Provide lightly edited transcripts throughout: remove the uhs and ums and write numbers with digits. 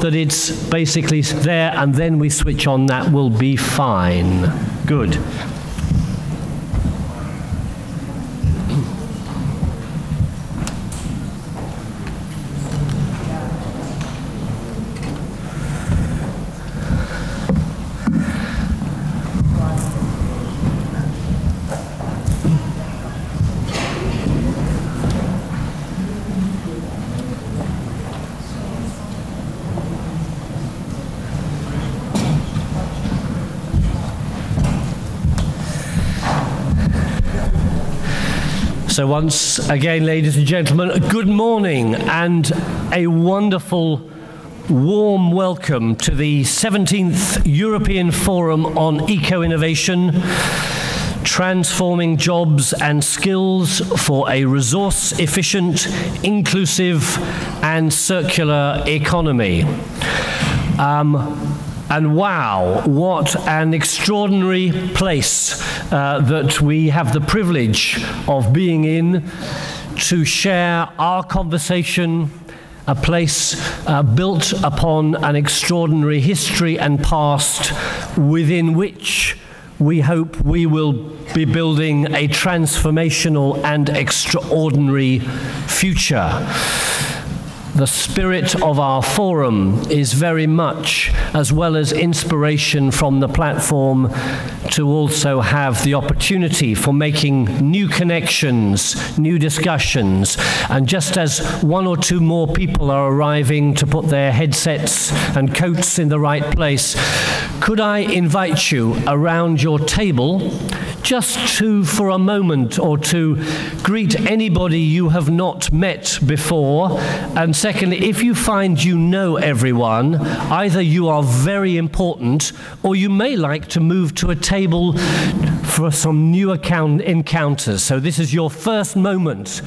that it's basically there and then we switch on, that will be fine. Good. So once again, ladies and gentlemen, good morning and a wonderful, warm welcome to the 17th European Forum on Eco-Innovation, Transforming Jobs and Skills for a Resource-Efficient, Inclusive and Circular Economy. And wow, what an extraordinary place that we have the privilege of being in to share our conversation, a place built upon an extraordinary history and past within which we hope we will be building a transformational and extraordinary future. The spirit of our forum is very much, as well as inspiration from the platform, to also have the opportunity for making new connections, new discussions. And just as one or two more people are arriving to put their headsets and coats in the right place, could I invite you around your table just to, for a moment or two, greet anybody you have not met before. And secondly, if you find you know everyone, either you are very important or you may like to move to a table for some new encounters. So this is your first moment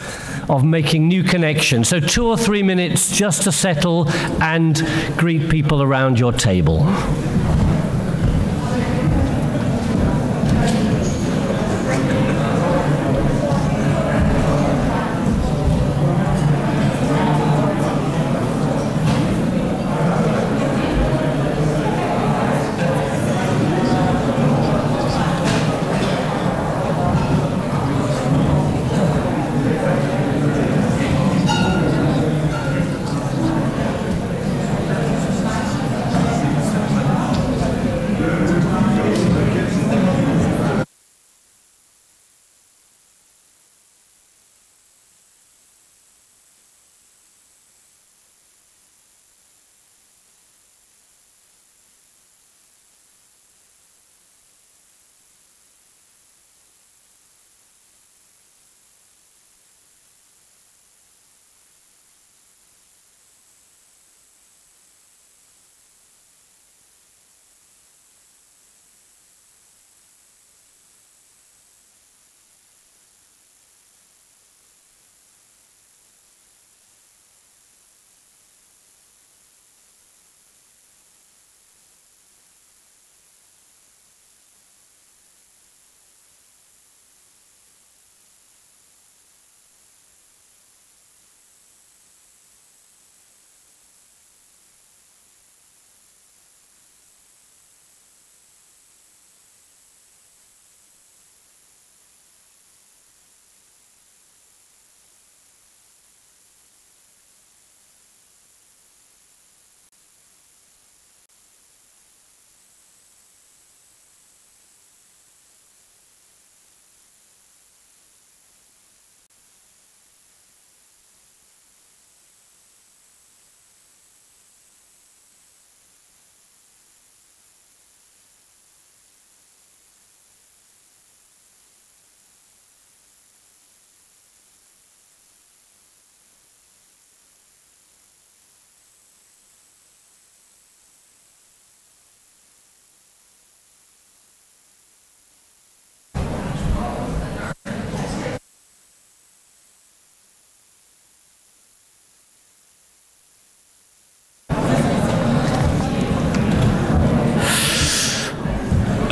of making new connections. So 2 or 3 minutes just to settle and greet people around your table.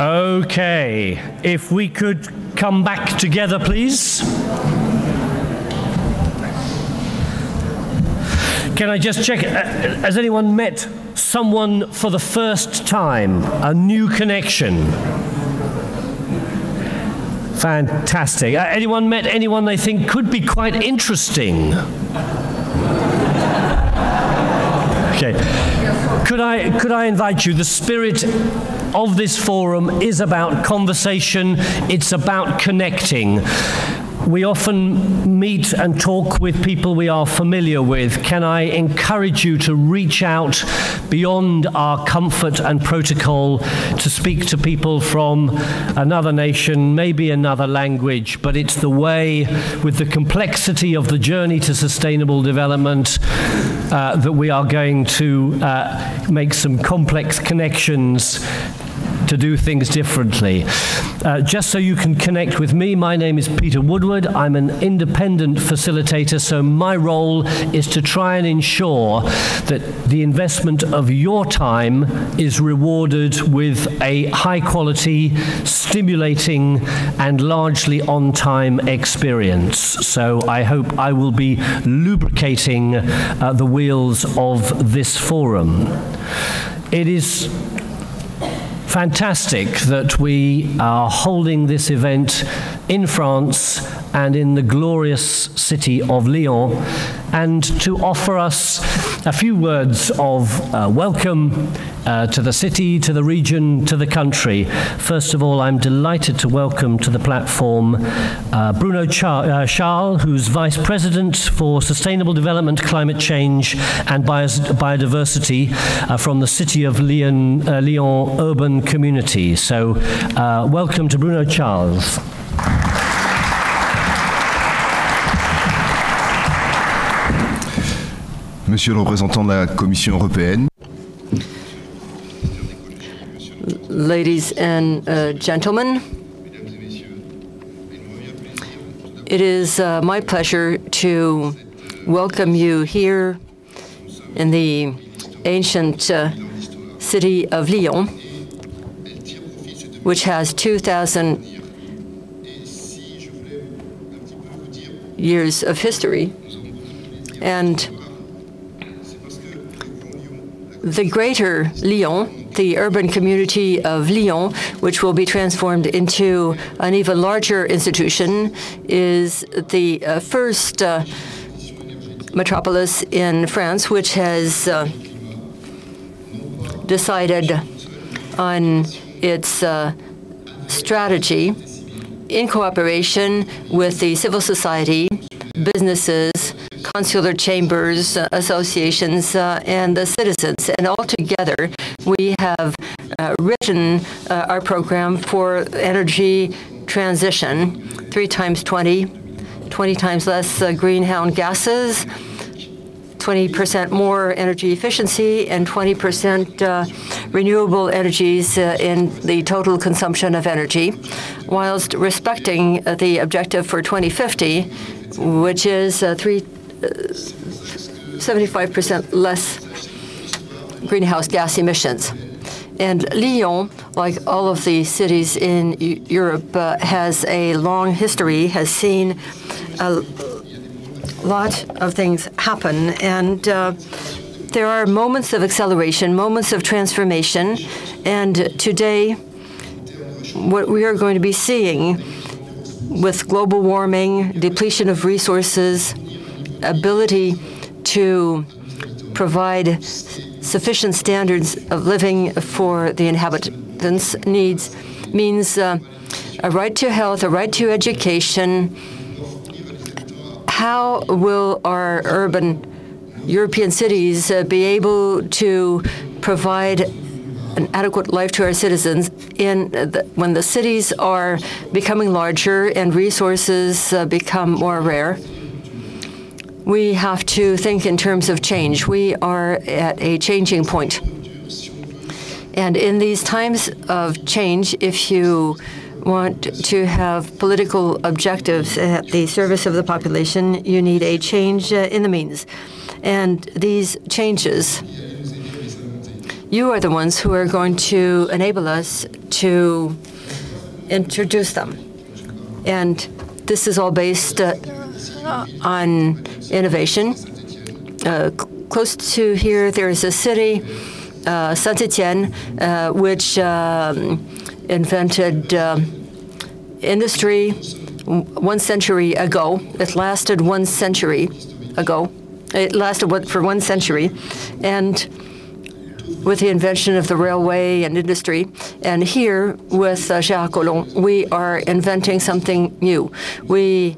Okay, if we could come back together, please. Can I just check, has anyone met someone for the first time, a new connection. Fantastic. Anyone met anyone they think could be quite interesting? Okay. Could I invite you? The spirit of this forum is about conversation. It's about connecting. We often meet and talk with people we are familiar with. Can I encourage you to reach out beyond our comfort and protocol to speak to people from another nation, maybe another language, but it's the way, with the complexity of the journey to sustainable development, that we are going to make some complex connections to do things differently. Just so you can connect with me, my name is Peter Woodward. I'm an independent facilitator, so my role is to try and ensure that the investment of your time is rewarded with a high-quality, stimulating, and largely on-time experience. So I hope I will be lubricating the wheels of this forum. It is fantastic that we are holding this event in France and in the glorious city of Lyon, and to offer us a few words of welcome to the city, to the region, to the country. First of all, I'm delighted to welcome to the platform Bruno Charles, who's Vice President for Sustainable Development, Climate Change and Biodiversity from the city of Lyon Urban Community. So welcome to Bruno Charles. Monsieur le représentant de la Commission européenne. Ladies and gentlemen, it is my pleasure to welcome you here in the ancient city of Lyon, which has 2,000 years of history. And the greater Lyon, the urban community of Lyon, which will be transformed into an even larger institution, is the first metropolis in France which has decided on its strategy in cooperation with the civil society, businesses, consular chambers, associations, and the citizens. And all together, we have written our program for energy transition, 3 times 20 times less greenhouse gases, 20% more energy efficiency, and 20% renewable energies in the total consumption of energy, whilst respecting the objective for 2050, which is 75% less greenhouse gas emissions. And Lyon, like all of the cities in Europe, has a long history, has seen a lot of things happen. And there are moments of acceleration, moments of transformation. And today, what we are going to be seeing with global warming, depletion of resources, ability to provide sufficient standards of living for the inhabitants means a right to health, a right to education. How will our urban European cities be able to provide an adequate life to our citizens when the cities are becoming larger and resources become more rare? We have to think in terms of change. We are at a changing point. And in these times of change, if you want to have political objectives at the service of the population, you need a change in the means. And these changes, you are the ones who are going to enable us to introduce them. And this is all based on innovation. Close to here, there is a city Saint-Étienne, which invented industry 1 century ago. It lasted 1 century ago. It lasted for 1 century. And with the invention of the railway and industry, and here with Jacques Collomb, we are inventing something new. We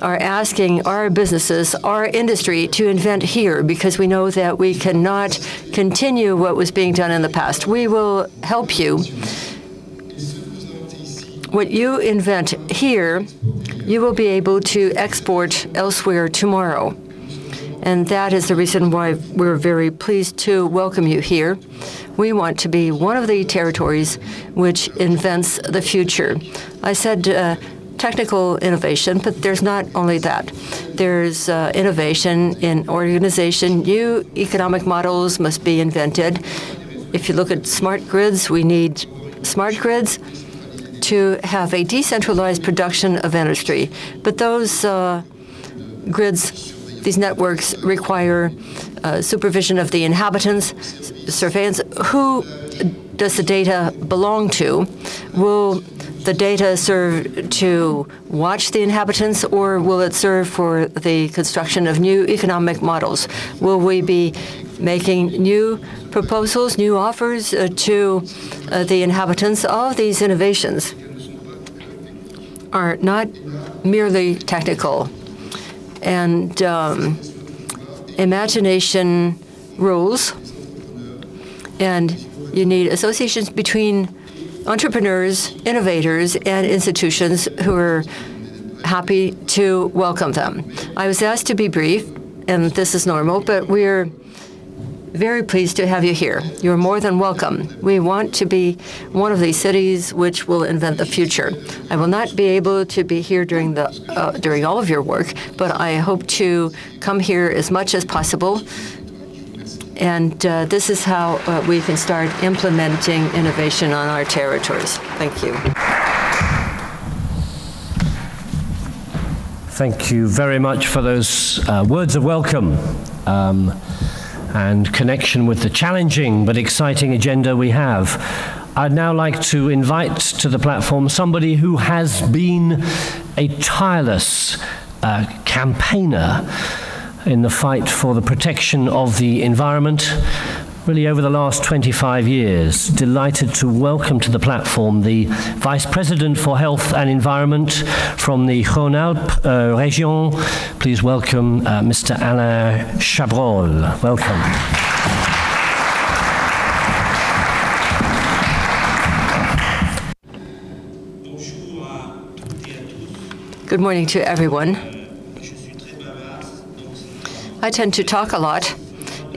are asking our businesses, our industry, to invent here because we know that we cannot continue what was being done in the past. We will help you. What you invent here, you will be able to export elsewhere tomorrow. And that is the reason why we're very pleased to welcome you here. We want to be one of the territories which invents the future. I said technical innovation, but there's not only that. There's innovation in organization. New economic models must be invented. If you look at smart grids, we need smart grids to have a decentralized production of energy. But those grids, these networks require supervision of the inhabitants, surveillance. Who does the data belong to? Will the data serve to watch the inhabitants, or will it serve for the construction of new economic models? Will we be making new proposals, new offers to the inhabitants? All of these innovations are not merely technical. And imagination rules, and you need associations between entrepreneurs, innovators, and institutions who are happy to welcome them. I was asked to be brief, and this is normal, but we're very pleased to have you here. You're more than welcome. We want to be one of these cities which will invent the future. I will not be able to be here during all of your work, but I hope to come here as much as possible. And this is how we can start implementing innovation on our territories. Thank you. Thank you very much for those words of welcome and connection with the challenging but exciting agenda we have. I'd now like to invite to the platform somebody who has been a tireless campaigner in the fight for the protection of the environment, really over the last 25 years. Delighted to welcome to the platform the Vice President for Health and Environment from the Rhône-Alpes region. Please welcome Mr. Alain Chabrol. Welcome. Good morning to everyone. I tend to talk a lot,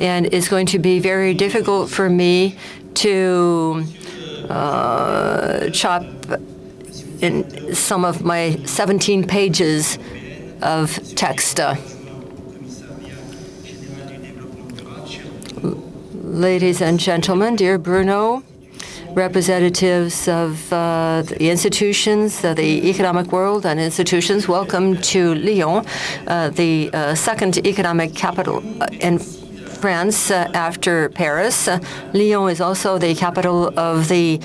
and it's going to be very difficult for me to chop in some of my 17 pages of text. Ladies and gentlemen, dear Bruno, representatives of the institutions, the economic world and institutions, welcome to Lyon, the second economic capital in France after Paris. Lyon is also the capital of the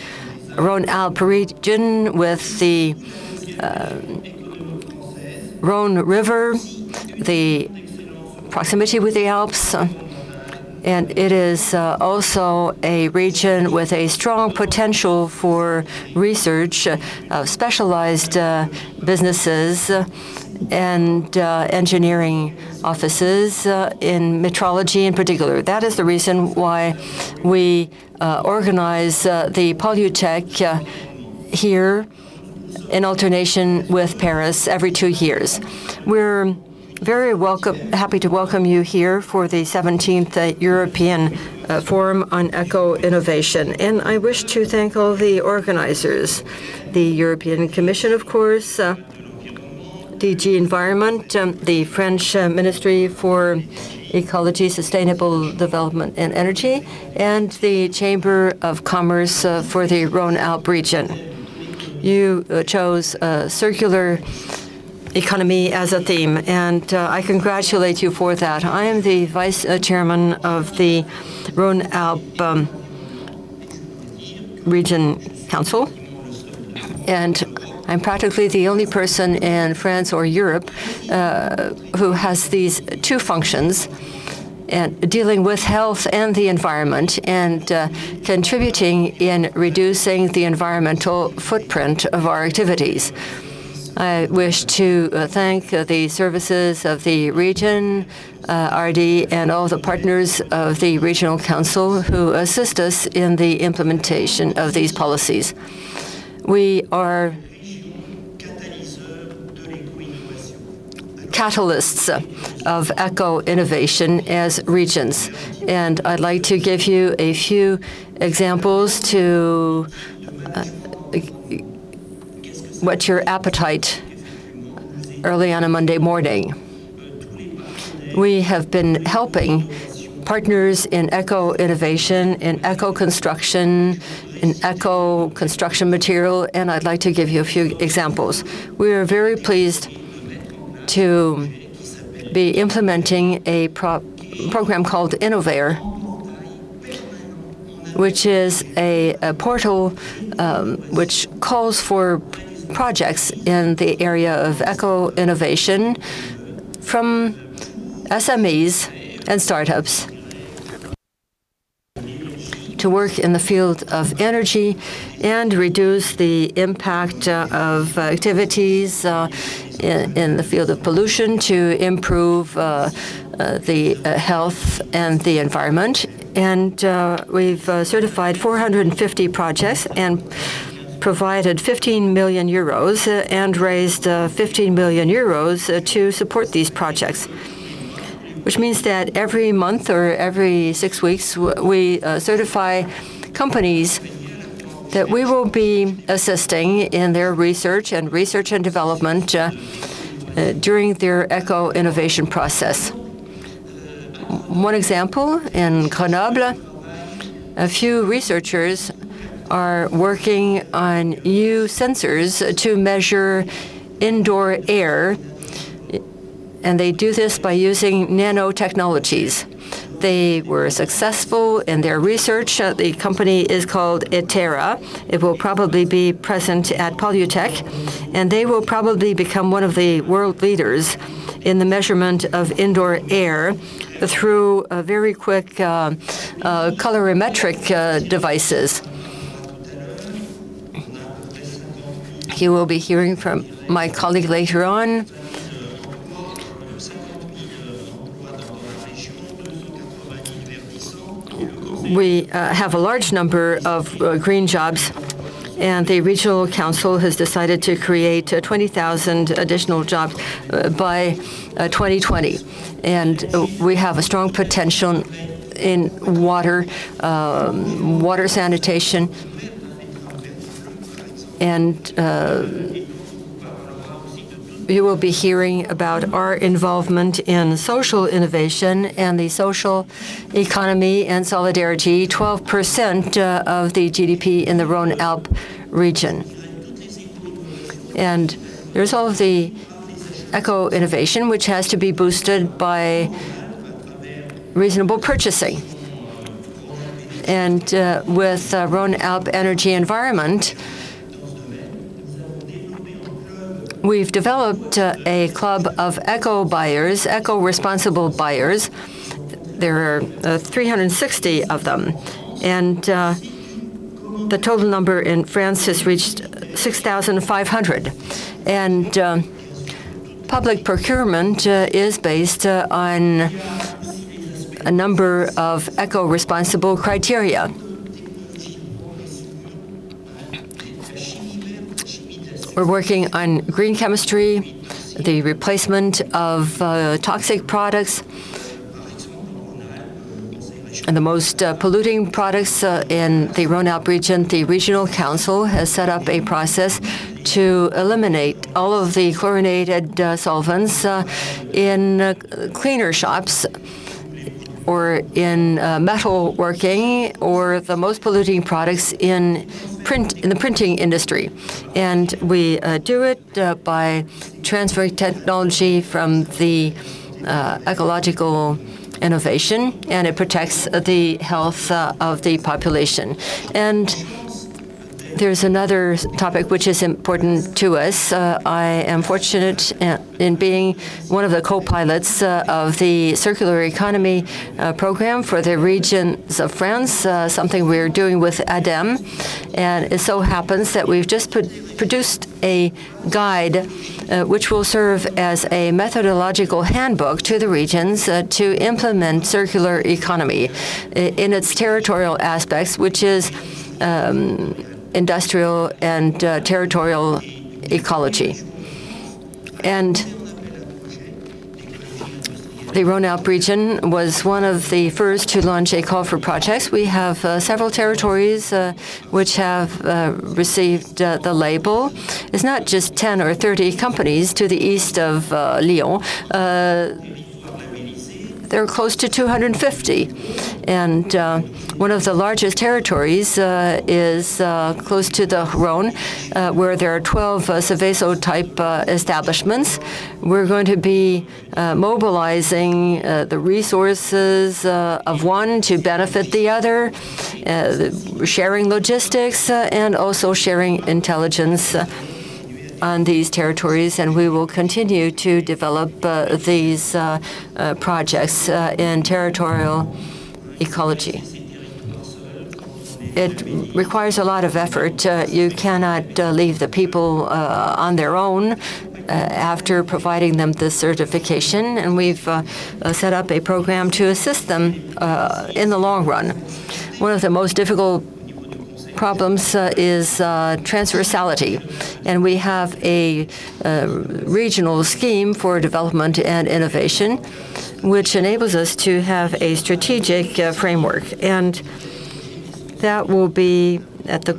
Rhône-Alpes region with the Rhône River, the proximity with the Alps. And it is also a region with a strong potential for research, specialized businesses, and engineering offices in metrology in particular. That is the reason why we organize the Polytech here in alternation with Paris every 2 years. We're very happy to welcome you here for the 17th European Forum on Eco-Innovation. And I wish to thank all the organizers, the European Commission, of course, DG Environment, the French Ministry for Ecology, Sustainable Development and Energy, and the Chamber of Commerce for the Rhône-Alpes region. You chose circular economy as a theme, and I congratulate you for that. I am the vice chairman of the Rhône-Alpes Region Council, and I'm practically the only person in France or Europe who has these two functions, and dealing with health and the environment, and contributing in reducing the environmental footprint of our activities. I wish to thank the services of the region, RD, and all the partners of the Regional Council who assist us in the implementation of these policies. We are catalysts of eco-innovation as regions. And I'd like to give you a few examples to whet your appetite early on a Monday morning. We have been helping partners in eco-innovation, in eco-construction, in eco-construction material, and I'd like to give you a few examples. We are very pleased to be implementing a program called Innovare, which is a portal which calls for projects in the area of eco-innovation from SMEs and startups to work in the field of energy and reduce the impact of activities in the field of pollution to improve the health and the environment. And we've certified 450 projects and provided 15 million euros and raised 15 million euros to support these projects, which means that every month or every 6 weeks, we certify companies that we will be assisting in their research and development during their eco-innovation process. One example, in Grenoble, a few researchers are working on new sensors to measure indoor air, and they do this by using nanotechnologies. They were successful in their research. The company is called Etera. It will probably be present at Polytech, and they will probably become one of the world leaders in the measurement of indoor air through very quick colorimetric devices. You will be hearing from my colleague later on. We have a large number of green jobs, and the Regional Council has decided to create 20,000 additional jobs by 2020. And we have a strong potential in water, water sanitation, and you will be hearing about our involvement in social innovation and the social economy and solidarity, 12% of the GDP in the Rhône-Alpes region. And there's all of the eco-innovation, which has to be boosted by reasonable purchasing. And with Rhône-Alpes Energy Environment, we've developed a club of eco-buyers, eco-responsible buyers. There are 360 of them. And the total number in France has reached 6,500. And public procurement is based on a number of eco-responsible criteria. We're working on green chemistry, the replacement of toxic products, and the most polluting products in the Rhône-Alpes region. The Regional Council has set up a process to eliminate all of the chlorinated solvents in cleaner shops or in metal working, or the most polluting products in the printing industry. And we do it by transferring technology from the ecological innovation, and it protects the health of the population. And There's another topic which is important to us. I am fortunate in being one of the co-pilots of the Circular Economy program for the regions of France, something we're doing with ADEME. And it so happens that we've just produced a guide which will serve as a methodological handbook to the regions to implement circular economy in its territorial aspects, which is industrial and territorial ecology. And the Rhône-Alpes region was one of the first to launch a call for projects. We have several territories which have received the label. It's not just 10 or 30 companies to the east of Lyon. They're close to 250. And one of the largest territories is close to the Rhône, where there are 12 Seveso-type establishments. We're going to be mobilizing the resources of one to benefit the other, sharing logistics, and also sharing intelligence on these territories, and we will continue to develop these projects in territorial ecology. It requires a lot of effort. You cannot leave the people on their own after providing them this certification, and we've set up a program to assist them in the long run. One of the most difficult problems is transversality, and we have a regional scheme for development and innovation, which enables us to have a strategic framework, and that will be at the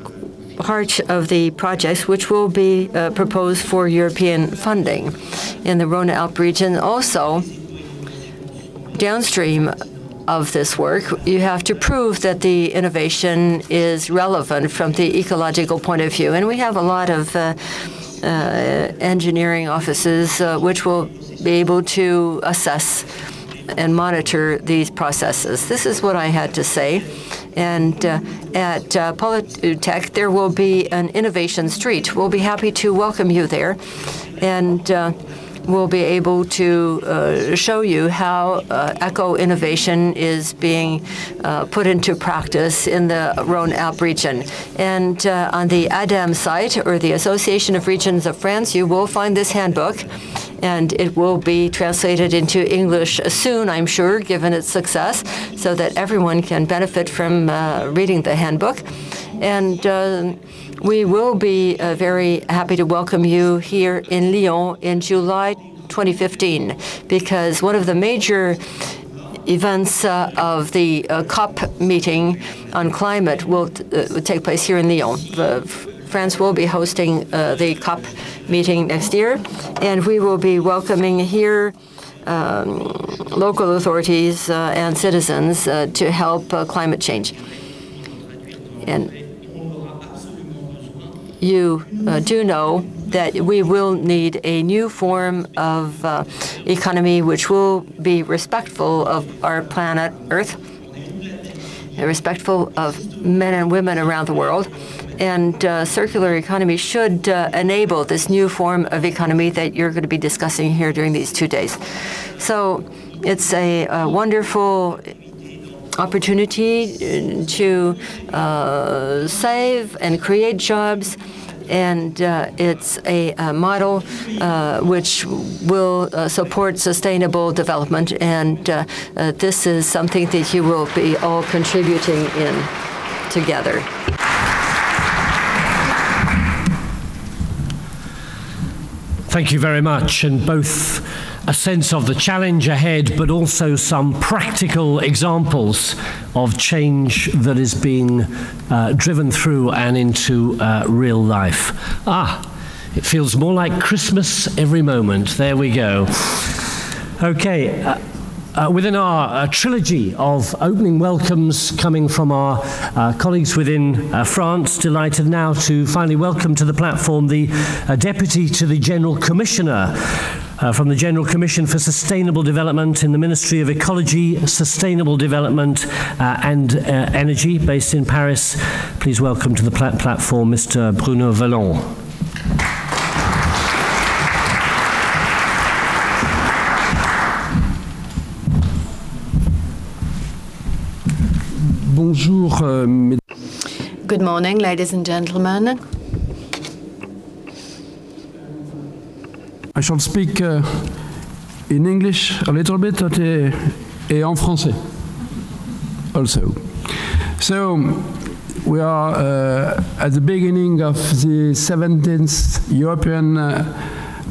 heart of the projects which will be proposed for European funding in the Rhône-Alpes region. Also, downstream of this work, you have to prove that the innovation is relevant from the ecological point of view. And we have a lot of engineering offices which will be able to assess and monitor these processes. This is what I had to say. And at Polytech, there will be an innovation street. We'll be happy to welcome you there. And we'll be able to show you how eco-innovation is being put into practice in the Rhône-Alpes region. And on the ADEME site, or the Association of Regions of France, you will find this handbook, and it will be translated into English soon, I'm sure, given its success, so that everyone can benefit from reading the handbook. And we will be very happy to welcome you here in Lyon in July 2015, because one of the major events of the COP meeting on climate will take place here in Lyon. France will be hosting the COP meeting next year, and we will be welcoming here local authorities and citizens to help climate change. And you do know that we will need a new form of economy which will be respectful of our planet Earth, respectful of men and women around the world. And circular economy should enable this new form of economy that you're going to be discussing here during these 2 days. So it's a wonderful opportunity to save and create jobs, and it's a model which will support sustainable development, and this is something that you will be all contributing in together. Thank you very much, and both a sense of the challenge ahead, but also some practical examples of change that is being driven through and into real life. It feels more like Christmas every moment. There we go. Okay. Within our trilogy of opening welcomes coming from our colleagues within France, delighted now to finally welcome to the platform the Deputy to the General Commissioner from the General Commission for Sustainable Development in the Ministry of Ecology, Sustainable Development and Energy, based in Paris. Please welcome to the platform Mr. Bruno Vallon. Bonjour. Good morning, ladies and gentlemen. I shall speak in English a little bit et en français also. So we are at the beginning of the 17th European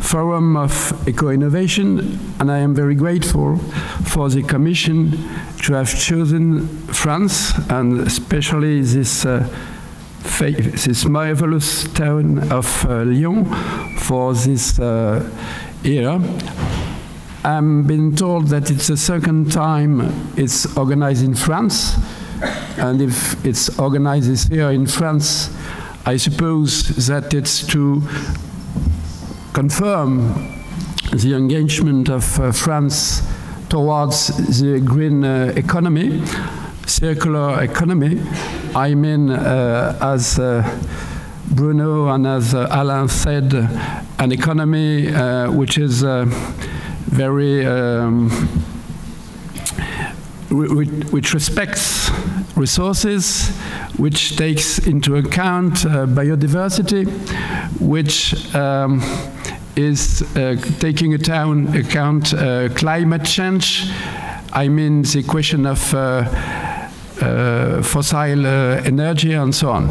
Forum of Eco-Innovation, and I am very grateful for the Commission to have chosen France, and especially this marvelous town of Lyon for this year. I'm being told that it's the second time it's organized in France, and if it's organized here in France, I suppose that it's to confirm the engagement of France towards the green economy, circular economy. I mean, as Bruno and as Alain said, an economy which is very, which respects resources, which takes into account biodiversity, which is taking into account climate change. I mean the question of fossil energy and so on.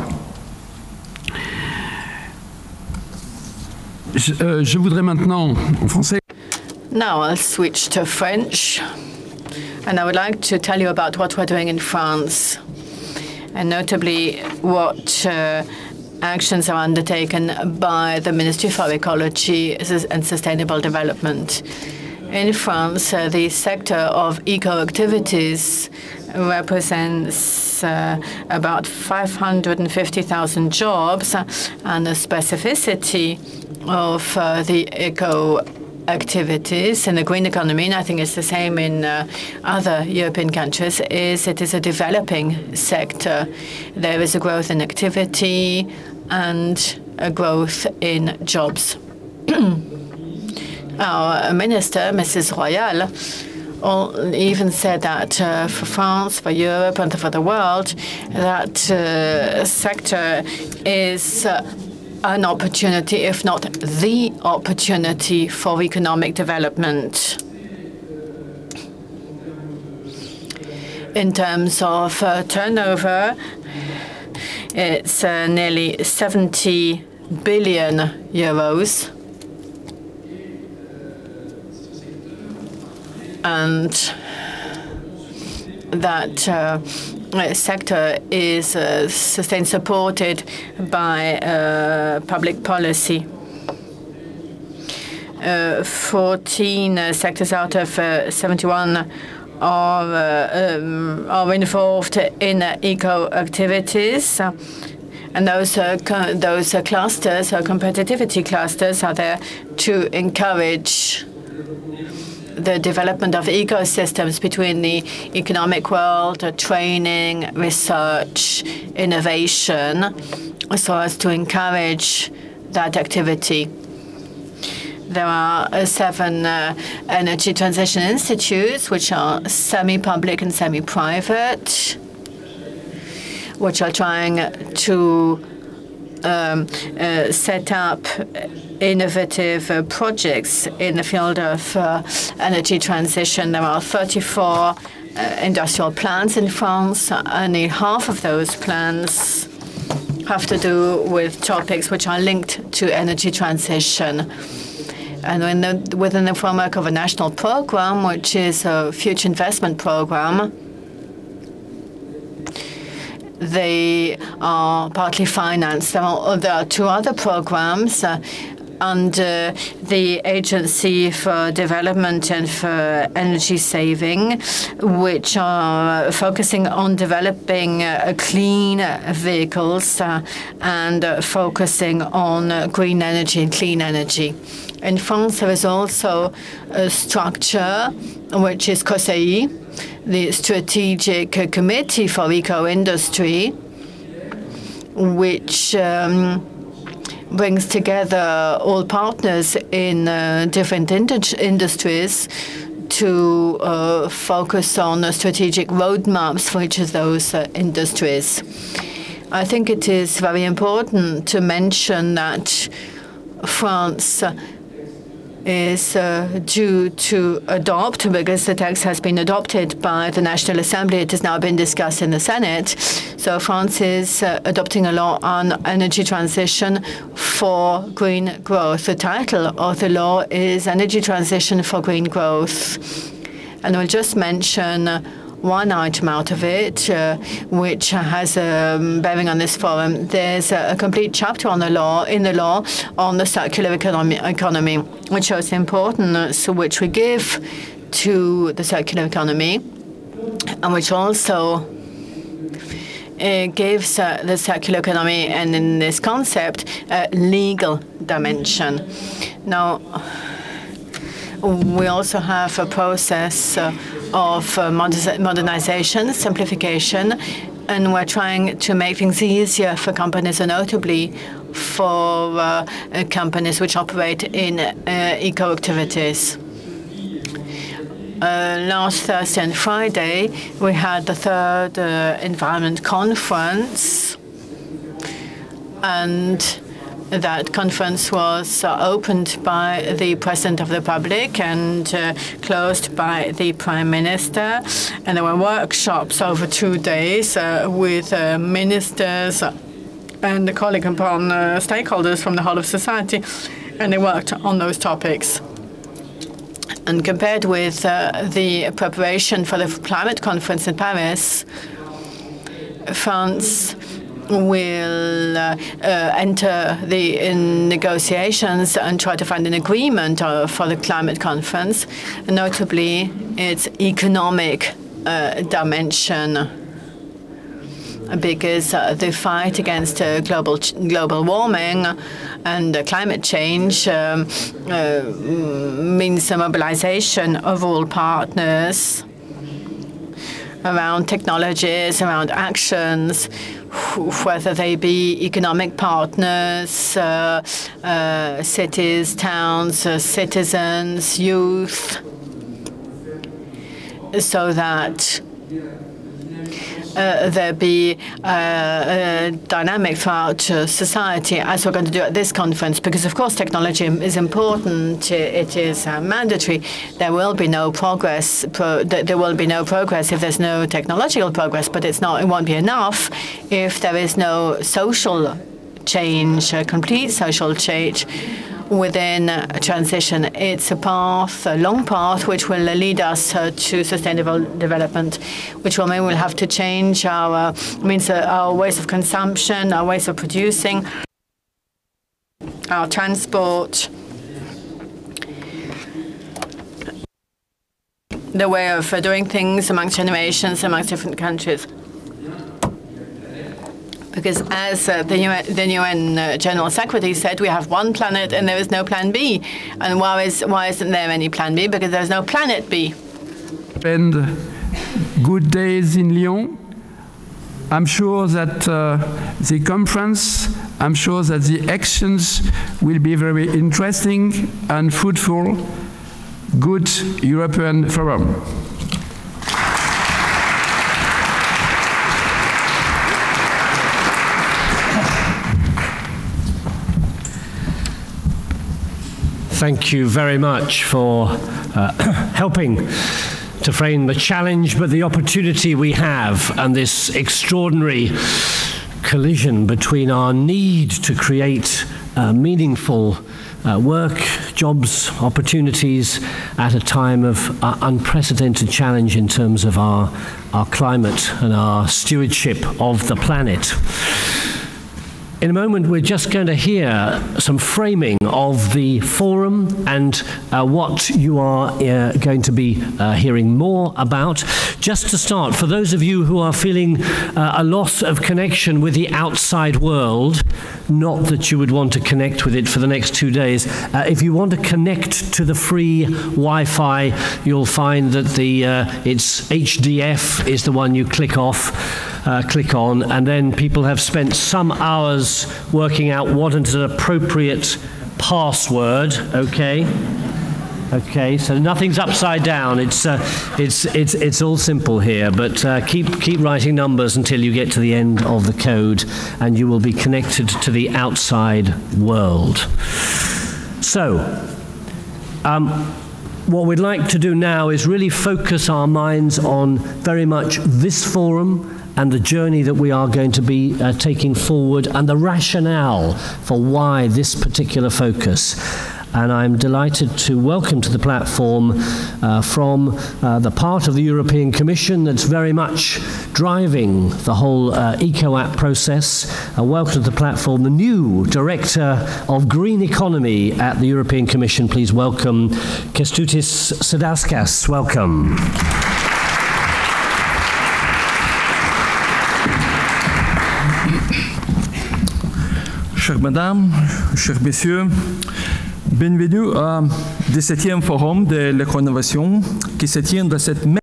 Je voudrais maintenant, en français. Now I'll switch to French, and I would like to tell you about what we're doing in France, and notably what actions are undertaken by the Ministry for Ecology and Sustainable Development. In France, the sector of eco-activities represents about 550,000 jobs, and the specificity of the eco-activities in the green economy, and I think it's the same in other European countries, is it is a developing sector. There is a growth in activity and a growth in jobs. Our minister, Mrs. Royal, even said that for France, for Europe, and for the world, that sector is an opportunity, if not the opportunity, for economic development. In terms of turnover, it's nearly 70 billion euros. And that sector is sustained, supported by public policy. 14 sectors out of 71 are involved in eco-activities. And those clusters, competitivity clusters, are there to encourage the development of ecosystems between the economic world, training, research, innovation, so as to encourage that activity. There are 7 energy transition institutes, which are semi-public and semi-private, which are trying to set up innovative projects in the field of energy transition. There are 34 industrial plans in France. Only half of those plans have to do with topics which are linked to energy transition. And within the framework of a national program, which is a future investment program, they are partly financed. There are 2 other programs under the Agency for Development and for Energy Saving, which are focusing on developing clean vehicles and focusing on green energy and clean energy. In France, there is also a structure which is COSEI, the Strategic Committee for Eco-Industry, which brings together all partners in different industries to focus on strategic roadmaps for each of those industries. I think it is very important to mention that France is due to adopt, because the text has been adopted by the National Assembly. It has now been discussed in the Senate. So France is adopting a law on energy transition for green growth. The title of the law is Energy Transition for Green Growth. And I'll just mention one item out of it, which has a bearing on this forum. There's a complete chapter on the law, on the circular economy, which shows the importance which we give to the circular economy, and which also gives the circular economy, and in this concept, a legal dimension. Now, we also have a process of modernization, simplification, and we're trying to make things easier for companies, and notably for companies which operate in eco-activities. Last Thursday and Friday, we had the third Environment Conference, and that conference was opened by the President of the Republic and closed by the Prime Minister. And there were workshops over 2 days with ministers and calling upon stakeholders from the whole of society, and they worked on those topics. And compared with the preparation for the climate conference in Paris, France will enter the negotiations and try to find an agreement for the climate conference, notably its economic dimension, because the fight against global warming and climate change means a mobilization of all partners around technologies, around actions, whether they be economic partners, cities, towns, citizens, youth, so that there be a dynamic throughout society, as we're going to do at this conference, because of course technology is important. It is mandatory. There will be no progress. There will be no progress if there's no technological progress. But it won't be enough if there is no social change, complete social change within a transition. It's a path, a long path, which will lead us to sustainable development, which will mean we'll have to change our ways of consumption, our ways of producing, our transport, the way of doing things amongst generations, amongst different countries. Because as the UN General Secretary said, we have one planet and there is no plan B. And why isn't there any plan B? Because there's no planet B. Spend good days in Lyon. I'm sure that the conference, I'm sure that the actions will be very interesting and fruitful. Good European Forum. Thank you very much for helping to frame the challenge, but the opportunity we have, and this extraordinary collision between our need to create meaningful work, jobs, opportunities at a time of unprecedented challenge in terms of our climate and our stewardship of the planet. In a moment, we're just going to hear some framing of the forum and what you are going to be hearing more about. Just to start, for those of you who are feeling a loss of connection with the outside world, not that you would want to connect with it for the next 2 days, if you want to connect to the free Wi-Fi, you'll find that it's HDF is the one you click on, and then people have spent some hours working out what is an appropriate password. Okay, so nothing's upside down. It's all simple here, but keep writing numbers until you get to the end of the code, and you will be connected to the outside world. So, what we'd like to do now is really focus our minds on very much this forum and the journey that we are going to be taking forward and the rationale for why this particular focus. And I'm delighted to welcome to the platform from the part of the European Commission that's very much driving the whole EcoApp process. Welcome to the platform, the new Director of Green Economy at the European Commission. Please welcome Kęstutis Sadauskas. Welcome. Chères mesdames, chers messieurs, bienvenue au 17e forum de l'éco-innovation qui se tient dans cette même.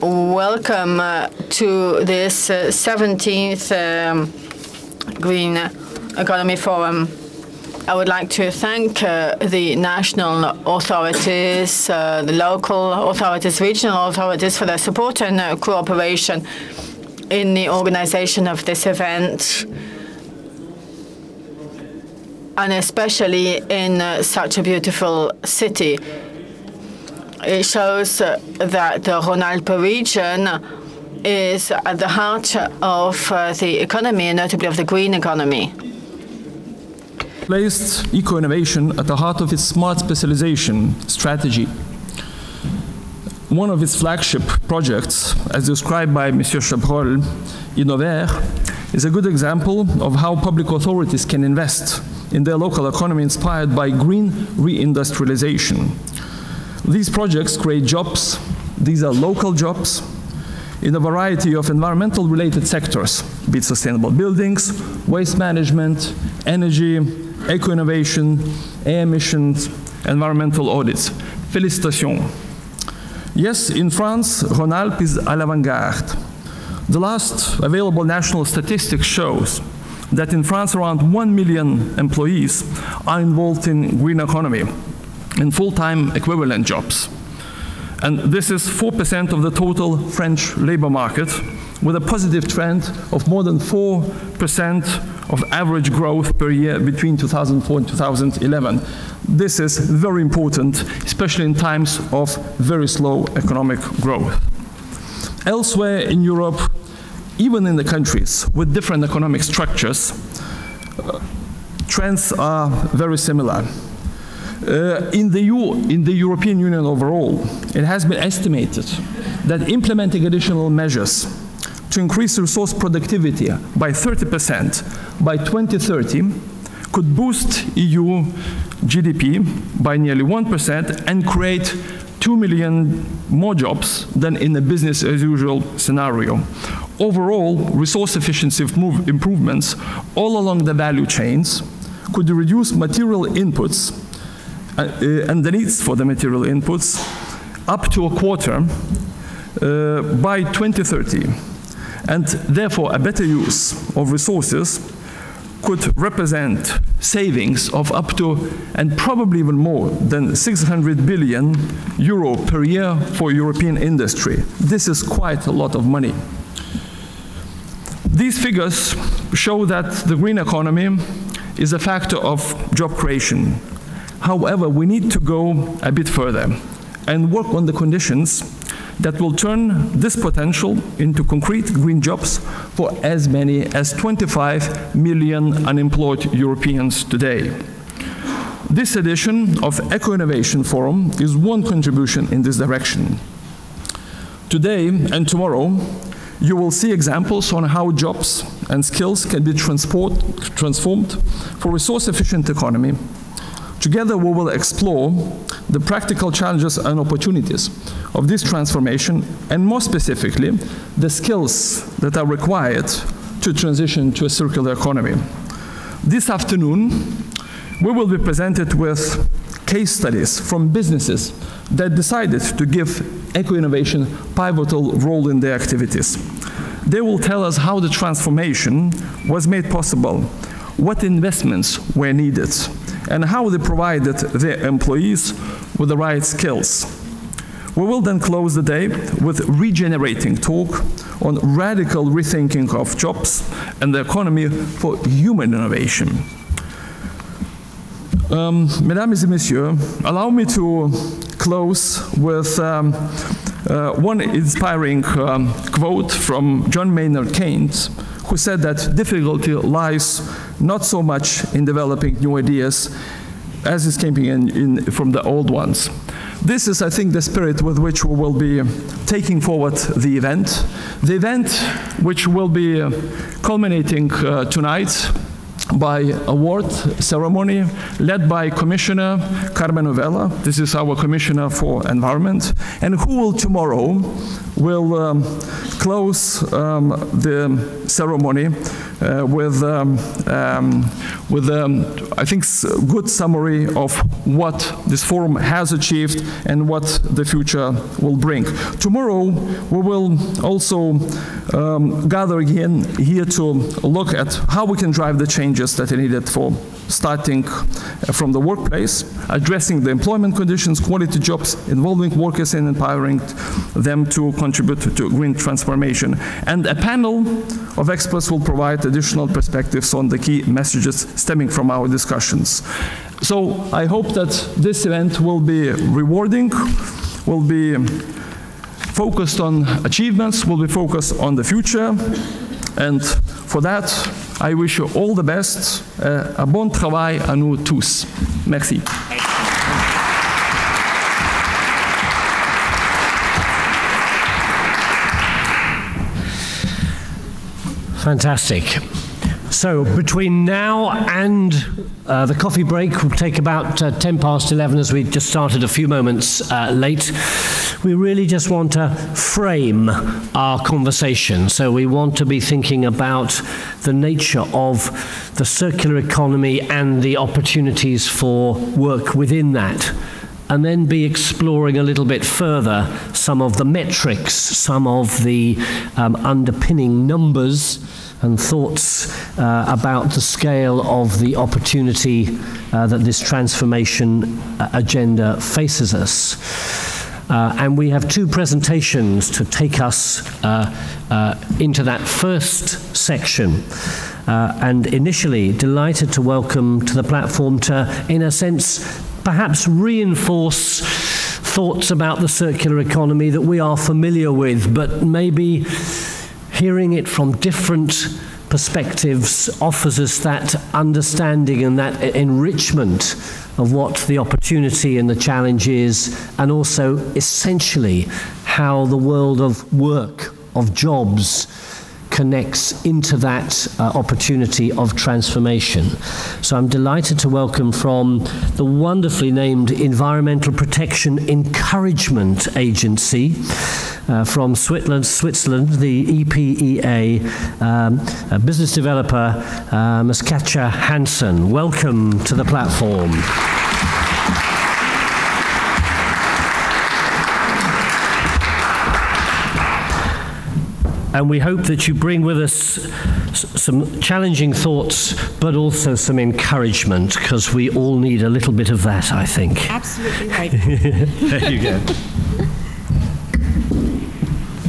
Welcome to this 17th Green Economy Forum. I would like to thank the national authorities, the local authorities, regional authorities for their support and cooperation in the organization of this event, and especially in such a beautiful city. It shows that the Rhône-Alpes region is at the heart of the economy, and notably of the green economy. Placed eco-innovation at the heart of its smart specialization strategy. One of its flagship projects, as described by Monsieur Chabrol, Innover, is a good example of how public authorities can invest in their local economy inspired by green reindustrialization. These projects create jobs. These are local jobs in a variety of environmental-related sectors, be it sustainable buildings, waste management, energy, eco-innovation, air emissions, environmental audits. Félicitations. Yes, in France, Rhône-Alpes is à l'avant-garde. The last available national statistics shows that in France around 1 million employees are involved in green economy, in full-time equivalent jobs. And this is 4% of the total French labor market, with a positive trend of more than 4% of average growth per year between 2004 and 2011. This is very important, especially in times of very slow economic growth. Elsewhere in Europe, even in the countries with different economic structures, trends are very similar. In the European Union overall, it has been estimated that implementing additional measures to increase resource productivity by 30% by 2030 could boost EU GDP by nearly 1% and create 2 million more jobs than in a business-as-usual scenario. Overall, resource efficiency improvements all along the value chains could reduce material inputs and the needs for the material inputs up to a quarter by 2030. And therefore, a better use of resources could represent savings of up to, and probably even more than 600 billion euro per year for European industry. This is quite a lot of money. These figures show that the green economy is a factor of job creation. However, we need to go a bit further and work on the conditions that will turn this potential into concrete green jobs for as many as 25 million unemployed Europeans today. This edition of Eco-Innovation Forum is one contribution in this direction. Today and tomorrow, You will see examples on how jobs and skills can be transformed for resource-efficient economy. Together, we will explore the practical challenges and opportunities of this transformation, and more specifically, the skills that are required to transition to a circular economy. This afternoon, we will be presented with case studies from businesses that decided to give eco-innovation a pivotal role in their activities. They will tell us how the transformation was made possible, what investments were needed, and how they provided their employees with the right skills. We will then close the day with regenerating talk on radical rethinking of jobs and the economy for human innovation. Mesdames et messieurs, allow me to close with one inspiring quote from John Maynard Keynes, who said that difficulty lies not so much in developing new ideas as escaping from the old ones. This is, I think, the spirit with which we will be taking forward the event. The event which will be culminating tonight by award ceremony led by Commissioner Carmen Ovella. This is our Commissioner for Environment, and who will tomorrow close the ceremony with I think, good summary of what this forum has achieved and what the future will bring. Tomorrow, we will also gather again here to look at how we can drive the changes that are needed for starting from the workplace, addressing the employment conditions, quality jobs, involving workers and empowering them to contribute to green transformation. And a panel of experts will provide additional perspectives on the key messages stemming from our discussions. So I hope that this event will be rewarding, will be focused on achievements, will be focused on the future, and for that, I wish you all the best. Un bon travail à nous tous. Merci. Fantastic. So between now and the coffee break, will take about 10 past 11, as we just started a few moments late. We really just want to frame our conversation. So we want to be thinking about the nature of the circular economy and the opportunities for work within that, and then be exploring a little bit further some of the metrics, some of the underpinning numbers and thoughts about the scale of the opportunity that this transformation agenda faces us. And we have two presentations to take us into that first section. And initially, delighted to welcome to the platform to, in a sense, perhaps reinforce thoughts about the circular economy that we are familiar with, but maybe hearing it from different perspectives offers us that understanding and that enrichment of what the opportunity and the challenge is, and also essentially how the world of work, of jobs, connects into that opportunity of transformation. So I'm delighted to welcome from the wonderfully named Environmental Protection Encouragement Agency from Switzerland, the EPEA, business developer, Ms. Katja Hansen. Welcome to the platform. And we hope that you bring with us some challenging thoughts, but also some encouragement, because we all need a little bit of that, I think. Absolutely right. There you go.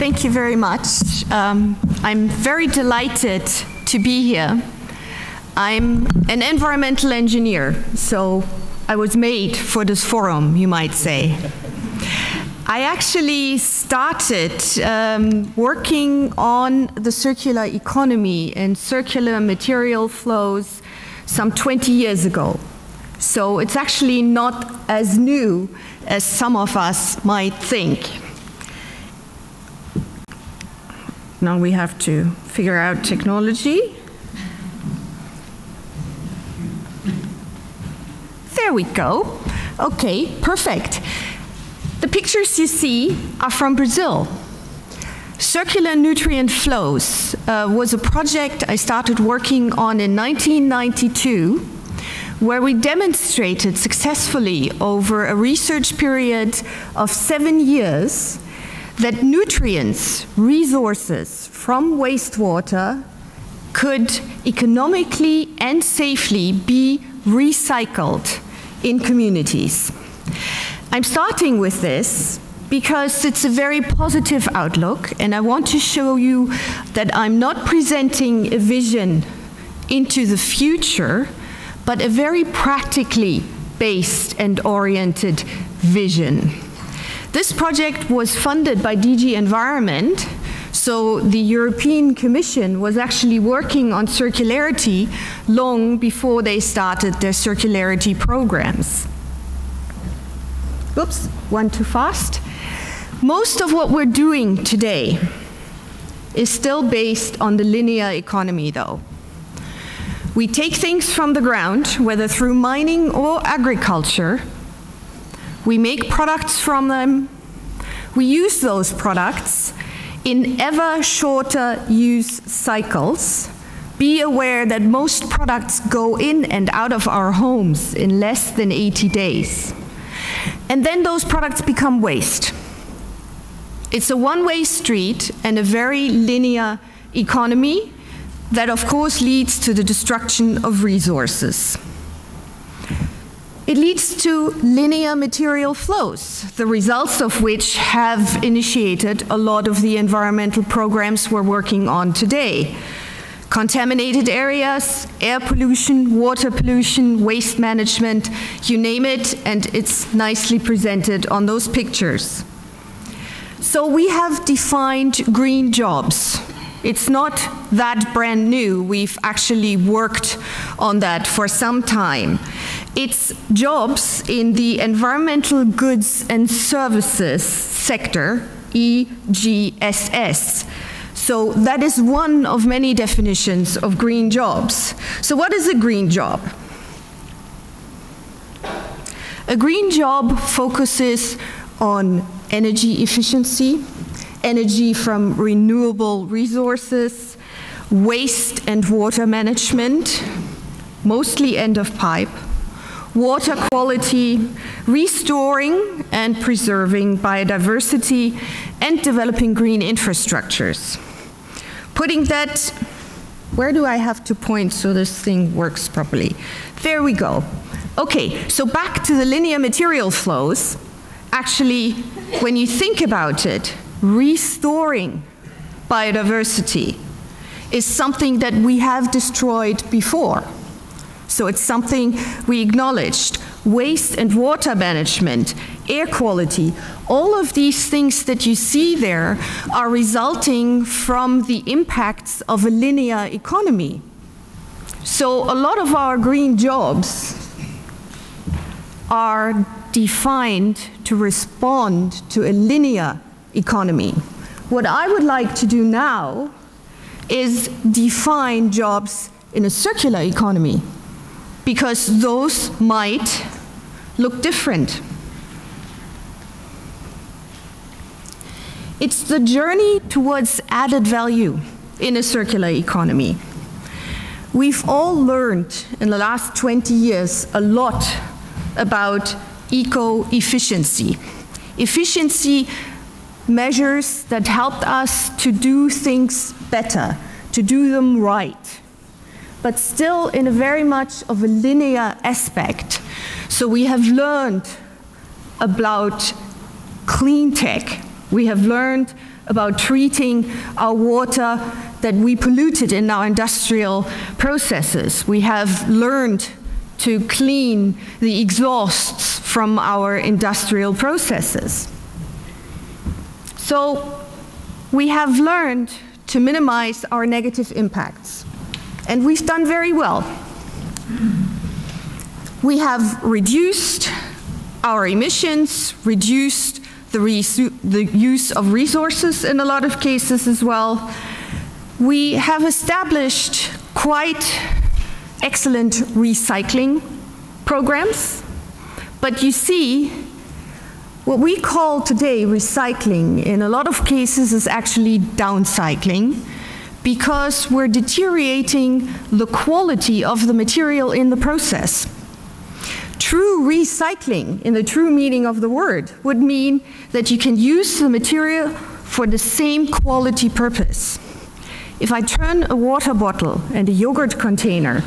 Thank you very much. I'm very delighted to be here. I'm an environmental engineer, so I was made for this forum, you might say. I actually started working on the circular economy and circular material flows some 20 years ago. So it's actually not as new as some of us might think. Now we have to figure out technology. There we go. Okay, perfect. The pictures you see are from Brazil. Circular nutrient flows was a project I started working on in 1992, where we demonstrated successfully over a research period of 7 years that nutrients, resources from wastewater could economically and safely be recycled in communities. I'm starting with this because it's a very positive outlook, and I want to show you that I'm not presenting a vision into the future, but a very practically based and oriented vision. This project was funded by DG Environment, so the European Commission was actually working on circularity long before they started their circularity programs. Oops, one too fast. Most of what we're doing today is still based on the linear economy, though. We take things from the ground, whether through mining or agriculture. We make products from them. We use those products in ever shorter use cycles. Be aware that most products go in and out of our homes in less than 80 days. And then those products become waste. It's a one-way street and a very linear economy that, of course, leads to the destruction of resources. It leads to linear material flows, the results of which have initiated a lot of the environmental programs we're working on today. Contaminated areas, air pollution, water pollution, waste management, you name it, and it's nicely presented on those pictures. So we have defined green jobs. It's not that brand new. We've actually worked on that for some time. It's jobs in the environmental goods and services sector, EGSS. So that is one of many definitions of green jobs. So what is a green job? A green job focuses on energy efficiency, energy from renewable resources, waste and water management, mostly end of pipe, water quality, restoring and preserving biodiversity, and developing green infrastructures. Putting that, where do I have to point so this thing works properly? There we go. Okay, so back to the linear material flows. Actually, when you think about it, restoring biodiversity is something that we have destroyed before. So it's something we acknowledged. Waste and water management, air quality, all of these things that you see there are resulting from the impacts of a linear economy. So a lot of our green jobs are defined to respond to a linear economy. What I would like to do now is define jobs in a circular economy, because those might look different. It's the journey towards added value in a circular economy. We've all learned in the last 20 years a lot about eco-efficiency. Efficiency measures that helped us to do things better, to do them right, but still in a very much of a linear aspect. So we have learned about clean tech. We have learned about treating our water that we polluted in our industrial processes. We have learned to clean the exhausts from our industrial processes. So we have learned to minimize our negative impacts, and we've done very well. We have reduced our emissions, reduced the use of resources in a lot of cases as well. We have established quite excellent recycling programs, but you see, what we call today recycling in a lot of cases is actually downcycling, because we're deteriorating the quality of the material in the process. True recycling, in the true meaning of the word, would mean that you can use the material for the same quality purpose. If I turn a water bottle and a yogurt container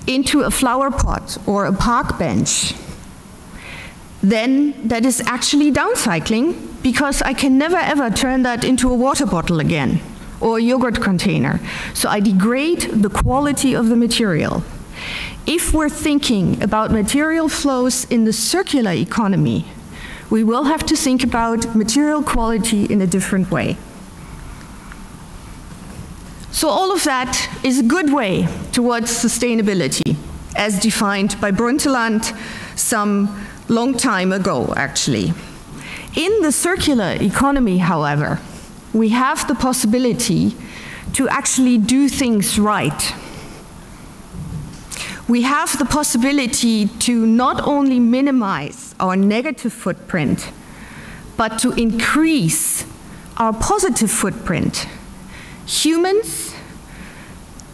into a flower pot or a park bench, then that is actually downcycling, because I can never ever turn that into a water bottle again or a yogurt container. So I degrade the quality of the material. If we're thinking about material flows in the circular economy, we will have to think about material quality in a different way. So all of that is a good way towards sustainability, as defined by Brundtland some long time ago, actually. In the circular economy, however, we have the possibility to actually do things right. We have the possibility to not only minimize our negative footprint, but to increase our positive footprint. Humans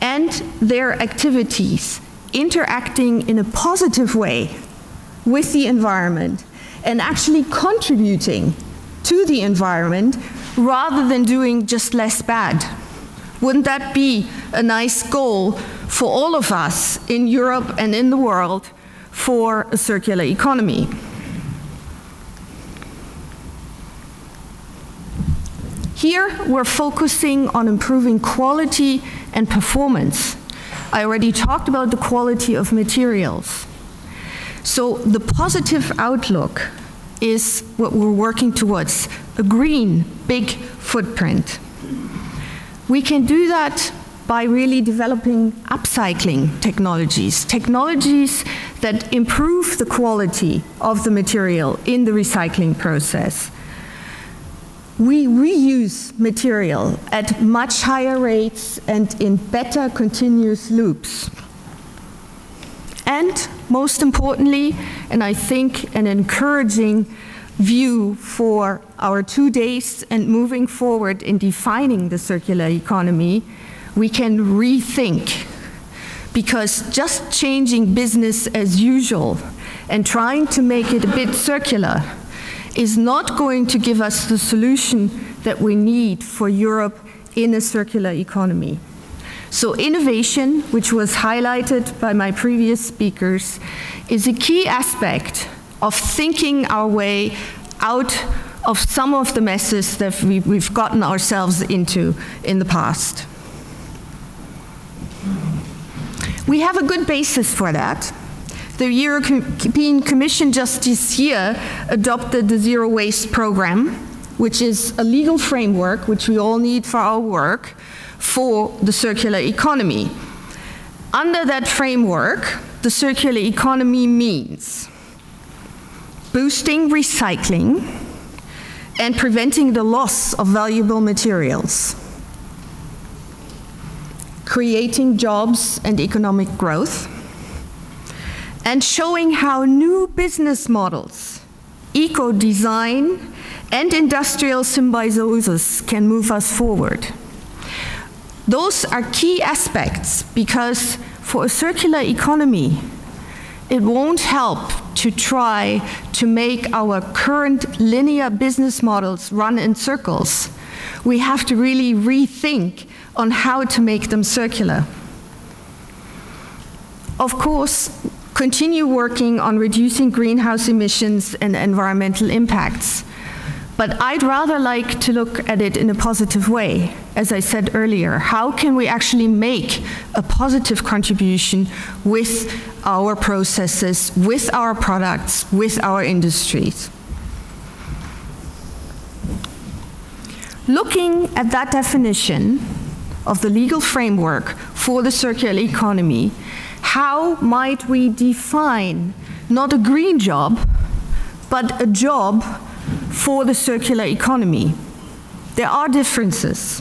and their activities interacting in a positive way with the environment and actually contributing to the environment rather than doing just less bad. Wouldn't that be a nice goal for all of us in Europe and in the world for a circular economy? Here, we're focusing on improving quality and performance. I already talked about the quality of materials. So the positive outlook is what we're working towards, a green, big footprint. We can do that by really developing upcycling technologies, technologies that improve the quality of the material in the recycling process. We reuse material at much higher rates and in better continuous loops. And most importantly, and I think an encouraging view for our 2 days and moving forward in defining the circular economy, we can rethink. Because just changing business as usual and trying to make it a bit circular is not going to give us the solution that we need for Europe in a circular economy. So innovation, which was highlighted by my previous speakers, is a key aspect of thinking our way out of some of the messes that we've gotten ourselves into in the past. We have a good basis for that. The European Commission just this year adopted the Zero Waste Program, which is a legal framework which we all need for our work for the circular economy. Under that framework, the circular economy means boosting recycling and preventing the loss of valuable materials, creating jobs and economic growth, and showing how new business models, eco-design, and industrial symbiosis can move us forward. Those are key aspects because for a circular economy, it won't help to try to make our current linear business models run in circles. We have to really rethink on how to make them circular. Of course, continue working on reducing greenhouse emissions and environmental impacts. But I'd rather like to look at it in a positive way. As I said earlier, how can we actually make a positive contribution with our processes, with our products, with our industries? Looking at that definition of the legal framework for the circular economy, how might we define not a green job, but a job for the circular economy. There are differences.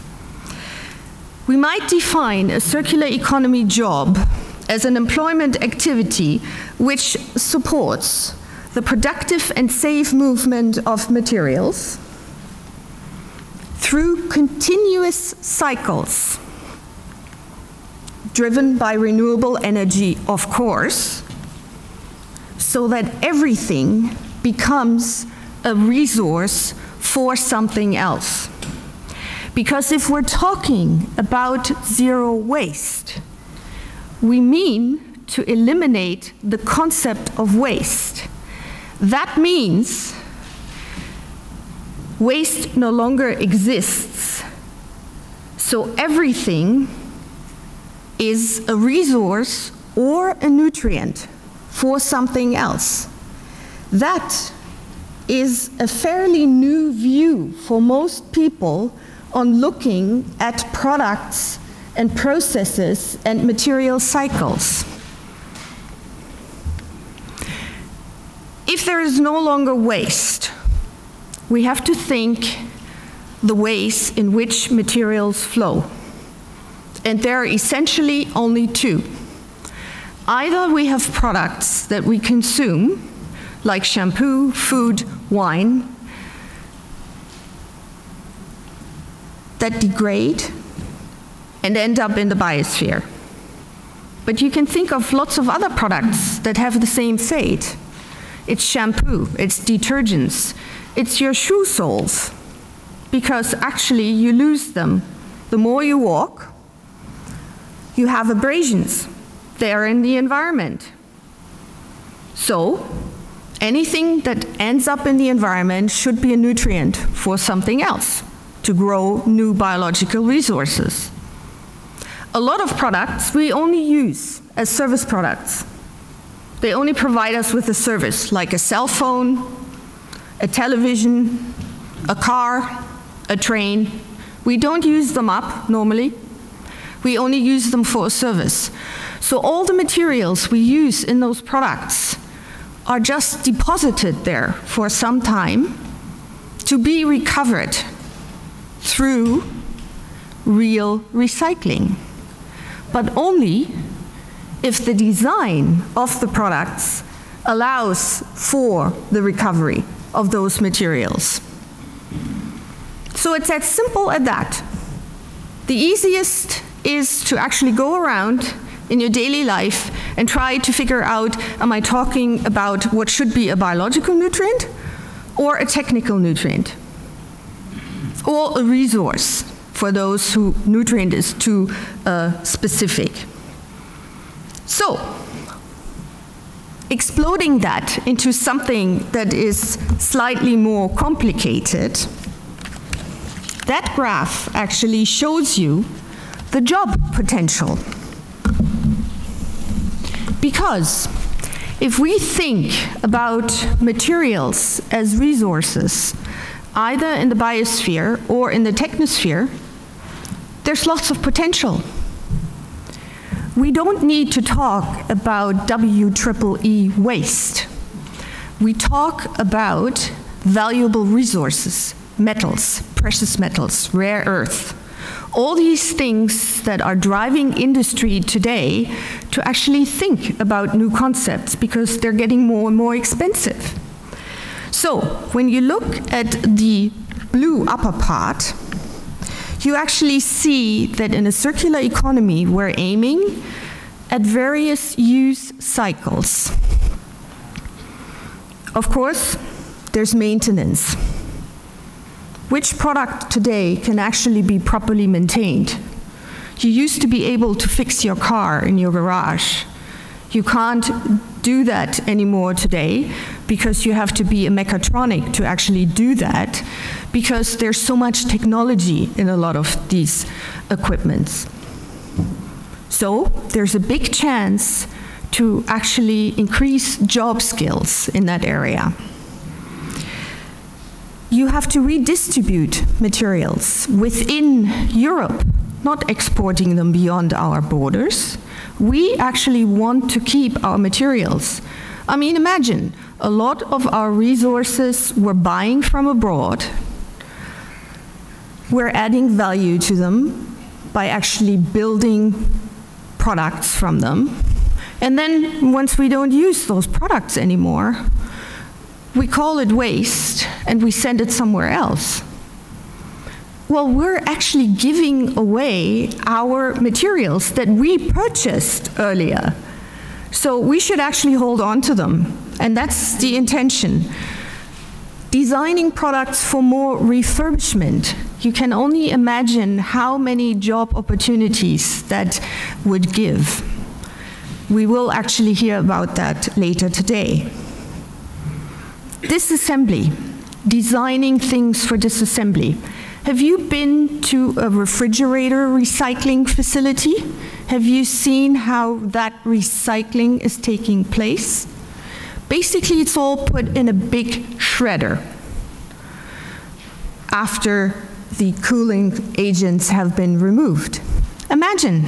We might define a circular economy job as an employment activity which supports the productive and safe movement of materials through continuous cycles driven by renewable energy, of course, so that everything becomes a resource for something else. Because if we're talking about zero waste, we mean to eliminate the concept of waste. That means waste no longer exists. So everything is a resource or a nutrient for something else. That is a fairly new view for most people on looking at products and processes and material cycles. If there is no longer waste, we have to think the ways in which materials flow. And there are essentially only two. Either we have products that we consume, like shampoo, food, wine, that degrade and end up in the biosphere. But you can think of lots of other products that have the same fate. It's shampoo, it's detergents, it's your shoe soles, because actually you lose them. The more you walk, you have abrasions. They are in the environment. So anything that ends up in the environment should be a nutrient for something else, to grow new biological resources. A lot of products we only use as service products. They only provide us with a service, like a cell phone, a television, a car, a train. We don't use them up normally. We only use them for a service. So all the materials we use in those products are just deposited there for some time to be recovered through real recycling, but only if the design of the products allows for the recovery of those materials. So it's as simple as that. The easiest is to actually go around in your daily life and try to figure out, am I talking about what should be a biological nutrient or a technical nutrient? Or a resource for those who nutrient is too specific. So, exploding that into something that is slightly more complicated, that graph actually shows you the job potential. Because if we think about materials as resources, either in the biosphere or in the technosphere, there's lots of potential. We don't need to talk about WEEE waste. We talk about valuable resources, metals, precious metals, rare earth. All these things that are driving industry today to actually think about new concepts because they're getting more and more expensive. So when you look at the blue upper part, you actually see that in a circular economy, we're aiming at various use cycles. Of course, there's maintenance. Which product today can actually be properly maintained? You used to be able to fix your car in your garage. You can't do that anymore today because you have to be a mechatronic to actually do that, because there's so much technology in a lot of these equipments. So there's a big chance to actually increase job skills in that area. You have to redistribute materials within Europe, not exporting them beyond our borders. We actually want to keep our materials. I mean, imagine, a lot of our resources we're buying from abroad. We're adding value to them by actually building products from them. And then once we don't use those products anymore, we call it waste and we send it somewhere else. Well, we're actually giving away our materials that we purchased earlier. So we should actually hold on to them. And that's the intention. Designing products for more refurbishment. You can only imagine how many job opportunities that would give. We will actually hear about that later today. Disassembly. Designing things for disassembly. Have you been to a refrigerator recycling facility? Have you seen how that recycling is taking place? Basically, it's all put in a big shredder after the cooling agents have been removed. Imagine,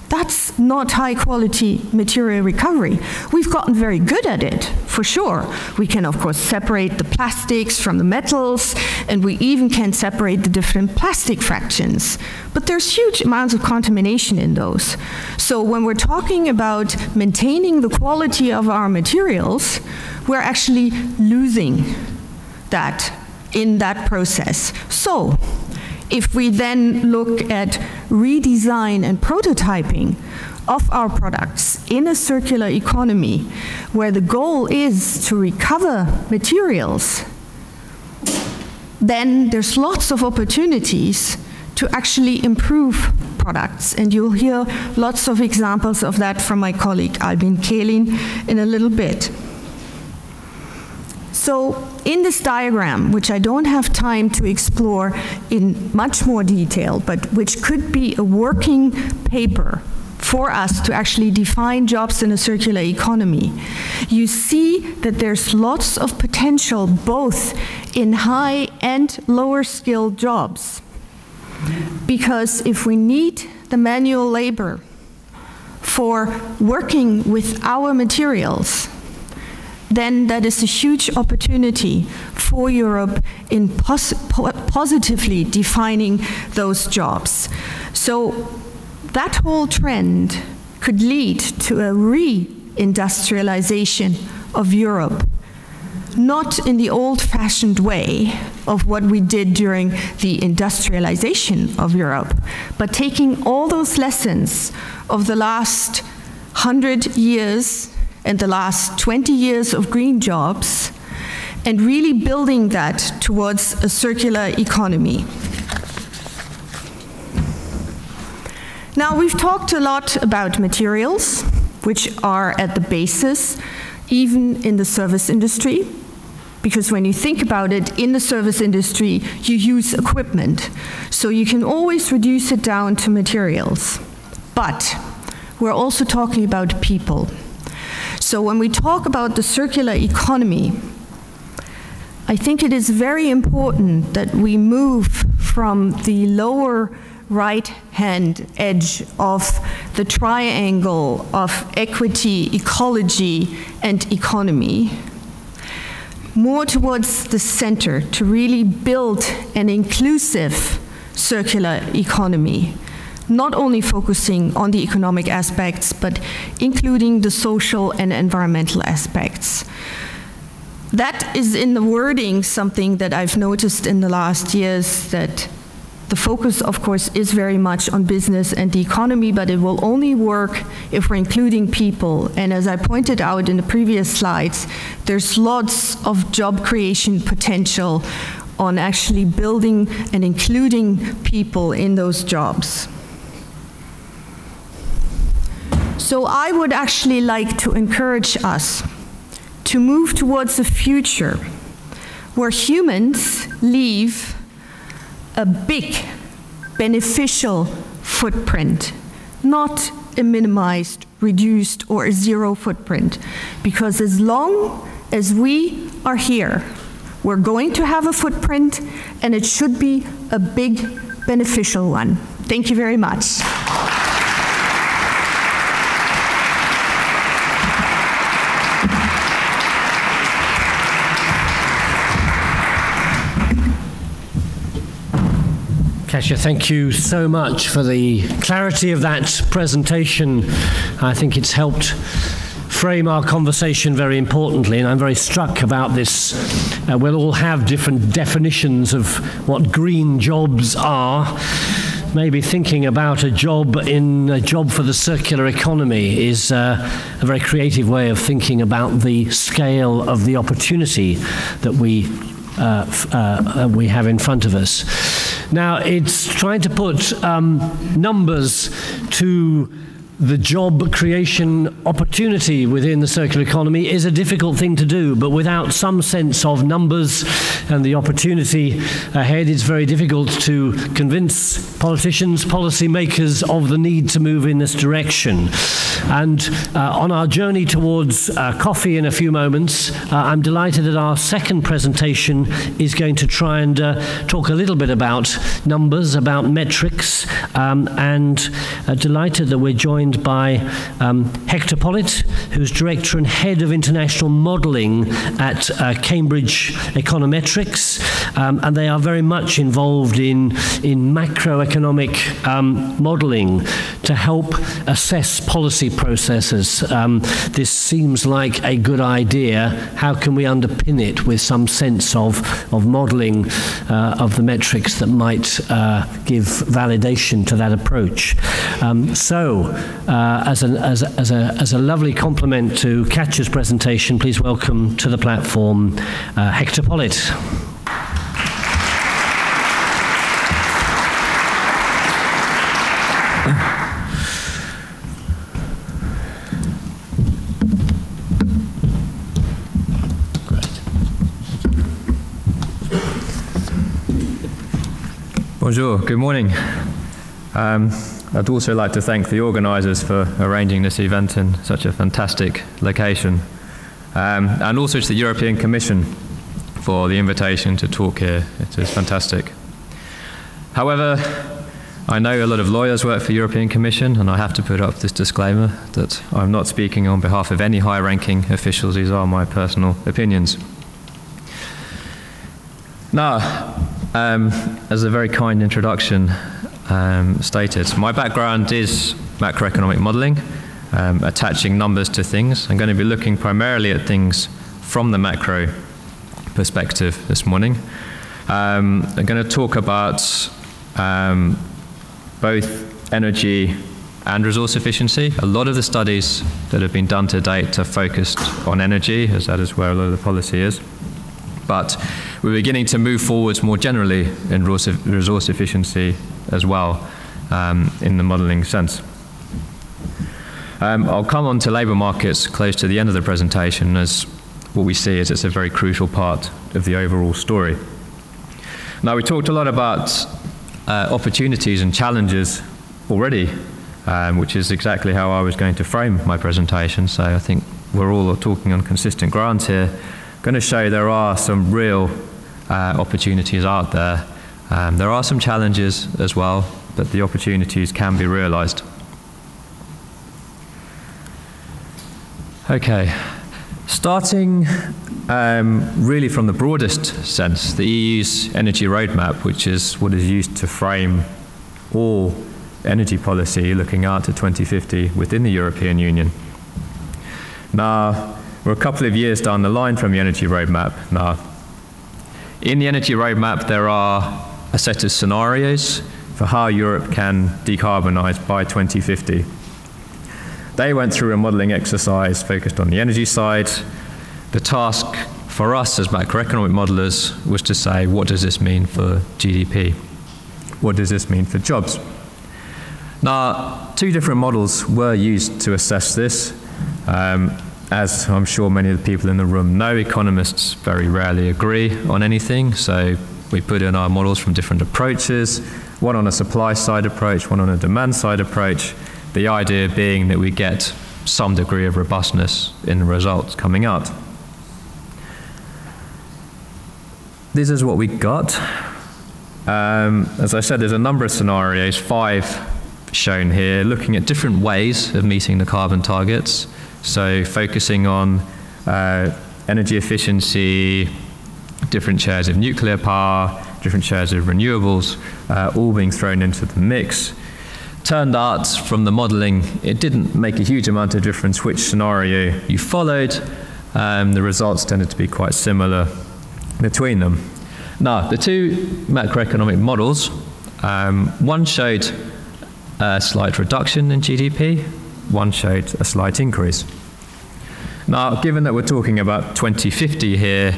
that's not high-quality material recovery. We've gotten very good at it, for sure. We can, of course, separate the plastics from the metals, and we even can separate the different plastic fractions. But there's huge amounts of contamination in those. So when we're talking about maintaining the quality of our materials, we're actually losing that in that process. So if we then look at redesign and prototyping of our products in a circular economy, where the goal is to recover materials, then there's lots of opportunities to actually improve products. And you'll hear lots of examples of that from my colleague Albin Kehlin in a little bit. So in this diagram, which I don't have time to explore in much more detail, but which could be a working paper for us to actually define jobs in a circular economy, you see that there's lots of potential both in high and lower skilled jobs. Because if we need the manual labor for working with our materials, then that is a huge opportunity for Europe in positively defining those jobs. So that whole trend could lead to a re-industrialization of Europe, not in the old-fashioned way of what we did during the industrialization of Europe, but taking all those lessons of the last 100 years and the last 20 years of green jobs, and really building that towards a circular economy. Now, we've talked a lot about materials, which are at the basis, even in the service industry, because when you think about it, in the service industry, you use equipment, so you can always reduce it down to materials. But we're also talking about people. So when we talk about the circular economy, I think it is very important that we move from the lower right-hand edge of the triangle of equity, ecology, and economy, more towards the center to really build an inclusive circular economy, not only focusing on the economic aspects, but including the social and environmental aspects. That is in the wording something that I've noticed in the last years, that the focus, of course, is very much on business and the economy, but it will only work if we're including people. And as I pointed out in the previous slides, there's lots of job creation potential on actually building and including people in those jobs. So I would actually like to encourage us to move towards a future where humans leave a big beneficial footprint, not a minimized, reduced, or a zero footprint. Because as long as we are here, we're going to have a footprint, and it should be a big beneficial one. Thank you very much. Katja, thank you so much for the clarity of that presentation. I think it's helped frame our conversation very importantly, and I'm very struck about this. We'll all have different definitions of what green jobs are. Maybe thinking about a job for the circular economy is a very creative way of thinking about the scale of the opportunity that we have in front of us. Now, it's trying to put numbers to the job creation opportunity within the circular economy is a difficult thing to do, but without some sense of numbers and the opportunity ahead, it's very difficult to convince politicians, policymakers of the need to move in this direction. And on our journey towards coffee in a few moments, I'm delighted that our second presentation is going to try and talk a little bit about numbers, about metrics, and delighted that we're joined by Hector Pollitt, who's Director and Head of International Modelling at Cambridge Econometrics, and they are very much involved in macroeconomic modelling to help assess policy processes. This seems like a good idea. How can we underpin it with some sense of modelling of the metrics that might give validation to that approach? As a lovely complement to Katja's presentation, please welcome to the platform Hector Pollitt. Bonjour, good morning. I'd also like to thank the organisers for arranging this event in such a fantastic location, and also to the European Commission for the invitation to talk here. It is fantastic. However, I know a lot of lawyers work for the European Commission, and I have to put up this disclaimer that I'm not speaking on behalf of any high-ranking officials. These are my personal opinions. Now, as a very kind introduction stated, my background is macroeconomic modelling, attaching numbers to things. I'm going to be looking primarily at things from the macro perspective this morning. I'm going to talk about both energy and resource efficiency. A lot of the studies that have been done to date are focused on energy, as that is where a lot of the policy is. But we're beginning to move forwards more generally in resource efficiency as well, in the modelling sense. I'll come on to labour markets close to the end of the presentation, as what we see is it's a very crucial part of the overall story. Now, we talked a lot about opportunities and challenges already, which is exactly how I was going to frame my presentation, so I think we're all talking on consistent ground here. I'm going to show there are some real opportunities out there. There are some challenges as well, but the opportunities can be realised. Okay, starting really from the broadest sense, the EU's energy roadmap, which is what is used to frame all energy policy looking out to 2050 within the European Union. Now, we're a couple of years down the line from the energy roadmap. Now, in the energy roadmap, there are a set of scenarios for how Europe can decarbonise by 2050. They went through a modelling exercise focused on the energy side. The task for us as macroeconomic modellers was to say, what does this mean for GDP? What does this mean for jobs? Now, two different models were used to assess this. As I'm sure many of the people in the room know, economists very rarely agree on anything, so we put in our models from different approaches, one on a supply side approach, one on a demand side approach, the idea being that we get some degree of robustness in the results coming out. This is what we got. As I said, there's a number of scenarios, 5 shown here, looking at different ways of meeting the carbon targets. So focusing on energy efficiency, different shares of nuclear power, different shares of renewables, all being thrown into the mix. Turned out from the modeling, it didn't make a huge amount of difference which scenario you followed. The results tended to be quite similar between them. Now, the two macroeconomic models, one showed a slight reduction in GDP, one showed a slight increase. Now, given that we're talking about 2050 here,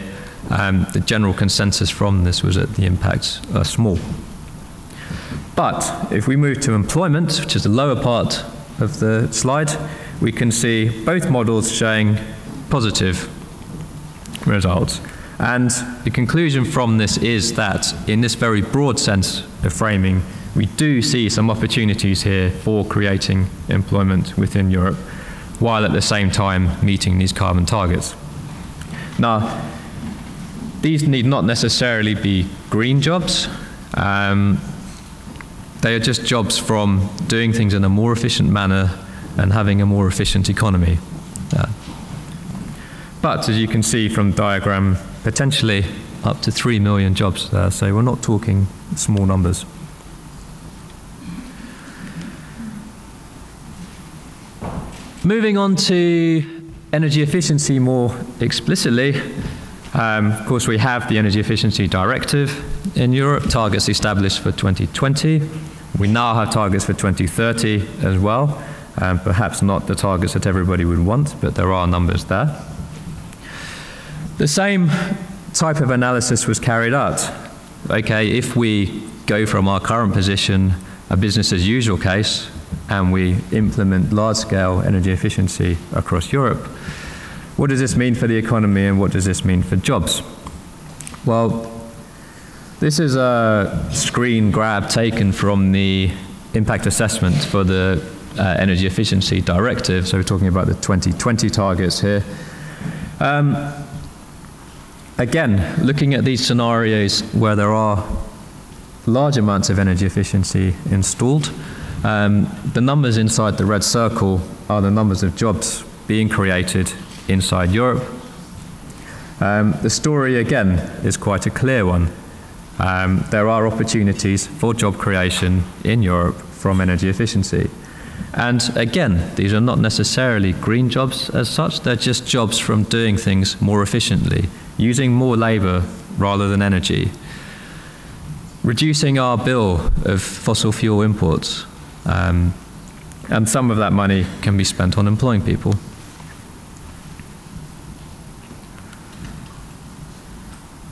the general consensus from this was that the impacts are small. But if we move to employment, which is the lower part of the slide, we can see both models showing positive results. And the conclusion from this is that in this very broad sense of framing, we do see some opportunities here for creating employment within Europe, while at the same time meeting these carbon targets. Now, these need not necessarily be green jobs. They are just jobs from doing things in a more efficient manner and having a more efficient economy. But as you can see from the diagram, potentially up to 3 million jobs there, so we're not talking small numbers. Moving on to energy efficiency more explicitly, of course we have the Energy Efficiency Directive in Europe, targets established for 2020. We now have targets for 2030 as well, perhaps not the targets that everybody would want, but there are numbers there. The same type of analysis was carried out. Okay, if we go from our current position, a business as usual case, and we implement large-scale energy efficiency across Europe, what does this mean for the economy and what does this mean for jobs? Well, this is a screen grab taken from the impact assessment for the Energy Efficiency Directive, so we're talking about the 2020 targets here. Again, looking at these scenarios where there are large amounts of energy efficiency installed, the numbers inside the red circle are the numbers of jobs being created inside Europe. The story, again, is quite a clear one. There are opportunities for job creation in Europe from energy efficiency. And again, these are not necessarily green jobs as such, they're just jobs from doing things more efficiently, using more labor rather than energy, reducing our bill of fossil fuel imports, and some of that money can be spent on employing people.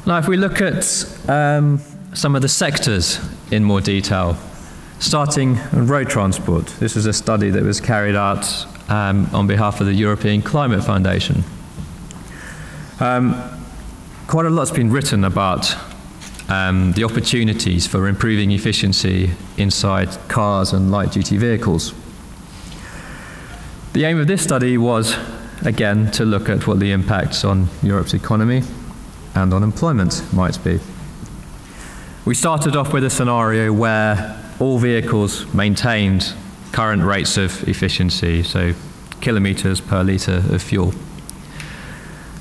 Now, if we look at some of the sectors in more detail, starting with road transport. This is a study that was carried out on behalf of the European Climate Foundation. Quite a lot's been written about the opportunities for improving efficiency inside cars and light-duty vehicles. The aim of this study was, again, to look at what the impacts on Europe's economy and on employment might be. We started off with a scenario where all vehicles maintained current rates of efficiency, so kilometers per litre of fuel.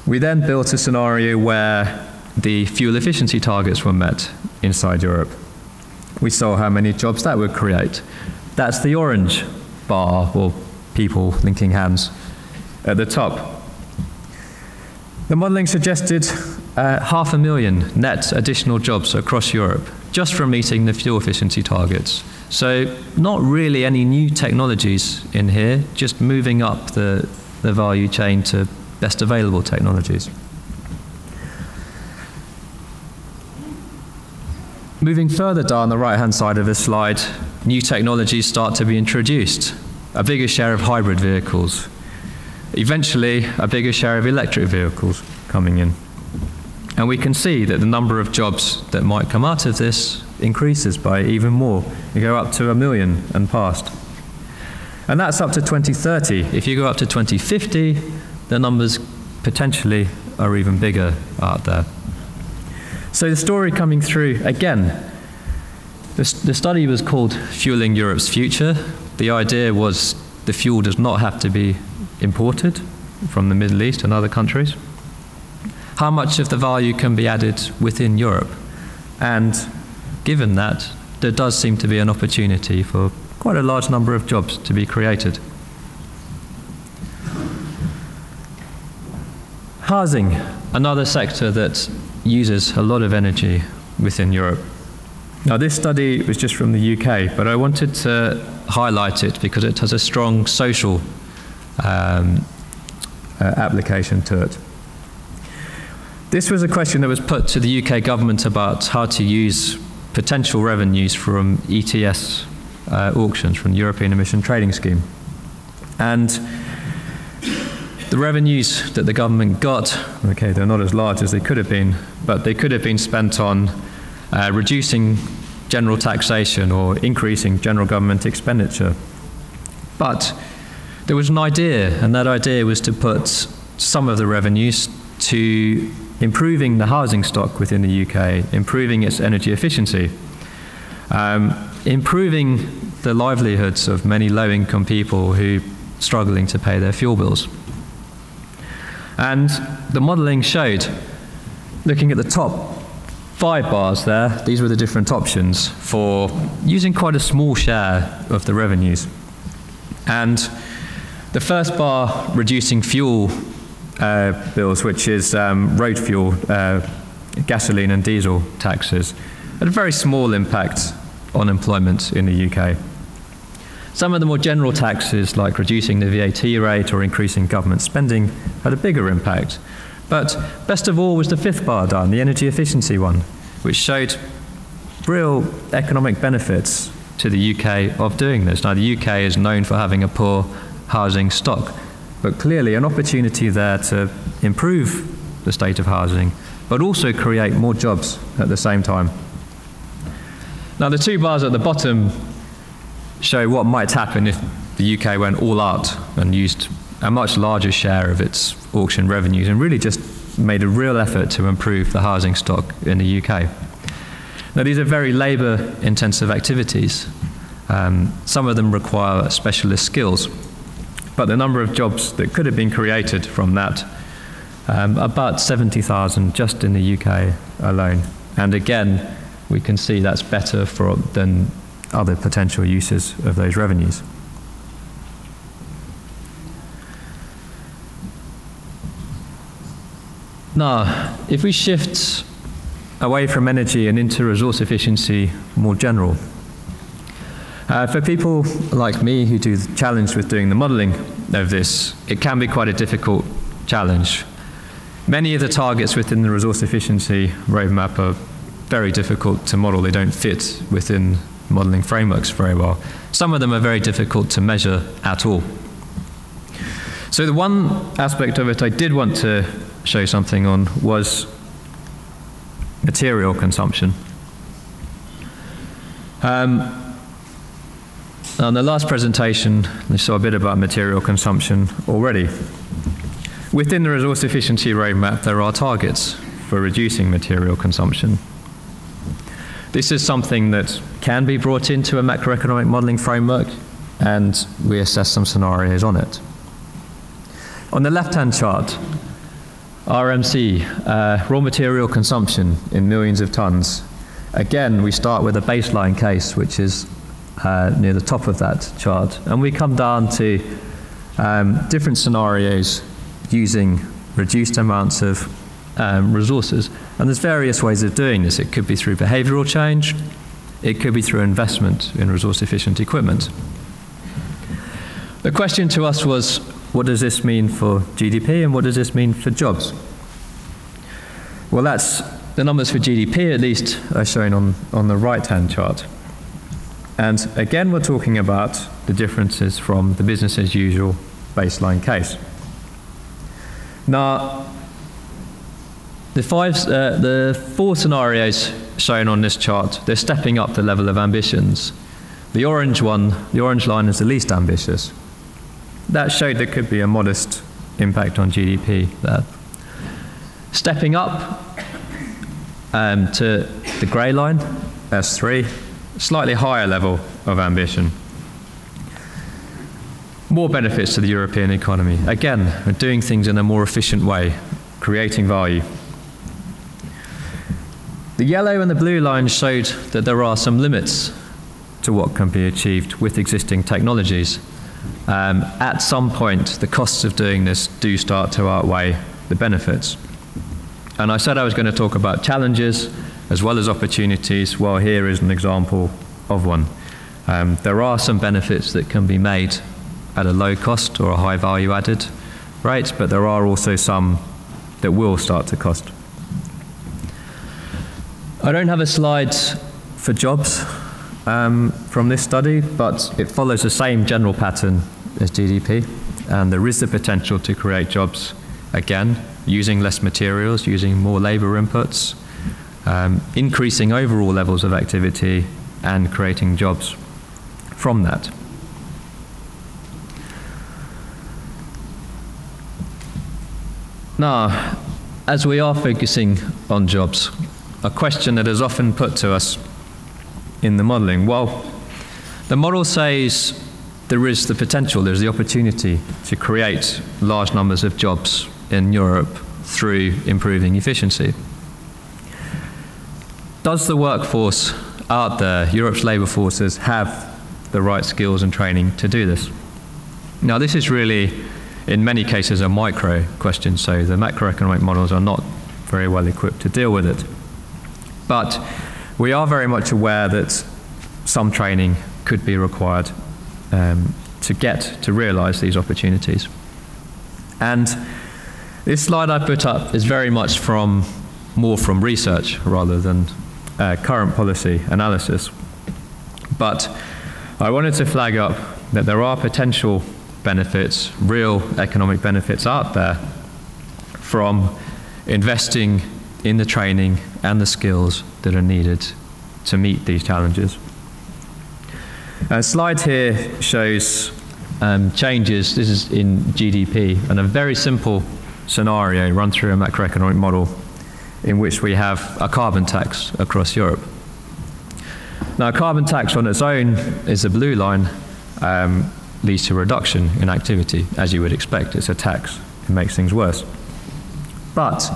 We then built a scenario where the fuel efficiency targets were met inside Europe. We saw how many jobs that would create. That's the orange bar, or people linking hands, at the top. The modelling suggested 500,000 net additional jobs across Europe, just from meeting the fuel efficiency targets. So not really any new technologies in here, just moving up the value chain to best available technologies. Moving further down the right-hand side of this slide, new technologies start to be introduced. A bigger share of hybrid vehicles. Eventually, a bigger share of electric vehicles coming in. And we can see that the number of jobs that might come out of this increases by even more. You go up to 1 million and past. And that's up to 2030. If you go up to 2050, the numbers potentially are even bigger out there. So the story coming through, again, the study was called Fueling Europe's Future. The idea was the fuel does not have to be imported from the Middle East and other countries. How much of the value can be added within Europe? And given that, there does seem to be an opportunity for quite a large number of jobs to be created. Housing, another sector that uses a lot of energy within Europe. Now, this study was just from the UK, but I wanted to highlight it because it has a strong social application to it. This was a question that was put to the UK government about how to use potential revenues from ETS auctions, from the European Emission Trading Scheme. And the revenues that the government got, okay, they're not as large as they could have been, but they could have been spent on reducing general taxation or increasing general government expenditure. But there was an idea, and that idea was to put some of the revenues to improving the housing stock within the UK, improving its energy efficiency, improving the livelihoods of many low-income people who are struggling to pay their fuel bills. And the modelling showed, looking at the top 5 bars there, these were the different options for using quite a small share of the revenues. And the first bar, reducing fuel bills, which is road fuel, gasoline and diesel taxes, had a very small impact on employment in the UK. Some of the more general taxes, like reducing the VAT rate or increasing government spending, had a bigger impact. But best of all was the 5th bar down, the energy efficiency one, which showed real economic benefits to the UK of doing this. Now, the UK is known for having a poor housing stock, but clearly an opportunity there to improve the state of housing, but also create more jobs at the same time. Now, the 2 bars at the bottom show what might happen if the UK went all out and used a much larger share of its auction revenues and really just made a real effort to improve the housing stock in the UK. Now, these are very labour-intensive activities. Some of them require specialist skills, but the number of jobs that could have been created from that, about 70,000 just in the UK alone. And again, we can see that's better than other potential uses of those revenues. Now, if we shift away from energy and into resource efficiency more general, for people like me who do the challenge with doing the modelling of this, it can be quite a difficult challenge. Many of the targets within the resource efficiency roadmap are very difficult to model. They don't fit within modelling frameworks very well. Some of them are very difficult to measure at all. So the one aspect of it I did want to show something on was material consumption. On the last presentation, we saw a bit about material consumption already. Within the resource efficiency roadmap, there are targets for reducing material consumption. This is something that can be brought into a macroeconomic modelling framework, and we assess some scenarios on it. On the left-hand chart, RMC, raw material consumption in millions of tonnes. Again, we start with a baseline case, which is near the top of that chart, and we come down to different scenarios using reduced amounts of resources. And there's various ways of doing this. It could be through behavioural change. It could be through investment in resource-efficient equipment. The question to us was, what does this mean for GDP and what does this mean for jobs? Well, that's the numbers for GDP, at least, are shown on the right-hand chart. And again, we're talking about the differences from the business as usual baseline case. Now, the 4 scenarios shown on this chart, they're stepping up the level of ambitions. The orange line is the least ambitious. That showed there could be a modest impact on GDP there. Stepping up to the grey line, S3, slightly higher level of ambition. More benefits to the European economy. Again, we're doing things in a more efficient way, creating value. The yellow and the blue lines showed that there are some limits to what can be achieved with existing technologies. At some point, the costs of doing this do start to outweigh the benefits. And I said I was going to talk about challenges as well as opportunities. Well, here is an example of one. There are some benefits that can be made at a low cost or a high value added rate, but there are also some that will start to cost. I don't have a slide for jobs from this study, but it follows the same general pattern as GDP, and there is the potential to create jobs again, using less materials, using more labor inputs, increasing overall levels of activity and creating jobs from that. Now, as we are focusing on jobs, a question that is often put to us in the modelling, well, the model says there is the potential, there's the opportunity to create large numbers of jobs in Europe through improving efficiency. Does the workforce out there, Europe's labour forces, have the right skills and training to do this? Now, this is really, in many cases, a micro question, so the macroeconomic models are not very well equipped to deal with it. But we are very much aware that some training could be required to realise these opportunities. And this slide I put up is very much more from research rather than current policy analysis. But I wanted to flag up that there are potential benefits, real economic benefits out there from investing in the training and the skills that are needed to meet these challenges. A slide here shows changes, this is in GDP, and a very simple scenario run through a macroeconomic model in which we have a carbon tax across Europe. Now, a carbon tax on its own is the blue line, leads to a reduction in activity, as you would expect. It's a tax, it makes things worse. But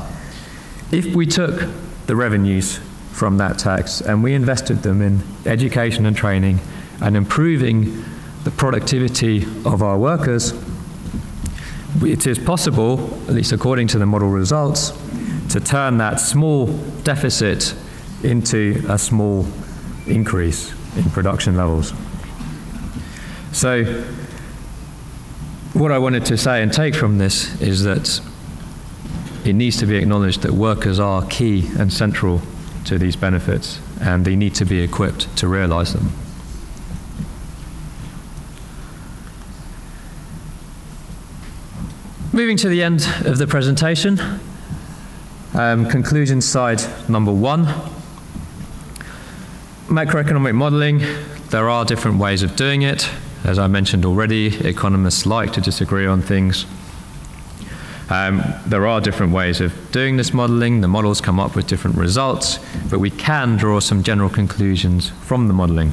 if we took the revenues from that tax and we invested them in education and training and improving the productivity of our workers, it is possible, at least according to the model results, to turn that small deficit into a small increase in production levels. So what I wanted to say and take from this is that it needs to be acknowledged that workers are key and central to these benefits, and they need to be equipped to realise them. Moving to the end of the presentation, conclusion slide number 1. Macroeconomic modelling, there are different ways of doing it. As I mentioned already, economists like to disagree on things. There are different ways of doing this modelling. The models come up with different results, but we can draw some general conclusions from the modelling.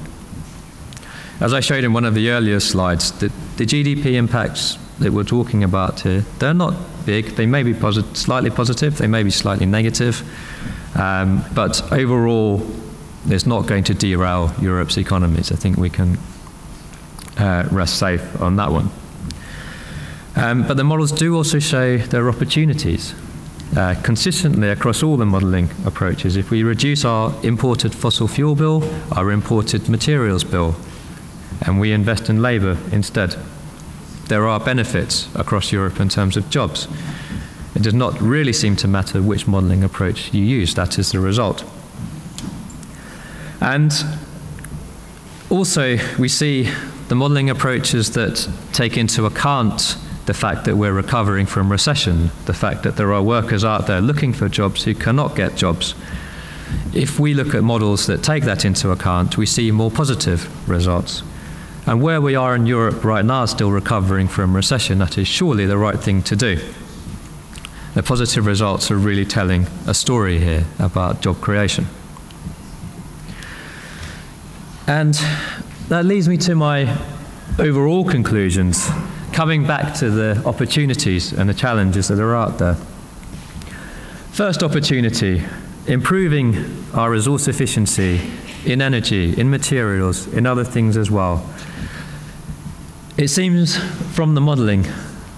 As I showed in one of the earlier slides, the GDP impacts that we're talking about here, they're not big. They may be slightly positive, they may be slightly negative, but overall, it's not going to derail Europe's economies. I think we can rest safe on that one. But the models do also show there are opportunities. Consistently across all the modelling approaches, if we reduce our imported fossil fuel bill, our imported materials bill, and we invest in labour instead, there are benefits across Europe in terms of jobs. It does not really seem to matter which modelling approach you use, that is the result. And also we see the modelling approaches that take into account the fact that we're recovering from recession, the fact that there are workers out there looking for jobs who cannot get jobs. If we look at models that take that into account, we see more positive results. And where we are in Europe right now, still recovering from recession, that is surely the right thing to do. The positive results are really telling a story here about job creation. And that leads me to my overall conclusions, coming back to the opportunities and the challenges that are out there. First opportunity improving our resource efficiency in energy, in materials, in other things as well. It seems from the modelling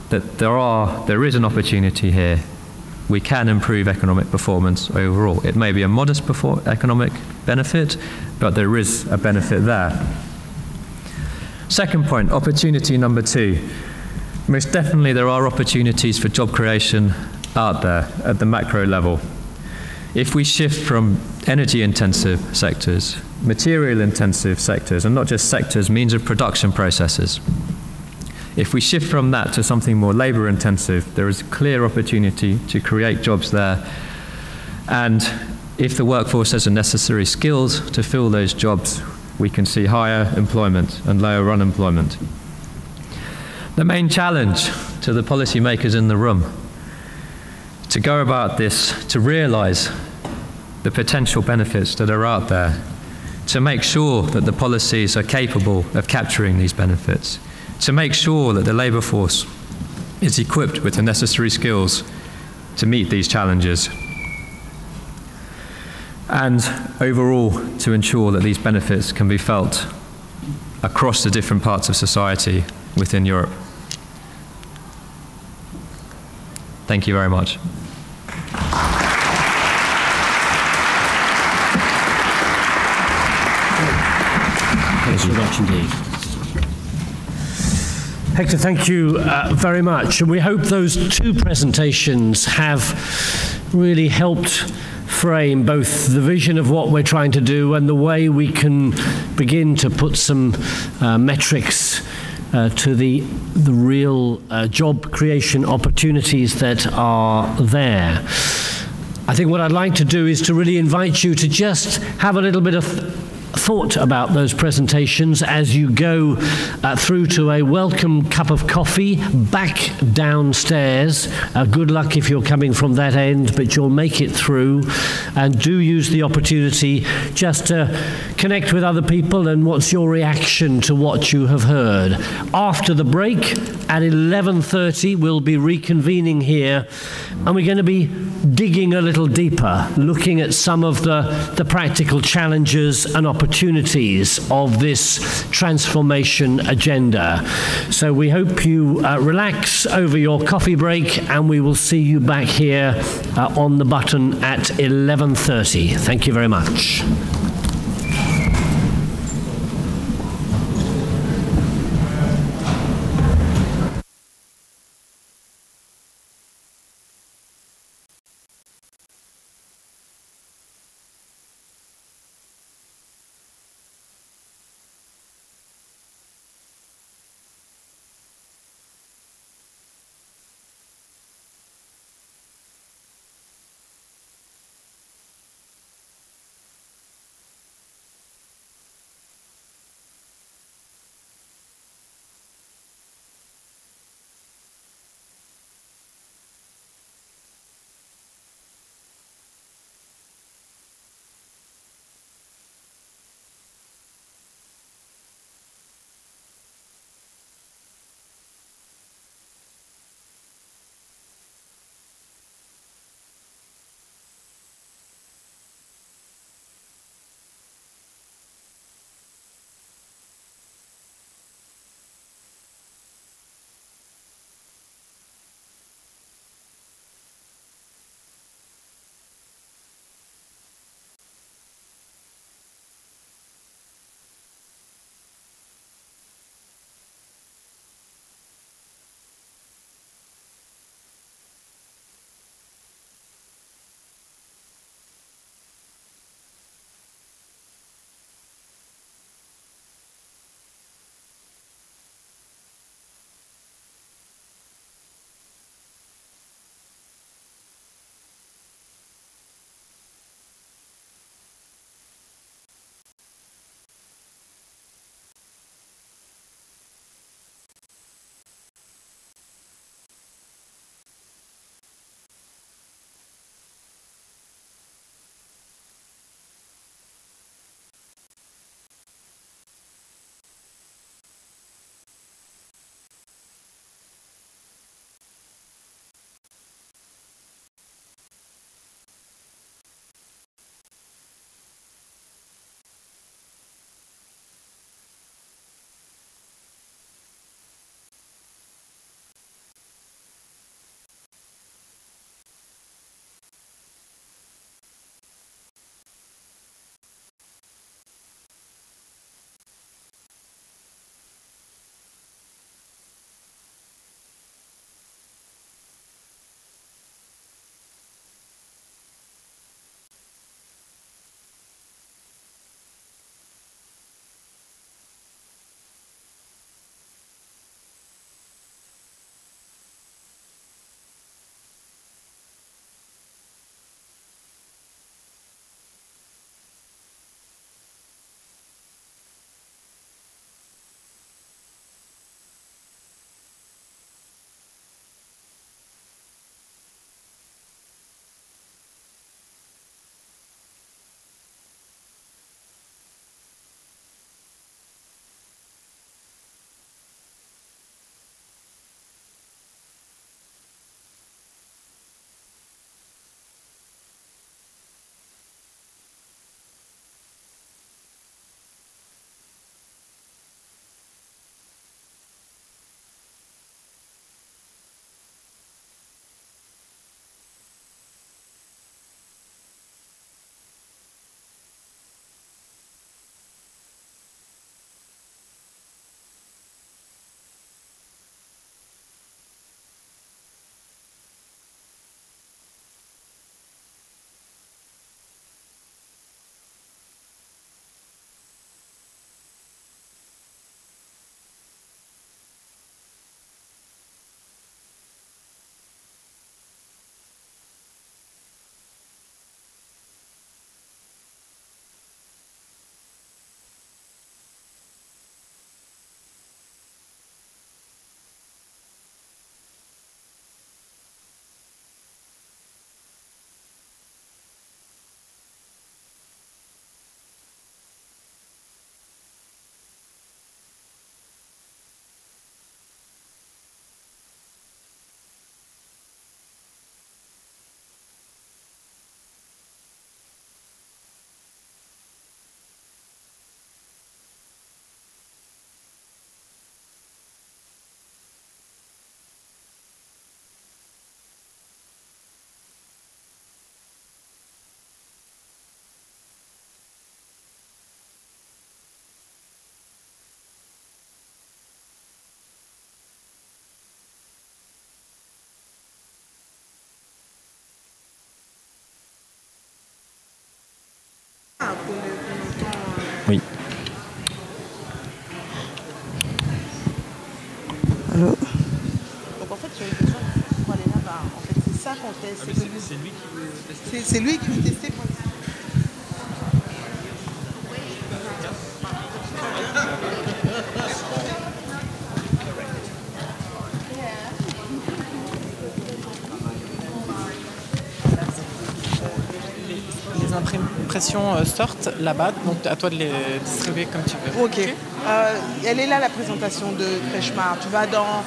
that there is an opportunity here. We can improve economic performance overall. It may be a modest economic benefit, but there is a benefit there. Second point, opportunity number 2. Most definitely there are opportunities for job creation out there at the macro level. If we shift from energy-intensive sectors, material-intensive sectors, and not just sectors, means of production processes, if we shift from that to something more labor-intensive, there is a clear opportunity to create jobs there. And if the workforce has the necessary skills to fill those jobs, we can see higher employment and lower unemployment. The main challenge to the policymakers in the room to go about this, to realise the potential benefits that are out there, to make sure that the policies are capable of capturing these benefits, to make sure that the labour force is equipped with the necessary skills to meet these challenges, and overall to ensure that these benefits can be felt across the different parts of society within Europe. Thank you very much. Thanks very much indeed. Hector, thank you very much. And we hope those 2 presentations have really helped frame both the vision of what we're trying to do and the way we can begin to put some metrics to the real job creation opportunities that are there. I think what I'd like to do is to really invite you to just have a little bit of thought about those presentations as you go through to a welcome cup of coffee back downstairs. Good luck if you're coming from that end, but you'll make it through. And do use the opportunity just to connect with other people and what's your reaction to what you have heard. After the break at 11:30 we'll be reconvening here, and we're going to be digging a little deeper, looking at some of the practical challenges and opportunities of this transformation agenda. So we hope you relax over your coffee break, and we will see you back here on the button at 11:30. Thank you very much. Oui. Allô. Donc en fait, j'avais besoin pour aller là-bas. En fait, c'est ça qu'on teste. C'est lui qui veut tester. C'est lui qui veut tester. Les impressions sortent là-bas, donc à toi de les distribuer comme tu veux. Ok. Elle est là la présentation de Freshmart. Tu vas dans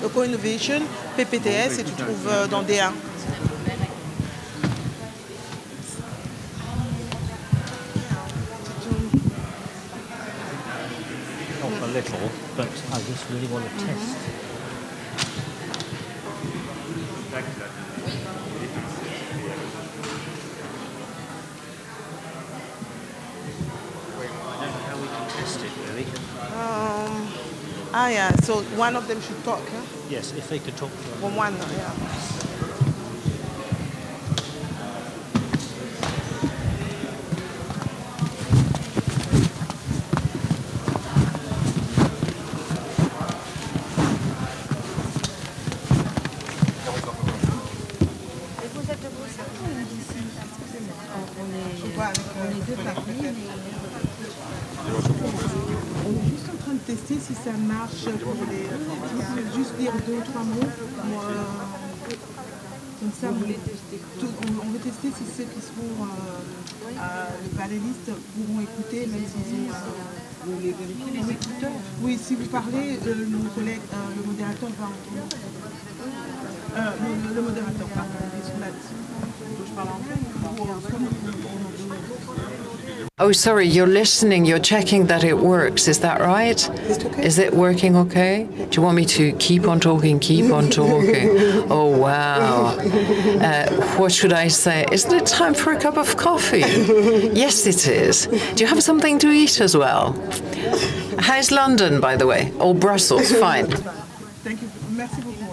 Eco-Innovation, PPTS et tu trouves dans D1. Not a little, but I just really want to test. How we can test it, really. Yeah. So one of them should talk, huh? Yes, if they could talk to Well, one, yeah. On est juste en train de tester si ça marche pour les... Juste dire 2 ou 3 mots. Comme ça, on veut tester si ceux qui sont les panélistes pourront écouter, même s'ils ont les écouteurs. Oui, si vous parlez, mon collègue, le modérateur va entendre. Le modérateur, pardon, il est sur la liste. Je parle en fait. Oh, sorry, you're listening, you're checking that it works, is that right? Okay. Is it working okay? Do you want me to keep on talking, keep on talking? Oh, wow. What should I say? Isn't it time for a cup of coffee? Yes, it is. Do you have something to eat as well? How's London, by the way? Or Brussels? Fine. Thank you. Merci beaucoup.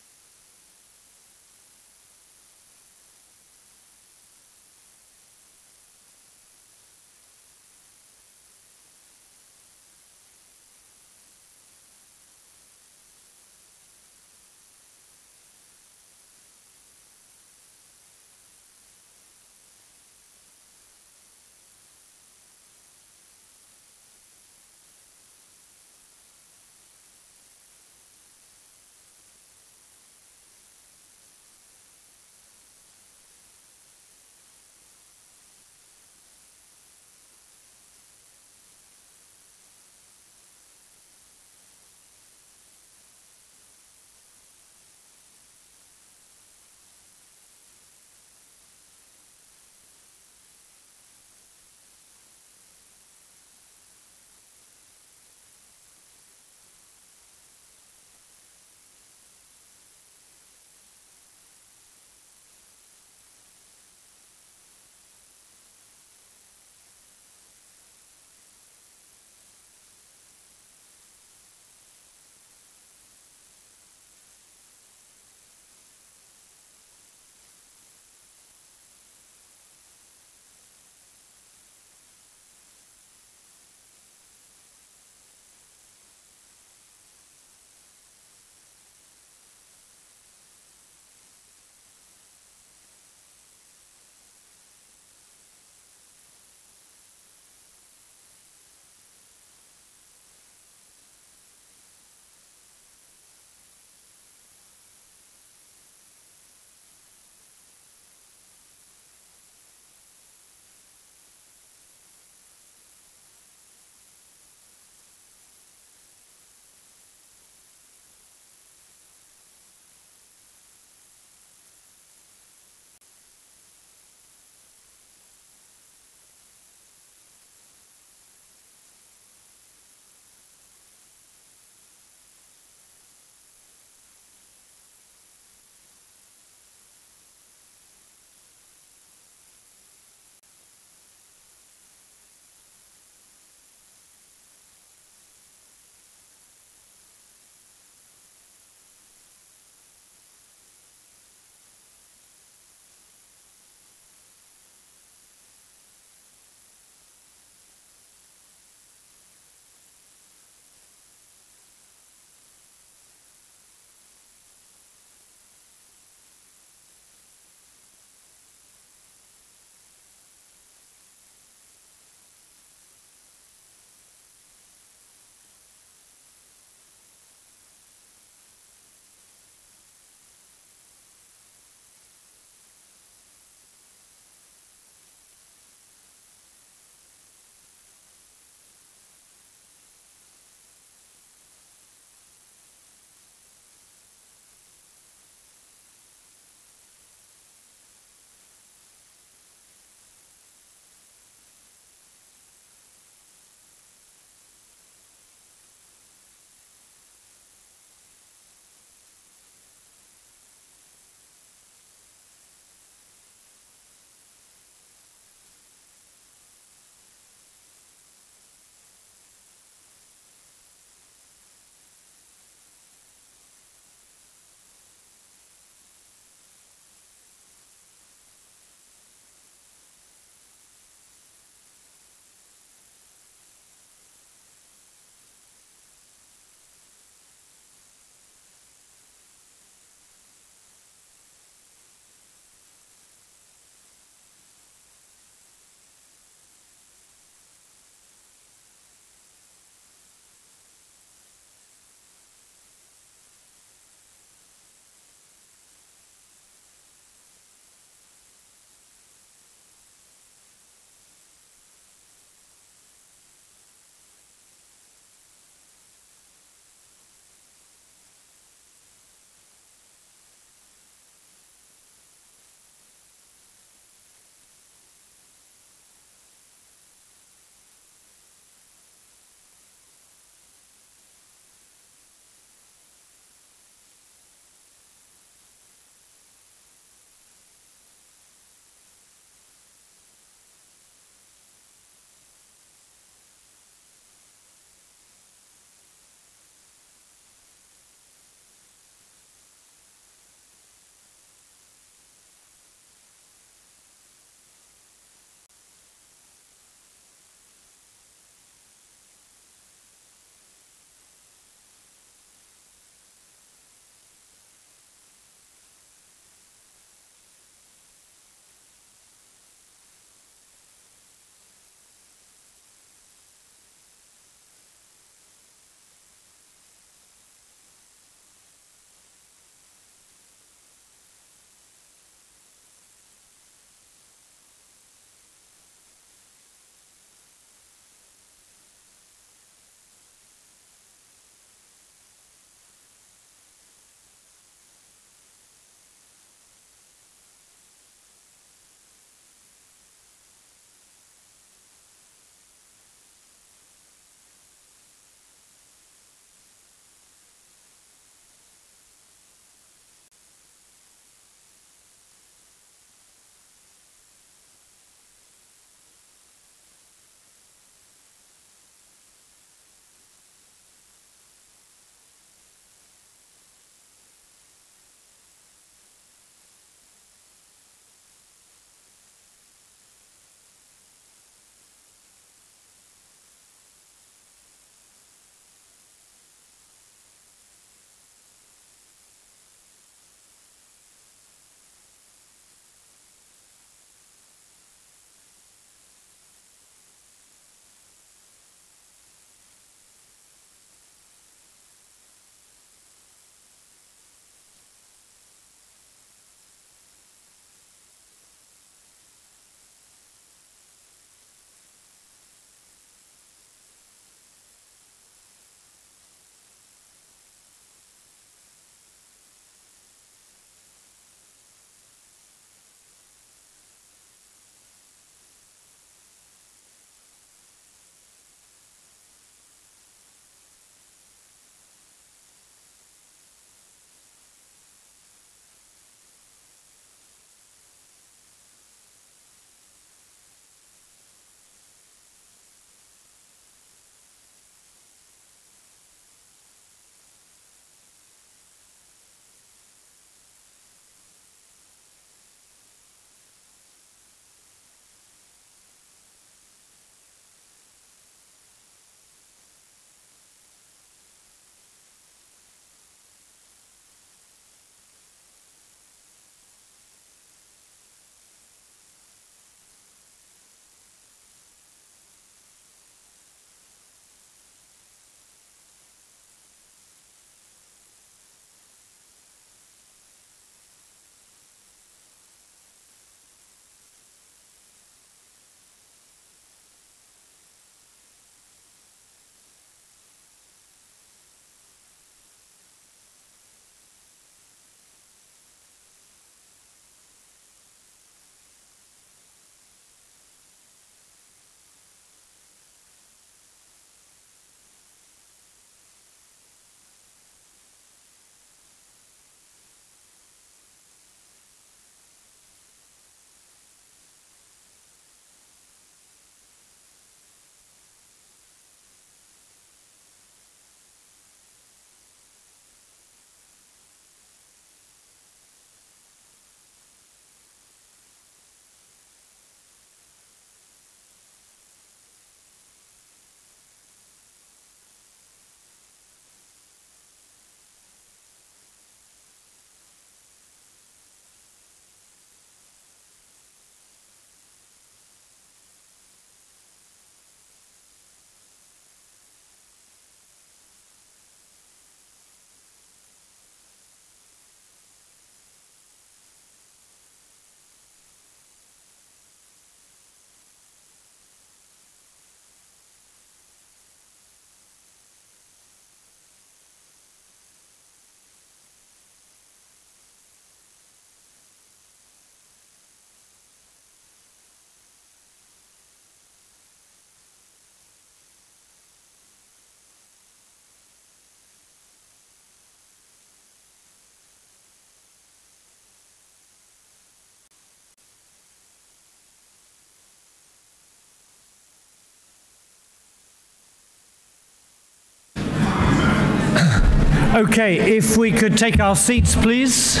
Okay, if we could take our seats, please.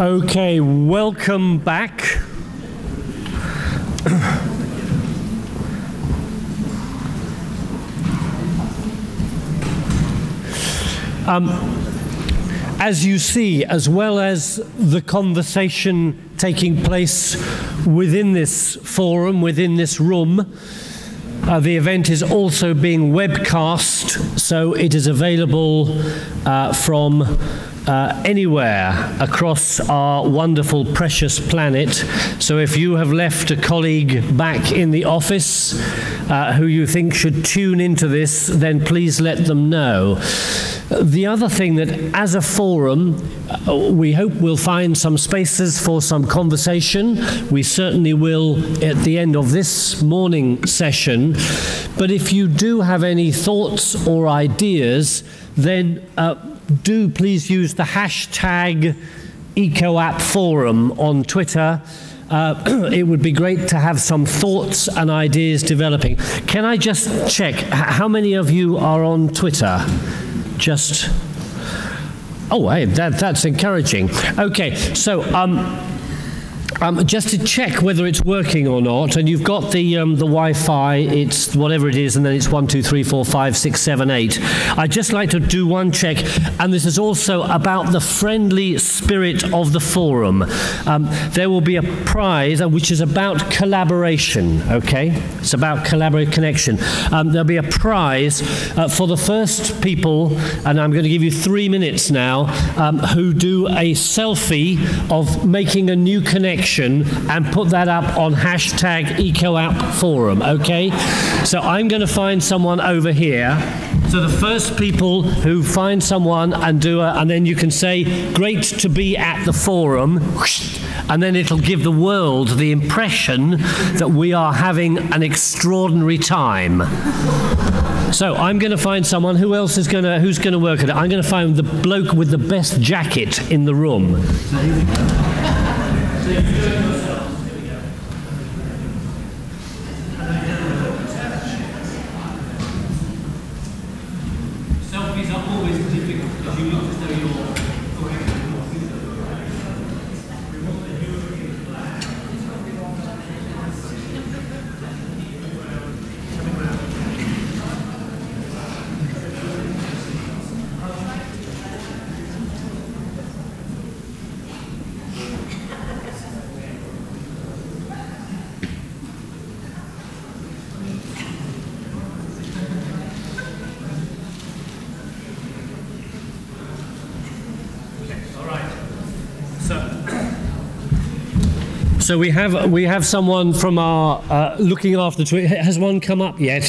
Okay, welcome back. As you see, as well as the conversation taking place within this forum, within this room, the event is also being webcast, so it is available from anywhere across our wonderful, precious planet. So if you have left a colleague back in the office who you think should tune into this, then please let them know. The other thing that, as a forum, we hope we'll find some spaces for some conversation. We certainly will at the end of this morning session. But if you do have any thoughts or ideas, then do please use the hashtag EcoAppForum on Twitter. It would be great to have some thoughts and ideas developing. Can I just check, how many of you are on Twitter? Just, oh, hey, that's encouraging. Okay, so just to check whether it's working or not, and you've got the Wi-Fi, it's whatever it is, and then it's 1, 2, 3, 4, 5, 6, 7, 8. I'd just like to do one check, and this is also about the friendly spirit of the forum. There will be a prize, which is about collaboration, okay? It's about connection. There'll be a prize for the first people, and I'm going to give you 3 minutes now, who do a selfie of making a new connection and put that up on hashtag EcoAppForum, okay? So I'm going to find someone over here. So the first people who find someone and and then you can say, great to be at the forum, and then it'll give the world the impression that we are having an extraordinary time. So I'm going to find someone. Who else is who's going to work at it? I'm going to find the bloke with the best jacket in the room. Selfies are always difficult because you look as though you're So we have someone from our looking after Twitter. Has one come up yet?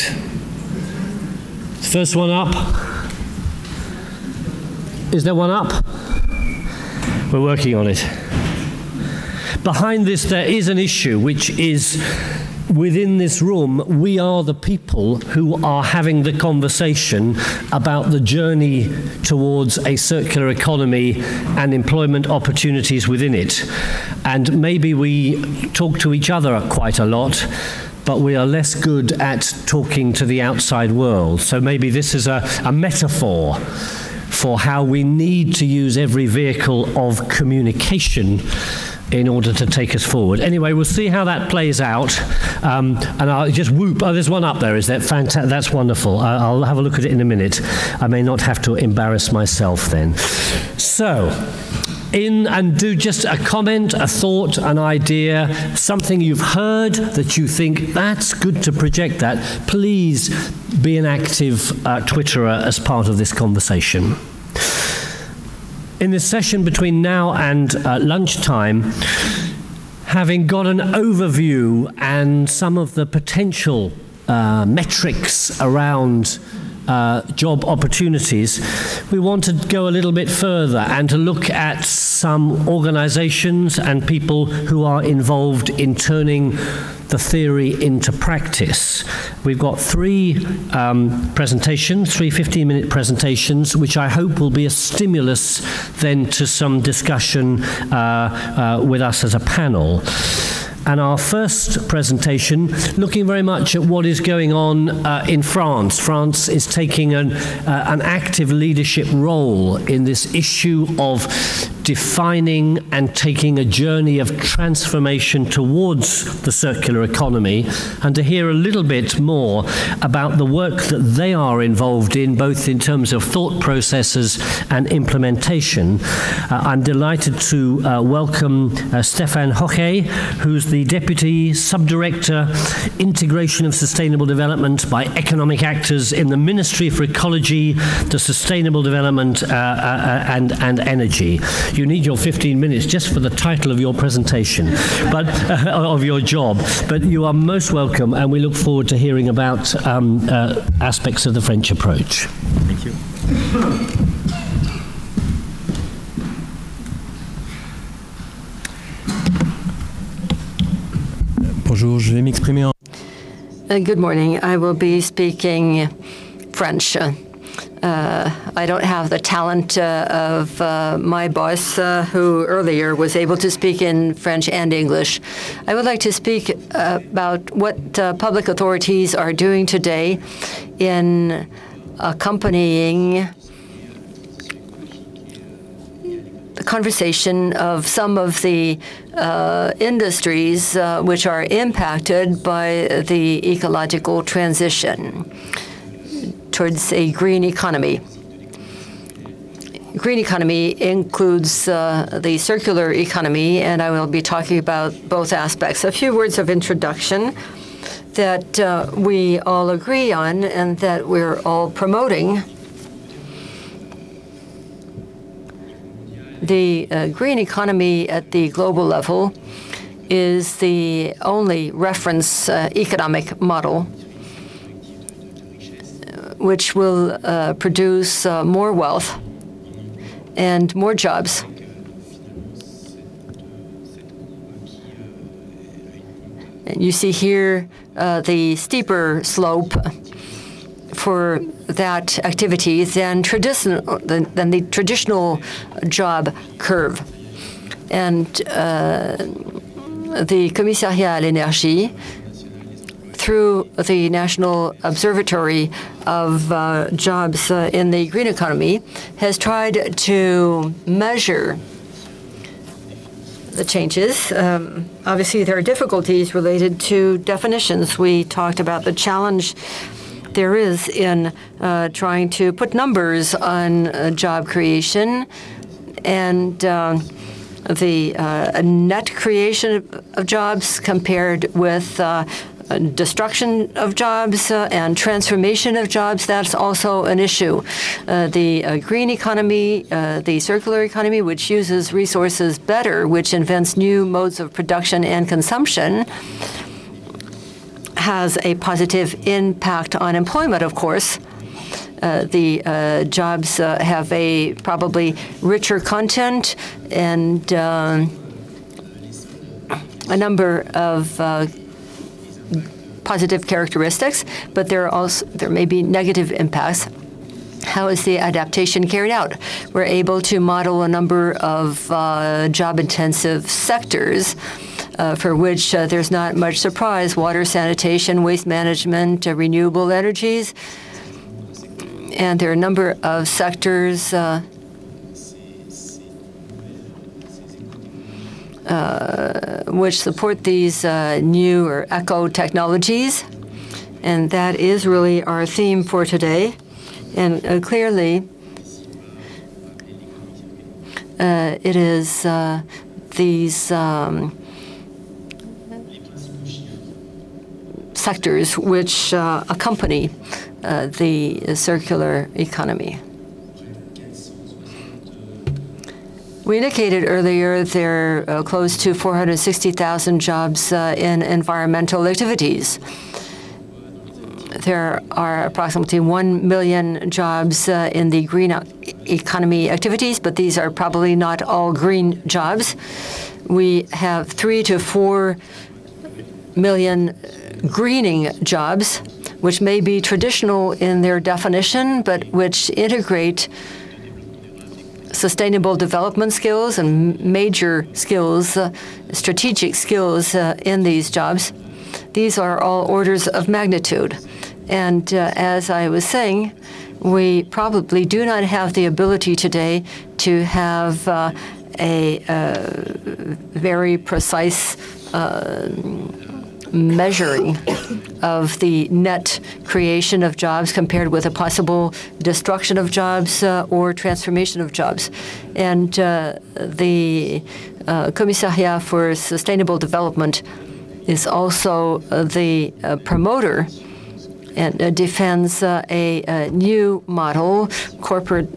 First one up. Is there one up? We're working on it. Behind this there is an issue, which is within this room, we are the people who are having the conversation about the journey towards a circular economy and employment opportunities within it. And maybe we talk to each other quite a lot, but we are less good at talking to the outside world. So maybe this is a metaphor for how we need to use every vehicle of communication in order to take us forward. Anyway, we'll see how that plays out. And I'll just whoop. Oh, there's one up there, is that fantastic? That's wonderful. I'll have a look at it in a minute. I may not have to embarrass myself then. So, and do just a comment, a thought, an idea, something you've heard that you think that's good to project that. Please be an active Twitterer as part of this conversation. In this session between now and lunchtime, having got an overview and some of the potential metrics around job opportunities, we want to go a little bit further and to look at some organizations and people who are involved in turning the theory into practice. We've got three presentations, three 15-minute presentations, which I hope will be a stimulus then to some discussion with us as a panel. And our first presentation, looking very much at what is going on in France. France is taking an active leadership role in this issue of defining and taking a journey of transformation towards the circular economy, and to hear a little bit more about the work that they are involved in, both in terms of thought processes and implementation. I'm delighted to welcome Stéphane Hoche, who's the Deputy Subdirector, Integration of Sustainable Development by Economic Actors in the Ministry for Ecology, the Sustainable Development and Energy. You need your 15 minutes just for the title of your presentation, but of your job. But you are most welcome, and we look forward to hearing about aspects of the French approach. Thank you. Bonjour, je vais m'exprimer en... Good morning. I will be speaking French. I don't have the talent of my boss, who earlier was able to speak in French and English. I would like to speak about what public authorities are doing today in accompanying the conversation of some of the industries which are impacted by the ecological transition towards a green economy. Green economy includes the circular economy, and I will be talking about both aspects. A few words of introduction that we all agree on and that we're all promoting. The green economy at the global level is the only reference economic model which will produce more wealth and more jobs. And you see here the steeper slope for that activity than the traditional job curve. And the Commissariat à l'Énergie, through the National Observatory of Jobs in the Green Economy, has tried to measure the changes. Obviously, there are difficulties related to definitions. We talked about the challenge there is in trying to put numbers on job creation and the net creation of jobs compared with destruction of jobs and transformation of jobs. That's also an issue. The green economy, the circular economy, which uses resources better, which invents new modes of production and consumption, has a positive impact on employment, of course. The jobs have a probably richer content and a number of positive characteristics, but there may be negative impacts. How is the adaptation carried out? We're able to model a number of job-intensive sectors for which there's not much surprise: water, sanitation, waste management, renewable energies. And there are a number of sectors which support these new or eco technologies. And that is really our theme for today. And clearly, it is these sectors which accompany the circular economy. We indicated earlier there are close to 460,000 jobs in environmental activities. There are approximately 1 million jobs in the green economy activities, but these are probably not all green jobs. We have 3 to 4 million greening jobs, which may be traditional in their definition, but which integrate sustainable development skills and major skills, strategic skills in these jobs. These are all orders of magnitude. And as I was saying, we probably do not have the ability today to have a very precise measuring of the net creation of jobs compared with a possible destruction of jobs or transformation of jobs. And the Commissariat for Sustainable Development is also the promoter and defends a new model, corporate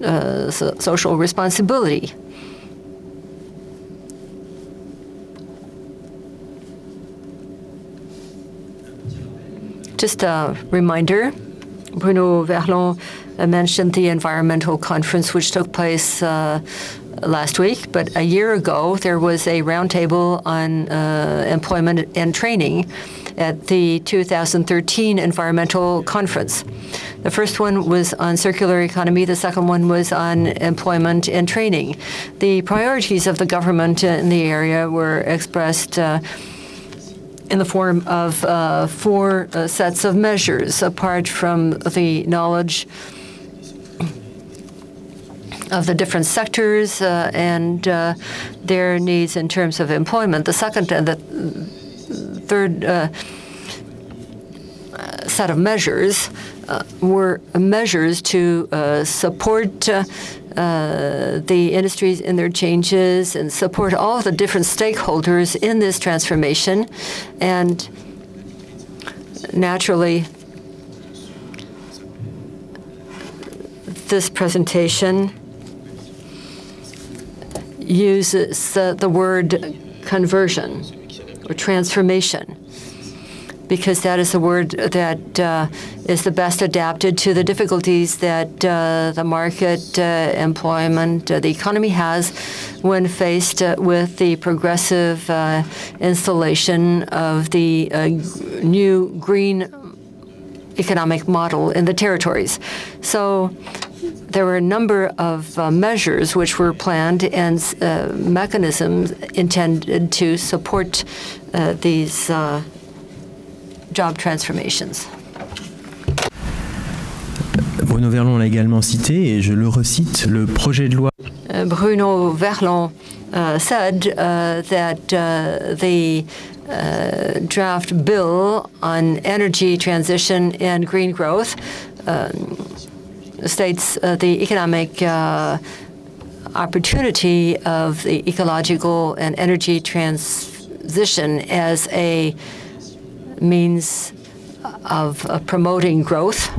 social responsibility. Just a reminder, Bruno Verlon mentioned the environmental conference which took place last week, but a year ago there was a roundtable on employment and training at the 2013 environmental conference. The first one was on circular economy, the second one was on employment and training. The priorities of the government in the area were expressed in the form of 4 sets of measures, apart from the knowledge of the different sectors and their needs in terms of employment. The second and the third set of measures were measures to support the industries in their changes and support all the different stakeholders in this transformation. And naturally, this presentation uses the word conversion or transformation, because that is the word that is the best adapted to the difficulties that the market, employment, the economy has when faced with the progressive installation of the new green economic model in the territories. So there were a number of measures which were planned and mechanisms intended to support these job transformations. Bruno Verlon l'a également cité, et je le recite, le projet de loi. Bruno Verlon said that the draft bill on energy transition and green growth states the economic opportunity of the ecological and energy transition as a means of promoting growth,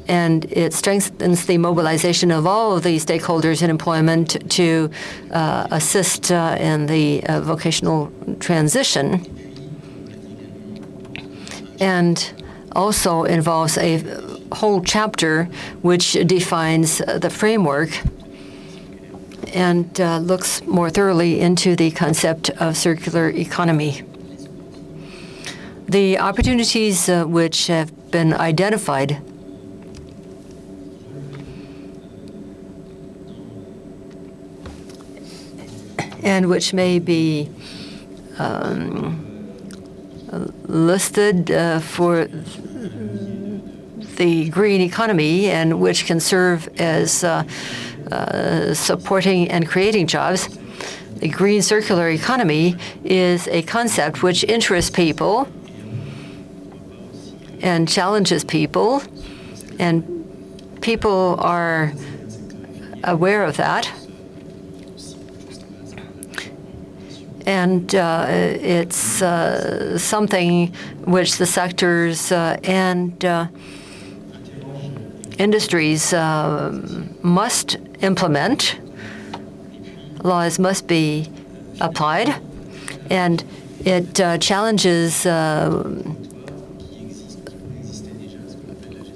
and it strengthens the mobilization of all of the stakeholders in employment to assist in the vocational transition, and also involves a whole chapter which defines the framework and looks more thoroughly into the concept of circular economy. The opportunities which have been identified and which may be listed for the green economy and which can serve as supporting and creating jobs The green circular economy is a concept which interests people and challenges people, and people are aware of that. And it's something which the sectors and industries must implement. Laws must be applied, and it challenges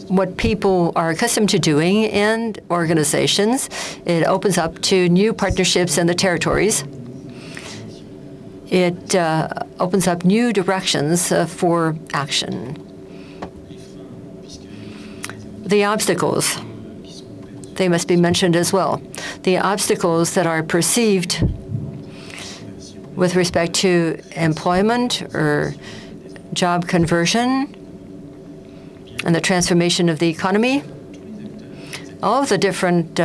what people are accustomed to doing in organizations. It opens up to new partnerships in the territories. It opens up new directions for action. The obstacles, they must be mentioned as well. The obstacles that are perceived with respect to employment or job conversion and the transformation of the economy. All of the different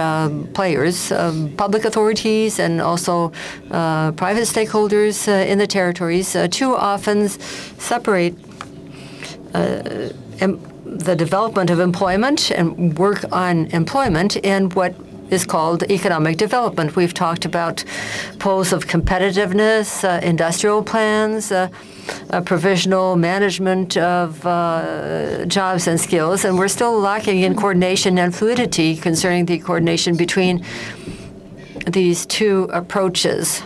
players, public authorities and also private stakeholders in the territories, too often separate the development of employment and work on employment and what is called economic development. We've talked about poles of competitiveness, industrial plans, provisional management of jobs and skills, and we're still lacking in coordination and fluidity concerning the coordination between these two approaches.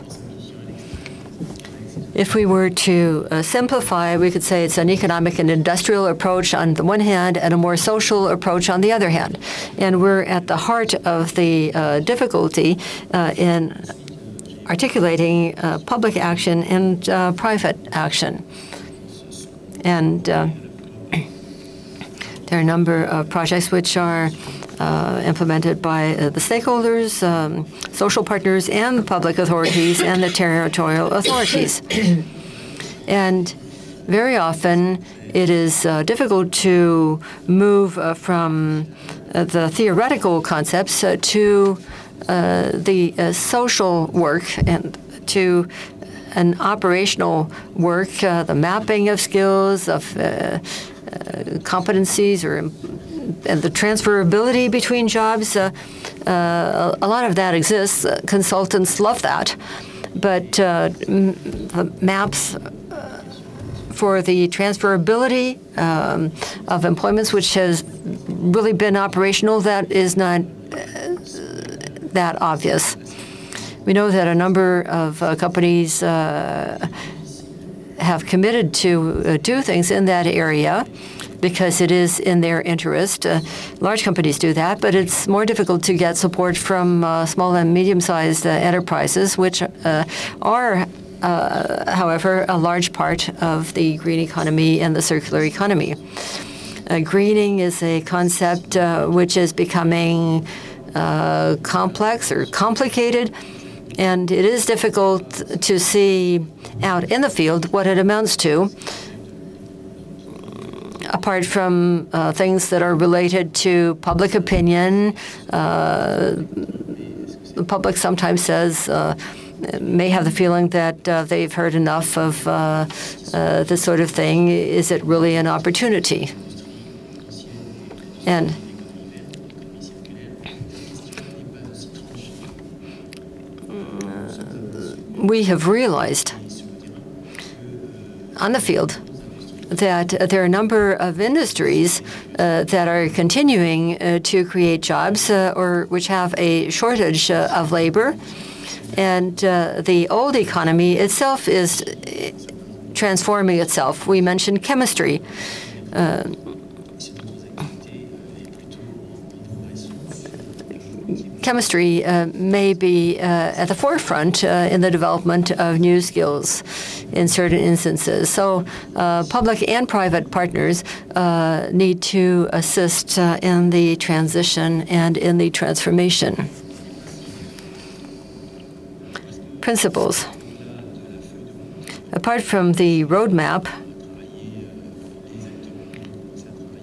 If we were to simplify, we could say it's an economic and industrial approach on the one hand and a more social approach on the other hand. And we're at the heart of the difficulty in articulating public action and private action. And there are a number of projects which are implemented by the stakeholders, social partners, and the public authorities and the territorial authorities. And very often it is difficult to move from the theoretical concepts to the social work and to an operational work, the mapping of skills, of competencies, and the transferability between jobs. A lot of that exists. Consultants love that. But maps for the transferability of employments, which has really been operational, that is not that obvious. We know that a number of companies have committed to do things in that area because it is in their interest. Large companies do that, but it's more difficult to get support from small and medium-sized enterprises, which are, however, a large part of the green economy and the circular economy. Greening is a concept which is becoming complex or complicated, and it is difficult to see out in the field what it amounts to, apart from things that are related to public opinion. The public sometimes says, may have the feeling that they've heard enough of this sort of thing. Is it really an opportunity? And we have realized on the field that there are a number of industries that are continuing to create jobs or which have a shortage of labor. And the old economy itself is transforming itself. We mentioned chemistry. Chemistry may be at the forefront in the development of new skills in certain instances. So public and private partners need to assist in the transition and in the transformation. Principles. Apart from the roadmap,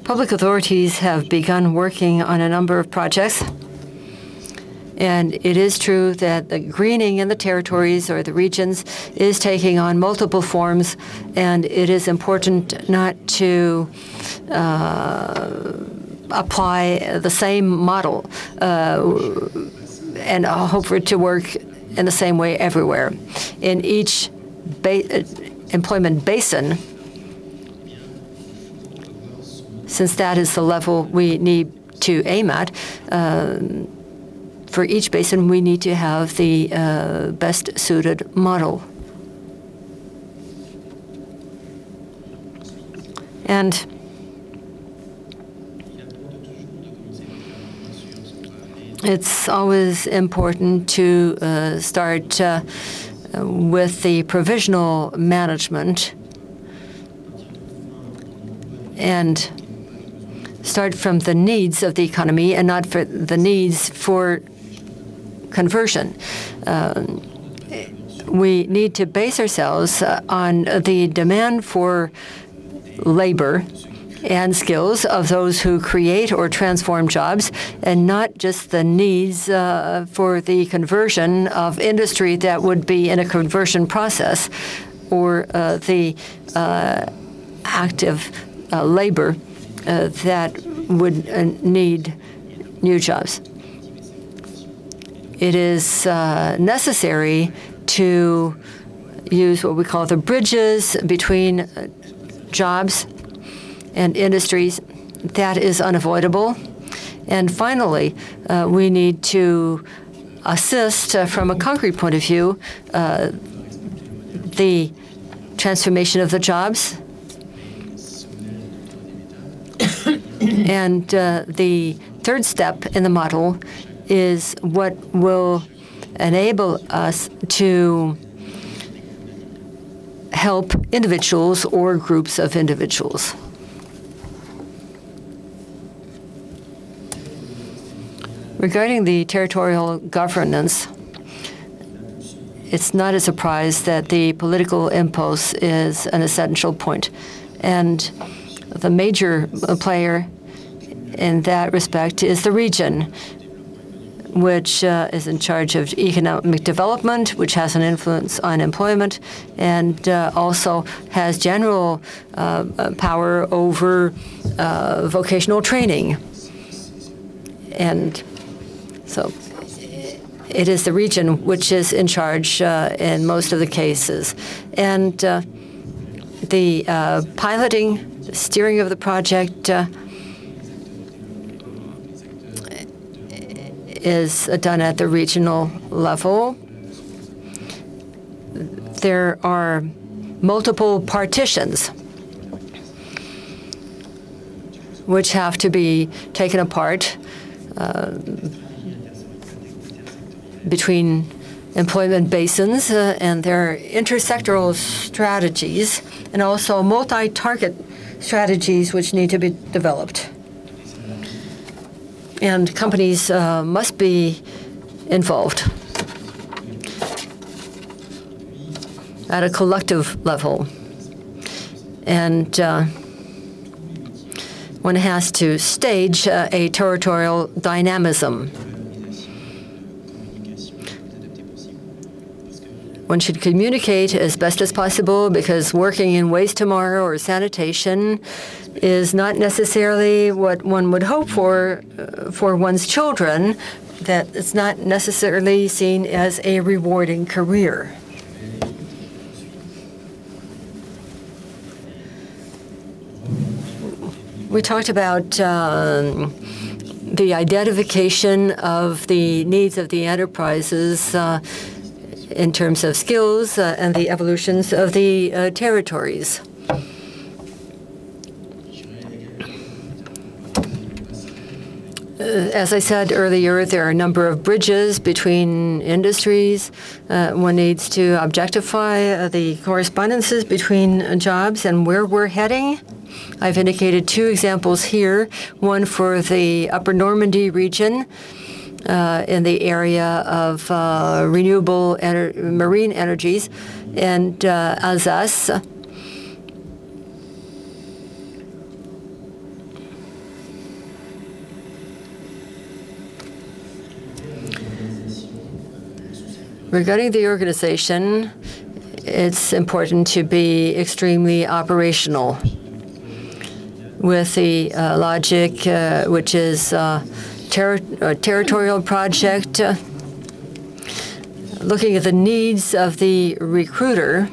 public authorities have begun working on a number of projects And it is true that the greening in the territories or the regions is taking on multiple forms, and it is important not to apply the same model and hope for it to work in the same way everywhere. In each employment basin, since that is the level we need to aim at, for each basin we need to have the best suited model. And it's always important to start with the provisional management and start from the needs of the economy and not for the needs for conversion. We need to base ourselves on the demand for labor and skills of those who create or transform jobs, and not just the needs for the conversion of industry that would be in a conversion process, or the active labor that would need new jobs. It is necessary to use what we call the bridges between jobs and industries. That is unavoidable. And finally, we need to assist from a concrete point of view the transformation of the jobs. And the third step in the model is what will enable us to help individuals or groups of individuals. Regarding the territorial governance, it's not a surprise that the political impulse is an essential point. And the major player in that respect is the region, which is in charge of economic development, which has an influence on employment, and also has general power over vocational training. And so it is the region which is in charge in most of the cases. And the piloting, the steering of the project is done at the regional level. There are multiple partitions which have to be taken apart between employment basins, and there are intersectoral strategies and also multi-target strategies which need to be developed. And companies must be involved at a collective level. And one has to stage a territorial dynamism. One should communicate as best as possible, because working in waste tomorrow or sanitation is not necessarily what one would hope for one's children, that it's not necessarily seen as a rewarding career. We talked about the identification of the needs of the enterprises in terms of skills and the evolutions of the territories. As I said earlier, there are a number of bridges between industries. One needs to objectify the correspondences between jobs and where we're heading. I've indicated two examples here, one for the Upper Normandy region in the area of renewable marine energies, and Alsace. Regarding the organization, it's important to be extremely operational with the logic, which is territorial project, looking at the needs of the recruiter.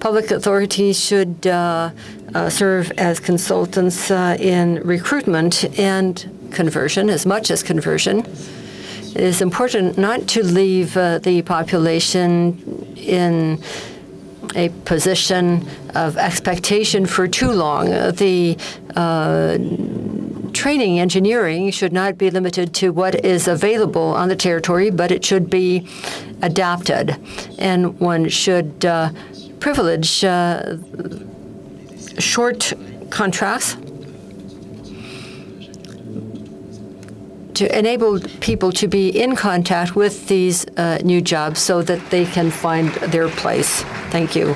Public authorities should serve as consultants in recruitment and conversion, as much as conversion. It is important not to leave the population in a position of expectation for too long. The training engineering should not be limited to what is available on the territory, but it should be adapted. And one should privilege short contracts to enable people to be in contact with these new jobs so that they can find their place. Thank you.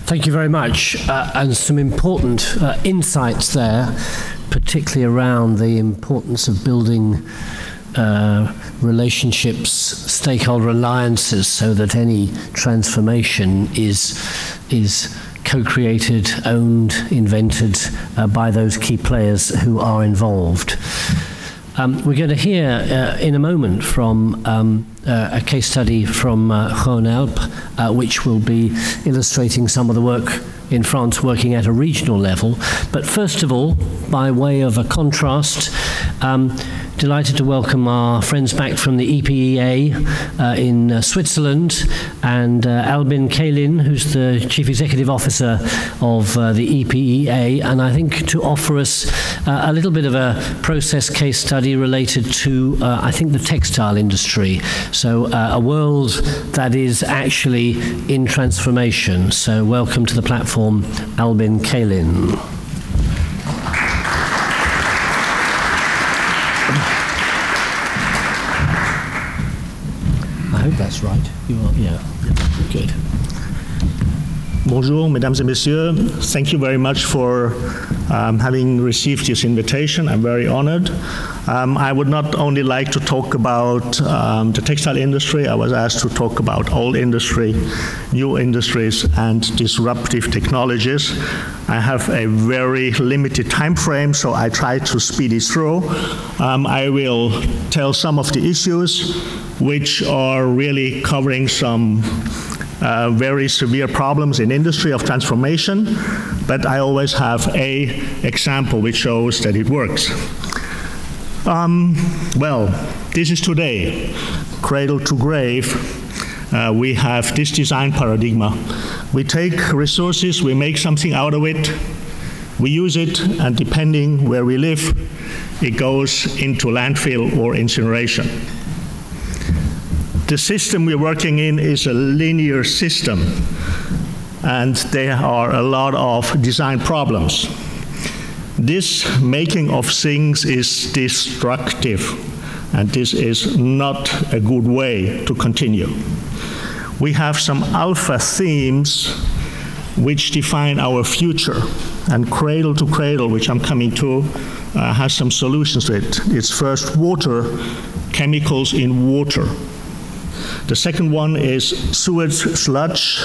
Thank you very much. And some important insights there, particularly around the importance of building relationships, stakeholder alliances, so that any transformation is co-created, owned, invented by those key players who are involved. We're going to hear in a moment from a case study from Rhône-Alpes, which will be illustrating some of the work in France working at a regional level. But first of all, by way of a contrast, delighted to welcome our friends back from the EPEA in Switzerland, and Albin Kalin, who's the Chief Executive Officer of the EPEA, and I think to offer us a little bit of a process case study related to, I think, the textile industry. So a world that is actually in transformation. So welcome to the platform, Albin Kalin. I hope that's right. You are, yeah. Good. Bonjour, mesdames et messieurs. Thank you very much for having received this invitation. I'm very honored. I would not only like to talk about the textile industry. I was asked to talk about old industry, new industries, and disruptive technologies. I have a very limited time frame, so I try to speed it through. I will tell some of the issues which are really covering some very severe problems in industry of transformation, but I always have an example which shows that it works. Well, this is today, cradle to grave. We have this design paradigm. We take resources, we make something out of it, we use it, and depending where we live, it goes into landfill or incineration. The system we're working in is a linear system, and there are a lot of design problems. This making of things is destructive, and this is not a good way to continue. We have some alpha themes which define our future, and Cradle to Cradle, which I'm coming to, has some solutions to it. It's first water, chemicals in water. The second one is sewage sludge,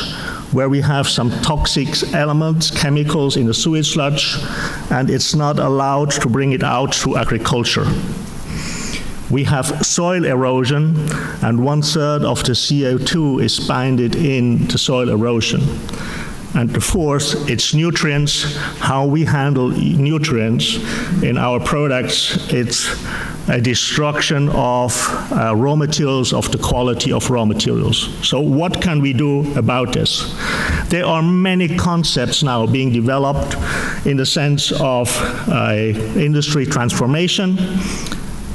where we have some toxic elements, chemicals in the sewage sludge, and it's not allowed to bring it out through agriculture. We have soil erosion, and 1/3 of the CO2 is binded in the soil erosion. And the fourth, it's nutrients, how we handle nutrients in our products. It's a destruction of raw materials, of the quality of raw materials. So what can we do about this? There are many concepts now being developed in the sense of industry transformation,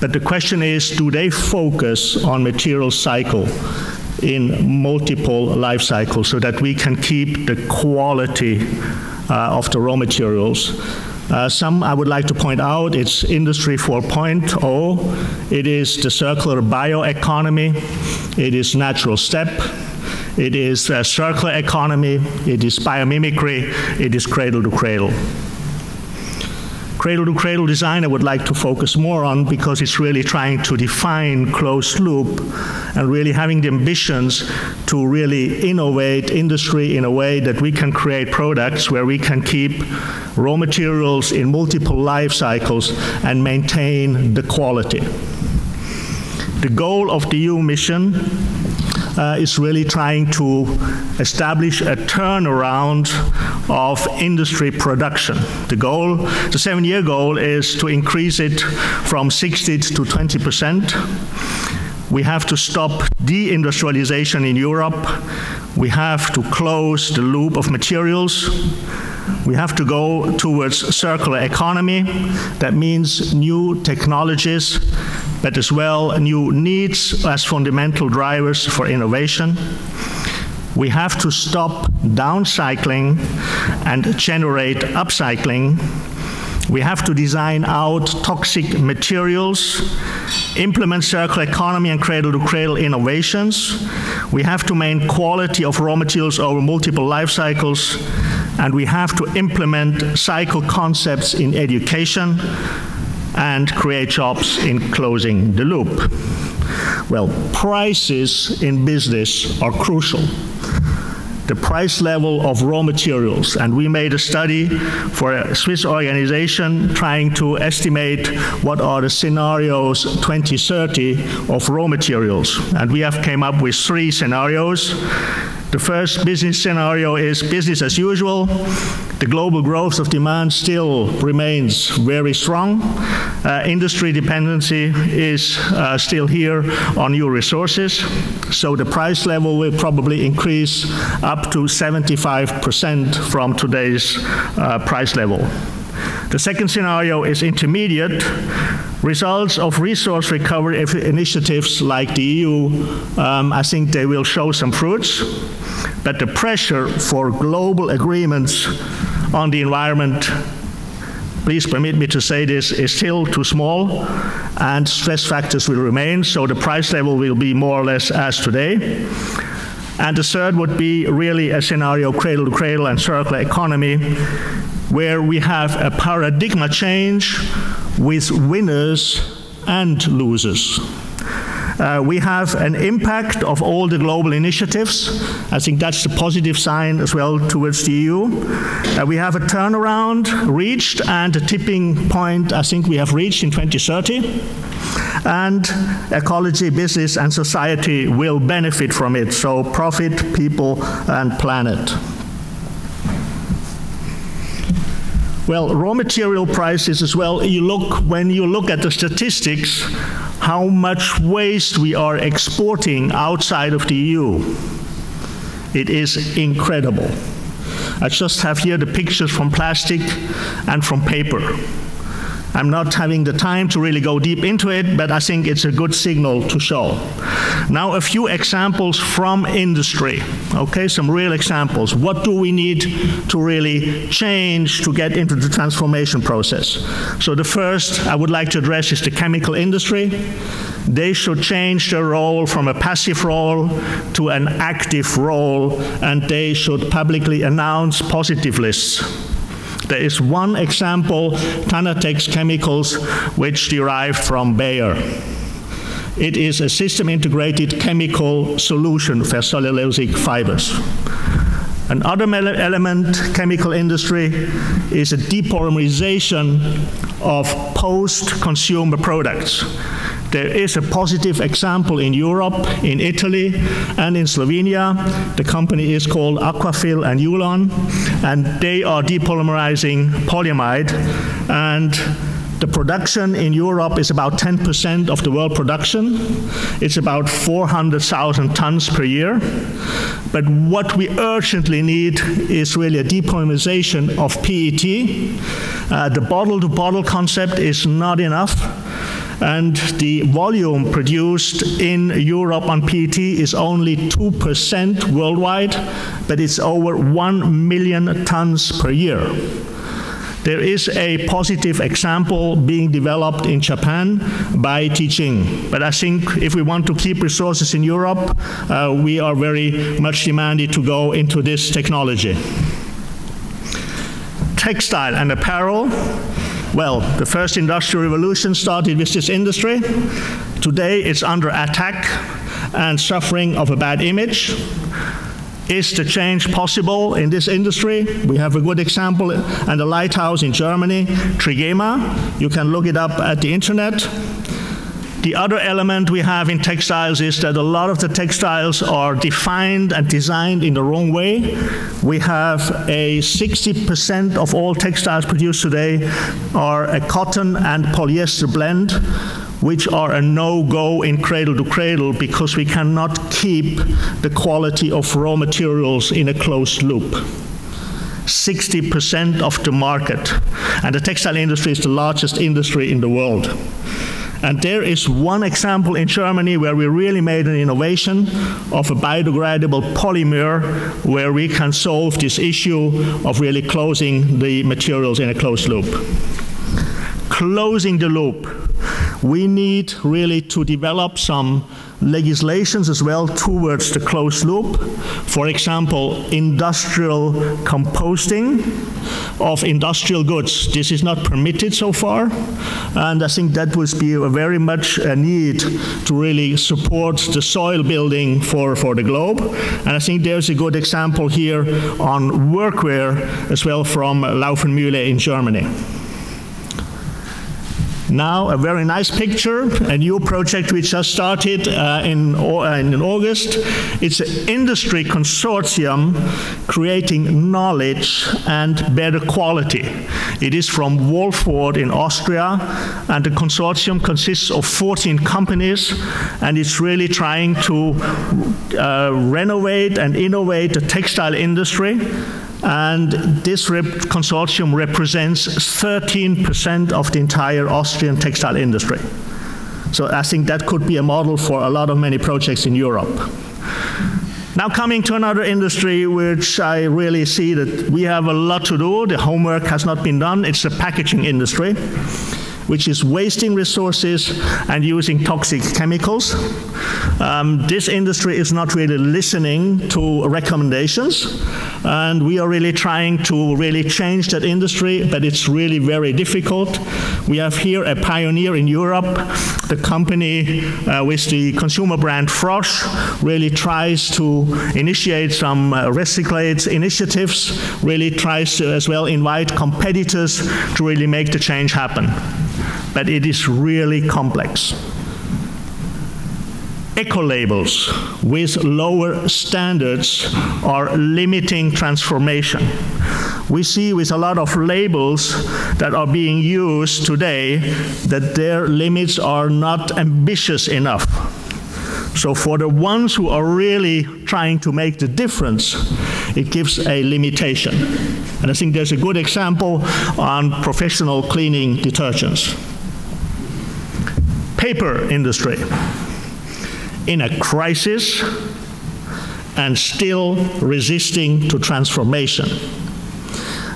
but the question is, do they focus on material cycle in multiple life cycles so that we can keep the quality of the raw materials? Some I would like to point out, it's Industry 4.0, it is the circular bioeconomy, it is natural step, it is circular economy, it is biomimicry, it is cradle to cradle. Cradle-to-cradle design I would like to focus more on because it's really trying to define closed loop and really having the ambitions to really innovate industry in a way that we can create products where we can keep raw materials in multiple life cycles and maintain the quality. The goal of the EU mission is really trying to establish a turnaround of industry production. The 7-year goal is to increase it from 60 to 20%. We have to stop deindustrialization in Europe. We have to close the loop of materials. We have to go towards circular economy. That means new technologies, but as well new needs as fundamental drivers for innovation. We have to stop downcycling and generate upcycling. We have to design out toxic materials, implement circular economy and cradle-to-cradle innovations. We have to maintain quality of raw materials over multiple life cycles, and we have to implement cycle concepts in education and create jobs in closing the loop. Well, prices in business are crucial. The price level of raw materials, and we made a study for a Swiss organization trying to estimate what are the scenarios 2030 of raw materials, and we have came up with 3 scenarios. The first business scenario is business as usual. The global growth of demand still remains very strong. Industry dependency is still here on new resources. So the price level will probably increase up to 75% from today's price level. The second scenario is intermediate. Results of resource recovery initiatives like the EU, I think they will show some fruits, but the pressure for global agreements on the environment, please permit me to say this, is still too small, and stress factors will remain, so the price level will be more or less as today. And the third would be really a scenario cradle-to-cradle and circular economy, where we have a paradigm change with winners and losers. We have an impact of all the global initiatives. I think that's the positive sign as well towards the EU. We have a turnaround reached and a tipping point I think we have reached in 2030. And ecology, business, and society will benefit from it. So profit, people, and planet. Well, raw material prices as well, when you look at the statistics, how much waste we are exporting outside of the EU. It is incredible. I just have here the pictures from plastic and from paper. I'm not having the time to really go deep into it, but I think it's a good signal to show. Now, a few examples from industry, okay, some real examples. What do we need to really change to get into the transformation process? So the first I would like to address is the chemical industry. They should change their role from a passive role to an active role, and they should publicly announce positive lists. There is one example, Tanatex Chemicals, which derived from Bayer. It is a system-integrated chemical solution for cellulosic fibers. Another element, chemical industry, is a depolymerization of post-consumer products. There is a positive example in Europe, in Italy, and in Slovenia. The company is called Aquafil and Lyon, and they are depolymerizing polyamide. And the production in Europe is about 10% of the world production. It's about 400,000 tons per year. But what we urgently need is really a depolymerization of PET. The bottle-to-bottle concept is not enough. And the volume produced in Europe on PET is only 2% worldwide, but it's over 1 million tons per year. There is a positive example being developed in Japan by Tianjin. But I think if we want to keep resources in Europe, we are very much demanded to go into this technology. Textile and apparel. Well, the first industrial revolution started with this industry. Today it's under attack and suffering of a bad image. Is the change possible in this industry? We have a good example and a lighthouse in Germany, Trigema. You can look it up at the internet. The other element we have in textiles is that a lot of the textiles are defined and designed in the wrong way. We have 60% of all textiles produced today are a cotton and polyester blend, which are a no-go in cradle to cradle because we cannot keep the quality of raw materials in a closed loop. 60% of the market. And the textile industry is the largest industry in the world. And there is one example in Germany where we really made an innovation of a biodegradable polymer where we can solve this issue of really closing the materials in a closed loop. Closing the loop. We need really to develop some legislations as well towards the closed loop. For example, industrial composting of industrial goods. This is not permitted so far, and I think that would be very much a need to really support the soil building for the globe. And I think there's a good example here on workwear as well from Laufenmühle in Germany. Now, a very nice picture, a new project we just started in August. It's an industry consortium creating knowledge and better quality. It is from Wolford in Austria, and the consortium consists of 14 companies, and it's really trying to renovate and innovate the textile industry. And this consortium represents 13% of the entire Austrian textile industry. So I think that could be a model for a lot of many projects in Europe. Now coming to another industry which I really see that we have a lot to do, the homework has not been done, it's the packaging industry, which is wasting resources and using toxic chemicals. This industry is not really listening to recommendations, and we are really trying to really change that industry, but it's really very difficult. We have here a pioneer in Europe. The company with the consumer brand Frosch really tries to initiate some recyclate initiatives, really tries to as well invite competitors to really make the change happen. But it is really complex. Eco-labels with lower standards are limiting transformation. We see with a lot of labels that are being used today that their limits are not ambitious enough. So for the ones who are really trying to make the difference, it gives a limitation. And I think there's a good example on professional cleaning detergents. Paper industry in a crisis and still resisting to transformation.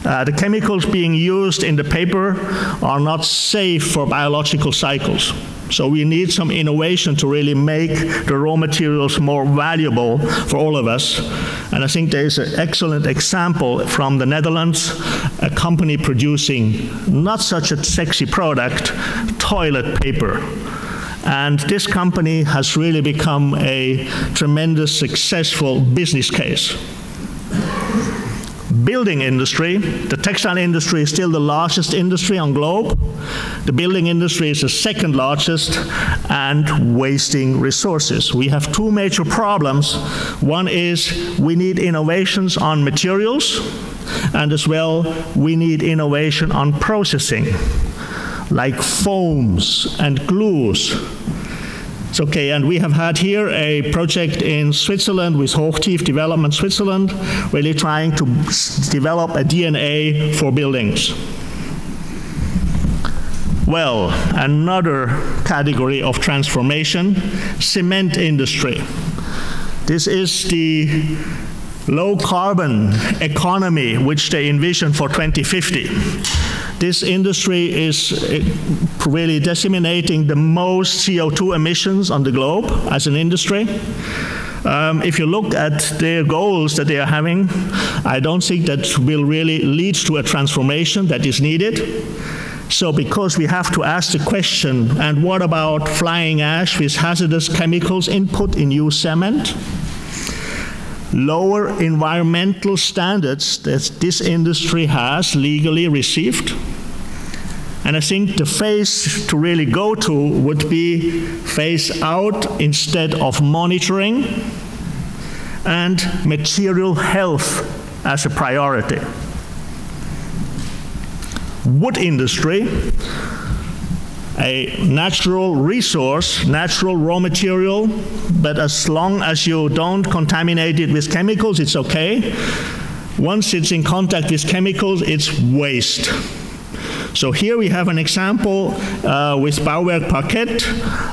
The chemicals being used in the paper are not safe for biological cycles. So we need some innovation to really make the raw materials more valuable for all of us. And I think there is an excellent example from the Netherlands, a company producing not such a sexy product, toilet paper. And this company has really become a tremendous successful business case. Building industry, the textile industry is still the largest industry on globe. The building industry is the second largest and wasting resources. We have two major problems. One is we need innovations on materials, and as well we need innovation on processing, like foams and glues. It's okay, and we have had here a project in Switzerland with Hochtief Development Switzerland, really trying to develop a DNA for buildings. Well, another category of transformation, cement industry. This is the low carbon economy which they envision for 2050. This industry is really disseminating the most CO2 emissions on the globe as an industry. If you look at their goals that they are having, I don't think that will really lead to a transformation that is needed. So because we have to ask the question, and what about flying ash with hazardous chemicals input in new cement? Lower environmental standards that this industry has legally received. And I think the phase to really go to would be phase out instead of monitoring, and material health as a priority. Wood industry, a natural resource, natural raw material, but as long as you don't contaminate it with chemicals, it's okay. Once it's in contact with chemicals, it's waste. So here we have an example with Bauwerk Parkett,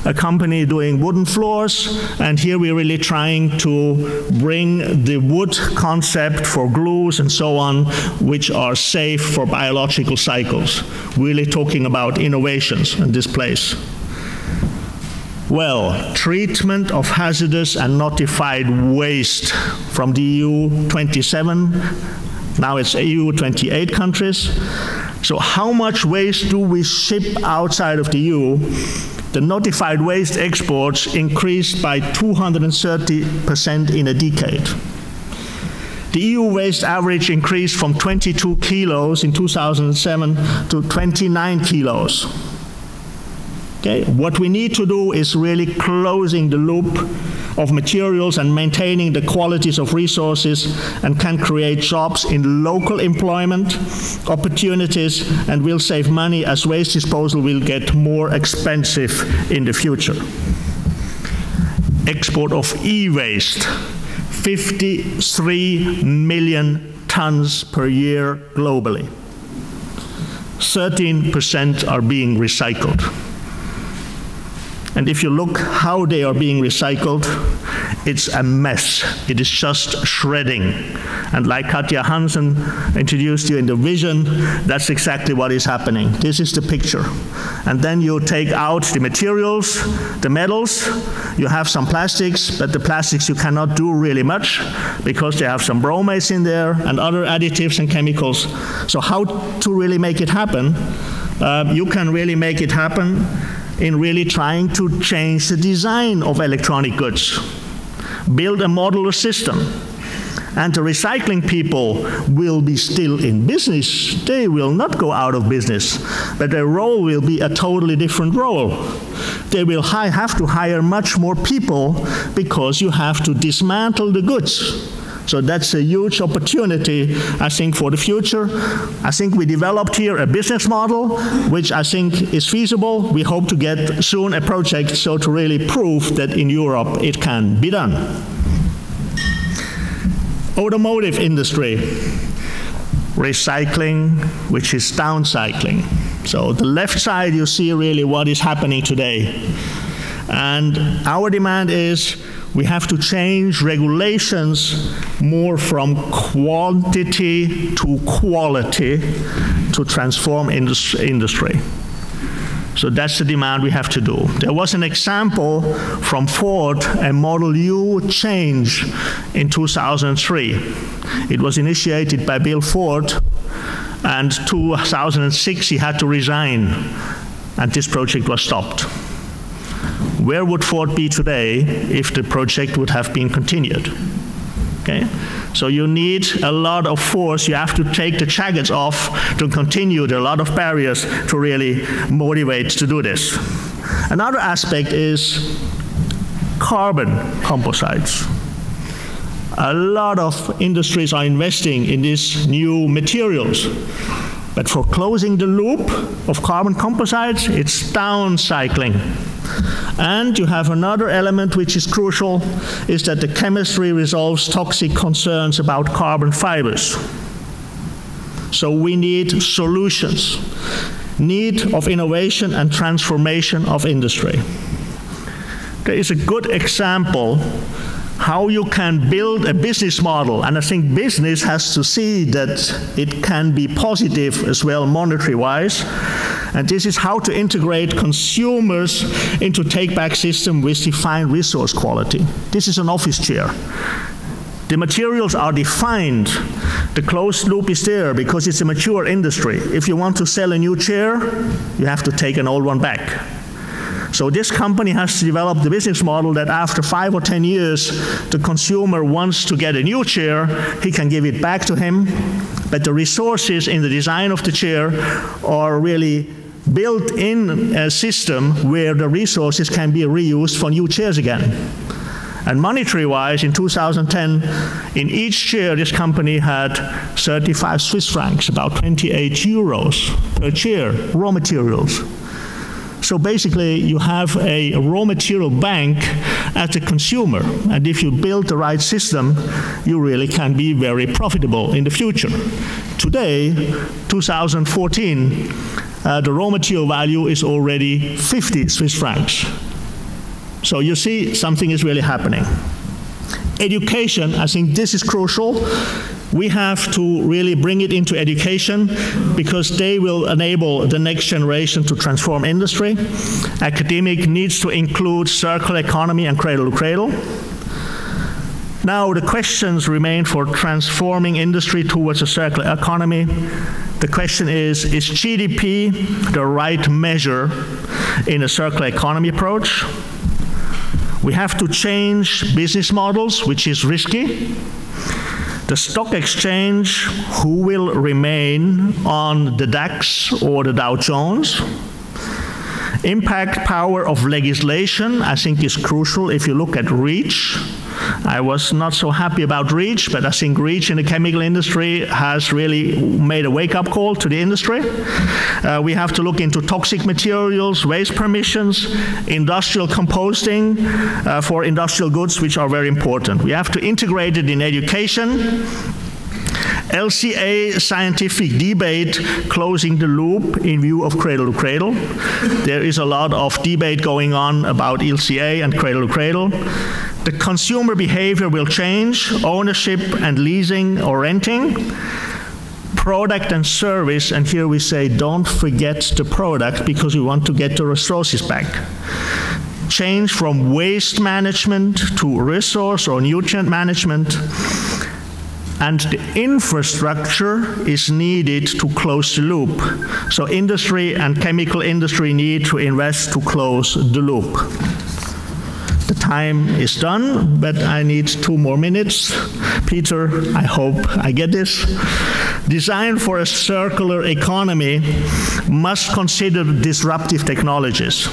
a company doing wooden floors, and here we're really trying to bring the wood concept for glues and so on, which are safe for biological cycles. Really talking about innovations in this place. Well, treatment of hazardous and notified waste from the EU 27, now it's EU 28 countries. So how much waste do we ship outside of the EU? The notified waste exports increased by 230% in a decade. The EU waste average increased from 22 kilos in 2007 to 29 kilos. Okay? What we need to do is really closing the loop of materials and maintaining the qualities of resources, and can create jobs in local employment opportunities, and will save money as waste disposal will get more expensive in the future. Export of e-waste, 53 million tons per year globally. 13% are being recycled. And if you look how they are being recycled, it's a mess. It is just shredding. And like Katja Hansen introduced you in the vision, that's exactly what is happening. This is the picture. And then you take out the materials, the metals, you have some plastics, but the plastics you cannot do really much because they have some bromates in there and other additives and chemicals. So how to really make it happen? You can really make it happen in really trying to change the design of electronic goods. Build a modular system. And the recycling people will be still in business. They will not go out of business, but their role will be a totally different role. They will have to hire much more people because you have to dismantle the goods. So that's a huge opportunity, I think, for the future. I think we developed here a business model, which I think is feasible. We hope to get soon a project so to really prove that in Europe it can be done. Automotive industry, recycling, which is downcycling. So the left side you see really what is happening today. And our demand is we have to change regulations more from quantity to quality to transform industry. So that's the demand we have to do. There was an example from Ford, a Model U change in 2003. It was initiated by Bill Ford, and 2006 he had to resign, and this project was stopped. Where would Ford be today if the project would have been continued? Okay? So you need a lot of force. You have to take the jackets off to continue. There are a lot of barriers to really motivate to do this. Another aspect is carbon composites. A lot of industries are investing in these new materials. But for closing the loop of carbon composites, it's downcycling. And you have another element which is crucial, is that the chemistry resolves toxic concerns about carbon fibers. So we need solutions, need of innovation and transformation of industry. There is a good example how you can build a business model, and I think business has to see that it can be positive as well monetary-wise, and this is how to integrate consumers into take-back system with defined resource quality. This is an office chair. The materials are defined. The closed loop is there because it's a mature industry. If you want to sell a new chair, you have to take an old one back. So this company has to develop the business model that after 5 or 10 years, the consumer wants to get a new chair, he can give it back to him, but the resources in the design of the chair are really built in a system where the resources can be reused for new chairs again. And monetary-wise, in 2010, in each chair, this company had 35 Swiss francs, about 28 euros per chair, raw materials. So basically, you have a raw material bank at the consumer. And if you build the right system, you really can be very profitable in the future. Today, 2014, the raw material value is already 50 Swiss francs. So you see, something is really happening. Education, I think this is crucial. We have to really bring it into education because they will enable the next generation to transform industry. Academic needs to include circular economy and cradle to cradle. Now the questions remain for transforming industry towards a circular economy. The question is GDP the right measure in a circular economy approach? We have to change business models, which is risky. The stock exchange, who will remain on the DAX or the Dow Jones? Impact power of legislation, I think, is crucial. If you look at REACH, I was not so happy about REACH, but I think REACH in the chemical industry has really made a wake-up call to the industry. We have to look into toxic materials, waste permissions, industrial composting for industrial goods, which are very important. We have to integrate it in education. LCA scientific debate, closing the loop in view of cradle to cradle. There is a lot of debate going on about LCA and cradle to cradle. The consumer behavior will change, ownership and leasing or renting. Product and service, and here we say don't forget the product because we want to get the resources back. Change from waste management to resource or nutrient management. And the infrastructure is needed to close the loop. So industry and chemical industry need to invest to close the loop. The time is done, but I need 2 more minutes. Peter, I hope I get this. Design for a circular economy must consider disruptive technologies.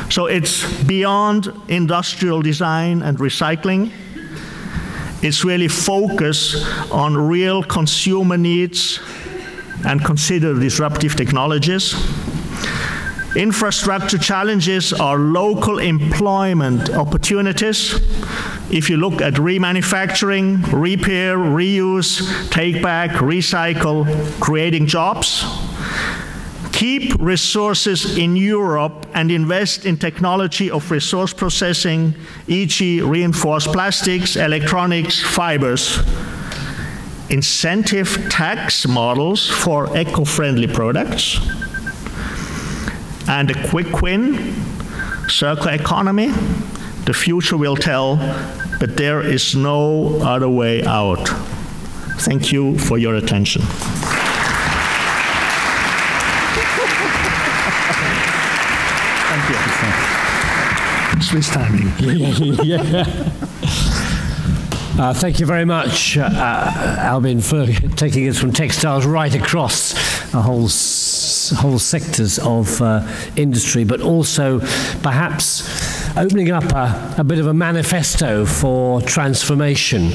So it's beyond industrial design and recycling. It's really focus on real consumer needs and consider disruptive technologies. Infrastructure challenges are local employment opportunities. If you look at remanufacturing, repair, reuse, take back, recycle, creating jobs. Keep resources in Europe and invest in technology of resource processing, e.g. reinforced plastics, electronics, fibers. Incentive tax models for eco-friendly products. And a quick win, circular economy. The future will tell, but there is no other way out. Thank you for your attention. Swiss timing. Thank you very much, Albin, for taking us from textiles right across a whole sectors of industry, but also perhaps opening up a bit of a manifesto for transformation.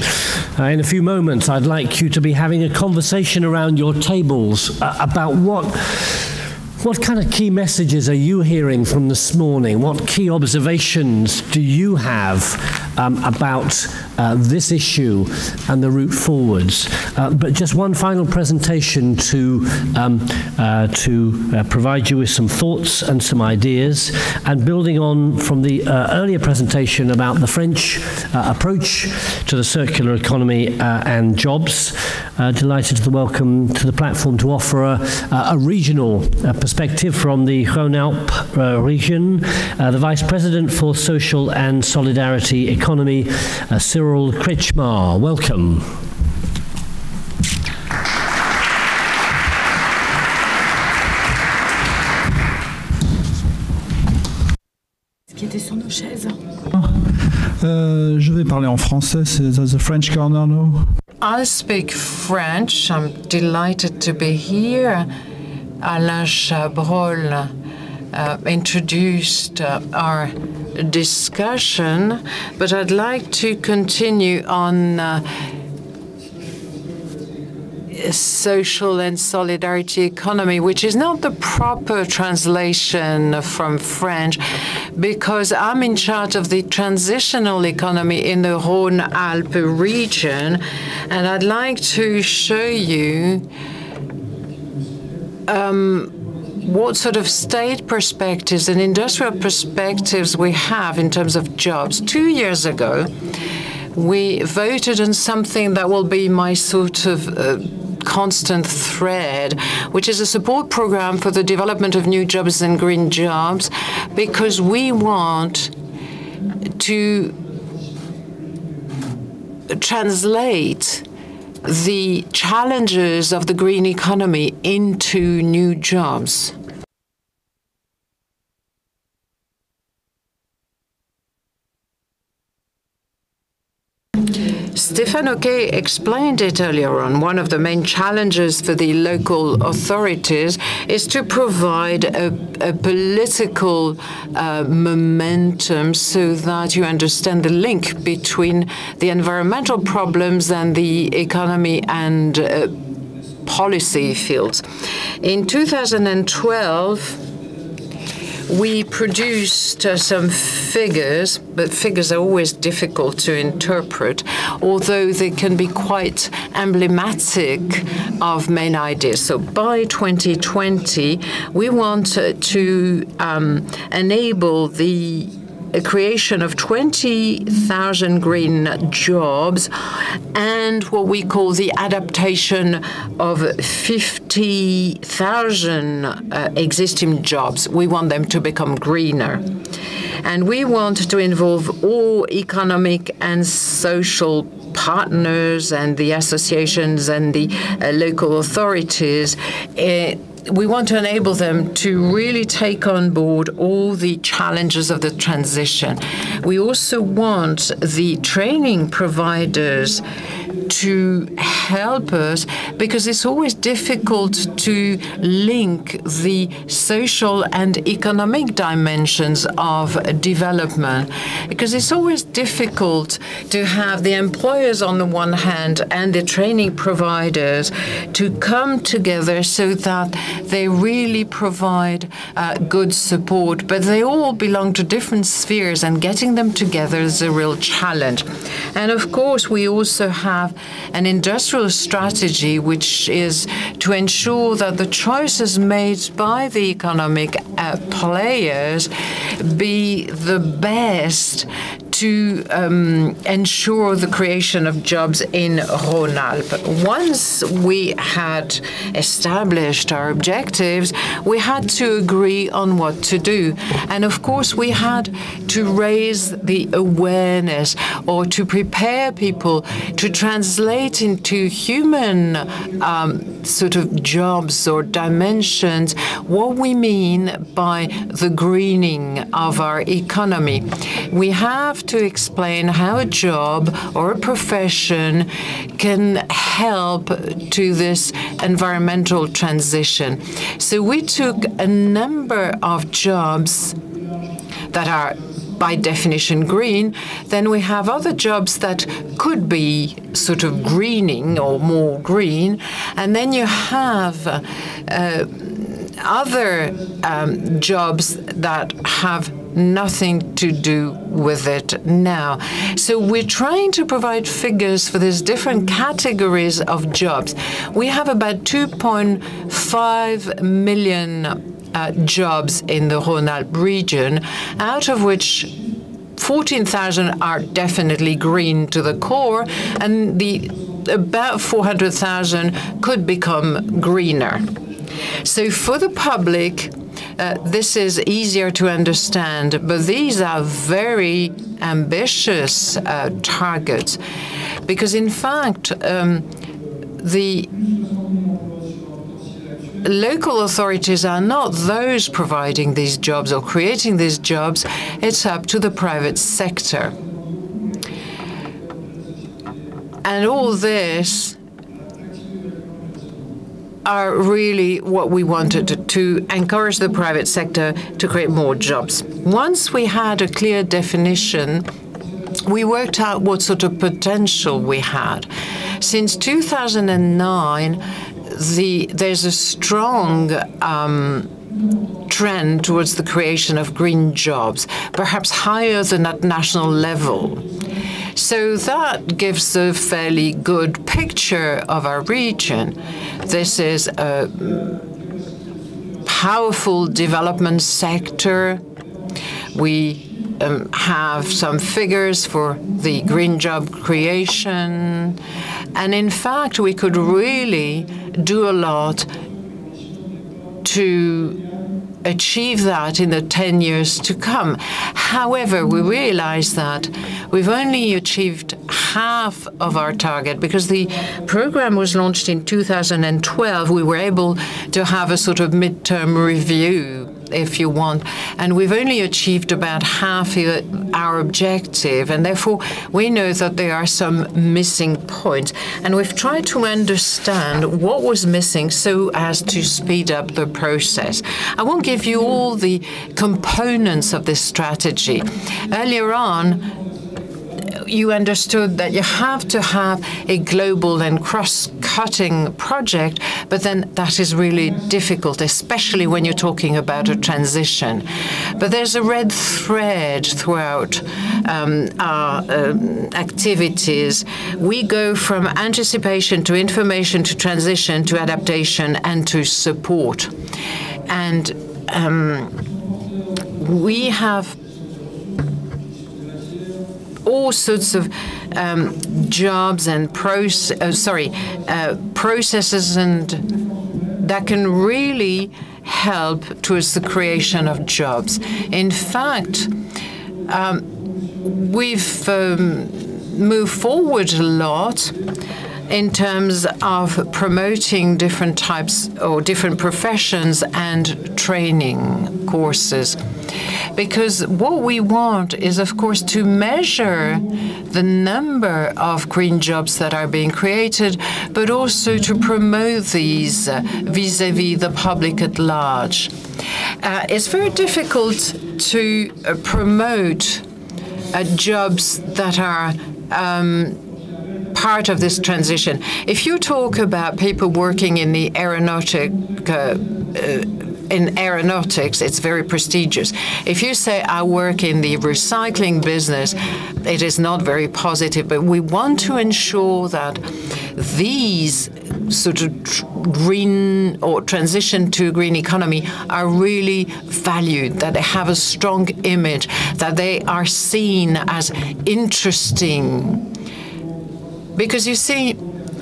In a few moments, I'd like you to be having a conversation around your tables about what kind of key messages are you hearing from this morning? What key observations do you have about this issue and the route forwards? But just one final presentation to provide you with some thoughts and some ideas, and building on from the earlier presentation about the French approach to the circular economy and jobs. Delighted to welcome to the platform to offer a regional perspective from the Rhône-Alpes region, the Vice President for Social and Solidarity economy, Cyril Kretschmar. Welcome. Qui était sur nos chaises. Je vais parler en français, c'est the French corner now. I'll speak French. I'm delighted to be here. Alain Chabrol introduced our discussion, but I'd like to continue on social and solidarity economy, which is not the proper translation from French, because I'm in charge of the transitional economy in the Rhône-Alpes region, and I'd like to show you what sort of state perspectives and industrial perspectives we have in terms of jobs. 2 years ago, we voted on something that will be my sort of constant thread, which is a support program for the development of new jobs and green jobs, because we want to translate the challenges of the green economy into new jobs. Stefano Kay explained it earlier on. One of the main challenges for the local authorities is to provide a political momentum so that you understand the link between the environmental problems and the economy and policy fields. In 2012, we produced some figures, but figures are always difficult to interpret, although they can be quite emblematic of main ideas. So by 2020, we want to enable the creation of 20,000 green jobs and what we call the adaptation of 50,000 existing jobs. We want them to become greener. And we want to involve all economic and social partners and the associations and the local authorities. We want to enable them to really take on board all the challenges of the transition. We also want the training providers to help us, because it's always difficult to link the social and economic dimensions of development, because it's always difficult to have the employers on the one hand and the training providers to come together so that they really provide good support, but they all belong to different spheres, and getting them together is a real challenge. And of course, we also have an industrial strategy, which is to ensure that the choices made by the economic players be the best to ensure the creation of jobs in Rhône-Alpes. Once we had established our objectives, we had to agree on what to do. And of course, we had to raise the awareness, or to prepare people to translate into human sort of jobs or dimensions what we mean by the greening of our economy. We have to explain how a job or a profession can help to this environmental transition. So we took a number of jobs that are by definition green. Then we have other jobs that could be sort of greening or more green. And then you have other jobs that have nothing to do with it now. So we're trying to provide figures for these different categories of jobs. We have about 2.5 million jobs in the Rhône-Alpes region, out of which 14,000 are definitely green to the core, and about 400,000 could become greener. So for the public, this is easier to understand, but these are very ambitious targets, because in fact, the local authorities are not those providing these jobs or creating these jobs. It's up to the private sector. And all this are really what we wanted to encourage the private sector to create more jobs. Once we had a clear definition, we worked out what sort of potential we had. Since 2009, there's a strong trend towards the creation of green jobs, perhaps higher than at national level. So that gives a fairly good picture of our region. This is a powerful development sector. We have some figures for the green job creation. And in fact, we could really do a lot to achieve that in the 10 years to come. However, we realize that we've only achieved half of our target because the program was launched in 2012. We were able to have a sort of midterm review, if you want, and we've only achieved about half our objective, and therefore we know that there are some missing points, and we've tried to understand what was missing so as to speed up the process. I won't give you all the components of this strategy. Earlier on, you understood that you have to have a global and cross-cutting project, but then that is really difficult, especially when you're talking about a transition. But there's a red thread throughout our activities. We go from anticipation to information to transition to adaptation and to support. And we have all sorts of jobs and processes and that can really help towards the creation of jobs. In fact, we've moved forward a lot in terms of promoting different types or different professions and training courses. Because what we want is, of course, to measure the number of green jobs that are being created, but also to promote these vis-à-vis the public at large. It's very difficult to promote jobs that are part of this transition. If you talk about people working in the aeronautics, it's very prestigious. If you say, I work in the recycling business, it is not very positive. But we want to ensure that these sort of green or transition to green economy are really valued, that they have a strong image, that they are seen as interesting. Because you see,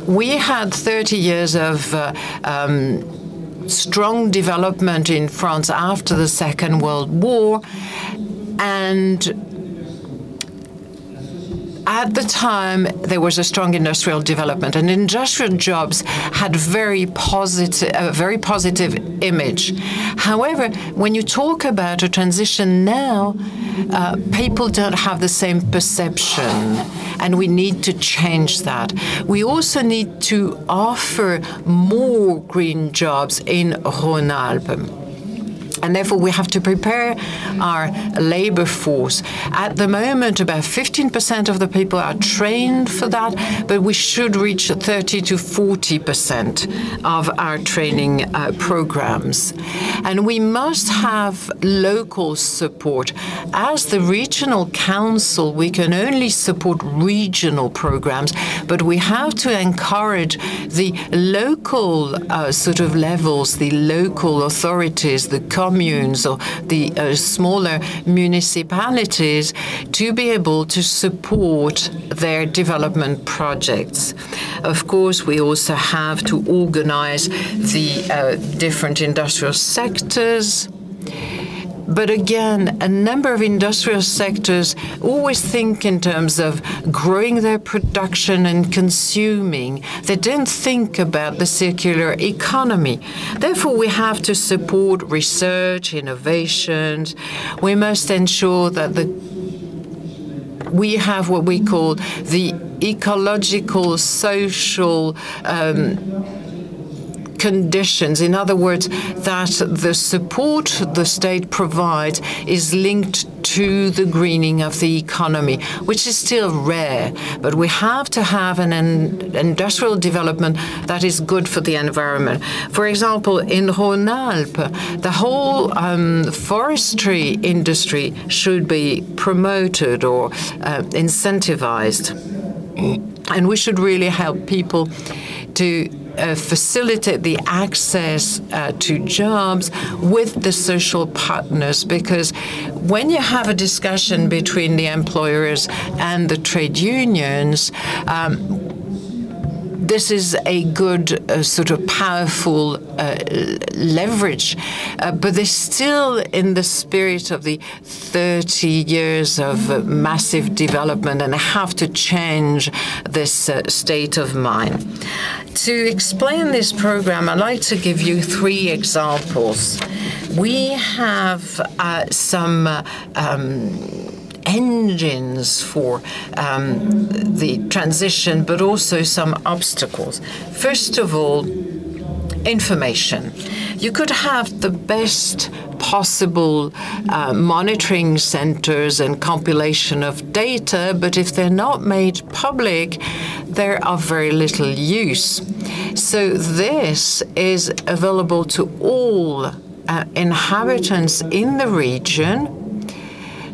we had 30 years of strong development in France after the Second World War, and at the time there was a strong industrial development, and industrial jobs had a very positive image. However, when you talk about a transition now, people don't have the same perception, and we need to change that. We also need to offer more green jobs in Rhône-Alpes. And therefore, we have to prepare our labor force. At the moment, about 15% of the people are trained for that, but we should reach 30 to 40% of our training programs. And we must have local support. As the regional council, we can only support regional programs, but we have to encourage the local sort of levels, the local authorities, the communes or the smaller municipalities to be able to support their development projects. Of course, we also have to organize the different industrial sectors. But again, a number of industrial sectors always think in terms of growing their production and consuming. They don't think about the circular economy. Therefore, we have to support research, innovations. We must ensure that we have what we call the ecological, social conditions. In other words, that the support the state provides is linked to the greening of the economy, which is still rare. But we have to have an industrial development that is good for the environment. For example, in Rhône-Alpes, the whole forestry industry should be promoted or incentivized. And we should really help people to facilitate the access to jobs with the social partners, because when you have a discussion between the employers and the trade unions, this is a good sort of powerful leverage, but they're still in the spirit of the 30 years of massive development, and they have to change this state of mind. To explain this program, I'd like to give you 3 examples. We have some engines for the transition, but also some obstacles. First of all, information. You could have the best possible monitoring centers and compilation of data, but if they're not made public, they're of very little use. So this is available to all inhabitants in the region.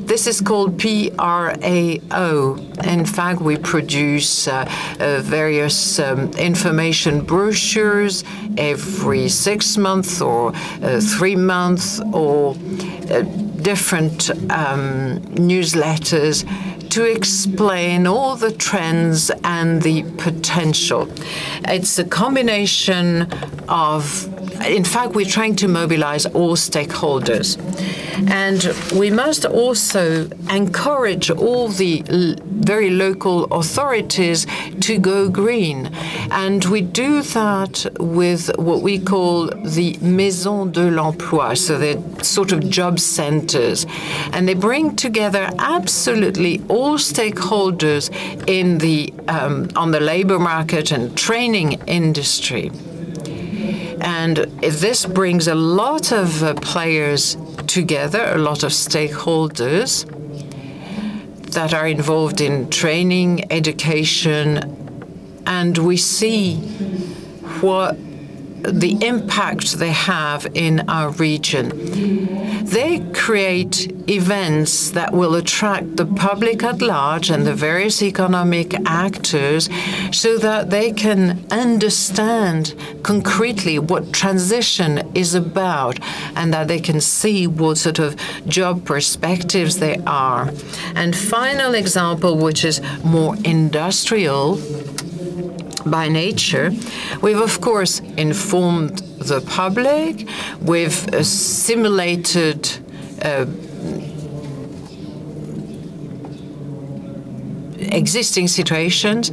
This is called PRAO. In fact, we produce various information brochures every 6 months or 3 months, or different newsletters to explain all the trends and the potential. It's a combination of, in fact, we're trying to mobilize all stakeholders. And we must also encourage all the very local authorities to go green. And we do that with what we call the Maison de l'Emploi, so they're sort of job centers. And they bring together absolutely all stakeholders in the on the labor market and training industry. And this brings a lot of players together, a lot of stakeholders that are involved in training, education, and we see what the impact they have in our region. They create events that will attract the public at large and the various economic actors so that they can understand concretely what transition is about and that they can see what sort of job perspectives there are. And final example, which is more industrial by nature, we've of course informed the public, we've simulated existing situations,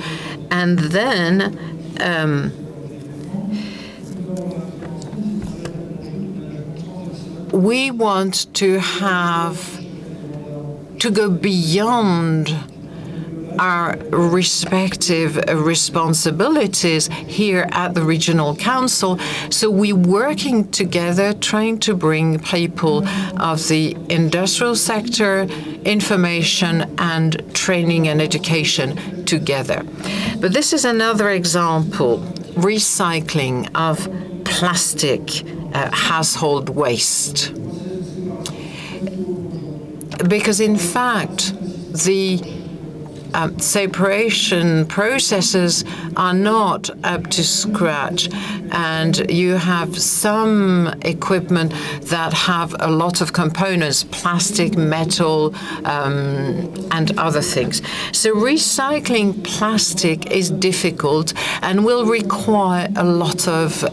and then we want to go beyond our respective responsibilities here at the Regional Council. So we're working together, trying to bring people of the industrial sector, information and training and education together. But this is another example, recycling of plastic household waste. Because in fact, the separation processes are not up to scratch, and you have some equipment that have a lot of components, plastic, metal, and other things. So recycling plastic is difficult and will require a lot of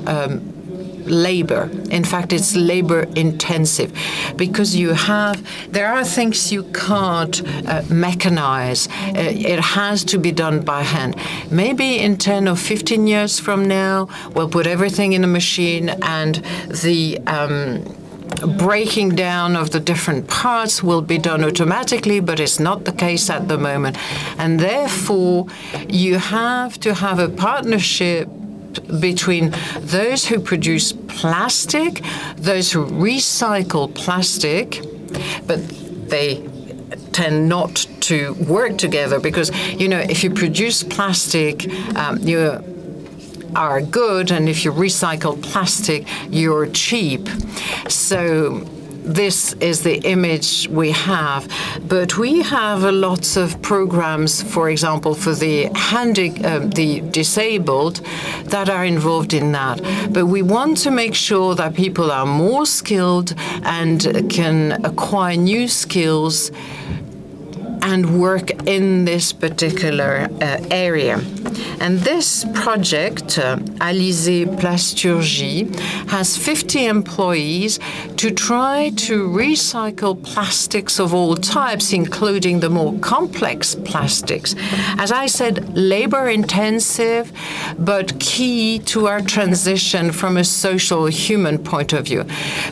labor. In fact, it's labor intensive because there are things you can't mechanize. It has to be done by hand. Maybe in 10 or 15 years from now, we'll put everything in a machine and the breaking down of the different parts will be done automatically, but it's not the case at the moment. And therefore, you have to have a partnership between those who produce plastic, those who recycle plastic, but they tend not to work together because, if you produce plastic, you are good, and if you recycle plastic, you're cheap. So this is the image we have. But we have lots of programs, for example, for the disabled that are involved in that. But we want to make sure that people are more skilled and can acquire new skills and work in this particular area. And this project, Alizé Plasturgie, has 50 employees to try to recycle plastics of all types, including the more complex plastics. As I said, labor intensive, but key to our transition from a social human point of view.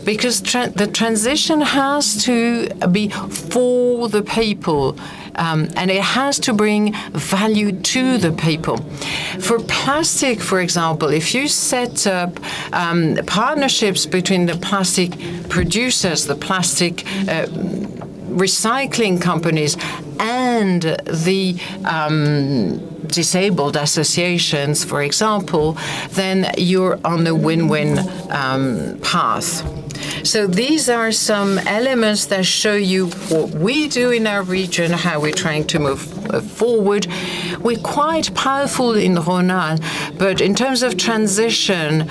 Because the transition has to be for the people. And it has to bring value to the people. For plastic, for example, if you set up partnerships between the plastic producers, the plastic recycling companies, and the disabled associations, for example, then you're on a win-win path. So these are some elements that show you what we do in our region, how we're trying to move forward. We're quite powerful in Rhône, but in terms of transition,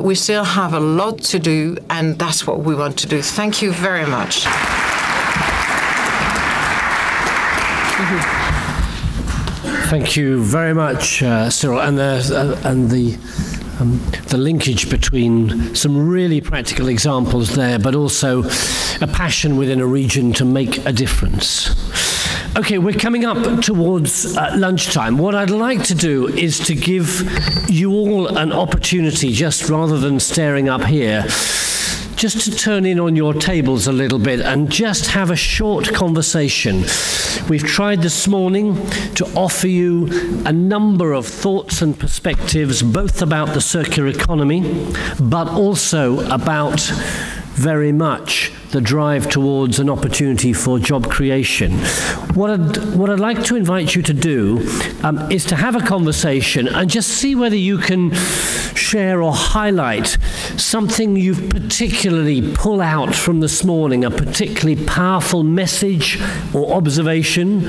we still have a lot to do, and that's what we want to do. Thank you very much. Thank you very much, Cyril, and the linkage between some really practical examples there, but also a passion within a region to make a difference. Okay, we're coming up towards lunchtime. What I'd like to do is to give you all an opportunity, just rather than staring up here, just to turn in on your tables a little bit and just have a short conversation. We've tried this morning to offer you a number of thoughts and perspectives, both about the circular economy, but also about very much the drive towards an opportunity for job creation. What I'd like to invite you to do is to have a conversation and just see whether you can share or highlight something you've particularly pull out from this morning, a particularly powerful message or observation,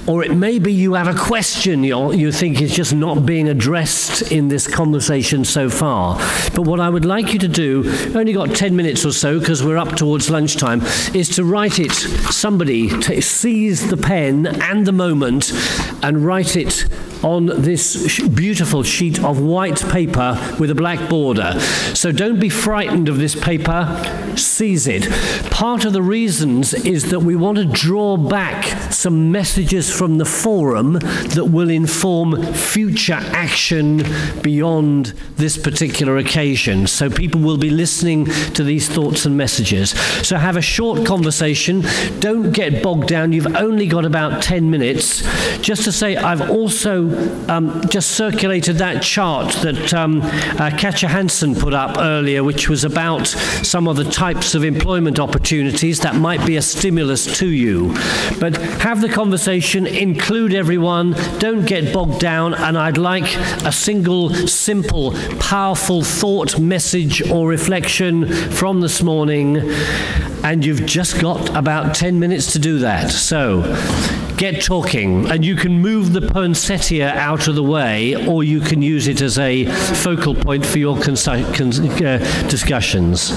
or it may be you have a question you think is just not being addressed in this conversation so far. But what I would like you to do, only got 10 minutes or so because we're up towards lunchtime, is to write it, somebody seize the pen and the moment and write it on this beautiful sheet of white paper with a black border. So don't be frightened of this paper, seize it. Part of the reasons is that we want to draw back some messages from the forum that will inform future action beyond this particular occasion. So people will be listening to these thoughts and messages. So have a short conversation. Don't get bogged down. You've only got about 10 minutes. Just to say, I've also just circulated that chart that Katja Hansen put up earlier, which was about some of the types of employment opportunities that might be a stimulus to you. But have the conversation, include everyone, don't get bogged down, and I'd like a single, simple, powerful thought, message, or reflection from this morning, and you've just got about 10 minutes to do that. So get talking, and you can move the poinsettia out of the way, or you can use it as a focal point for your discussions.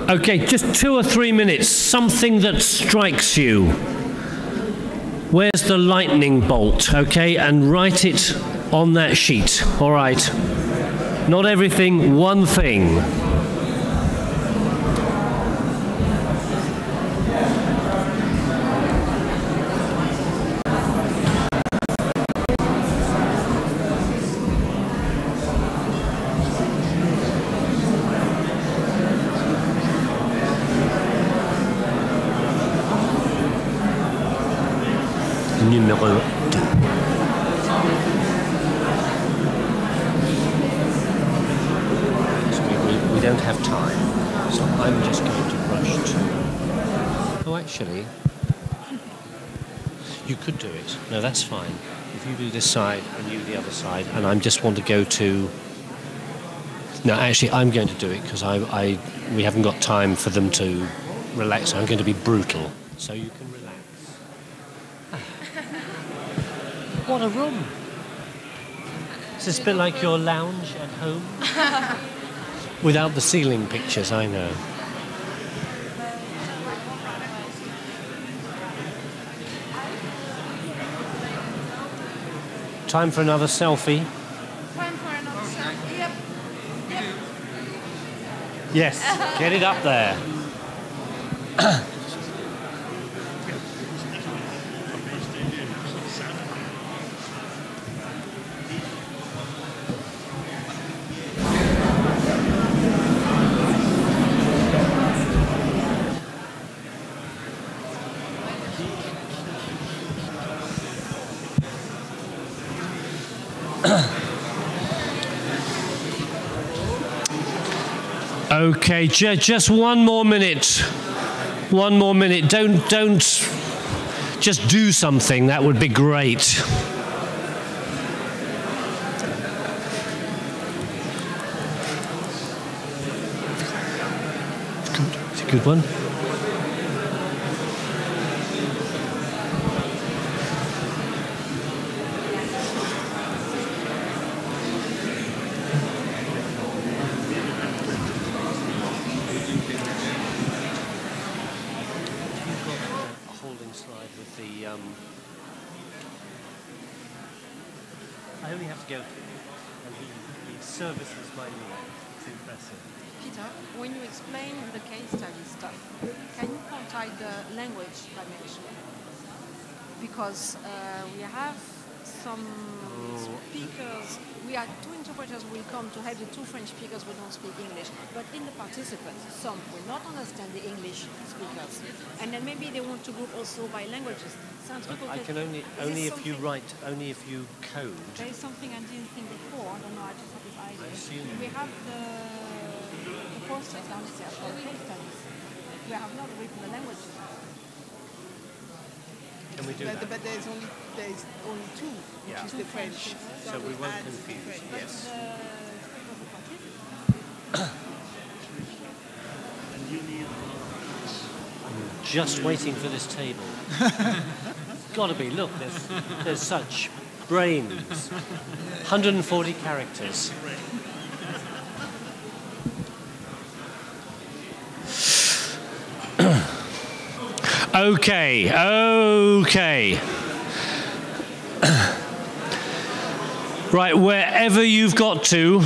Okay, just 2 or 3 minutes, something that strikes you. Where's the lightning bolt, okay? And write it on that sheet, all right? Not everything, one thing. Numéro 2. We don't have time, so I'm just going to rush to... Oh, actually, you could do it. No, that's fine. If you do this side and you the other side, and I just want to go to... No, actually, I'm going to do it because we haven't got time for them to relax. I'm going to be brutal, so you can relax. What a room! Is this a bit like your lounge at home? Without the ceiling pictures, I know. Time for another selfie. Time for another selfie. Yep. Yes, get it up there. Okay, just 1 more minute. 1 more minute. Don't just do something. That would be great. It's good. It's a good one. I only have to go, and he services my need. It's impressive. Peter, when you explain the case study stuff, can you quantify the language dimension? Because we have some speakers, we are 2 interpreters will come to help the 2 French speakers who don't speak English, but in the participants, some will not understand the English speakers, and then maybe they want to group also by languages. I can only if you write, only if you code. There is something I didn't think before, I don't know, I just have this idea. We have the posters downstairs for the case studies. We have not written the languages. Can we do that? But there's only 2, which is the French. So we won't confuse. Yes. I'm just waiting for this table. Got to be. Look, there's such brains. 140 characters. Okay. Right, wherever you've got to.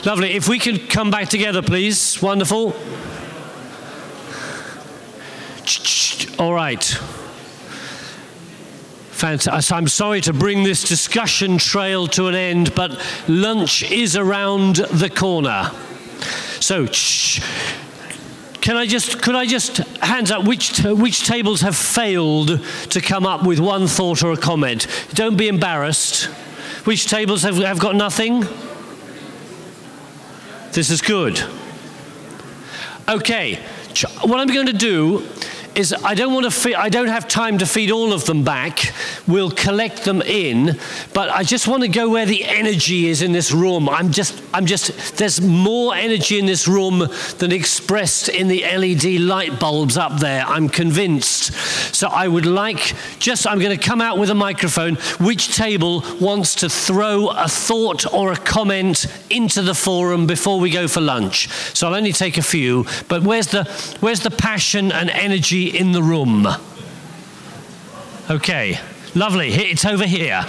Lovely. If we could come back together, please. Wonderful. All right. Fantastic. I'm sorry to bring this discussion trail to an end, but lunch is around the corner. So, could I just hands up which tables have failed to come up with one thought or a comment? Don't be embarrassed. Which tables have got nothing? This is good. Okay, what I'm going to do is I don't have time to feed all of them back. We'll collect them in, but I just want to go where the energy is in this room. There's more energy in this room than expressed in the LED light bulbs up there. I'm convinced. So I would like, I'm going to come out with a microphone. Which table wants to throw a thought or a comment into the forum before we go for lunch? So I'll only take a few, but where's the passion and energy in the room? Okay, lovely. It's over here.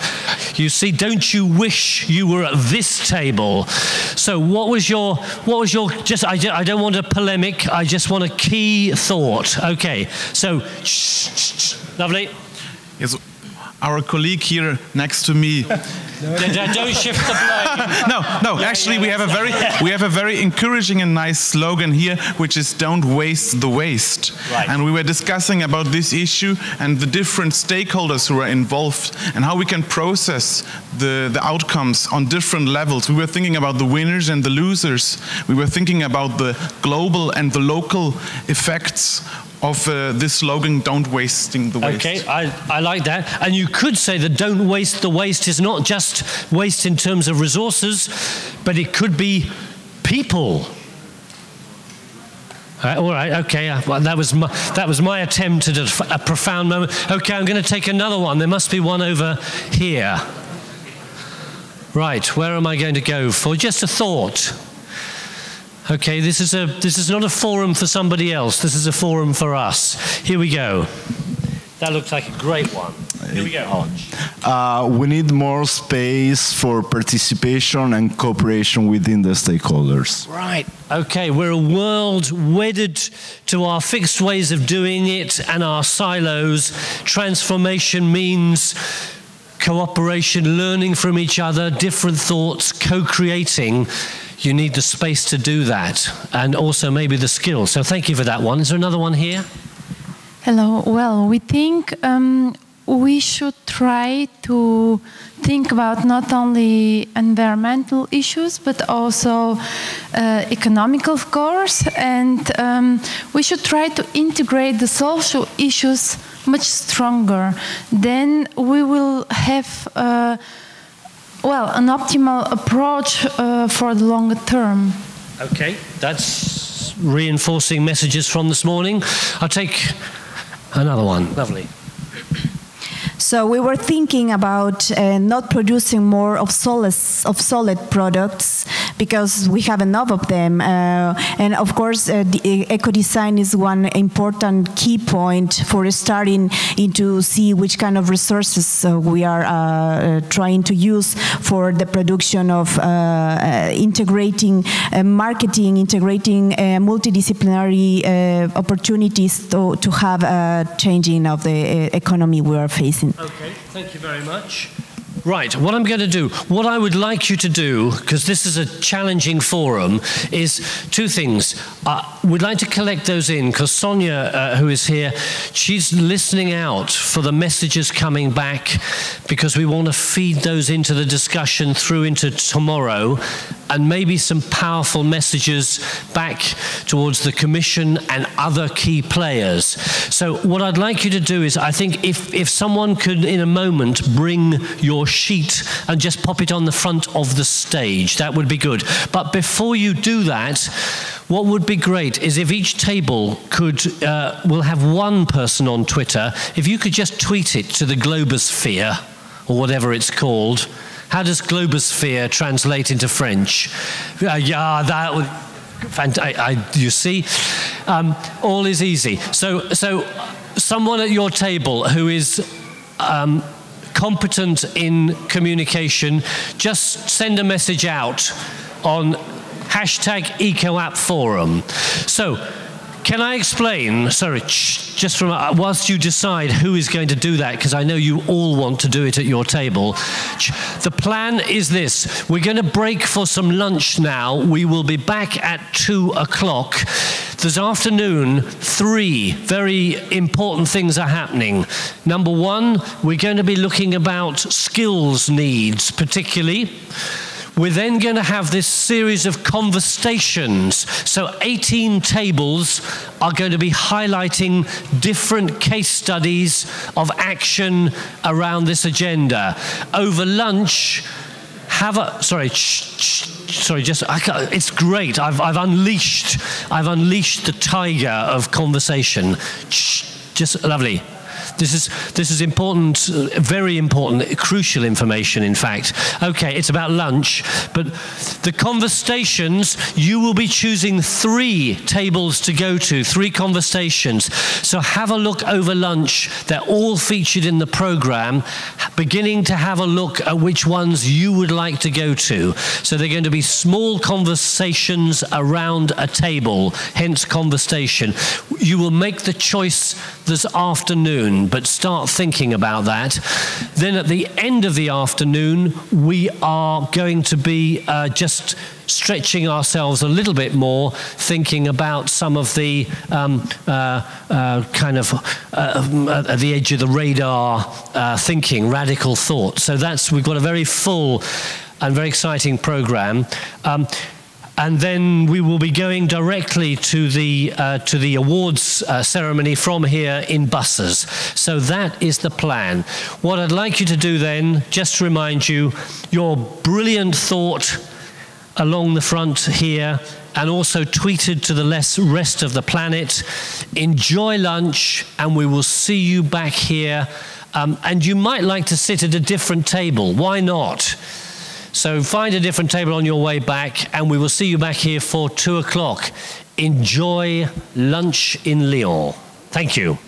You see, don't you wish you were at this table? So what was your I don't want a polemic, I just want a key thought. Okay, so lovely. Yes, our colleague here next to me. Don't shift the blame. No. Actually, we have a very encouraging and nice slogan here, which is "Don't waste the waste." Right. And we were discussing about this issue and the different stakeholders who are involved and how we can process the outcomes on different levels. We were thinking about the winners and the losers. We were thinking about the global and the local effects of this slogan, "Don't wasting the waste." Okay, I like that. And you could say that "don't waste the waste" is not just waste in terms of resources, but it could be people. All right, okay, well, that was my attempt at a profound moment. Okay, I'm going to take another one. There must be one over here. Right, where am I going to go for? Just a thought. Okay, this is not a forum for somebody else. This is a forum for us. Here we go. That looks like a great one. Here we go. We need more space for participation and cooperation within the stakeholders. Right. Okay, we're a world wedded to our fixed ways of doing it and our silos. Transformation means cooperation, learning from each other, different thoughts, co-creating. You need the space to do that, and also maybe the skills. So thank you for that one. Is there another one here? Hello. Well, we think we should try to think about not only environmental issues, but also economical, of course, and we should try to integrate the social issues much stronger. Then we will have an optimal approach for the longer term. Okay, that's reinforcing messages from this morning. I'll take another one. Lovely. So we were thinking about not producing more obsolete products because we have enough of them. And of course, the eco-design is one important key point for starting to see which kind of resources we are trying to use for the production of integrating marketing, integrating multidisciplinary opportunities to have a changing of the economy we are facing. Okay, thank you very much. Right, what I'm going to do, what I would like you to do, because this is a challenging forum, is two things. We'd like to collect those in, because Sonia, who is here, she's listening out for the messages coming back, because we want to feed those into the discussion through into tomorrow, and maybe some powerful messages back towards the Commission and other key players. So what I'd like you to do is, I think if someone could in a moment bring your sheet and just pop it on the front of the stage, that would be good. But before you do that, what would be great is if each table could, we'll have one person on Twitter, if you could just tweet it to the Globosphere, or whatever it's called. How does Globosphere translate into French? Yeah, that would, you see, all is easy. So someone at your table who is competent in communication, just send a message out on #EcoAppForum. So, can I explain, sorry, just from, whilst you decide who is going to do that, because I know you all want to do it at your table. The plan is this. We're going to break for some lunch now. We will be back at 2 o'clock. This afternoon, 3 very important things are happening. Number one, we're going to be looking about skills needs, particularly. We're then going to have this series of conversations. So 18 tables are going to be highlighting different case studies of action around this agenda. Over lunch, it's great. I've unleashed the tiger of conversation. Just lovely. This is important, very important, crucial information, in fact. Okay, it's about lunch, but the conversations, you will be choosing 3 tables to go to, 3 conversations. So have a look over lunch. They're all featured in the program, beginning to have a look at which ones you would like to go to. So they're going to be small conversations around a table, hence conversation. You will make the choice this afternoon, but start thinking about that. Then at the end of the afternoon, we are going to be just stretching ourselves a little bit more, thinking about some of the kind of at the edge of the radar thinking, radical thought. So we've got a very full and very exciting program. And then we will be going directly to the awards ceremony from here in buses. So that is the plan. What I'd like you to do then, just to remind you, your brilliant thought along the front here, and also tweeted to the rest of the planet. Enjoy lunch, and we will see you back here. And you might like to sit at a different table. Why not? So find a different table on your way back, and we will see you back here for 2 o'clock. Enjoy lunch in Lyon. Thank you.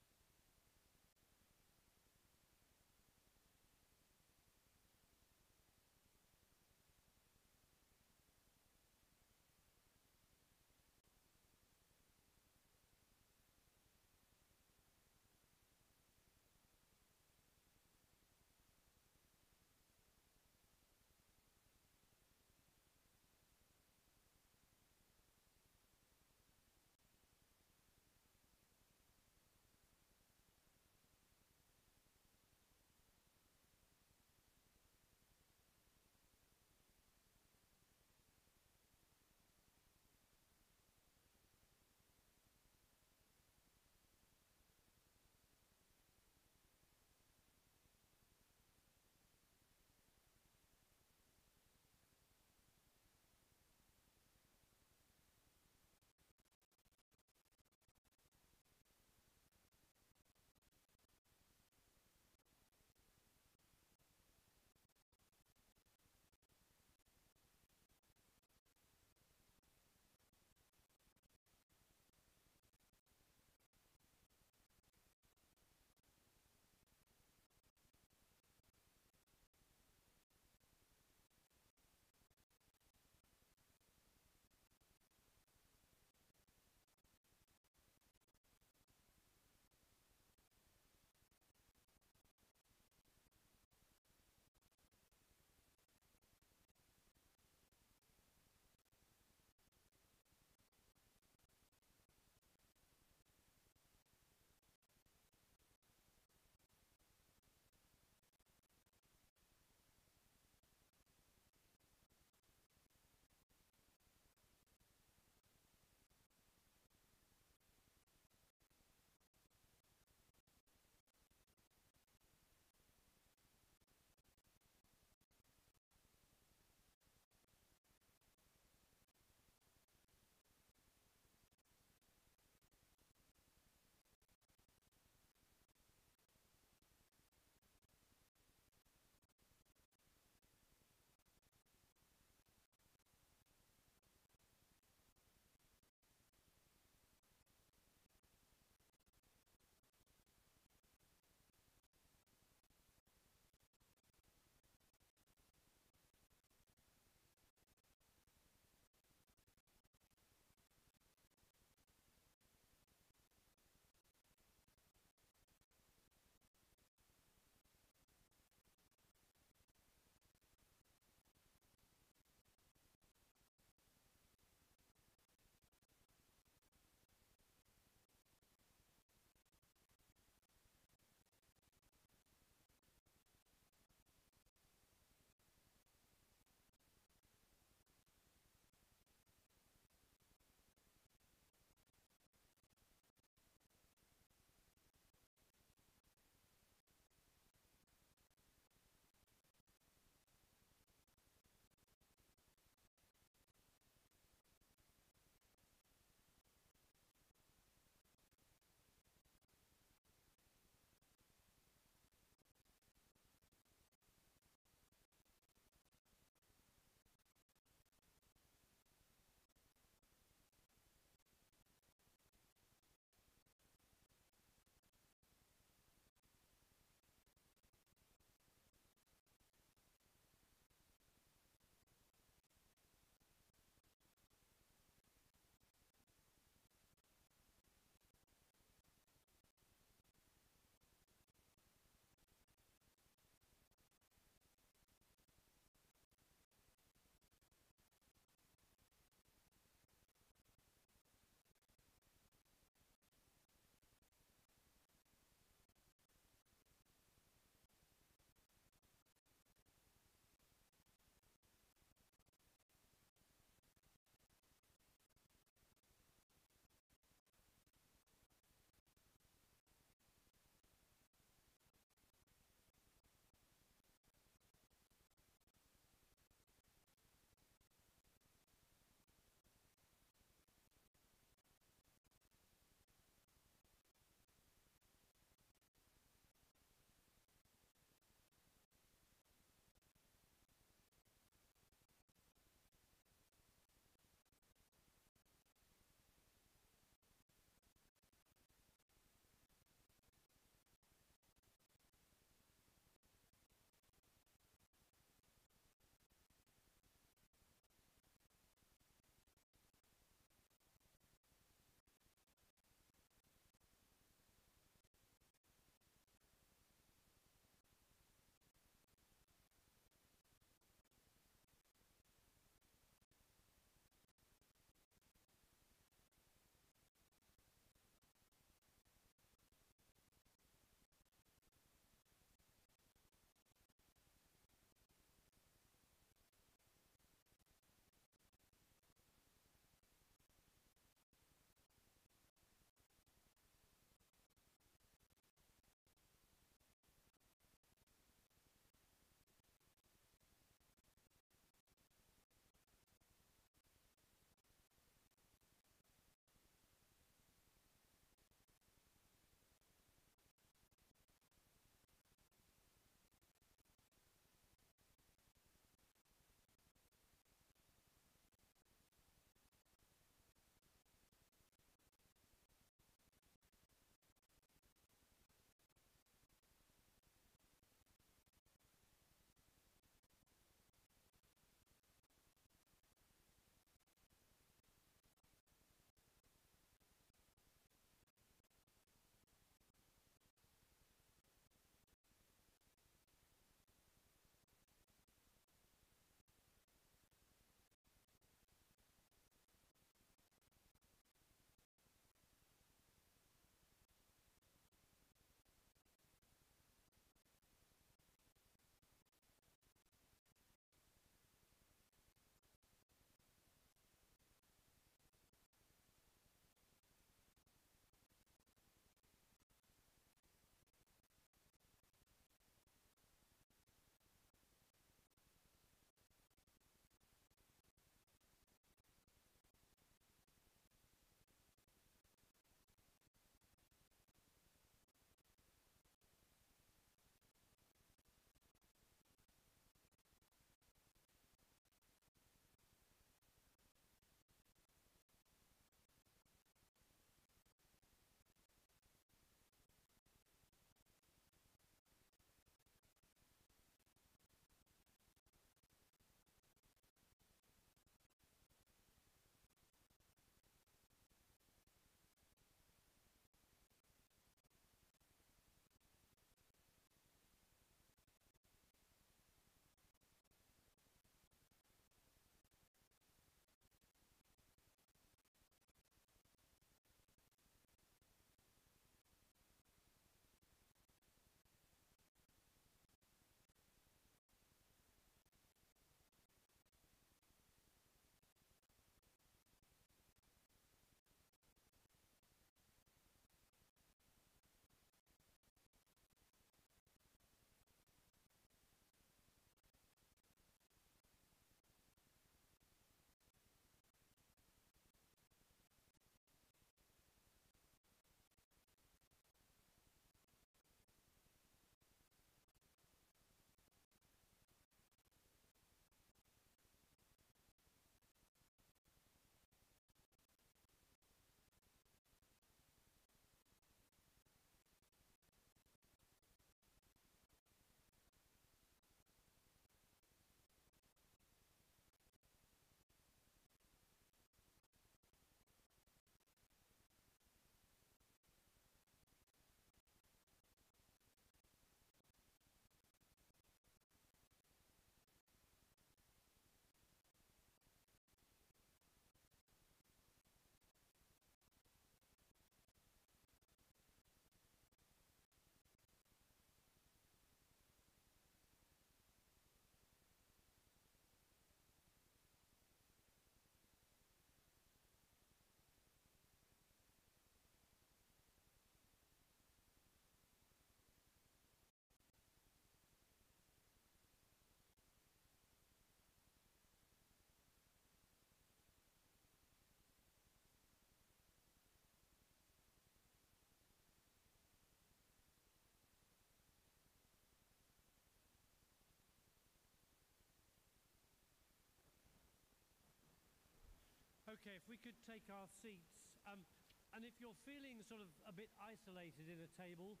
Okay, if we could take our seats. And if you're feeling sort of a bit isolated in a table,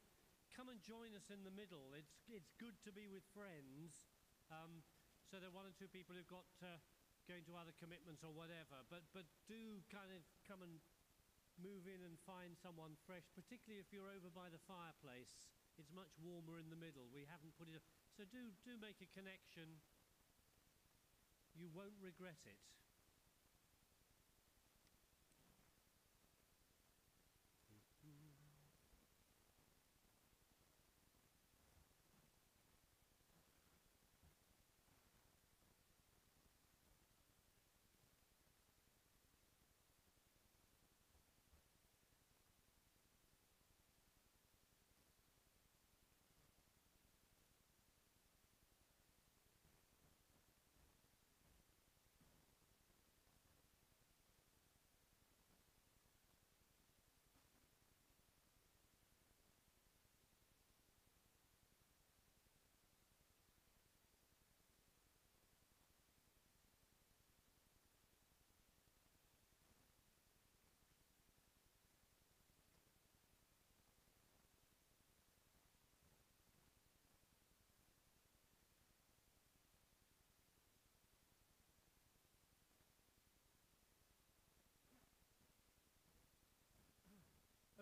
come and join us in the middle. It's good to be with friends. So there are one or two people who've got going to other commitments or whatever. But do kind of come and move in and find someone fresh, particularly if you're over by the fireplace. It's much warmer in the middle. We haven't put it. So do make a connection. You won't regret it.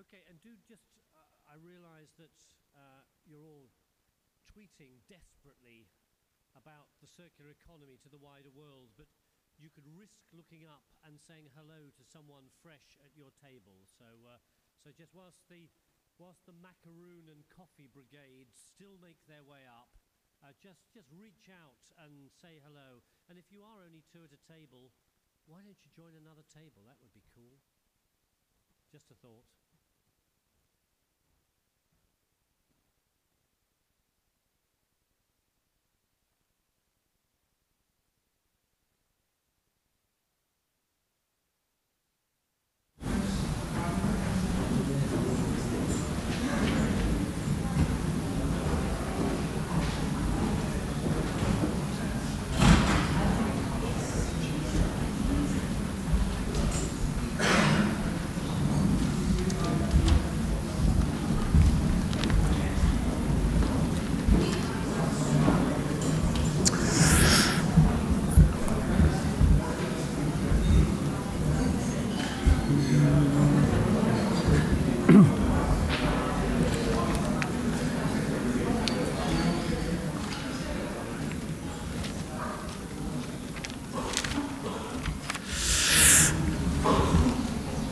Okay, and do just, I realise that you're all tweeting desperately about the circular economy to the wider world, but you could risk looking up and saying hello to someone fresh at your table. So just whilst the macaroon and coffee brigades still make their way up, just reach out and say hello. And if you are only two at a table, why don't you join another table? That would be cool. Just a thought.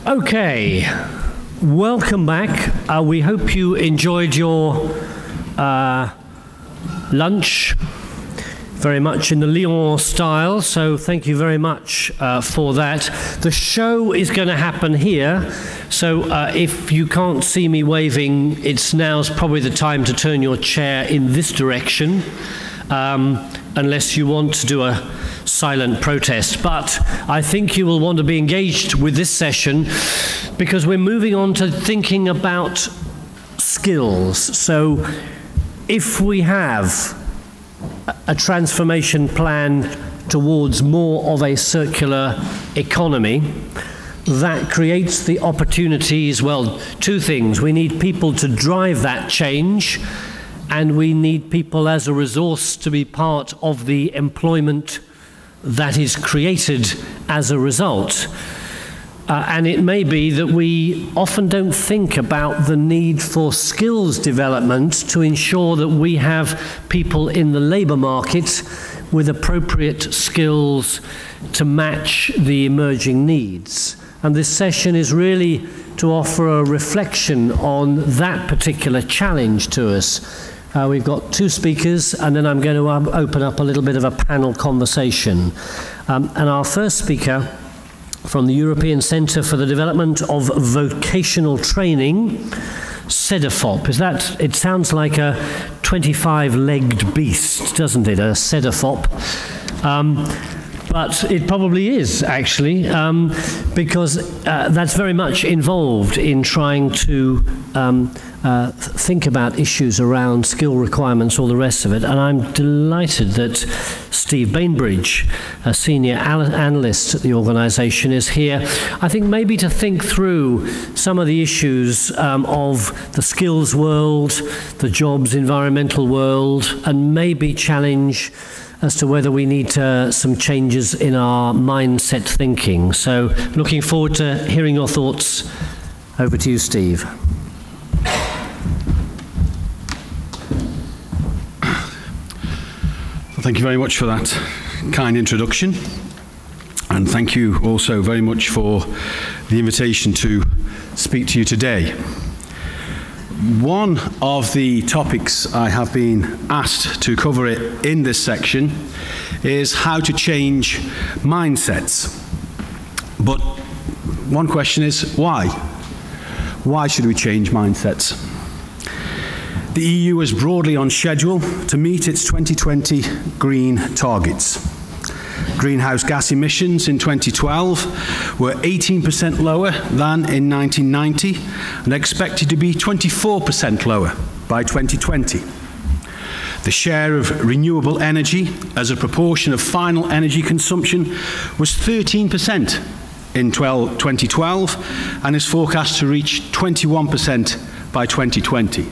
Okay, welcome back. We hope you enjoyed your lunch very much in the Lyon style, so thank you very much for that. The show is going to happen here, so if you can't see me waving, now's probably the time to turn your chair in this direction, unless you want to do a silent protest. But I think you will want to be engaged with this session because we're moving on to thinking about skills. So if we have a transformation plan towards more of a circular economy, that creates the opportunities, well, two things. We need people to drive that change, and we need people as a resource to be part of the employment that is created as a result. And it may be that we often don't think about the need for skills development to ensure that we have people in the labour market with appropriate skills to match the emerging needs. And this session is really to offer a reflection on that particular challenge to us. We've got two speakers, and then I'm going to open up a little bit of a panel conversation. And our first speaker from the European Centre for the Development of Vocational Training, CEDEFOP. It sounds like a 25-legged beast, doesn't it? A CEDEFOP. but it probably is actually, because that's very much involved in trying to think about issues around skill requirements, all the rest of it. And I'm delighted that Steve Bainbridge, a senior analyst at the organisation, is here. I think maybe to think through some of the issues of the skills world, the jobs environmental world, and maybe challenge as to whether we need some changes in our mindset thinking. So looking forward to hearing your thoughts. Over to you, Steve. Thank you very much for that kind introduction, and thank you also very much for the invitation to speak to you today. One of the topics I have been asked to cover it in this section is how to change mindsets. But one question is why? Why should we change mindsets? The EU is broadly on schedule to meet its 2020 green targets. Greenhouse gas emissions in 2012 were 18% lower than in 1990 and expected to be 24% lower by 2020. The share of renewable energy as a proportion of final energy consumption was 13% in 2012 and is forecast to reach 21% by 2020.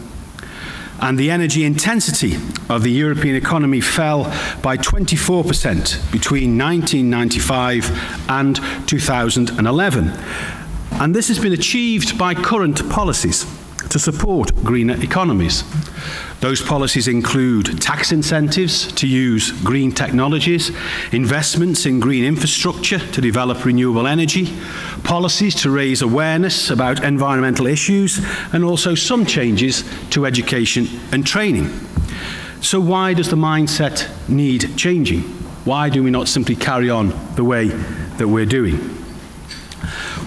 And the energy intensity of the European economy fell by 24% between 1995 and 2011. And this has been achieved by current policies to support greener economies. Those policies include tax incentives to use green technologies, investments in green infrastructure to develop renewable energy, policies to raise awareness about environmental issues, and also some changes to education and training. So why does the mindset need changing? Why do we not simply carry on the way that we're doing?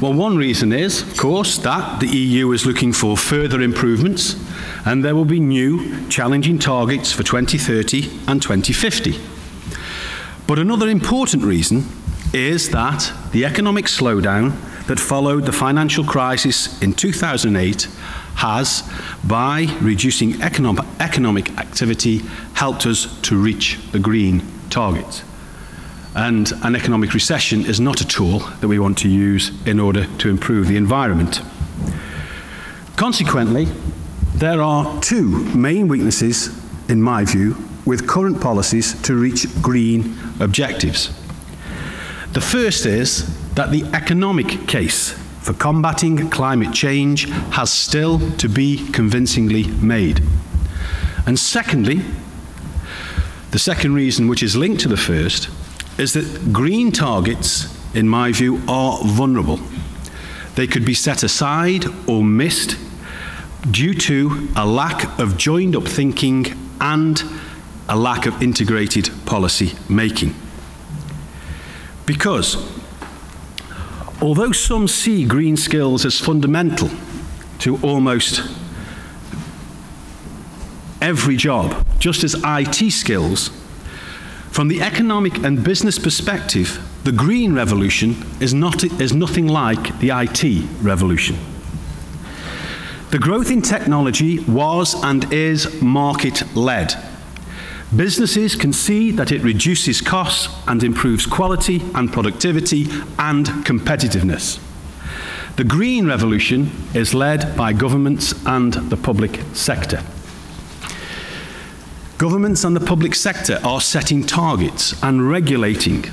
Well, one reason is, of course, that the EU is looking for further improvements, and there will be new challenging targets for 2030 and 2050. But another important reason is that the economic slowdown that followed the financial crisis in 2008 has, by reducing economic activity, helped us to reach the green target. And an economic recession is not a tool that we want to use in order to improve the environment. Consequently, there are two main weaknesses, in my view, with current policies to reach green objectives. The first is that the economic case for combating climate change has still to be convincingly made. And secondly, the second reason, which is linked to the first, is that green targets, in my view, are vulnerable. They could be set aside or missed due to a lack of joined-up thinking and a lack of integrated policy making. Because although some see green skills as fundamental to almost every job, just as IT skills, from the economic and business perspective, the green revolution is nothing like the IT revolution. The growth in technology was and is market-led. Businesses can see that it reduces costs and improves quality and productivity and competitiveness. The green revolution is led by governments and the public sector. Governments and the public sector are setting targets and regulating.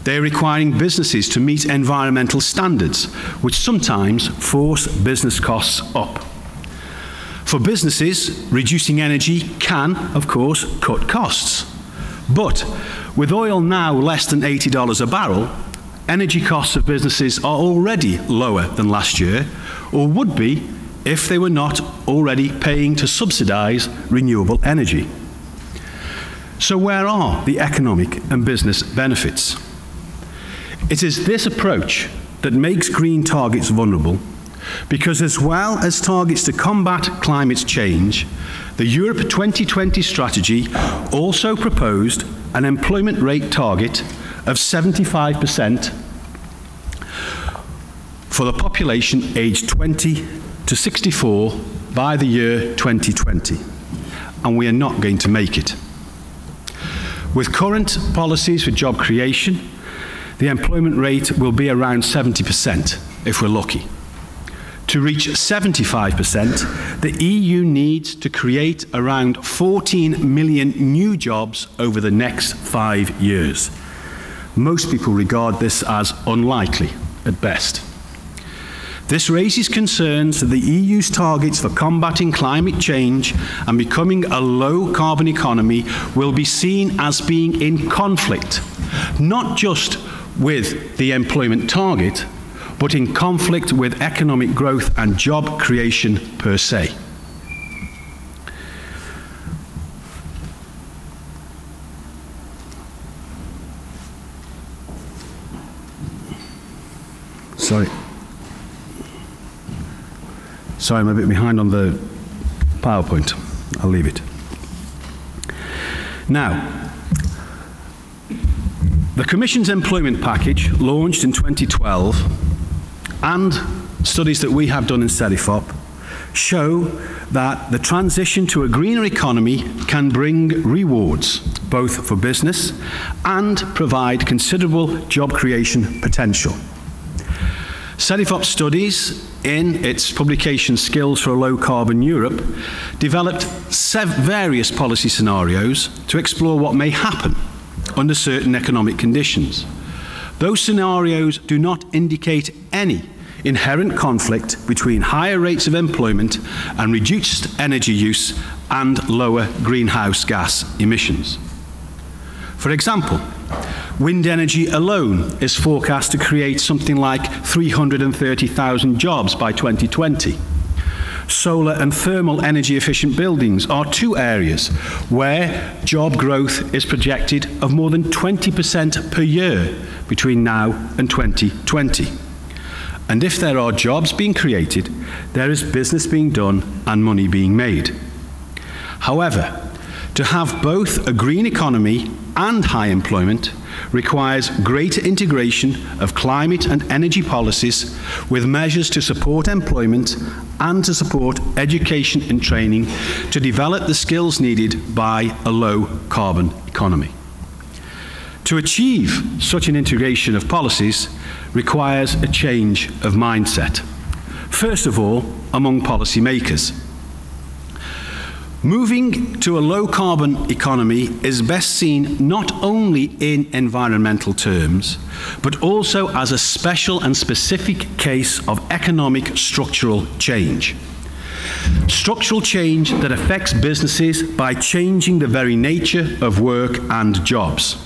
They're requiring businesses to meet environmental standards, which sometimes force business costs up. For businesses, reducing energy can, of course, cut costs. But with oil now less than $80 a barrel, energy costs of businesses are already lower than last year, or would be if they were not already paying to subsidize renewable energy. So where are the economic and business benefits? It is this approach that makes green targets vulnerable, because as well as targets to combat climate change, the Europe 2020 strategy also proposed an employment rate target of 75% for the population aged 20 to 64 by the year 2020. And we are not going to make it. With current policies for job creation, the employment rate will be around 70% if we're lucky. To reach 75%, the EU needs to create around 14 million new jobs over the next 5 years. Most people regard this as unlikely at best. This raises concerns that the EU's targets for combating climate change and becoming a low-carbon economy will be seen as being in conflict, not just with the employment target, but in conflict with economic growth and job creation per se. Sorry, I'm a bit behind on the PowerPoint. I'll leave it. Now, the Commission's employment package, launched in 2012, and studies that we have done in CEDIFOP, show that the transition to a greener economy can bring rewards, both for business and provide considerable job creation potential. CEDIFOP studies, in its publication Skills for a Low-Carbon Europe, developed various policy scenarios to explore what may happen under certain economic conditions. Those scenarios do not indicate any inherent conflict between higher rates of employment and reduced energy use and lower greenhouse gas emissions. For example, wind energy alone is forecast to create something like 330,000 jobs by 2020. Solar and thermal energy efficient buildings are two areas where job growth is projected of more than 20% per year between now and 2020. And if there are jobs being created, there is business being done and money being made. However, to have both a green economy and high employment requires greater integration of climate and energy policies with measures to support employment and to support education and training to develop the skills needed by a low-carbon economy. To achieve such an integration of policies requires a change of mindset. First of all, among policymakers. Moving to a low-carbon economy is best seen not only in environmental terms, but also as a special and specific case of economic structural change. Structural change that affects businesses by changing the very nature of work and jobs.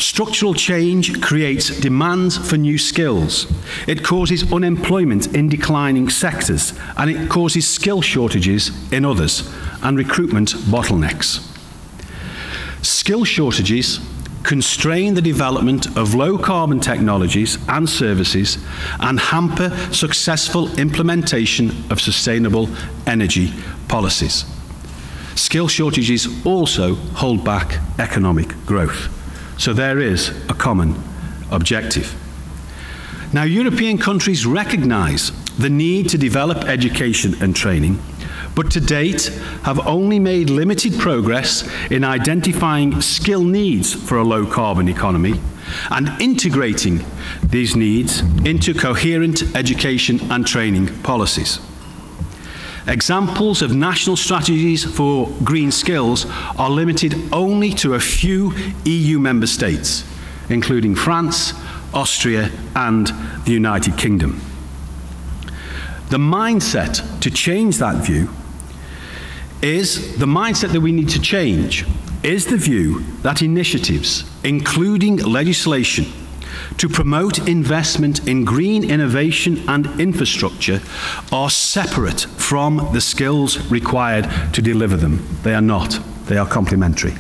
Structural change creates demands for new skills. It causes unemployment in declining sectors, and it causes skill shortages in others, and recruitment bottlenecks. Skill shortages constrain the development of low-carbon technologies and services and hamper successful implementation of sustainable energy policies. Skill shortages also hold back economic growth. So there is a common objective. Now, European countries recognise the need to develop education and training, but to date have only made limited progress in identifying skill needs for a low-carbon economy and integrating these needs into coherent education and training policies. Examples of national strategies for green skills are limited only to a few EU member states, including France, Austria, and the United Kingdom. The mindset to change that view is the mindset that we need to change, is the view that initiatives, including legislation, to promote investment in green innovation and infrastructure are separate from the skills required to deliver them. They are not. They are complementary.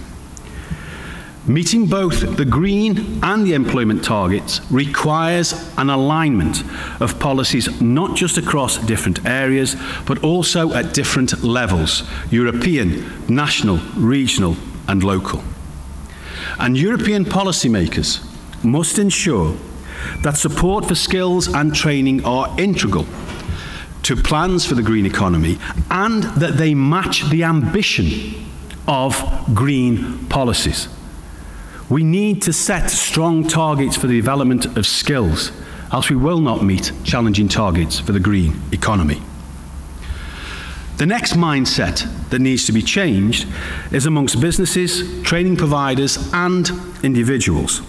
Meeting both the green and the employment targets requires an alignment of policies not just across different areas, but also at different levels: European, national, regional, and local. And European policymakers must ensure that support for skills and training are integral to plans for the green economy and that they match the ambition of green policies. We need to set strong targets for the development of skills, else we will not meet challenging targets for the green economy. The next mindset that needs to be changed is amongst businesses, training providers, and individuals.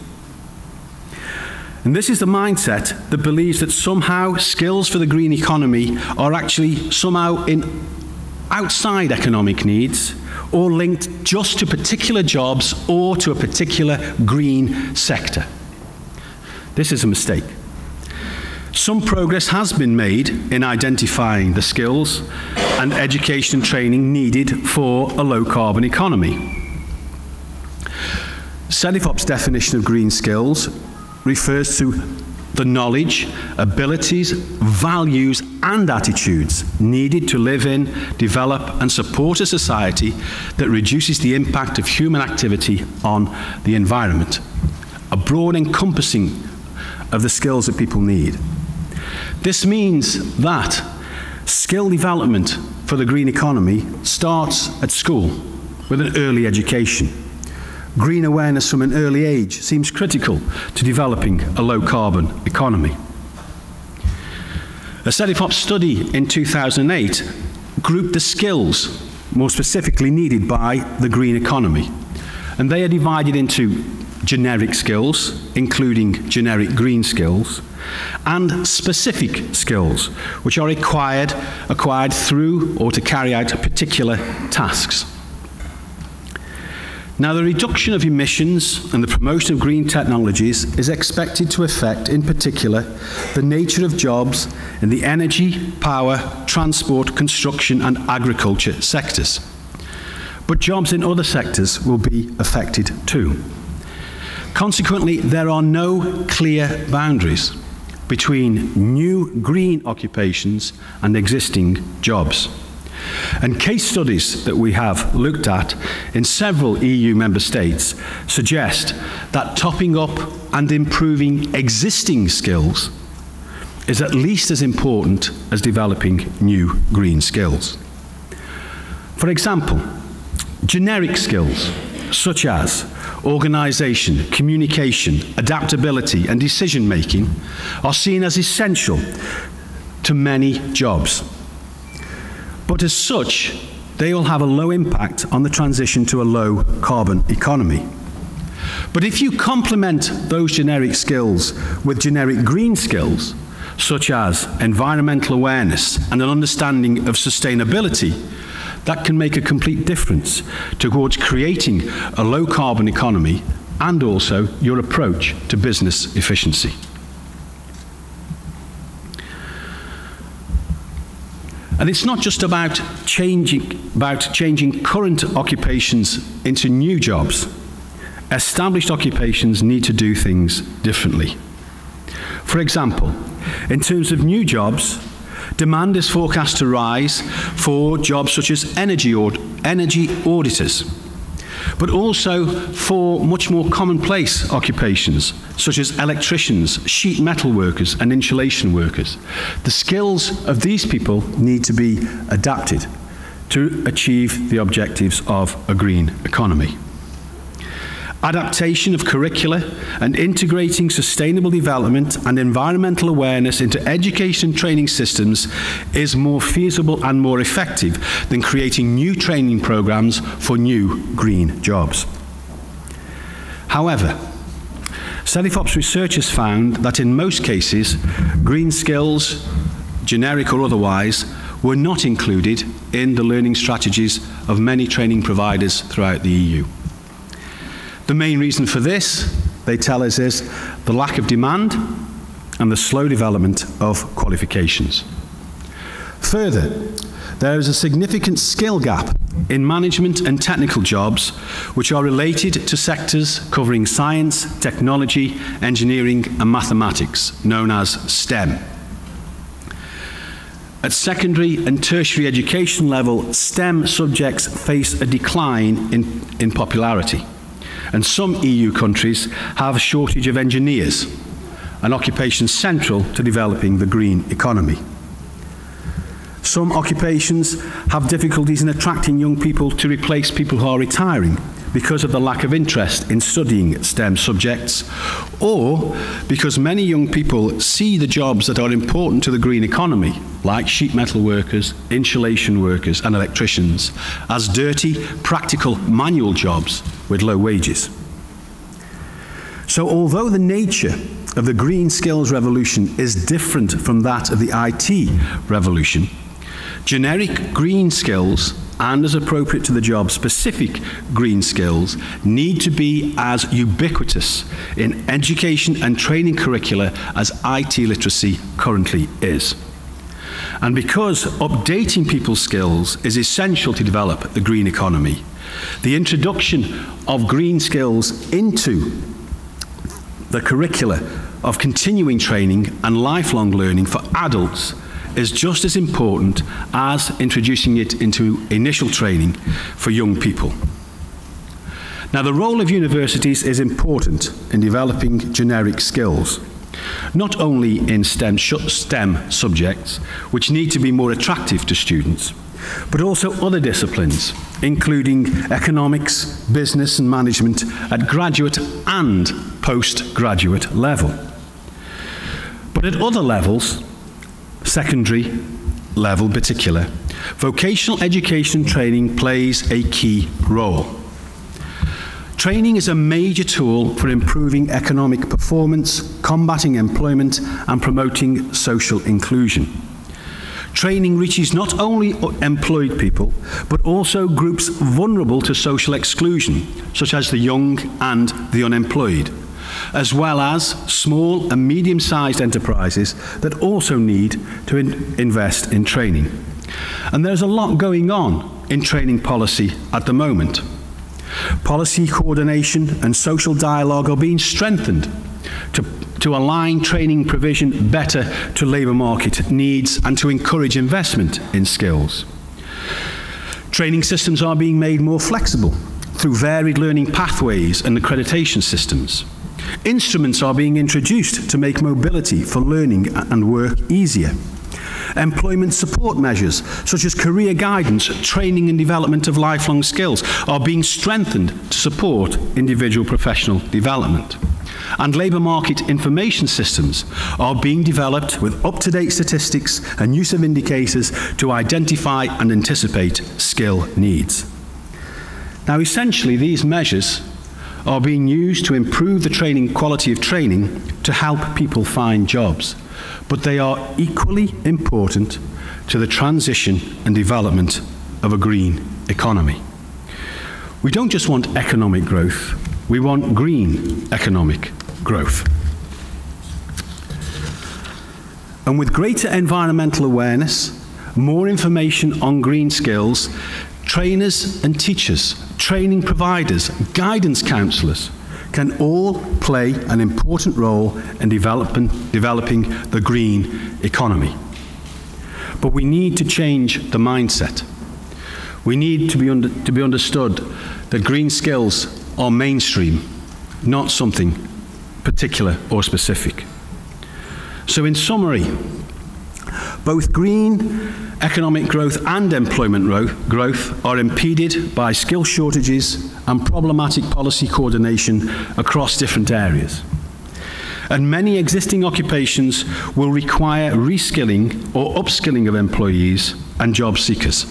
And this is the mindset that believes that somehow skills for the green economy are actually somehow outside economic needs or linked just to particular jobs or to a particular green sector. This is a mistake. Some progress has been made in identifying the skills and education and training needed for a low-carbon economy. CEDEFOP's definition of green skills refers to the knowledge, abilities, values, and attitudes needed to live in, develop, and support a society that reduces the impact of human activity on the environment. A broad encompassing of the skills that people need. This means that skill development for the green economy starts at school with an early education. Green awareness from an early age seems critical to developing a low-carbon economy. A CEDEFOP study in 2008 grouped the skills more specifically needed by the green economy, and they are divided into generic skills, including generic green skills, and specific skills, which are acquired through or to carry out particular tasks. Now, the reduction of emissions and the promotion of green technologies is expected to affect, in particular, the nature of jobs in the energy, power, transport, construction, and agriculture sectors. But jobs in other sectors will be affected too. Consequently, there are no clear boundaries between new green occupations and existing jobs. And case studies that we have looked at in several EU member states suggest that topping up and improving existing skills is at least as important as developing new green skills. For example, generic skills such as organisation, communication, adaptability, and decision-making are seen as essential to many jobs. But as such, they will have a low impact on the transition to a low-carbon economy. But if you complement those generic skills with generic green skills, such as environmental awareness and an understanding of sustainability, that can make a complete difference towards creating a low-carbon economy and also your approach to business efficiency. And it's not just about changing current occupations into new jobs. Established occupations need to do things differently. For example, in terms of new jobs, demand is forecast to rise for jobs such as energy auditors, but also for much more commonplace occupations such as electricians, sheet metal workers, and insulation workers. The skills of these people need to be adapted to achieve the objectives of a green economy. Adaptation of curricula and integrating sustainable development and environmental awareness into education and training systems is more feasible and more effective than creating new training programs for new green jobs. However, CEDEFOP's research has found that in most cases, green skills, generic or otherwise, were not included in the learning strategies of many training providers throughout the EU. The main reason for this, they tell us, is the lack of demand and the slow development of qualifications. Further, there is a significant skill gap in management and technical jobs which are related to sectors covering science, technology, engineering, and mathematics, known as STEM. At secondary and tertiary education level, STEM subjects face a decline in popularity. and some EU countries have a shortage of engineers, an occupation central to developing the green economy. Some occupations have difficulties in attracting young people to replace people who are retiring because of the lack of interest in studying STEM subjects, or because many young people see the jobs that are important to the green economy, like sheet metal workers, insulation workers and electricians, as dirty, practical, manual jobs with low wages. So although the nature of the green skills revolution is different from that of the IT revolution, generic green skills, and as appropriate to the job, specific green skills need to be as ubiquitous in education and training curricula as IT literacy currently is. And because updating people's skills is essential to develop the green economy, the introduction of green skills into the curricula of continuing training and lifelong learning for adults is just as important as introducing it into initial training for young people. Now, the role of universities is important in developing generic skills, not only in STEM subjects, which need to be more attractive to students, but also other disciplines, including economics, business and management at graduate and postgraduate level. But at other levels, secondary level in particular, vocational education training plays a key role. Training is a major tool for improving economic performance, combating employment, and promoting social inclusion. Training reaches not only employed people, but also groups vulnerable to social exclusion, such as the young and the unemployed, as well as small and medium-sized enterprises that also need to invest in training. And there's a lot going on in training policy at the moment. Policy coordination and social dialogue are being strengthened to align training provision better to labour market needs and to encourage investment in skills. Training systems are being made more flexible through varied learning pathways and accreditation systems. Instruments are being introduced to make mobility for learning and work easier. Employment support measures, such as career guidance, training and development of lifelong skills, are being strengthened to support individual professional development. And labour market information systems are being developed with up-to-date statistics and use of indicators to identify and anticipate skill needs. Now, essentially, these measures are being used to improve the training quality of training to help people find jobs, but they are equally important to the transition and development of a green economy. We don't just want economic growth, we want green economic growth. And with greater environmental awareness, more information on green skills, trainers and teachers, training providers, guidance counsellors can all play an important role in developing the green economy. But we need to change the mindset. We need to be understood that green skills are mainstream, not something particular or specific. So in summary, both green economic growth and employment growth are impeded by skill shortages and problematic policy coordination across different areas. And many existing occupations will require reskilling or upskilling of employees and job seekers.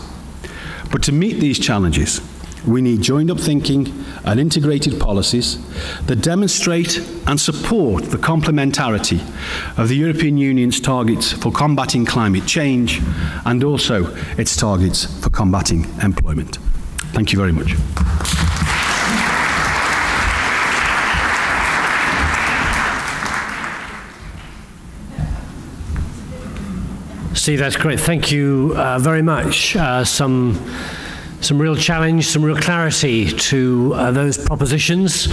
But to meet these challenges, we need joined-up thinking and integrated policies that demonstrate and support the complementarity of the European Union's targets for combating climate change and also its targets for combating employment. Thank you very much. Steve, that's great. Thank you very much. Some real challenge, some real clarity to those propositions,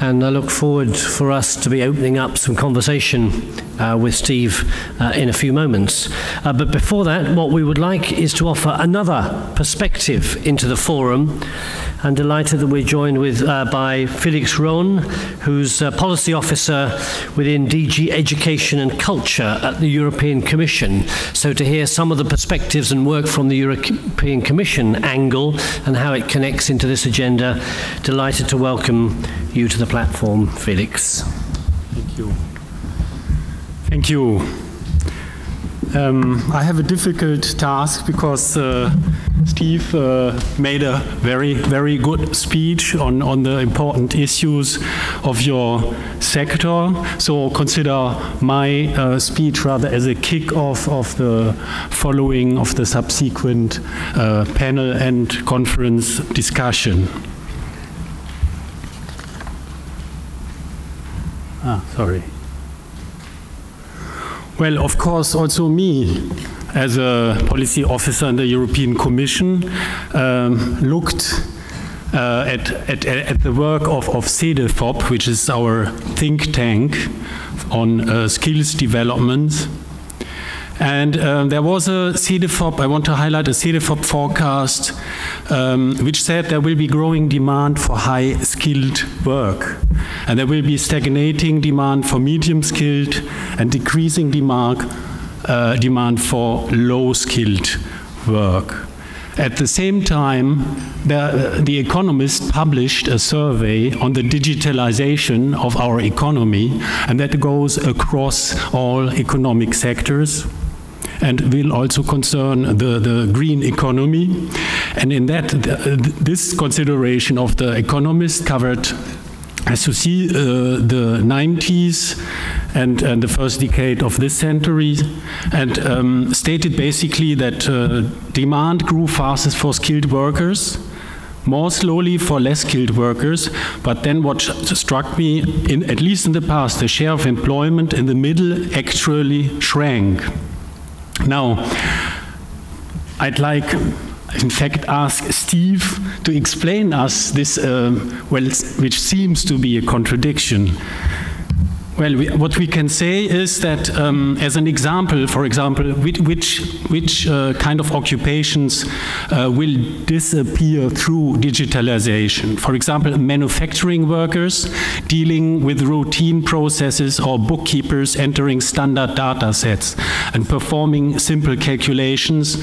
and I look forward for us to be opening up some conversation with Steve in a few moments. But before that, what we would like is to offer another perspective into the forum. I'm delighted that we're joined by Felix Rohn, who's a policy officer within DG Education and Culture at the European Commission. So to hear some of the perspectives and work from the European Commission angle and how it connects into this agenda, delighted to welcome you to the platform, Felix. Thank you. Thank you. I have a difficult task because Steve made a very, very good speech on the important issues of your sector. So consider my speech rather as a kick-off of the following of the subsequent panel and conference discussion. Sorry. Well, of course, also me, as a policy officer in the European Commission, looked at the work of CEDEFOP, which is our think tank on skills development. And there was a CEDEFOP, I want to highlight a CEDEFOP forecast, which said there will be growing demand for high-skilled work. And there will be stagnating demand for medium-skilled and decreasing demand for low-skilled work. At the same time, the Economist published a survey on the digitalization of our economy, and that goes across all economic sectors and will also concern the green economy. And in that, this consideration of the Economist covered, as you see, the 90s and the first decade of this century, and stated basically that demand grew fastest for skilled workers, more slowly for less skilled workers, but then what struck me, at least in the past, the share of employment in the middle actually shrank. Now, I'd like, in fact, ask Steve to explain us this, which seems to be a contradiction. Well, what we can say is that, as an example, for example, which kind of occupations will disappear through digitalization? For example, manufacturing workers dealing with routine processes, or bookkeepers entering standard data sets and performing simple calculations.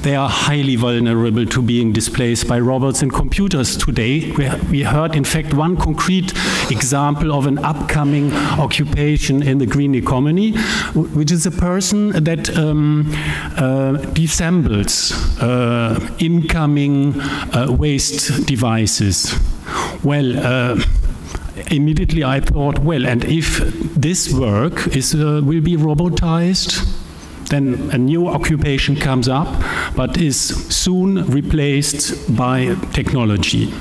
They are highly vulnerable to being displaced by robots and computers today. We heard, in fact, one concrete example of an upcoming occupation in the green economy, which is a person that disassembles incoming waste devices. Well, immediately I thought, well, and if this work will be robotized, then a new occupation comes up, but is soon replaced by technology.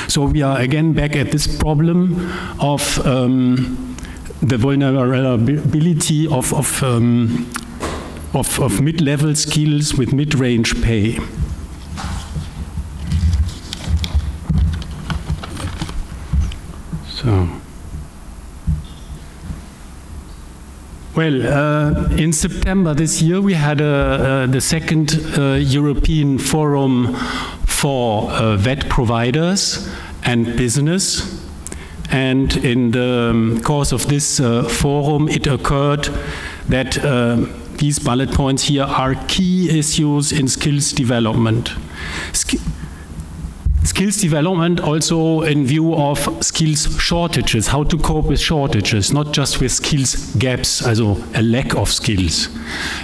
So we are again back at this problem of the vulnerability of mid-level skills with mid-range pay. So. Well, in September this year, we had the second European Forum for VET providers and business. And in the course of this forum, it occurred that these bullet points here are key issues in skills development. Skills development also in view of skills shortages, how to cope with shortages, not just with skills gaps, also a lack of skills.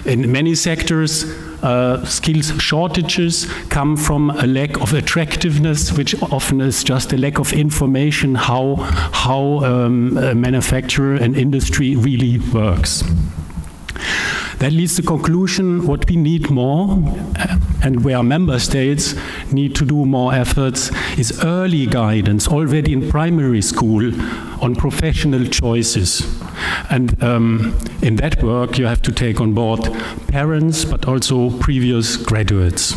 In many sectors, skills shortages come from a lack of attractiveness, which often is just a lack of information how a manufacturer and industry really works. That leads to the conclusion what we need more, and where member states need to do more efforts, is early guidance already in primary school on professional choices. And in that work you have to take on board parents but also previous graduates.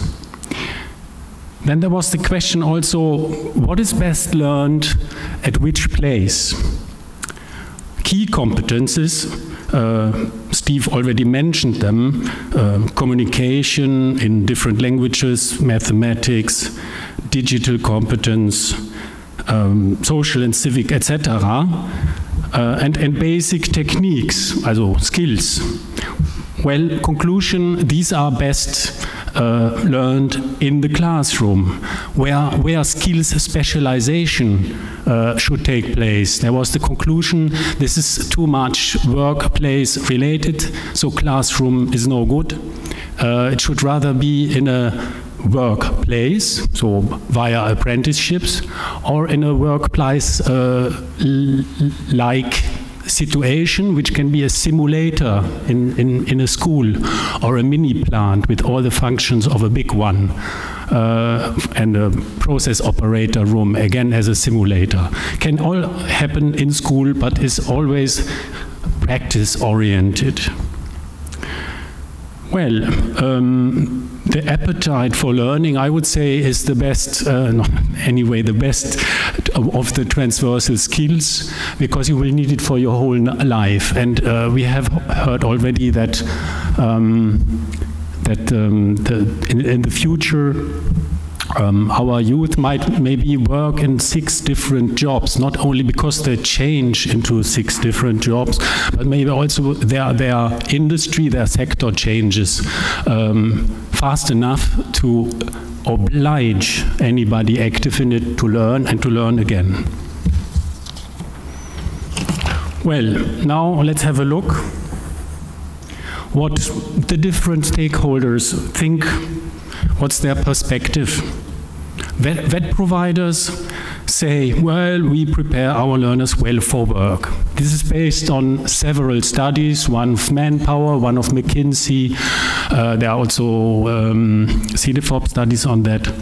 Then there was the question also, what is best learned at which place? Key competences Steve already mentioned them, communication in different languages, mathematics, digital competence, social and civic, etc. And basic techniques, also skills. Well, conclusion, these are best learned in the classroom, where skills specialization should take place. There was the conclusion, this is too much workplace related, so classroom is no good. It should rather be in a workplace, so via apprenticeships, or in a workplace like situation, which can be a simulator in a school or a mini plant with all the functions of a big one, and a process operator room again as a simulator. Can all happen in school, but is always practice oriented. Well, the appetite for learning, I would say, is the best, anyway, the best of the transversal skills, because you will need it for your whole life. And we have heard already that in the future, our youth might maybe work in 6 different jobs, not only because they change into 6 different jobs, but maybe also their industry, their sector changes fast enough to oblige anybody active in it to learn and to learn again. Well, now let's have a look what the different stakeholders think. What's their perspective? Vet providers say, well, we prepare our learners well for work. This is based on several studies, one of Manpower, one of McKinsey. There are also CDFOP studies on that.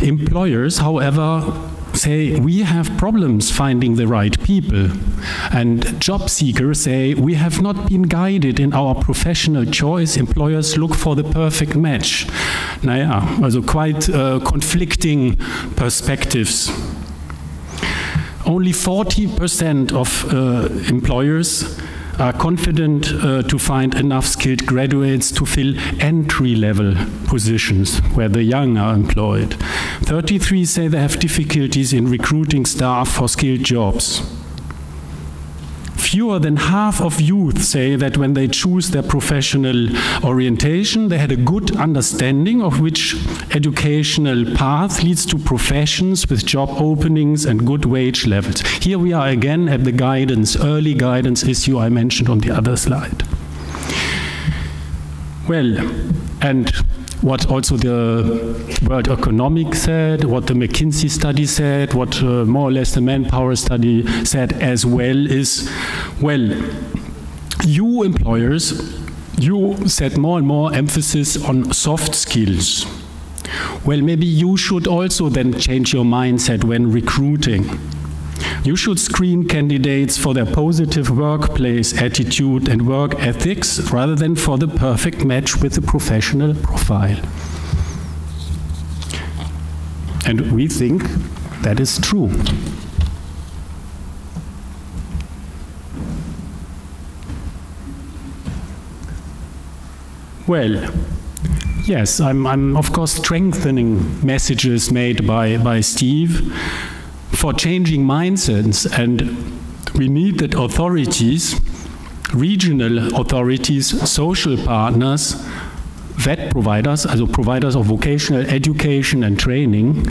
Employers, however, say we have problems finding the right people, and job seekers say we have not been guided in our professional choice. Employers look for the perfect match. Naja, also quite conflicting perspectives. Only 40% of employers are confident to find enough skilled graduates to fill entry-level positions where the young are employed. 33 say they have difficulties in recruiting staff for skilled jobs. Fewer than half of youth say that when they choose their professional orientation, they had a good understanding of which educational path leads to professions with job openings and good wage levels. Here we are again at the guidance, early guidance issue I mentioned on the other slide. Well, and what also the World Economic said, what the McKinsey study said, what more or less the Manpower study said as well is, well, you employers, you set more and more emphasis on soft skills. Well, maybe you should also then change your mindset when recruiting. You should screen candidates for their positive workplace attitude and work ethics rather than for the perfect match with the professional profile. And we think that is true. Well, yes, I'm of course strengthening messages made by Steve for changing mindsets, and we need that authorities, regional authorities, social partners, vet providers, also providers of vocational education and training,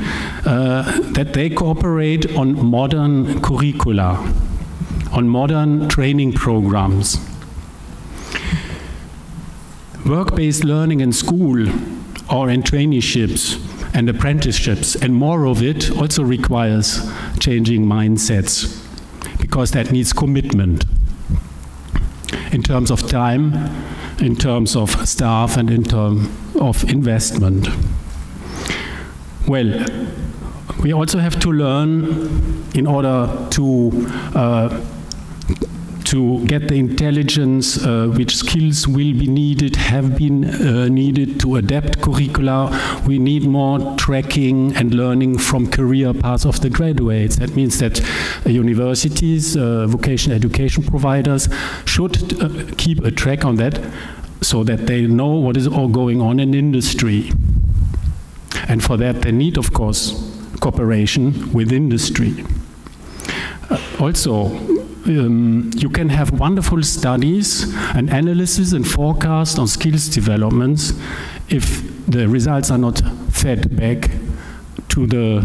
that they cooperate on modern curricula, on modern training programs. Work-based learning in school or in traineeships and apprenticeships, and more of it also requires changing mindsets, because that needs commitment in terms of time, in terms of staff, and in terms of investment. Well, we also have to learn in order to to get the intelligence which skills will be needed, have been needed to adapt curricula. We need more tracking and learning from career paths of the graduates. That means that universities, vocational education providers should keep a track on that so that they know what is all going on in industry. And for that they need, of course, cooperation with industry. Also, you can have wonderful studies and analysis and forecast on skills developments if the results are not fed back to the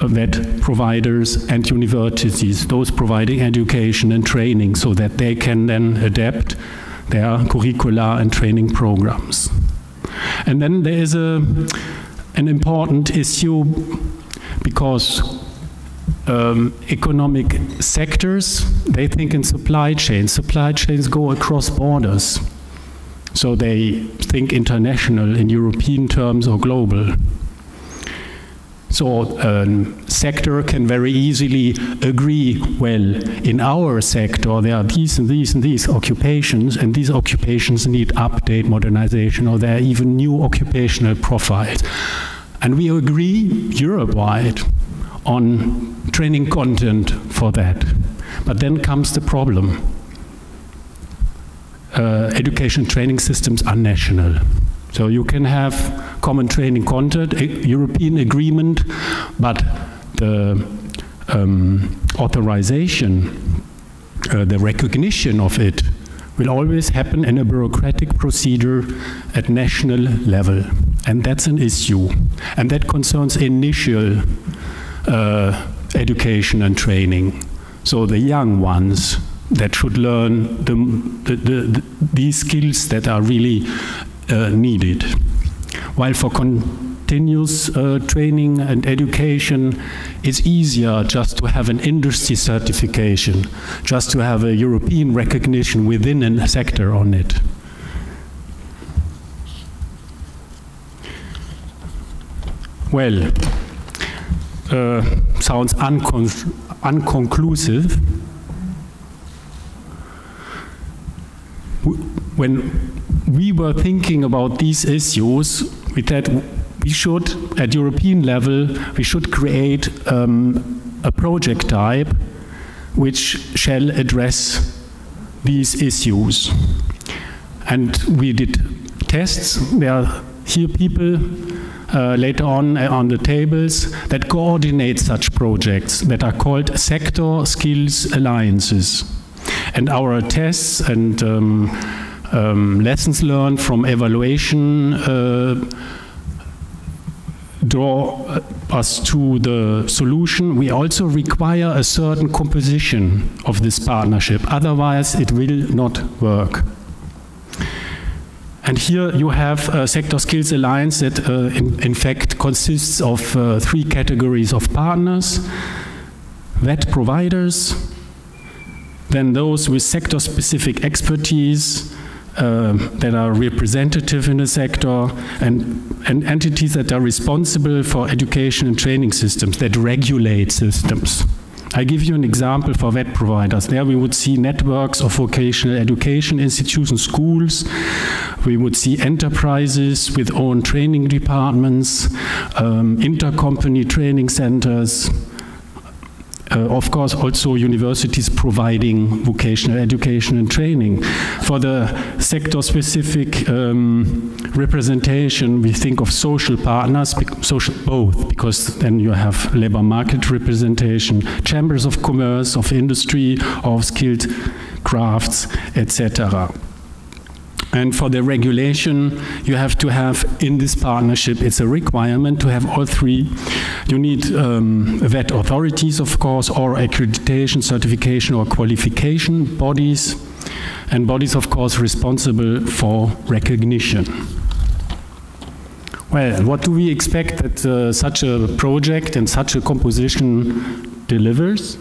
VET providers and universities, those providing education and training, so that they can then adapt their curricula and training programs. And then there is an important issue, because economic sectors, they think in supply chains. Supply chains go across borders. So they think international in European terms or global. So a sector can very easily agree, well, in our sector there are these and these and these occupations, and these occupations need update, modernization, or there are even new occupational profiles. And we agree Europe-wide on training content for that. But then comes the problem. Education training systems are national. So you can have common training content, a European agreement, but the authorization, the recognition of it will always happen in a bureaucratic procedure at national level. And that's an issue. And that concerns initial education and training. So the young ones that should learn these skills that are really needed. While for continuous training and education, it's easier just to have an industry certification, just to have a European recognition within a sector on it. Well, sounds unconclusive. When we were thinking about these issues, we thought we should, at European level, we should create a project type which shall address these issues. And we did tests. There are here people later on the tables that coordinate such projects that are called sector skills alliances. And our tests and lessons learned from evaluation draw us to the solution. We also require a certain composition of this partnership, otherwise it will not work. And here you have a sector skills alliance that in fact consists of 3 categories of partners: VET providers, then those with sector-specific expertise that are representative in the sector, and entities that are responsible for education and training systems, that regulate systems. I give you an example for VET providers. There we would see networks of vocational education institutions, schools. We would see enterprises with own training departments, intercompany training centers. Of course, also universities providing vocational education and training. For the sector-specific representation, we think of social partners, both, because then you have labor market representation, chambers of commerce, of industry, of skilled crafts, etc. And for the regulation, you have to have in this partnership, it's a requirement to have all 3. You need VET authorities, of course, or accreditation, certification, or qualification bodies, and bodies, of course, responsible for recognition. Well, what do we expect that such a project and such a composition delivers?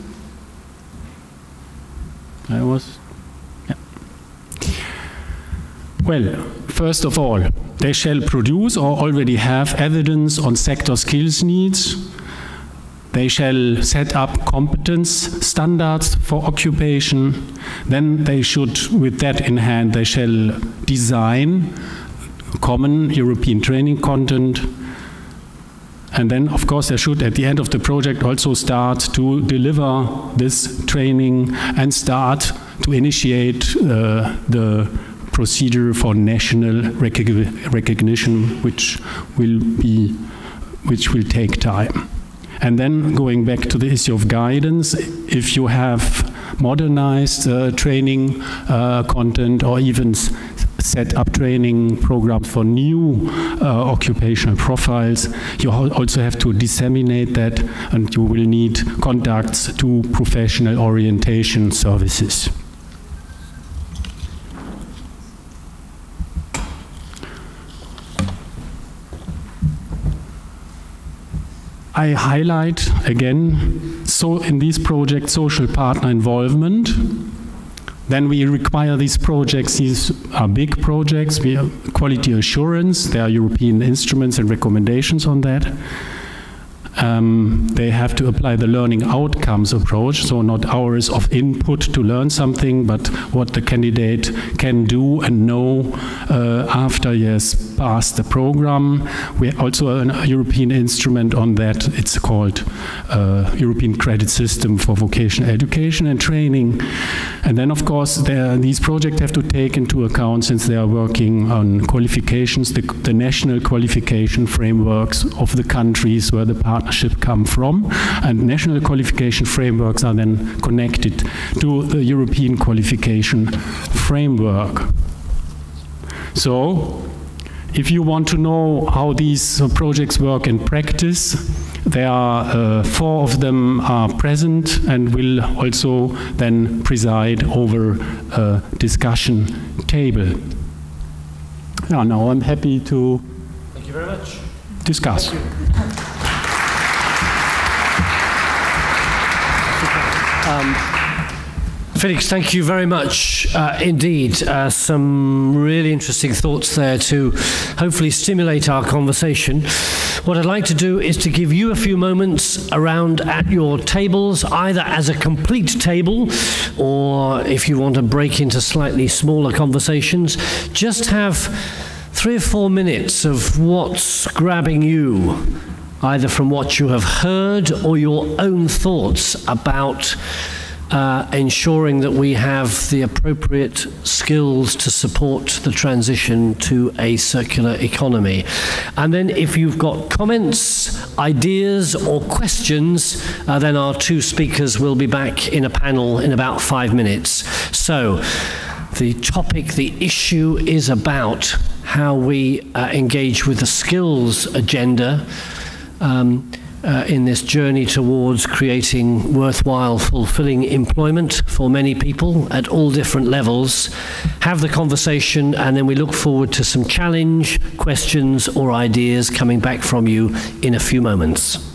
Well, first of all, they shall produce or already have evidence on sector skills needs, They shall set up competence standards for occupation. Then they should, with that in hand, they shall design common European training content. And then, of course, they should, at the end of the project, also start to deliver this training and start to initiate the procedure for national recognition, which will take time. And then, going back to the issue of guidance, if you have modernized training content or even set up training programs for new occupational profiles, you also have to disseminate that, and you will need contacts to professional orientation services. I highlight again, so in these projects, social partner involvement. Then we require these projects, these are big projects, we have quality assurance, there are European instruments and recommendations on that. They have to apply the learning outcomes approach, so not hours of input to learn something, but what the candidate can do and know after he has passed the program. We have also a European instrument on that. It's called European Credit System for Vocational Education and Training. And then, of course, these projects have to take into account, since they are working on qualifications, the national qualification frameworks of the countries where the partnership come from, and national qualification frameworks are then connected to the European qualification framework. So, if you want to know how these projects work in practice, there are 4 of them are present and will also then preside over a discussion table. Yeah, now I'm happy to Thank you very much. Discuss. Felix, thank you very much indeed. Some really interesting thoughts there to hopefully stimulate our conversation. What I'd like to do is to give you a few moments around at your tables, either as a complete table or if you want to break into slightly smaller conversations. Just have 3 or 4 minutes of what's grabbing you, either from what you have heard or your own thoughts about ensuring that we have the appropriate skills to support the transition to a circular economy. And then if you've got comments, ideas or questions, then our 2 speakers will be back in a panel in about 5 minutes. So the topic, the issue is about how we engage with the skills agenda in this journey towards creating worthwhile, fulfilling employment for many people at all different levels. Have the conversation, and then we look forward to some challenge, questions or ideas coming back from you in a few moments.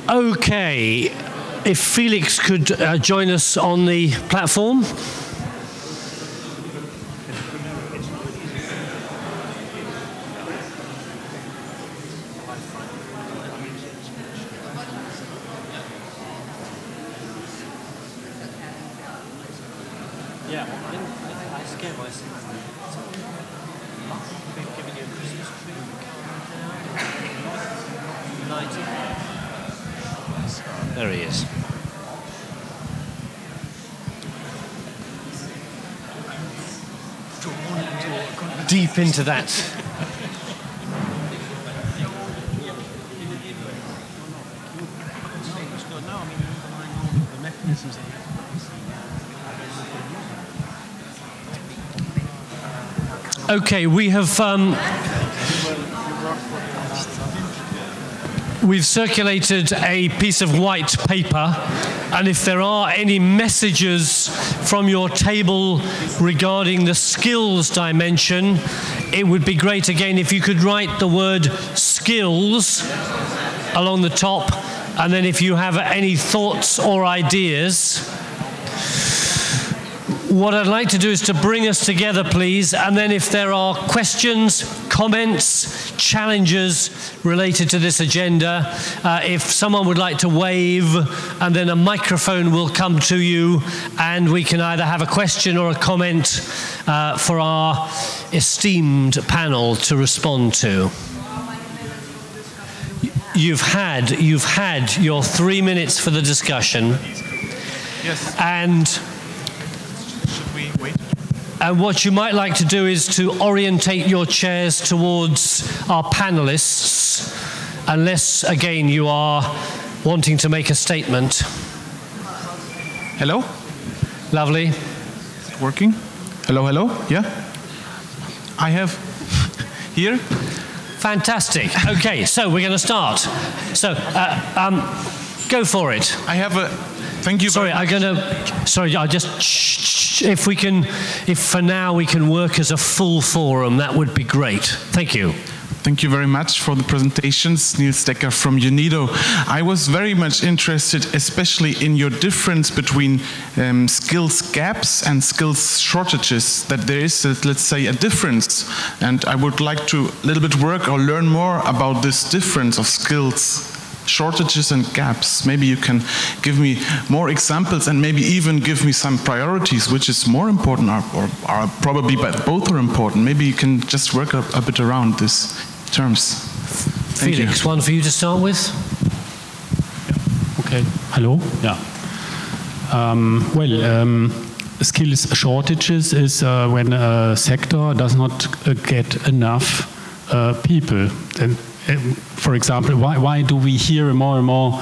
Okay, if Felix could join us on the platform. Yeah, I scare myself. Giving you a Christmas tree. Lighting. There he is. Deep into that. Okay, we have we've circulated a piece of white paper, and if there are any messages from your table regarding the skills dimension, it would be great again if you could write the word skills along the top, and then if you have any thoughts or ideas. What I'd like to do is to bring us together, please, and then if there are questions, comments, challenges related to this agenda, if someone would like to wave, and then a microphone will come to you, and we can either have a question or a comment for our esteemed panel to respond to. You've had your 3 minutes for the discussion. Yes. And what you might like to do is to orientate your chairs towards our panelists, unless, again, you are wanting to make a statement. Hello? Lovely. Is it working? Hello, hello? Yeah? I have here. Fantastic. Okay, so we're going to start. So, go for it. I have a... Thank you. Sorry, I'm going to... Sorry, I just... If we can... If for now we can work as a full forum, that would be great. Thank you. Thank you very much for the presentations, Niels Decker from UNIDO. I was very much interested, especially in your difference between skills gaps and skills shortages, that there is, let's say, a difference. And I would like to a little bit work or learn more about this difference of skills shortages and gaps. Maybe you can give me more examples and maybe even give me some priorities, which is more important or probably both are important. Maybe you can just work a bit around these terms. Felix, one for you to start with. Okay. Hello. Yeah. Skills shortages is when a sector does not get enough people. And for example, why do we hear more and more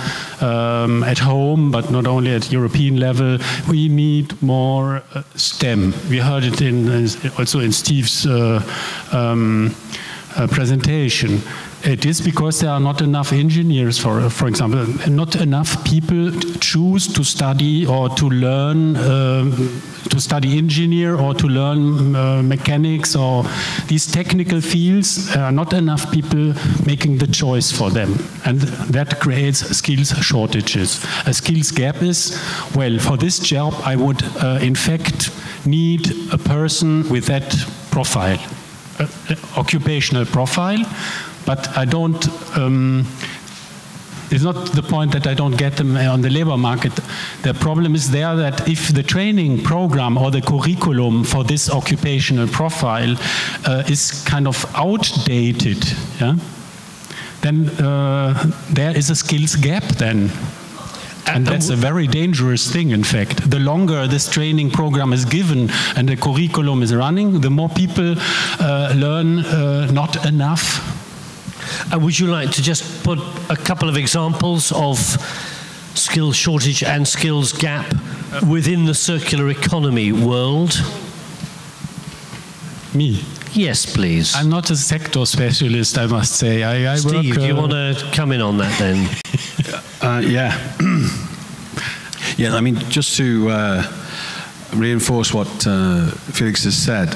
at home, but not only at European level, we need more STEM? We heard it also in Steve's presentation. It is because there are not enough engineers, for example, not enough people choose to study or to learn, to study engineer or to learn mechanics or these technical fields. Not enough people making the choice for them. And that creates skills shortages. A skills gap is, well, for this job I would in fact need a person with that profile, occupational profile. But I don't, it's not the point that I don't get them on the labor market. The problem is there that if the training program or the curriculum for this occupational profile is kind of outdated, yeah, then there is a skills gap then. And that's a very dangerous thing, in fact. The longer this training program is given and the curriculum is running, the more people learn not enough. Would you like to just put a couple of examples of skills shortage and skills gap within the circular economy world? Me? Yes, please. I'm not a sector specialist, I must say. I Steve, work, do you want to come in on that then? Yeah. Yeah, I mean, just to reinforce what Felix has said,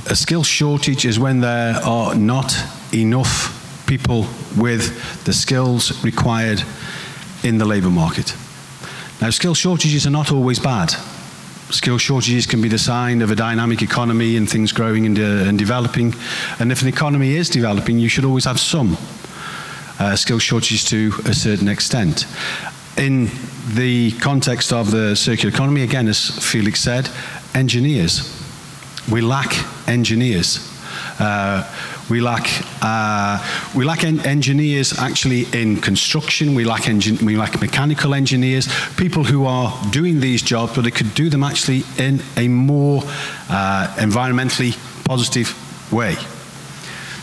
a skill shortage is when there are not enough people with the skills required in the labour market. Now, skill shortages are not always bad. Skill shortages can be the sign of a dynamic economy and things growing and developing. And if an economy is developing, you should always have some skill shortages to a certain extent. In the context of the circular economy, again, as Felix said, engineers. We lack engineers. We lack engineers actually in construction. We lack mechanical engineers, people who are doing these jobs, but they could do them actually in a more environmentally positive way.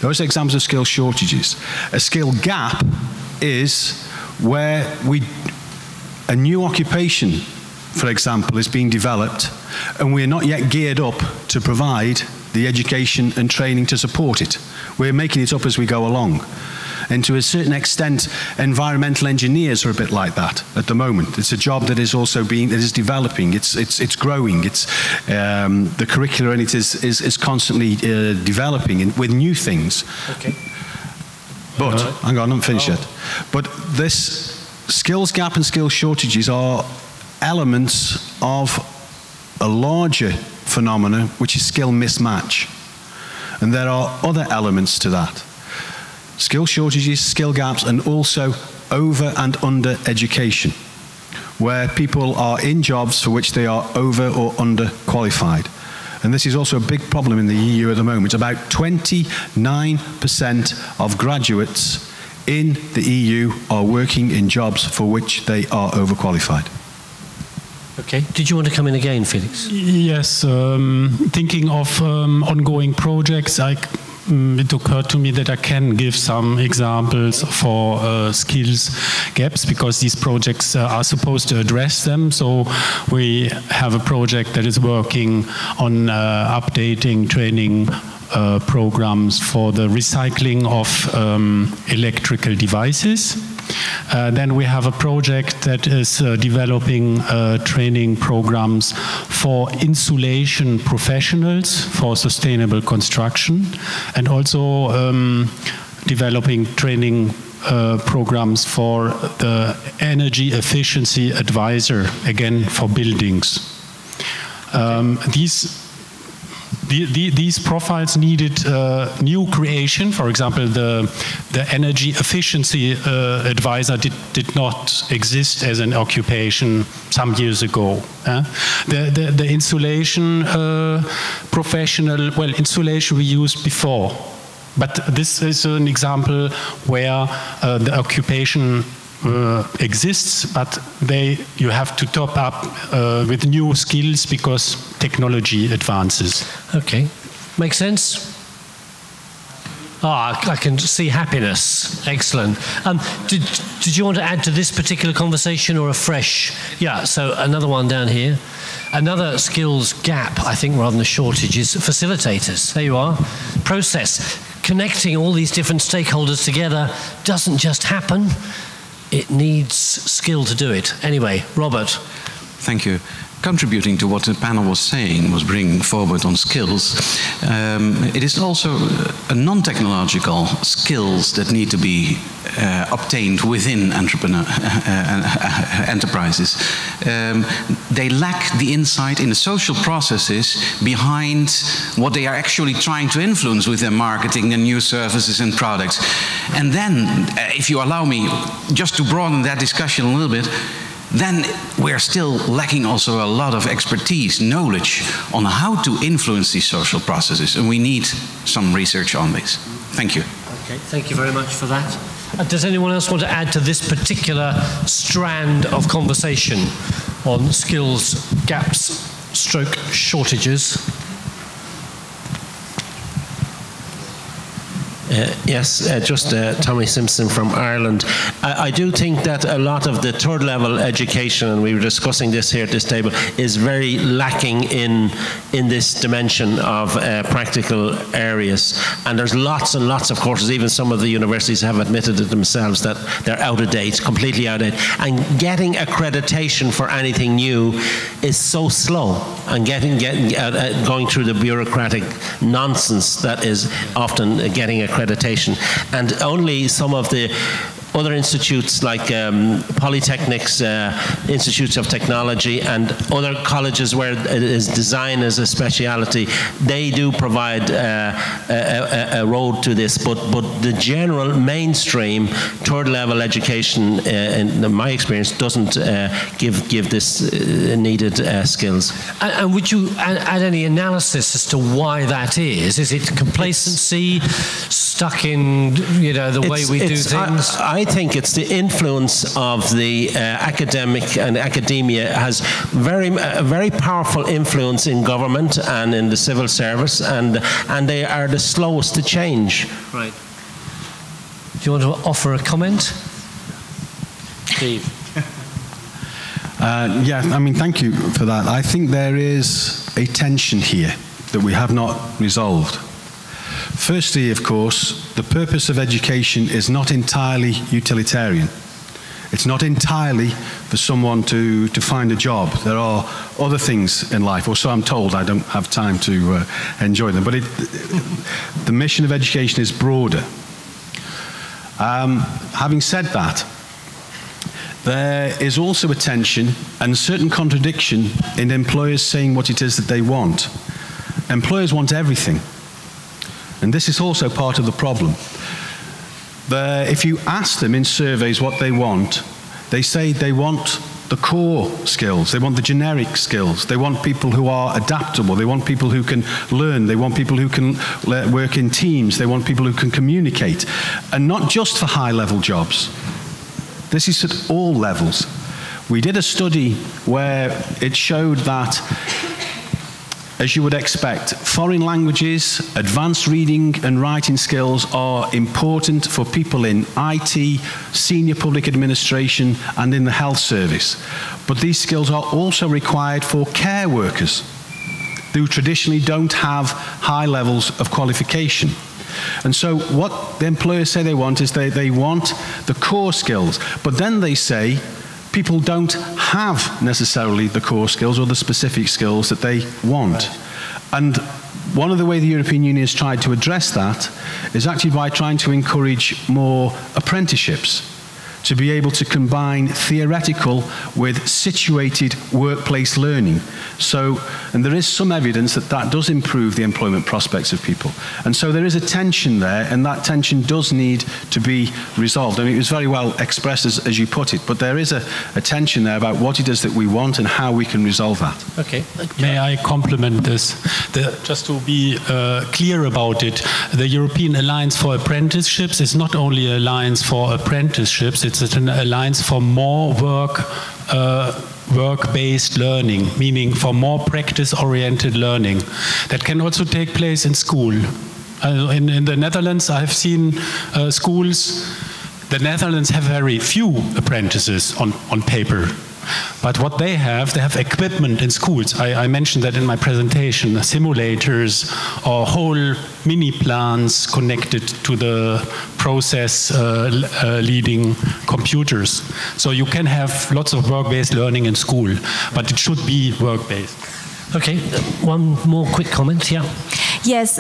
Those are examples of skill shortages. A skill gap is where a new occupation, for example, is being developed, and we're not yet geared up to provide the education and training to support it. We're making it up as we go along. And to a certain extent, environmental engineers are a bit like that at the moment. It's a job that is also developing. It's growing. The curricula in it is constantly developing with new things. Okay. But hang on, I'm not finished yet. But this skills gap and skill shortages are elements of a larger phenomena, which is skill mismatch. And there are other elements to that. Skill shortages, skill gaps, and also over and under education, where people are in jobs for which they are over or under qualified. And this is also a big problem in the EU at the moment. About 29% of graduates in the EU are working in jobs for which they are overqualified. Okay. Did you want to come in again, Felix? Yes. Thinking of ongoing projects, it occurred to me that I can give some examples for skills gaps, because these projects are supposed to address them. So we have a project that is working on updating training programs for the recycling of electrical devices. Then we have a project that is developing training programs for insulation professionals for sustainable construction, and also developing training programs for the energy efficiency advisor, again for buildings. These profiles needed new creation. For example, the energy efficiency advisor did not exist as an occupation some years ago. The insulation professional, well, insulation we used before, but this is an example where the occupation exists, but you have to top up with new skills because technology advances. Okay, makes sense? I can see happiness. Excellent. Did you want to add to this particular conversation or a fresh? Yeah, so another one down here. Another skills gap, I think, rather than a shortage, is facilitators. There you are. Process. Connecting all these different stakeholders together doesn't just happen. It needs skill to do it. Anyway, Robert. Thank you. Contributing to what the panel was saying, was bringing forward on skills, it is also a non-technological skills that need to be obtained within enterprises. They lack the insight in the social processes behind what they are actually trying to influence with their marketing and new services and products. And then, if you allow me, just to broaden that discussion a little bit, then we're still lacking also a lot of expertise, knowledge on how to influence these social processes, and we need some research on this. Thank you. Okay, thank you very much for that. Does anyone else want to add to this particular strand of conversation on skills gaps stroke shortages? Yes, just Tommy Simpson from Ireland. I do think that a lot of the third level education, and we were discussing this here at this table, is very lacking in this dimension of practical areas. And there's lots and lots of courses, even some of the universities have admitted it themselves that they're out of date, completely out of date. And getting accreditation for anything new is so slow, and going through the bureaucratic nonsense that is often getting accreditation. And only some of the other institutes like polytechnics, institutes of technology, and other colleges where it is design as a speciality, they do provide a road to this. But the general mainstream third level education, in my experience, doesn't give this needed skills. And would you add any analysis as to why that is? Is it complacency, stuck in the way we do things? I think it's the influence of the academic, and academia has a very powerful influence in government and in the civil service, and they are the slowest to change. Right. Do you want to offer a comment? Steve. Yeah, I mean, thank you for that. I think there is a tension here that we have not resolved. Firstly, of course, the purpose of education is not entirely utilitarian. It's not entirely for someone to find a job. There are other things in life, or so I'm told. I don't have time to enjoy them. But the mission of education is broader. Having said that, there is also a tension and a certain contradiction in employers saying what it is that they want. Employers want everything. And this is also part of the problem. If you ask them in surveys what they want, they say they want the core skills, they want the generic skills, they want people who are adaptable, they want people who can learn, they want people who can work in teams, they want people who can communicate, and not just for high-level jobs. This is at all levels. We did a study where it showed that, as you would expect, foreign languages, advanced reading and writing skills are important for people in IT, senior public administration, and in the health service. But these skills are also required for care workers who traditionally don't have high levels of qualification. And so what the employers say they want is they want the core skills, but then they say people don't have necessarily the core skills or the specific skills that they want. Right. And one of the ways the European Union has tried to address that is actually by trying to encourage more apprenticeships, to be able to combine theoretical with situated workplace learning. So, and there is some evidence that that does improve the employment prospects of people. And so there is a tension there, and that tension does need to be resolved. I mean, it was very well expressed as you put it, but there is a tension there about what it is that we want and how we can resolve that. Okay. May I complement this? Just to be clear about it, the European Alliance for Apprenticeships is not only an alliance for apprenticeships, it's an alliance for more work-based learning, meaning for more practice-oriented learning. That can also take place in school. In the Netherlands, I have seen schools. The Netherlands have very few apprentices on paper. But what they have equipment in schools. I mentioned that in my presentation, simulators or whole mini plants connected to the process leading computers. So you can have lots of work-based learning in school, but it should be work-based. Okay, one more quick comment, yeah. Yes,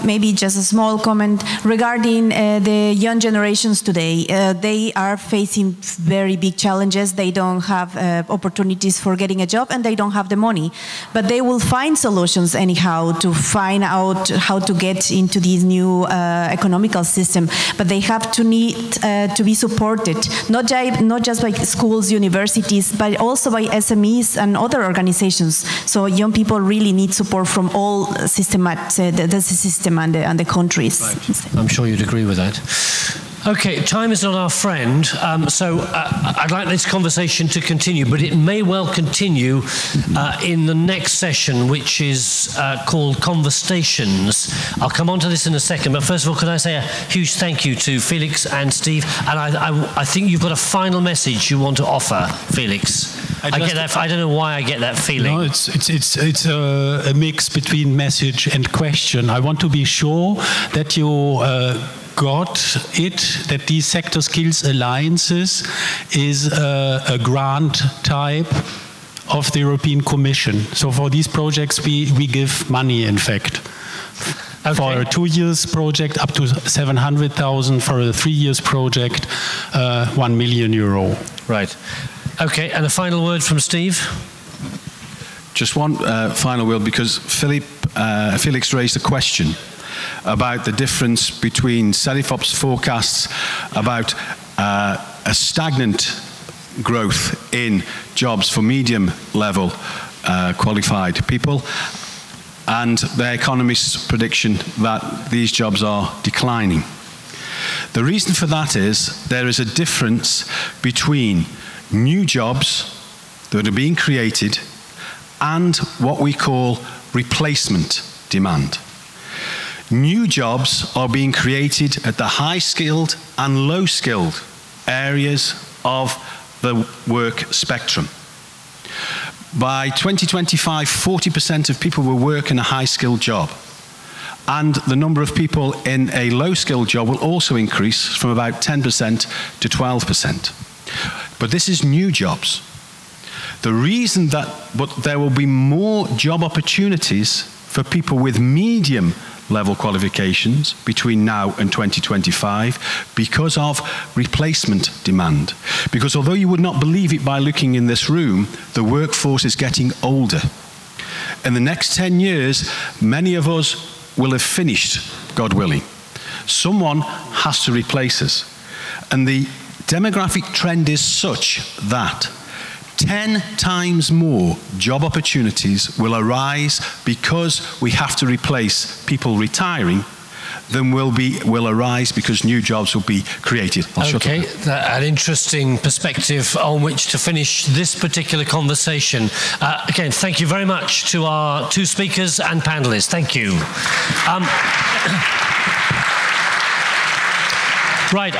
maybe just a small comment regarding the young generations today. They are facing very big challenges. They don't have opportunities for getting a job, and they don't have the money. But they will find solutions anyhow to find out how to get into this new economical system. But they have to need to be supported, not just by schools, universities, but also by SMEs and other organizations. So young people really need support from all the system and the countries. Right. I'm sure you'd agree with that. Okay, time is not our friend, so I'd like this conversation to continue, but it may well continue in the next session, which is called Conversations. I'll come on to this in a second, but first of all, can I say a huge thank you to Felix and Steve, and I think you've got a final message you want to offer, Felix. I get that. I don't know why I get that feeling. No, it's a mix between message and question. I want to be sure that you got it, that these sector skills alliances is a grant type of the European Commission. So for these projects we give money, in fact. For a 2 years project, up to 700,000. For a 3 years project, 1 million euro. Right. Okay, and a final word from Steve. Just one final word, because Felix raised a question about the difference between Cedefop's forecasts about a stagnant growth in jobs for medium level qualified people and the economists' prediction that these jobs are declining. The reason for that is there is a difference between new jobs that are being created and what we call replacement demand. New jobs are being created at the high-skilled and low-skilled areas of the work spectrum. By 2025, 40% of people will work in a high-skilled job. And the number of people in a low-skilled job will also increase from about 10% to 12%. But this is new jobs. The reason that there will be more job opportunities for people with medium level qualifications between now and 2025 because of replacement demand. Because although you would not believe it by looking in this room, the workforce is getting older. In the next 10 years, many of us will have finished, God willing. Someone has to replace us. And the demographic trend is such that 10 times more job opportunities will arise because we have to replace people retiring than will arise because new jobs will be created. Okay, an interesting perspective on which to finish this particular conversation. Again, thank you very much to our two speakers and panelists. Thank you. Right,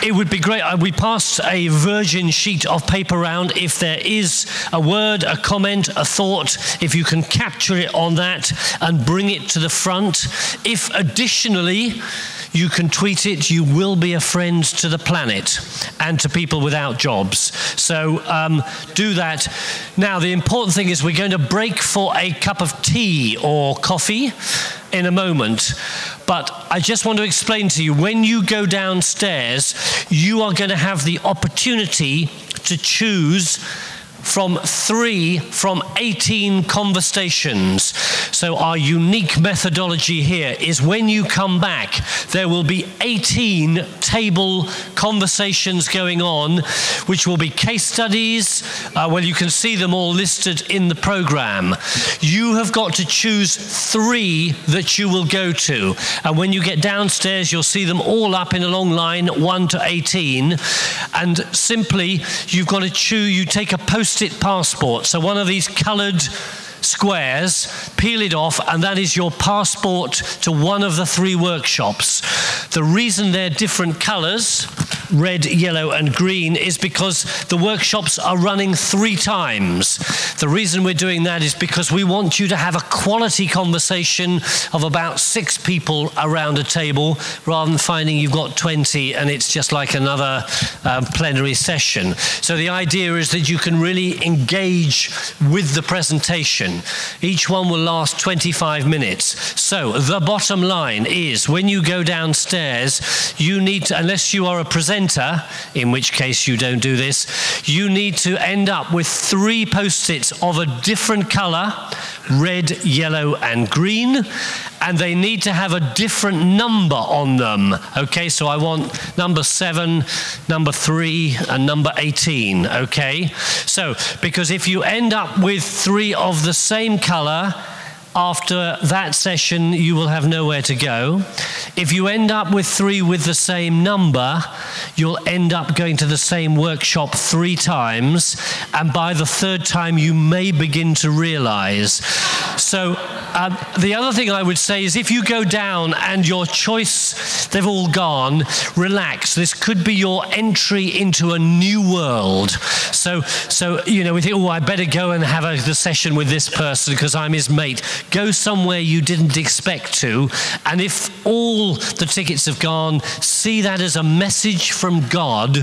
it would be great. We passed a virgin sheet of paper around. If there is a word, a comment, a thought, if you can capture it on that and bring it to the front. If additionally you can tweet it, you will be a friend to the planet and to people without jobs. So do that. Now, the important thing is we're going to break for a cup of tea or coffee in a moment. But I just want to explain to you, when you go downstairs, you are going to have the opportunity to choose from 18 conversations. So our unique methodology here is when you come back, there will be 18 table conversations going on, which will be case studies. Well, you can see them all listed in the program. You have got to choose 3 that you will go to. And when you get downstairs, you'll see them all up in a long line, 1 to 18. And simply, you've got to choose, you take a post-it passport, so one of these coloured squares, peel it off, and that is your passport to one of the 3 workshops. The reason they're different colours, red, yellow and green, is because the workshops are running 3 times. The reason we're doing that is because we want you to have a quality conversation of about 6 people around a table, rather than finding you've got 20 and it's just like another plenary session. So the idea is that you can really engage with the presentation. Each one will last 25 minutes. So the bottom line is, when you go downstairs, you need to, unless you are a presenter, in which case you don't do this, you need to end up with 3 post-its of a different colour, red, yellow and green, and they need to have a different number on them. Okay, so I want number 7, number 3 and number 18. Okay, so because if you end up with 3 of the same colour, after that session, you will have nowhere to go. If you end up with 3 with the same number, you'll end up going to the same workshop 3 times, and by the 3rd time, you may begin to realize. So the other thing I would say is, if you go down and your choice, they've all gone, relax. This could be your entry into a new world. So you know, we think, oh, I better go and have the session with this person because I'm his mate. Go somewhere you didn't expect to, and if all the tickets have gone, see that as a message from God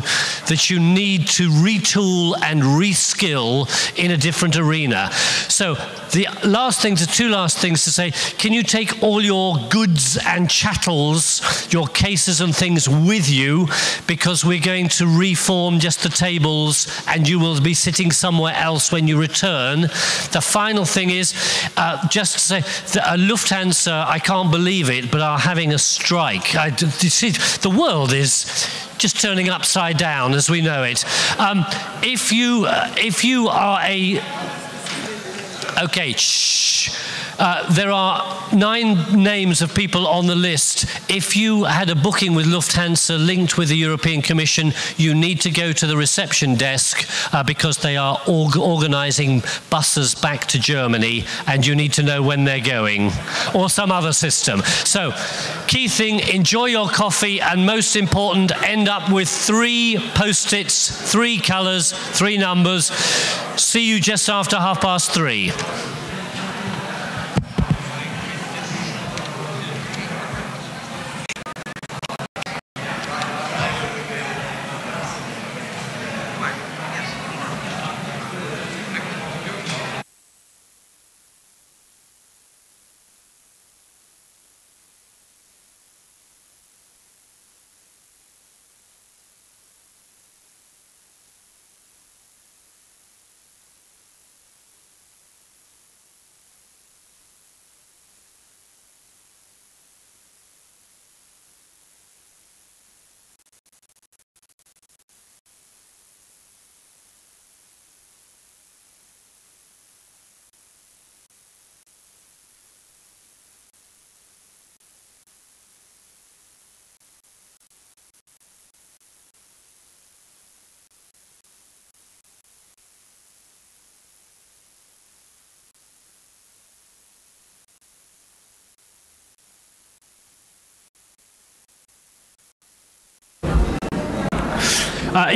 that you need to retool and reskill in a different arena. So the last thing, 2 last things to say, can you take all your goods and chattels, your cases and things with you, because we're going to reform just the tables and you will be sitting somewhere else when you return. The final thing is, just to say, Lufthansa, I can't believe it, but are having a strike. You see, the world is just turning upside down as we know it. If you are a... Okay, shh. There are 9 names of people on the list. If you had a booking with Lufthansa linked with the European Commission, you need to go to the reception desk because they are organising buses back to Germany and you need to know when they're going, or some other system. So, key thing, enjoy your coffee, and most important, end up with 3 post-its, 3 colours, 3 numbers. See you just after 3:30.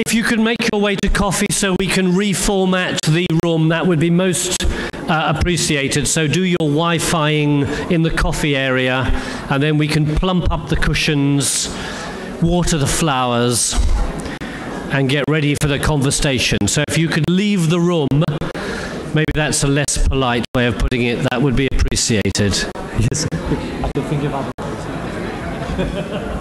If you could make your way to coffee so we can reformat the room, that would be most appreciated. So do your Wi-Fiing in the coffee area, and then we can plump up the cushions, water the flowers, and get ready for the conversation. So if you could leave the room, maybe that's a less polite way of putting it, that would be appreciated. Yes. I can think about it.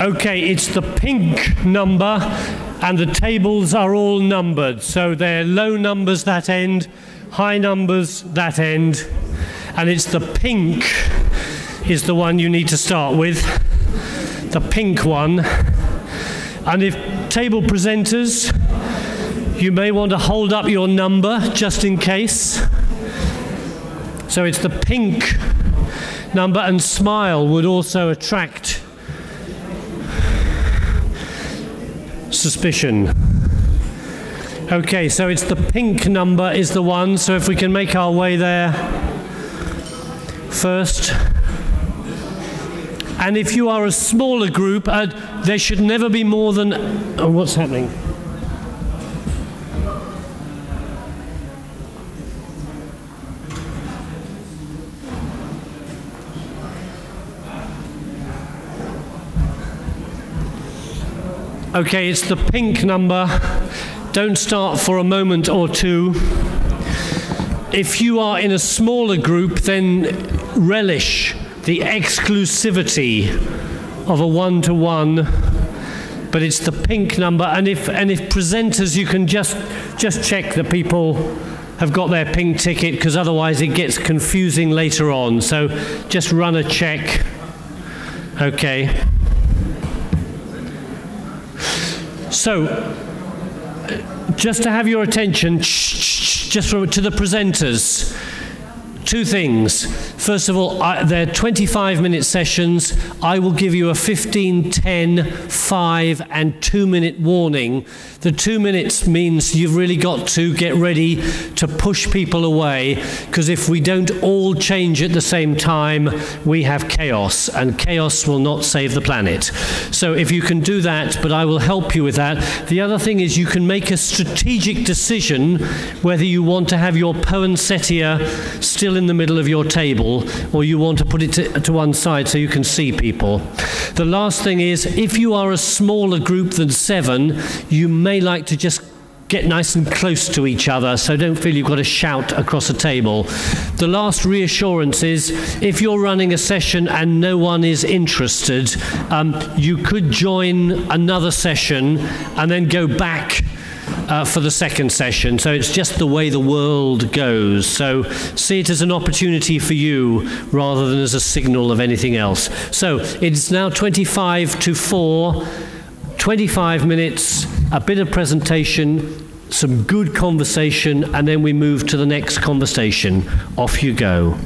Okay, it's the pink number, and the tables are all numbered. So they're low numbers that end, high numbers that end, and it's the pink is the one you need to start with, the pink one. And if table presenters, you may want to hold up your number just in case. So it's the pink number, and smile would also attract suspicion. Okay, so it's the pink number is the one, so if we can make our way there first. And if you are a smaller group, there should never be more than... Oh, what's happening? Okay, it's the pink number. Don't start for a moment or two. If you are in a smaller group, then relish the exclusivity of a one-to-one, but it's the pink number. And if presenters, you can just check that people have got their pink ticket, because otherwise it gets confusing later on. So just run a check. Okay. So, just to have your attention, just to the presenters, two things. First of all, they're 25-minute sessions. I will give you a 15, 10, 5, and 2-minute warning. The 2 minutes means you've really got to get ready to push people away, because if we don't all change at the same time, we have chaos, and chaos will not save the planet. So if you can do that, but I will help you with that. The other thing is you can make a strategic decision whether you want to have your poinsettia still in the middle of your table, or you want to put it to one side so you can see people. The last thing is, if you are a smaller group than 7, you may like to just get nice and close to each other, so don't feel you've got to shout across a table. The last reassurance is, if you're running a session and no one is interested, you could join another session and then go back for the second session. So it's just the way the world goes. So see it as an opportunity for you rather than as a signal of anything else. So it's now 25 to 4, 25 minutes, a bit of presentation, some good conversation, and then we move to the next conversation. Off you go.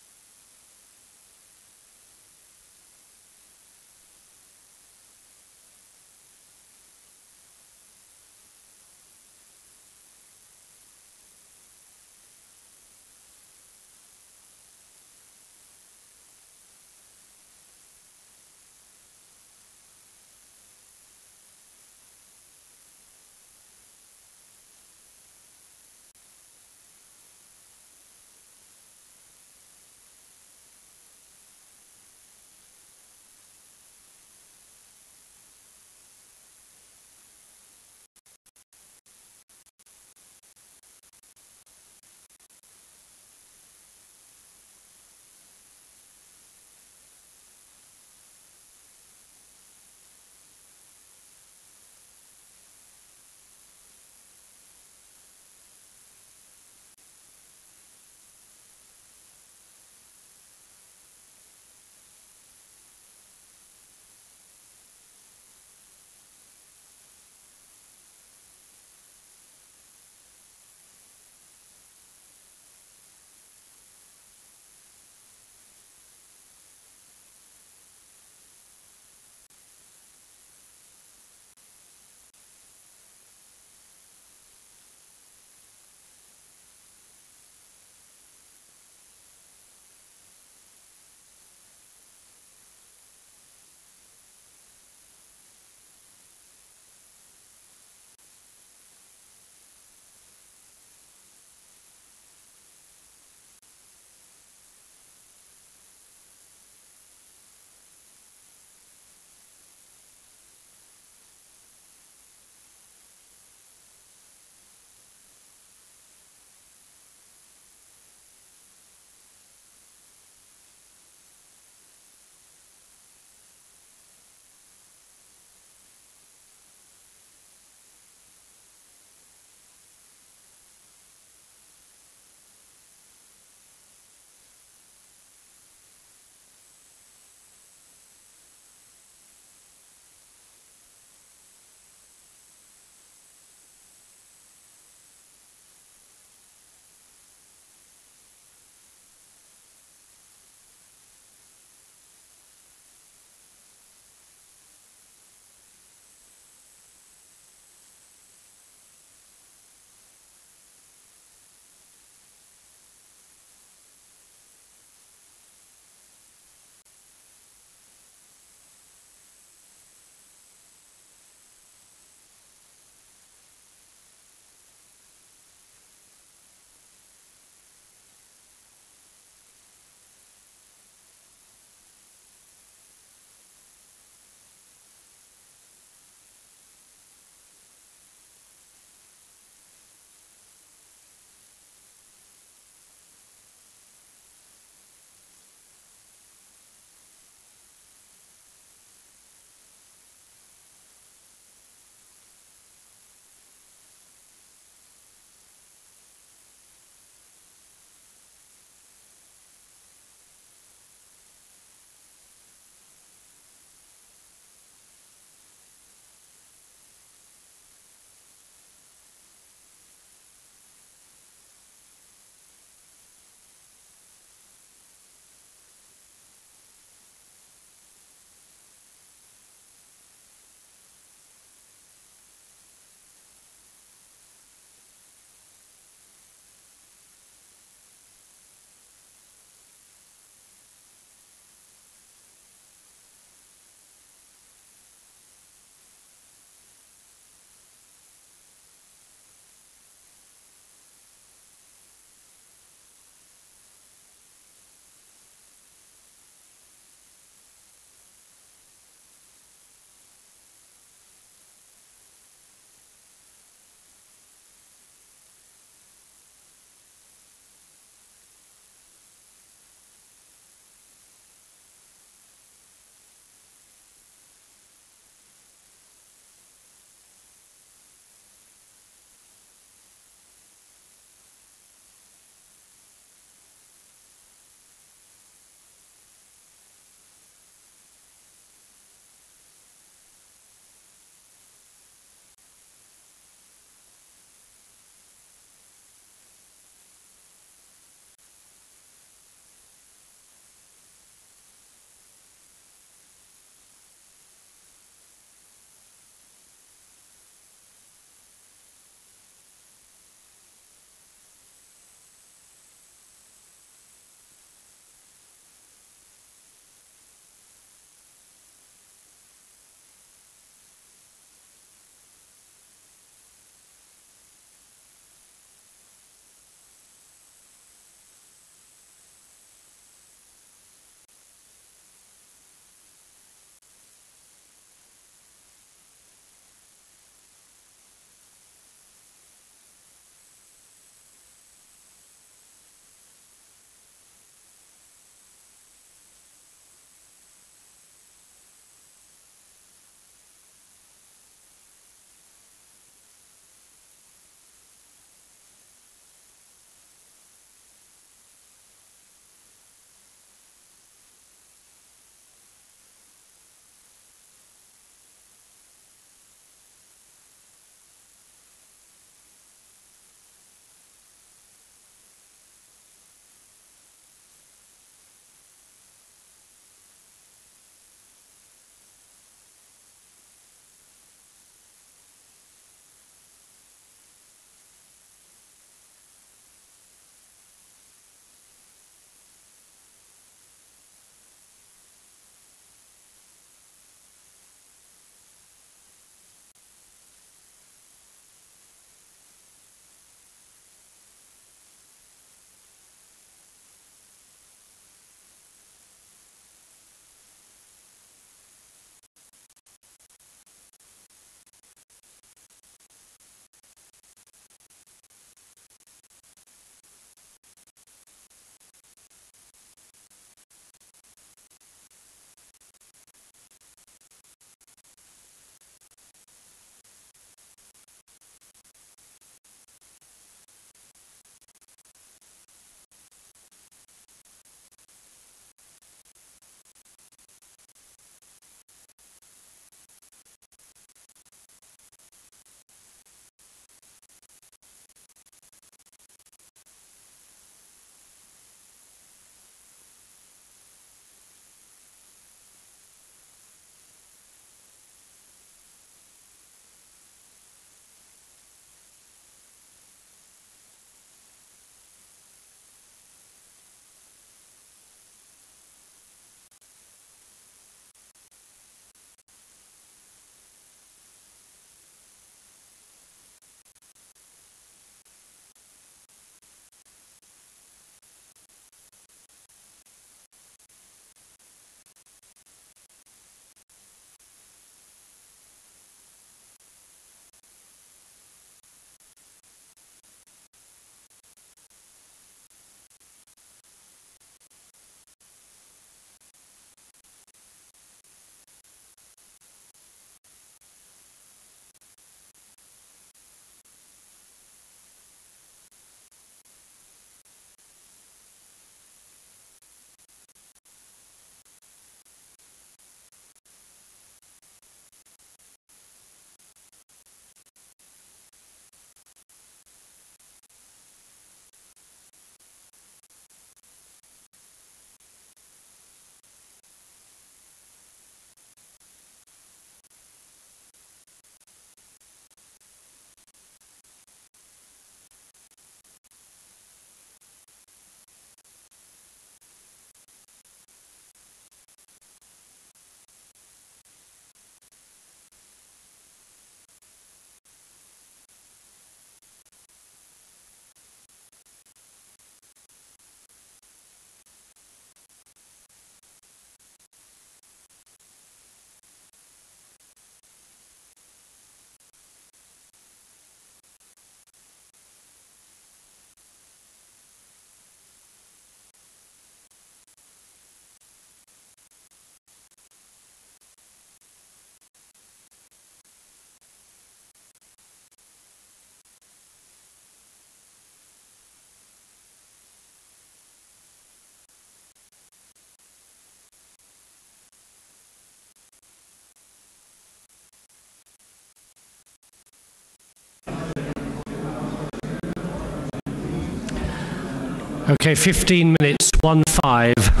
Okay, 15 minutes, 1-5.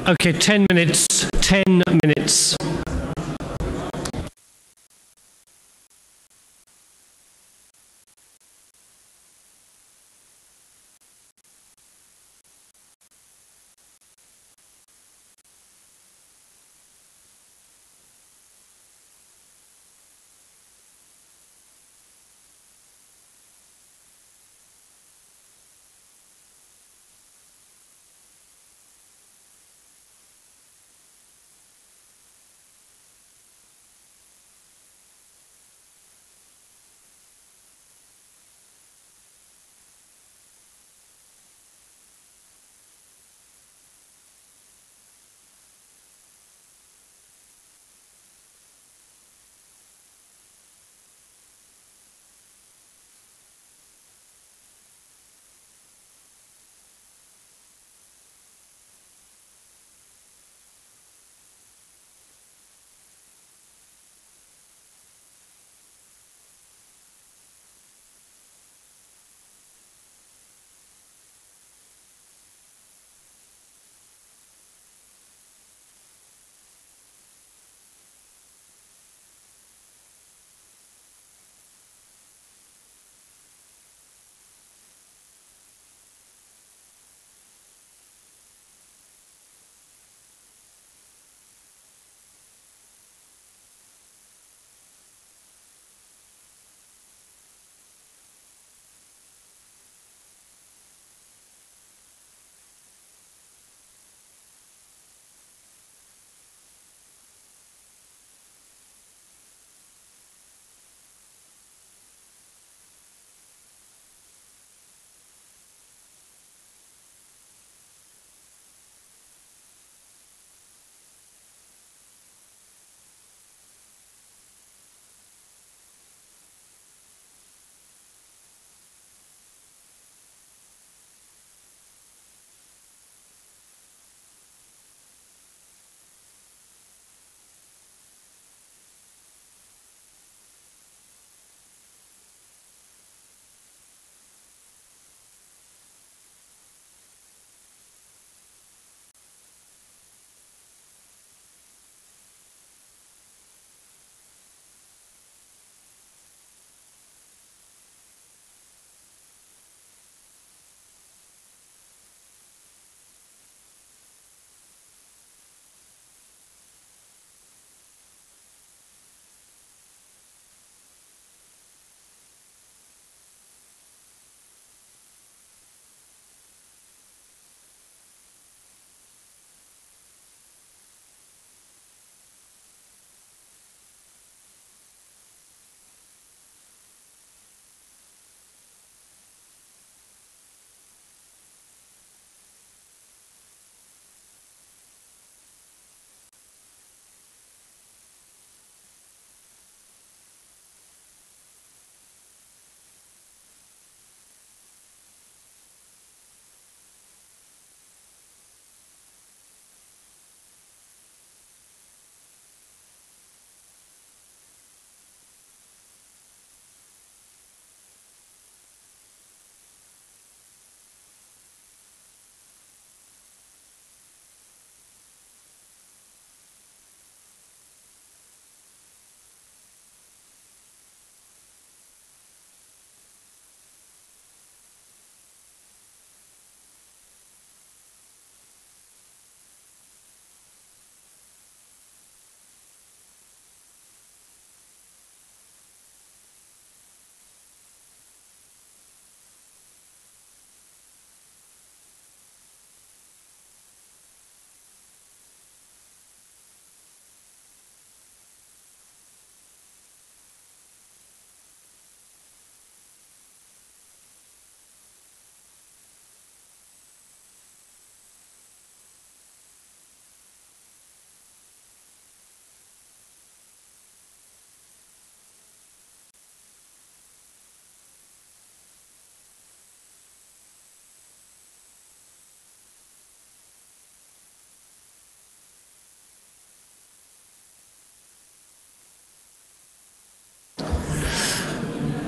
Okay, 10 minutes. 10 minutes.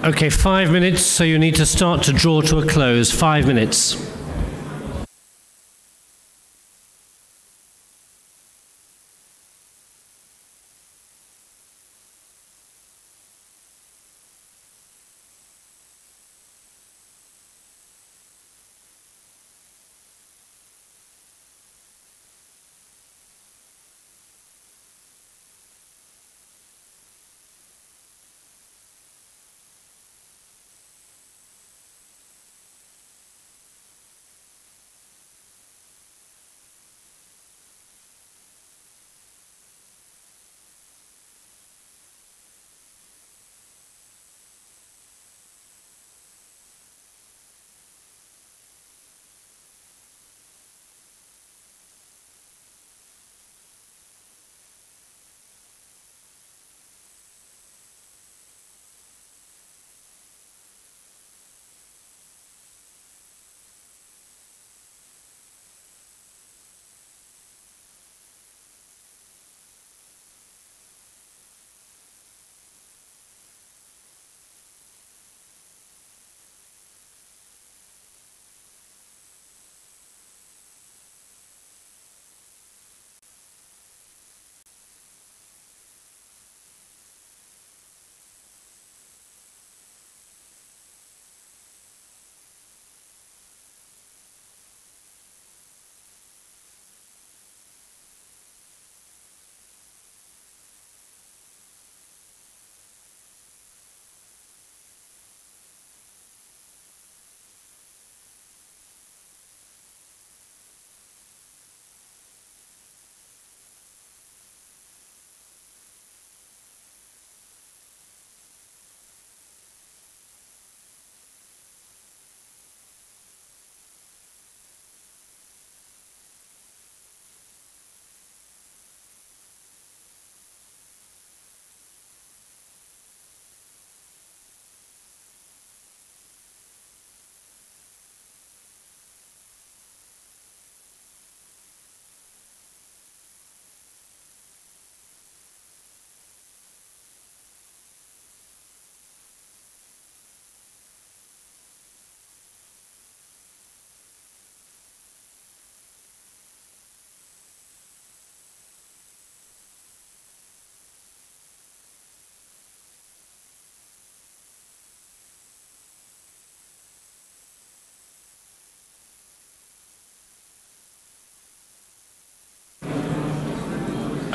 Okay, 5 minutes, so you need to start to draw to a close. 5 minutes.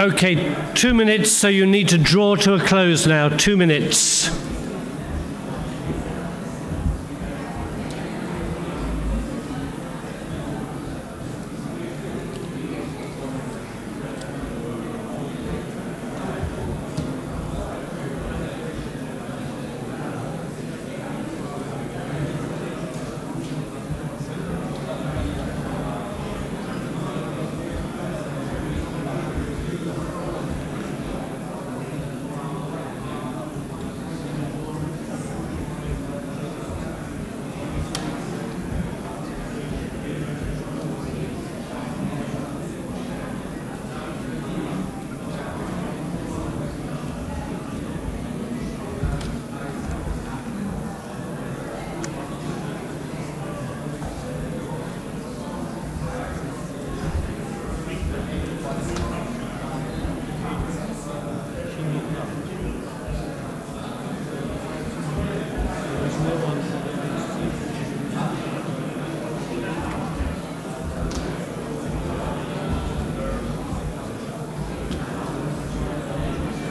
Okay, 2 minutes, so you need to draw to a close now. 2 minutes.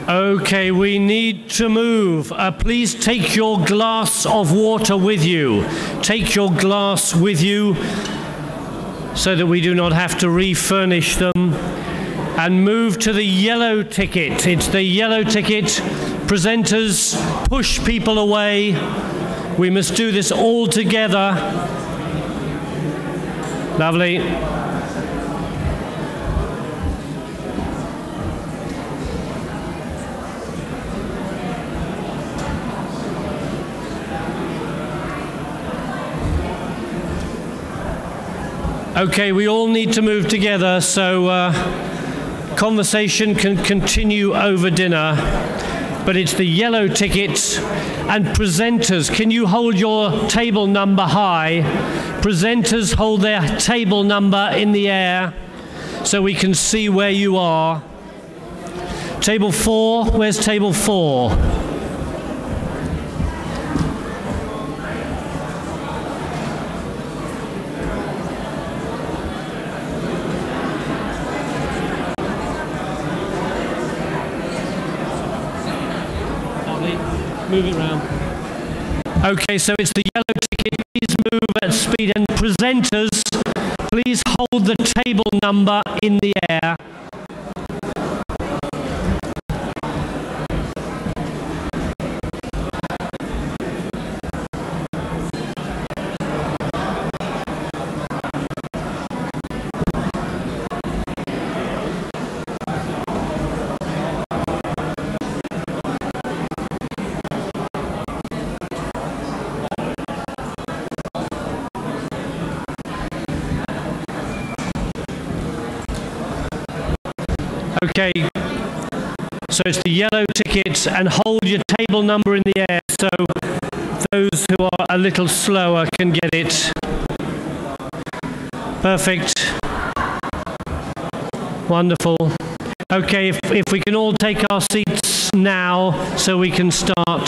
Okay, we need to move. Please take your glass of water with you. Take your glass with you so that we do not have to refurnish them. And move to the yellow ticket. It's the yellow ticket. Presenters, push people away. We must do this all together. Lovely. Okay, we all need to move together, so conversation can continue over dinner, but it's the yellow tickets. And presenters, can you hold your table number high? Presenters, hold their table number in the air so we can see where you are. Table 4, where's table 4? Move it round. Okay, so it's the yellow ticket. Please move at speed. And presenters, please hold the table number in the air. Okay, so it's the yellow tickets, and hold your table number in the air so those who are a little slower can get it. Perfect. Wonderful. Okay, if we can all take our seats now so we can start.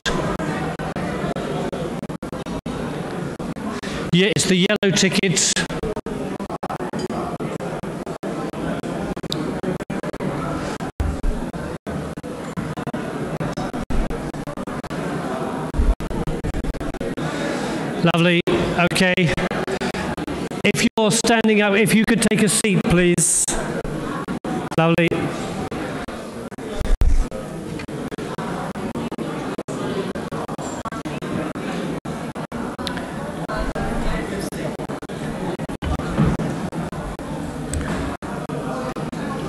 Yeah, it's the yellow tickets. Lovely. Okay. If you're standing up, if you could take a seat, please. Lovely.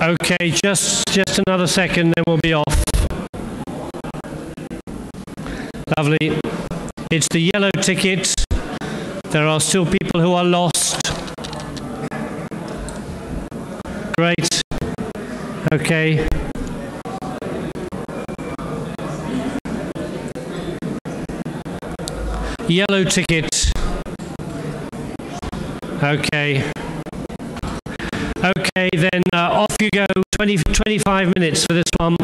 Okay, just another second, then we'll be off. Lovely. It's the yellow ticket. There are still people who are lost. Great. Okay. Yellow ticket. Okay. Okay, then off you go. 25 minutes for this one.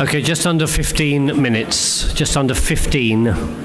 Okay, just under 15 minutes. Just under 15.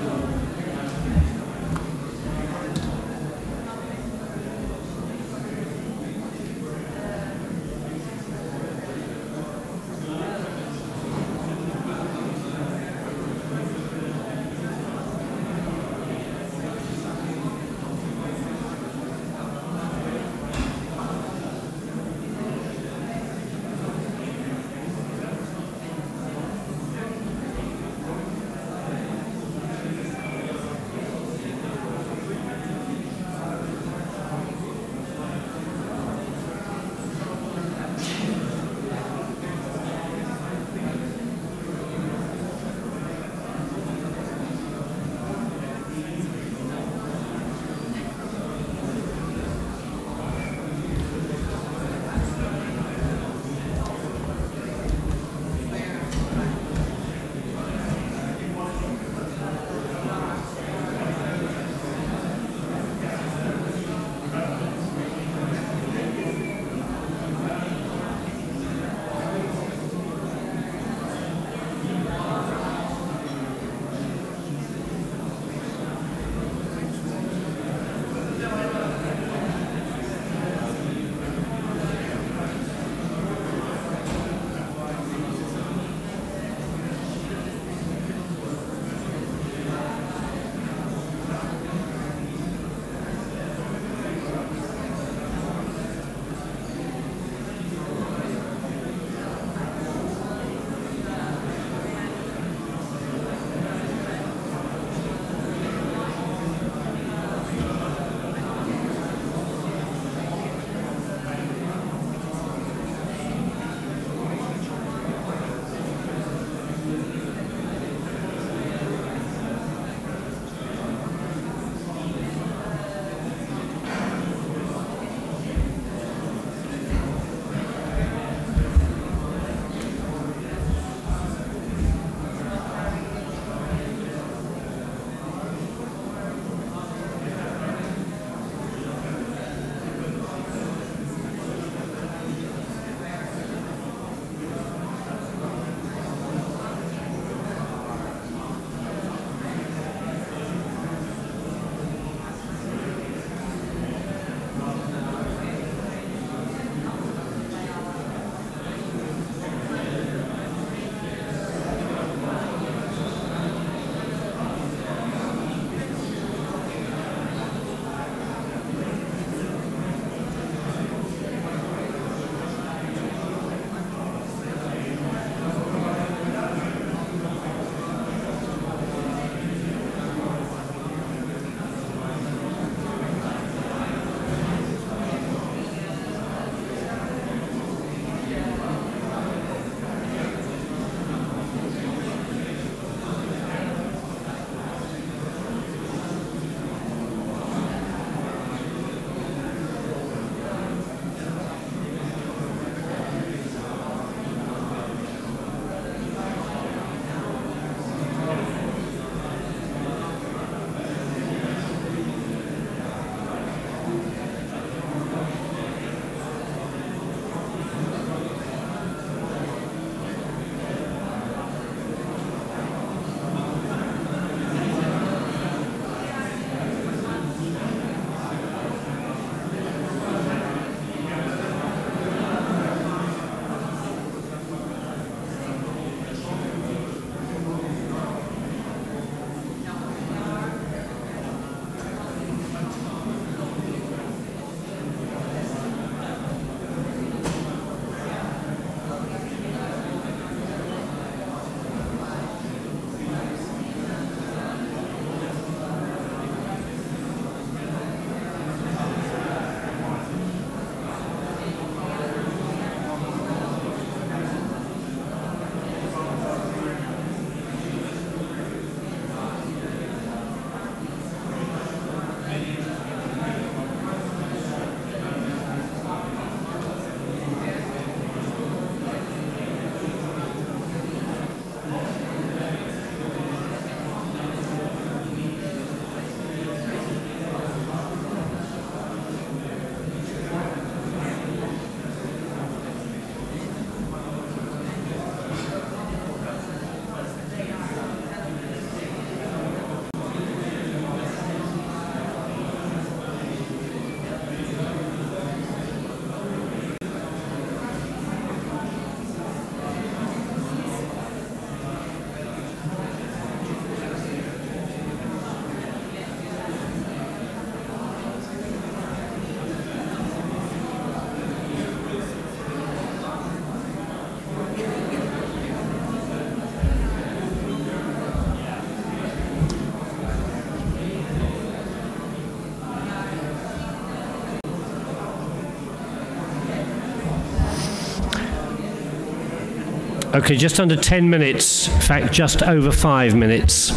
Okay, just under 10 minutes. In fact, just over 5 minutes.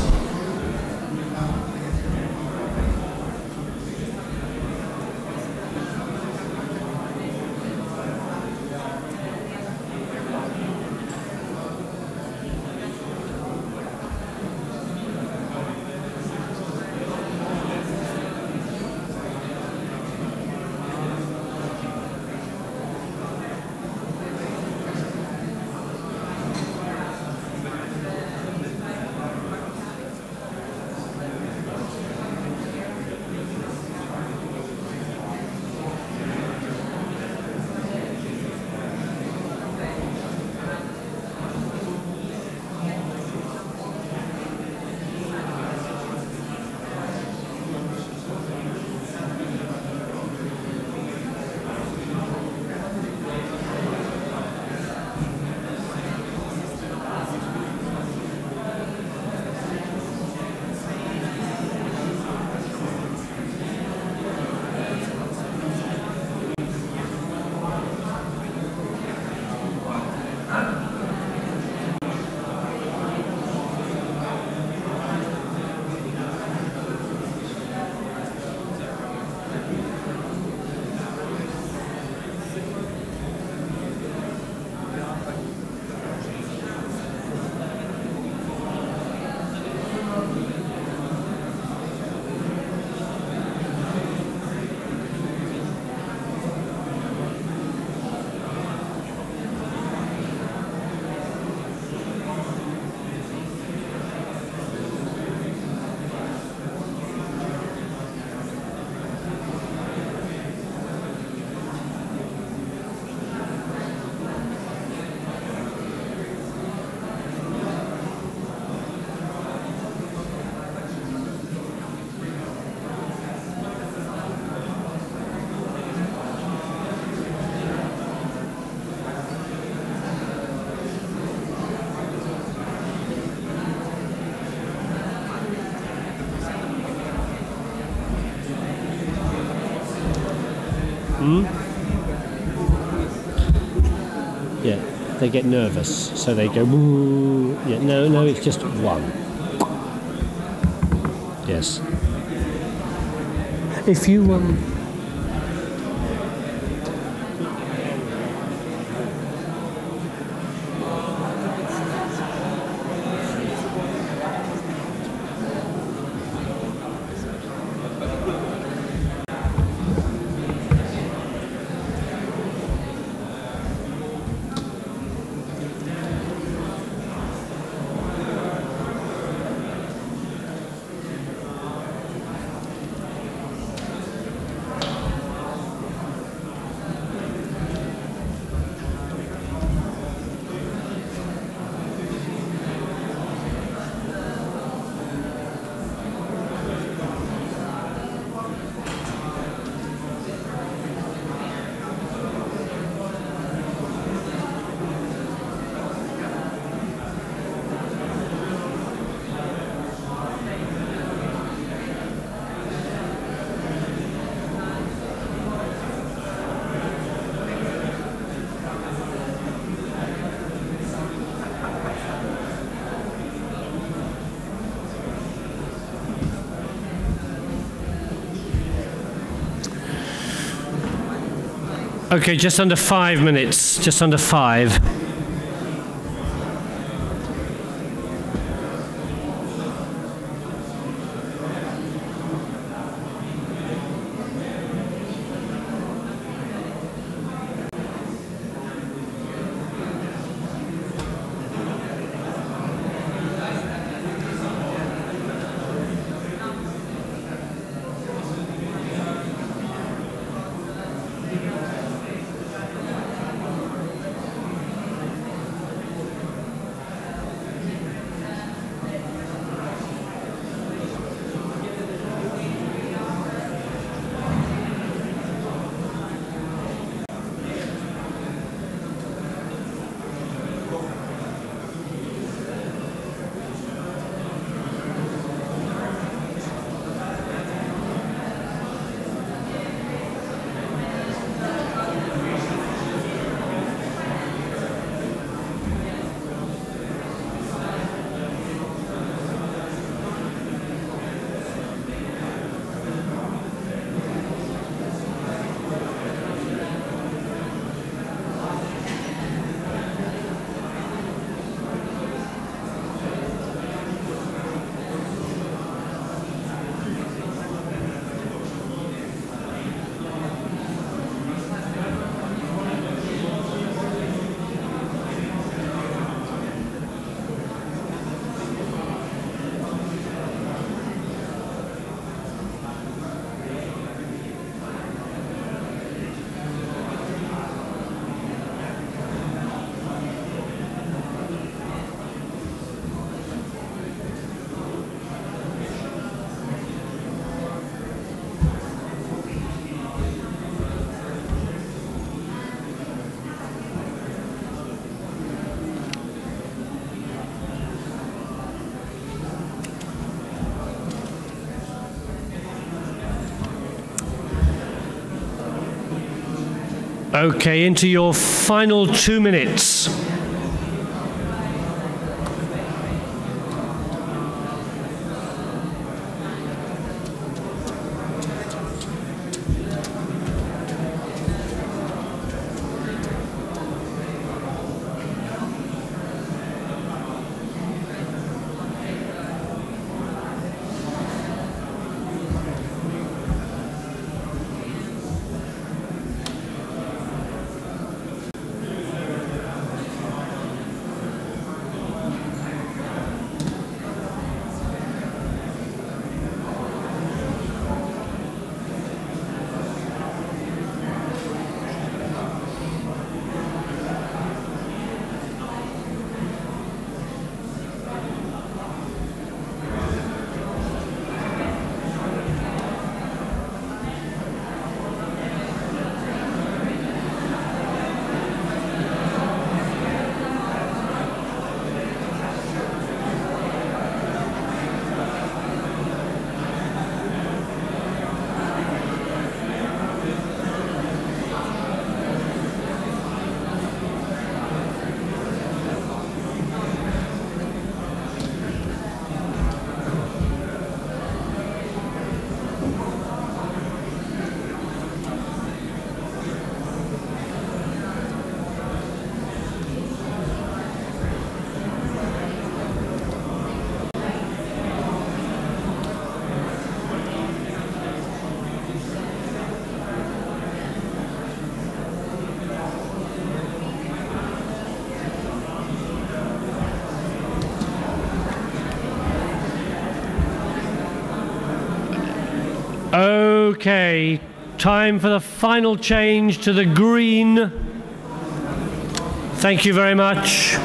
Yeah, they get nervous, so they go, woo. Yeah, no, it's just one. Yes. If you Okay, just under 5 minutes, just under 5. Okay, into your final 2 minutes. Okay, time for the final change to the green. Thank you very much.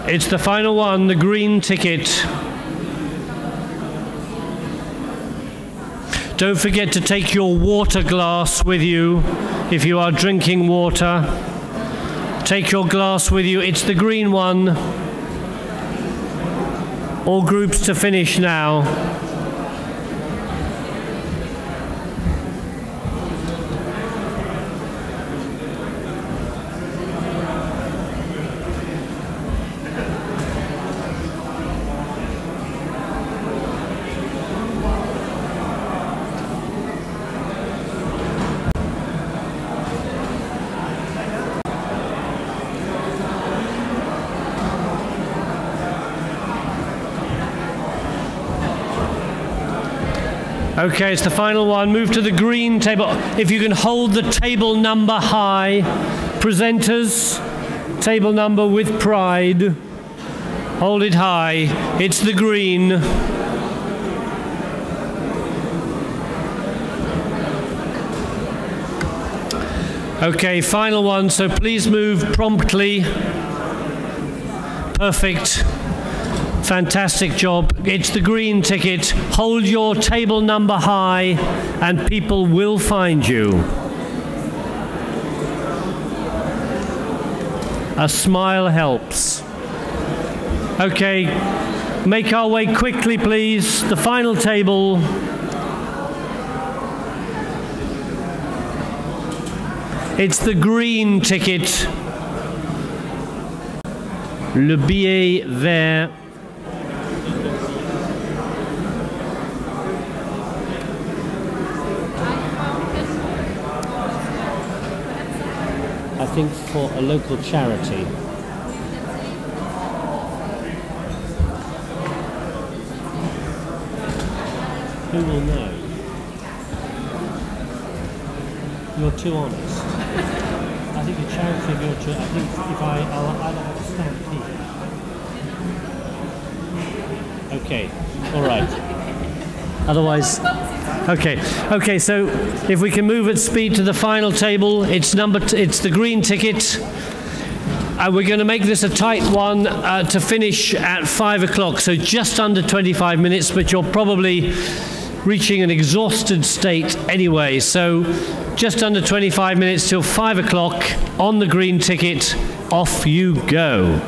It's the final one, the green ticket. Don't forget to take your water glass with you if you are drinking water. Take your glass with you. It's the green one. All groups to finish now. Okay, it's the final one. Move to the green table. If you can hold the table number high. Presenters, table number with pride. Hold it high. It's the green. Okay, final one, so please move promptly. Perfect. Fantastic job. It's the green ticket. Hold your table number high and people will find you. A smile helps. Okay, make our way quickly, please. The final table. It's the green ticket. Le billet vert. I think for a local charity. Who will know? You're too honest. I think a charity of your choice. I think if I'll either have a stamp here. Okay, all right. Otherwise, okay. So if we can move at speed to the final table, it's the green ticket. We're going to make this a tight one to finish at 5 o'clock. So just under 25 minutes, but you're probably reaching an exhausted state anyway. So just under 25 minutes till 5 o'clock on the green ticket. Off you go.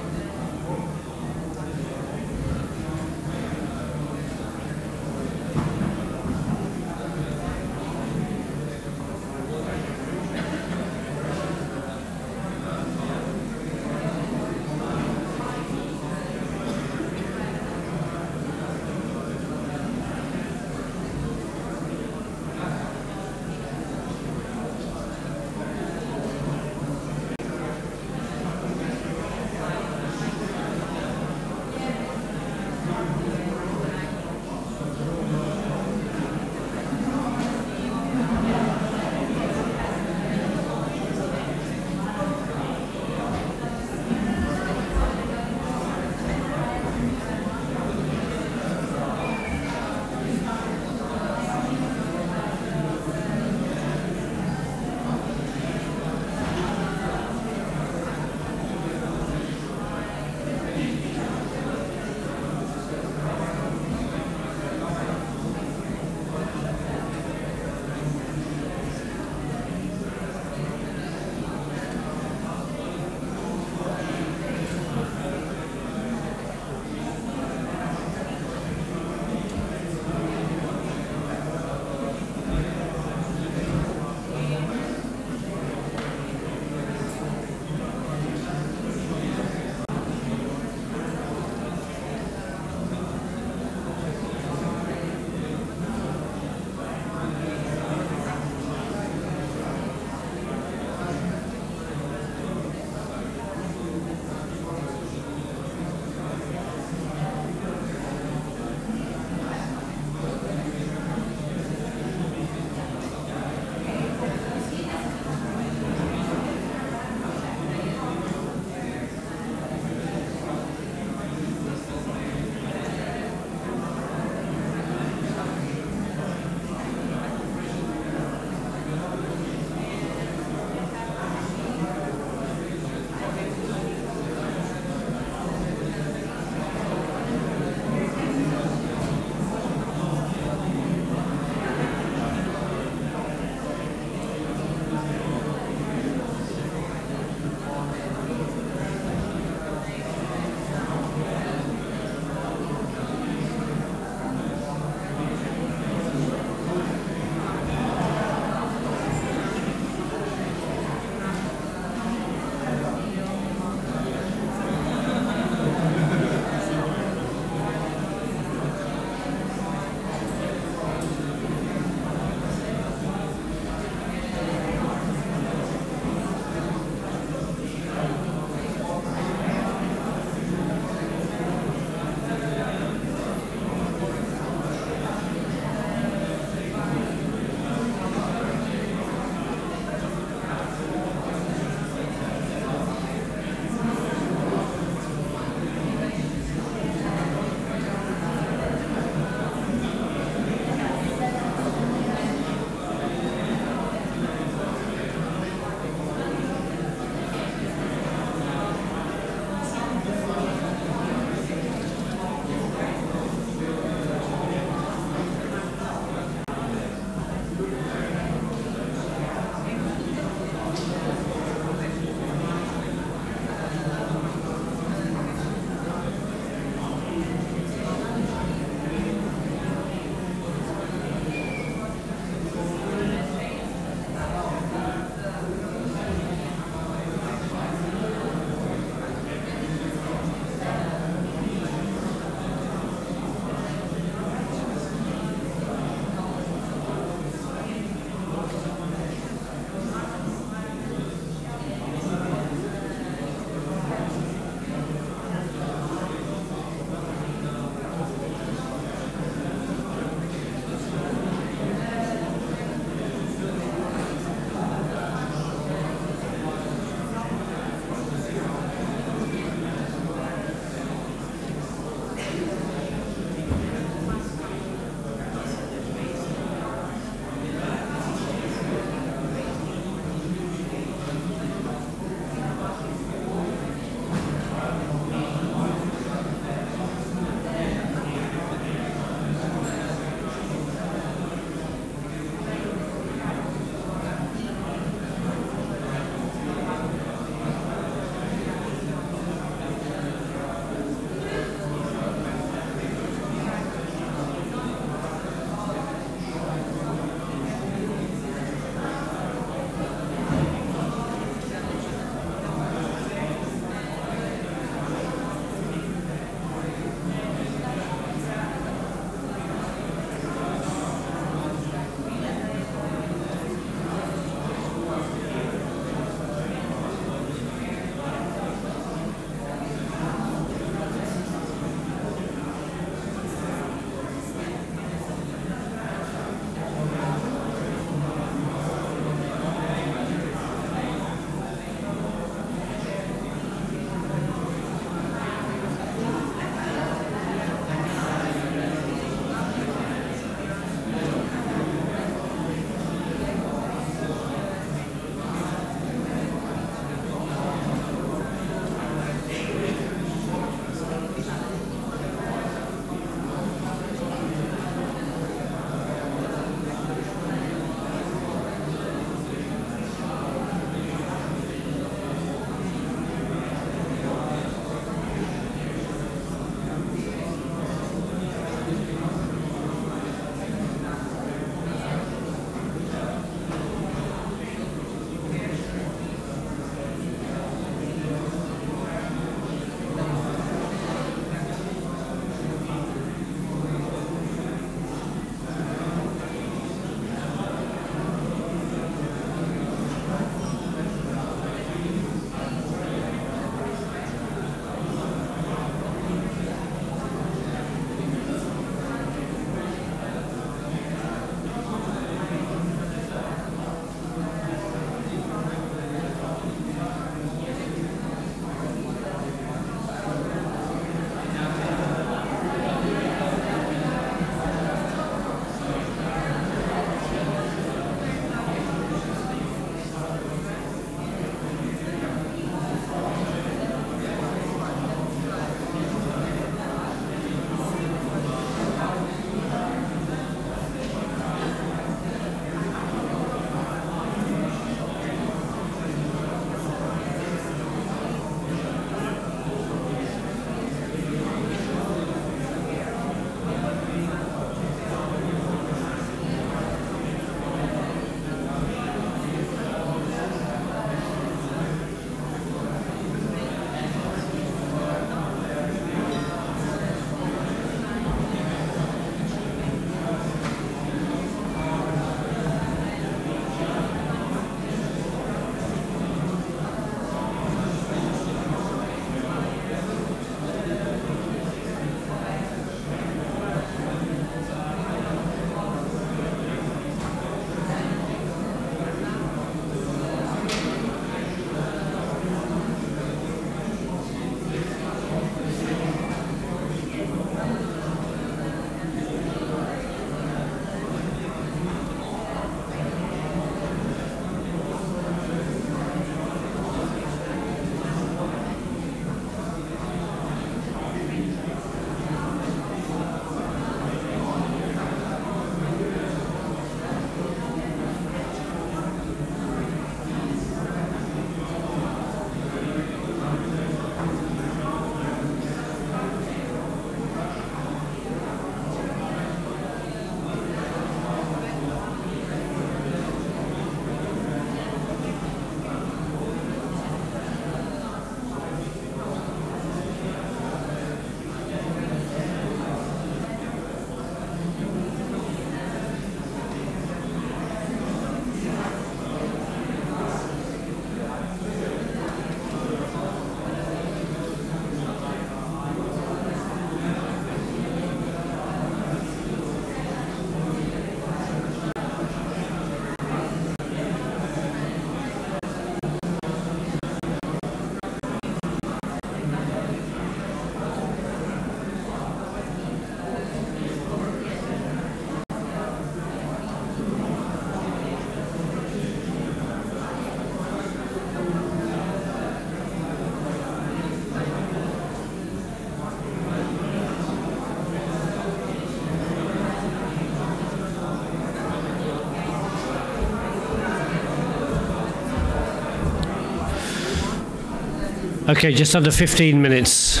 Okay, just under 15 minutes.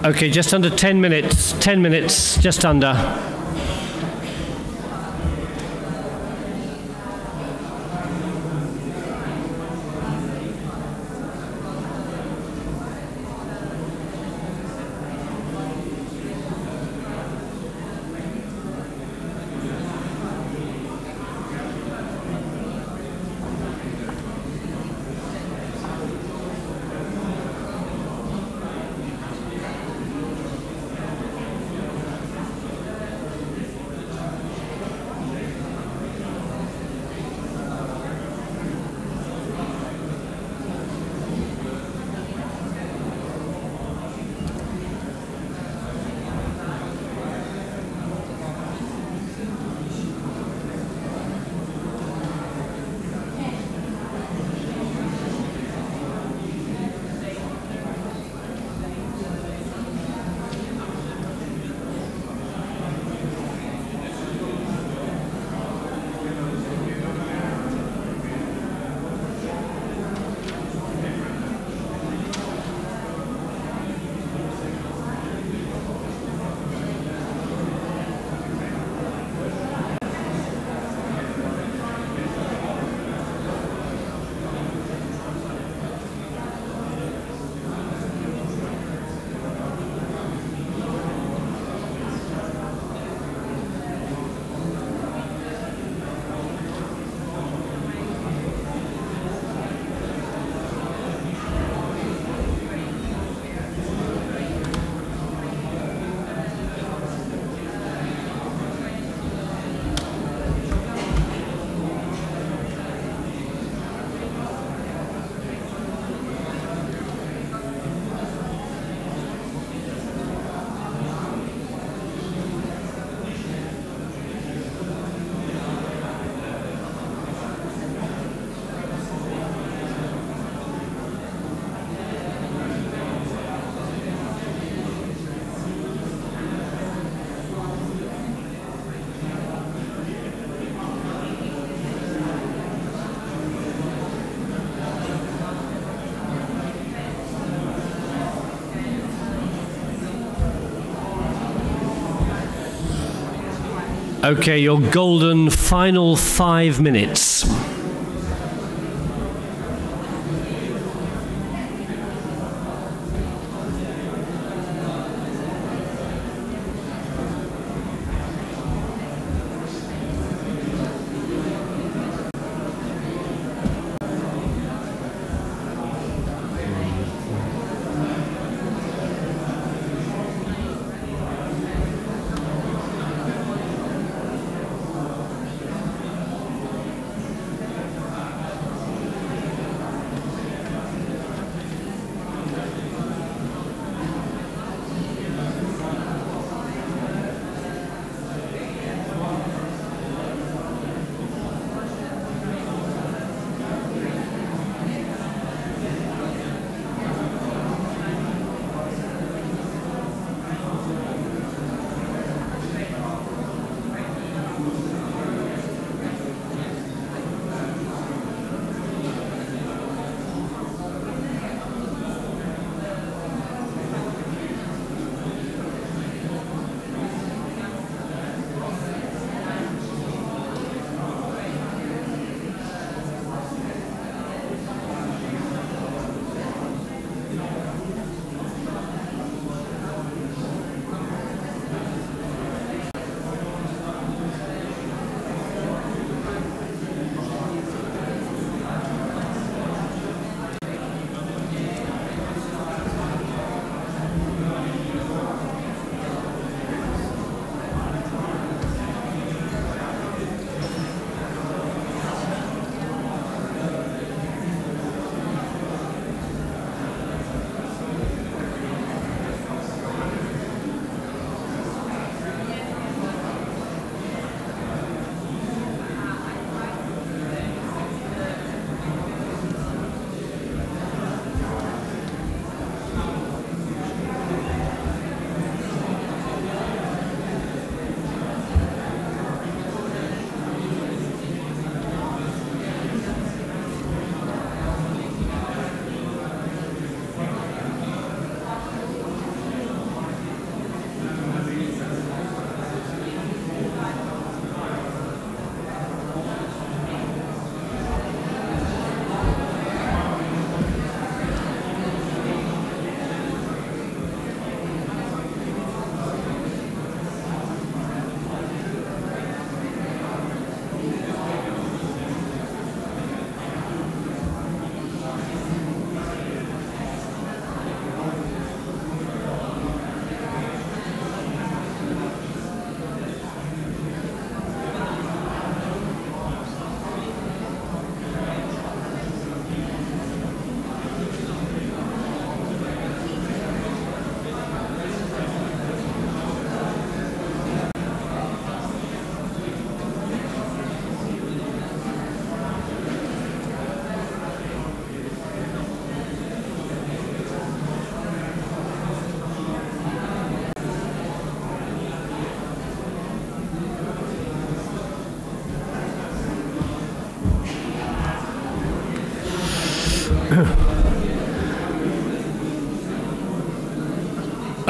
Okay, just under 10 minutes. 10 minutes, just under. Okay, your golden final 5 minutes.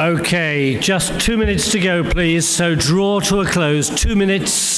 Okay, just 2 minutes to go, please. So draw to a close. 2 minutes.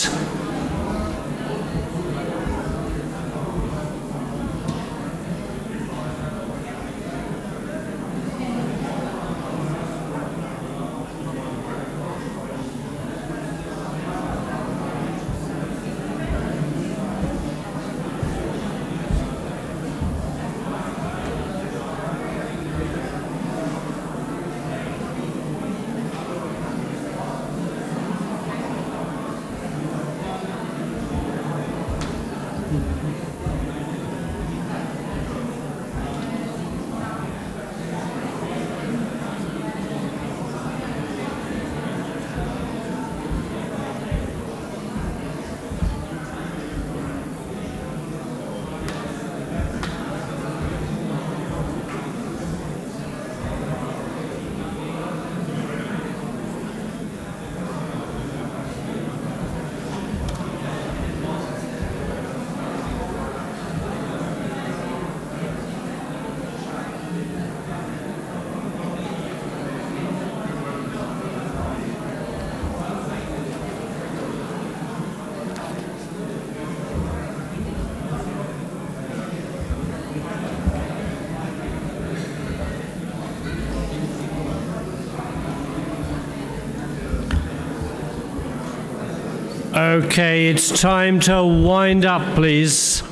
Okay, it's time to wind up, please.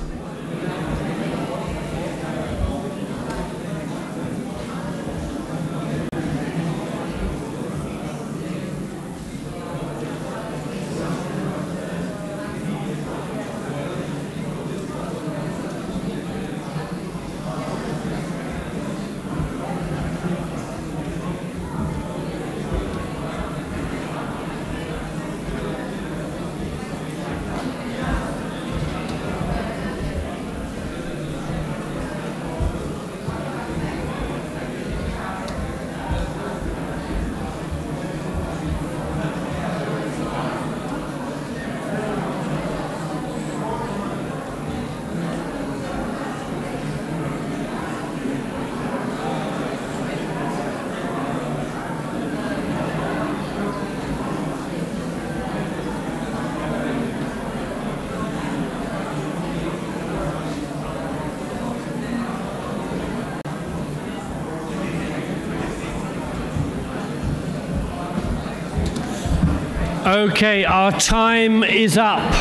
Okay, our time is up.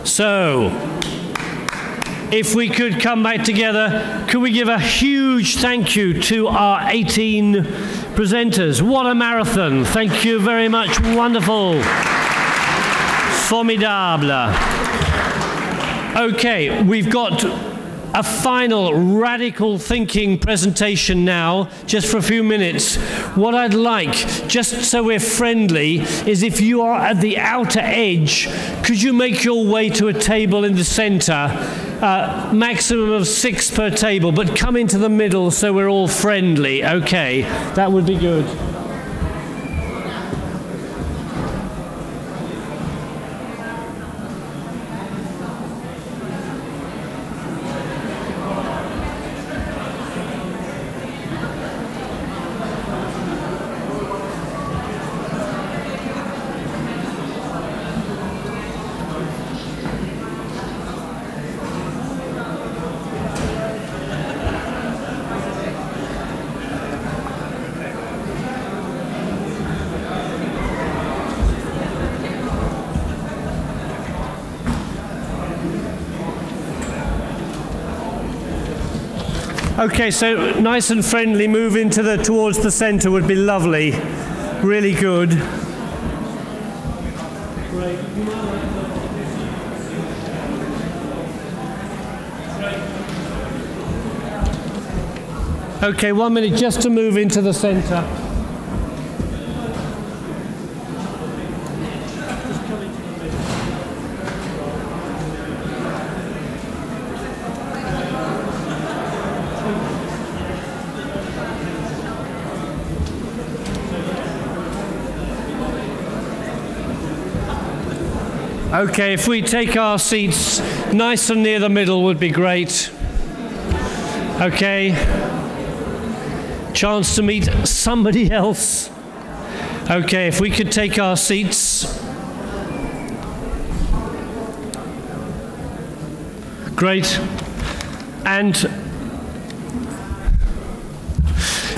So, if we could come back together, could we give a huge thank you to our 18 presenters? What a marathon. Thank you very much. Wonderful. Formidable. Okay, we've got a final radical thinking presentation now, just for a few minutes. What I'd like, just so we're friendly, is if you are at the outer edge, could you make your way to a table in the center? Maximum of 6 per table, but come into the middle so we're all friendly. Okay, that would be good. Okay, so nice and friendly, move into towards the center would be lovely. Really good. Okay, 1 minute just to move into the center. Okay, if we take our seats nice and near the middle would be great. Okay. Chance to meet somebody else. Okay, if we could take our seats. Great. And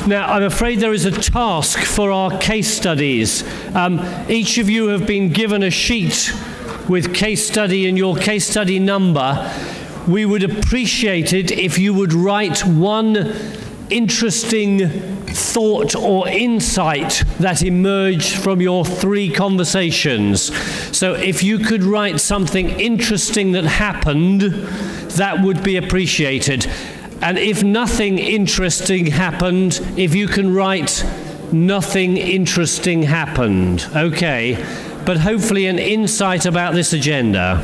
now, I'm afraid there is a task for our case studies. Each of you have been given a sheet with case study and your case study number. We would appreciate it if you would write one interesting thought or insight that emerged from your 3 conversations. So if you could write something interesting that happened, that would be appreciated. And if nothing interesting happened, if you can write nothing interesting happened. Okay. But hopefully an insight about this agenda.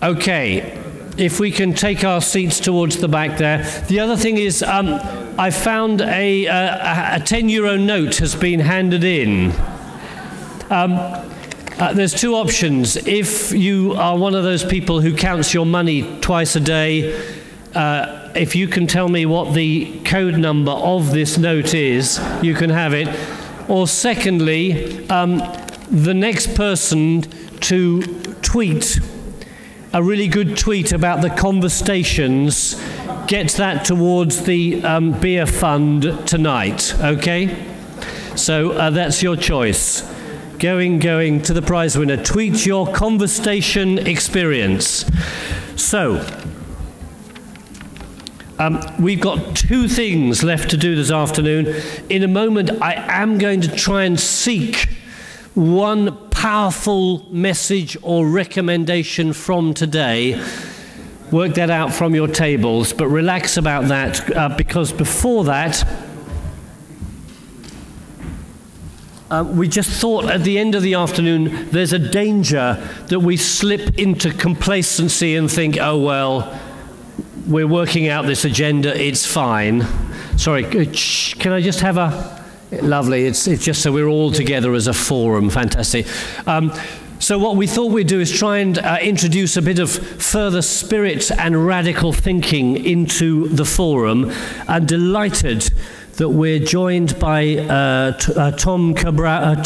Okay, if we can take our seats towards the back there. The other thing is, I found a €10 note has been handed in. There's 2 options. If you are one of those people who counts your money twice a day, if you can tell me what the code number of this note is, you can have it. Or secondly, the next person to tweet a really good tweet about the conversations gets that towards the beer fund tonight, okay? So that's your choice. going to the prize winner. Tweet your conversation experience. So, we've got 2 things left to do this afternoon. In a moment, I am going to try and seek one powerful message or recommendation from today. Work that out from your tables, but relax about that, because before that, we just thought at the end of the afternoon there's a danger that we slip into complacency and think, oh well, we're working out this agenda, it's fine. Sorry, can I just have a... Lovely, it's just so we're all together as a forum, fantastic. So what we thought we'd do is try and introduce a bit of further spirit and radical thinking into the forum. I'm delighted that we're joined by Tom Cabral,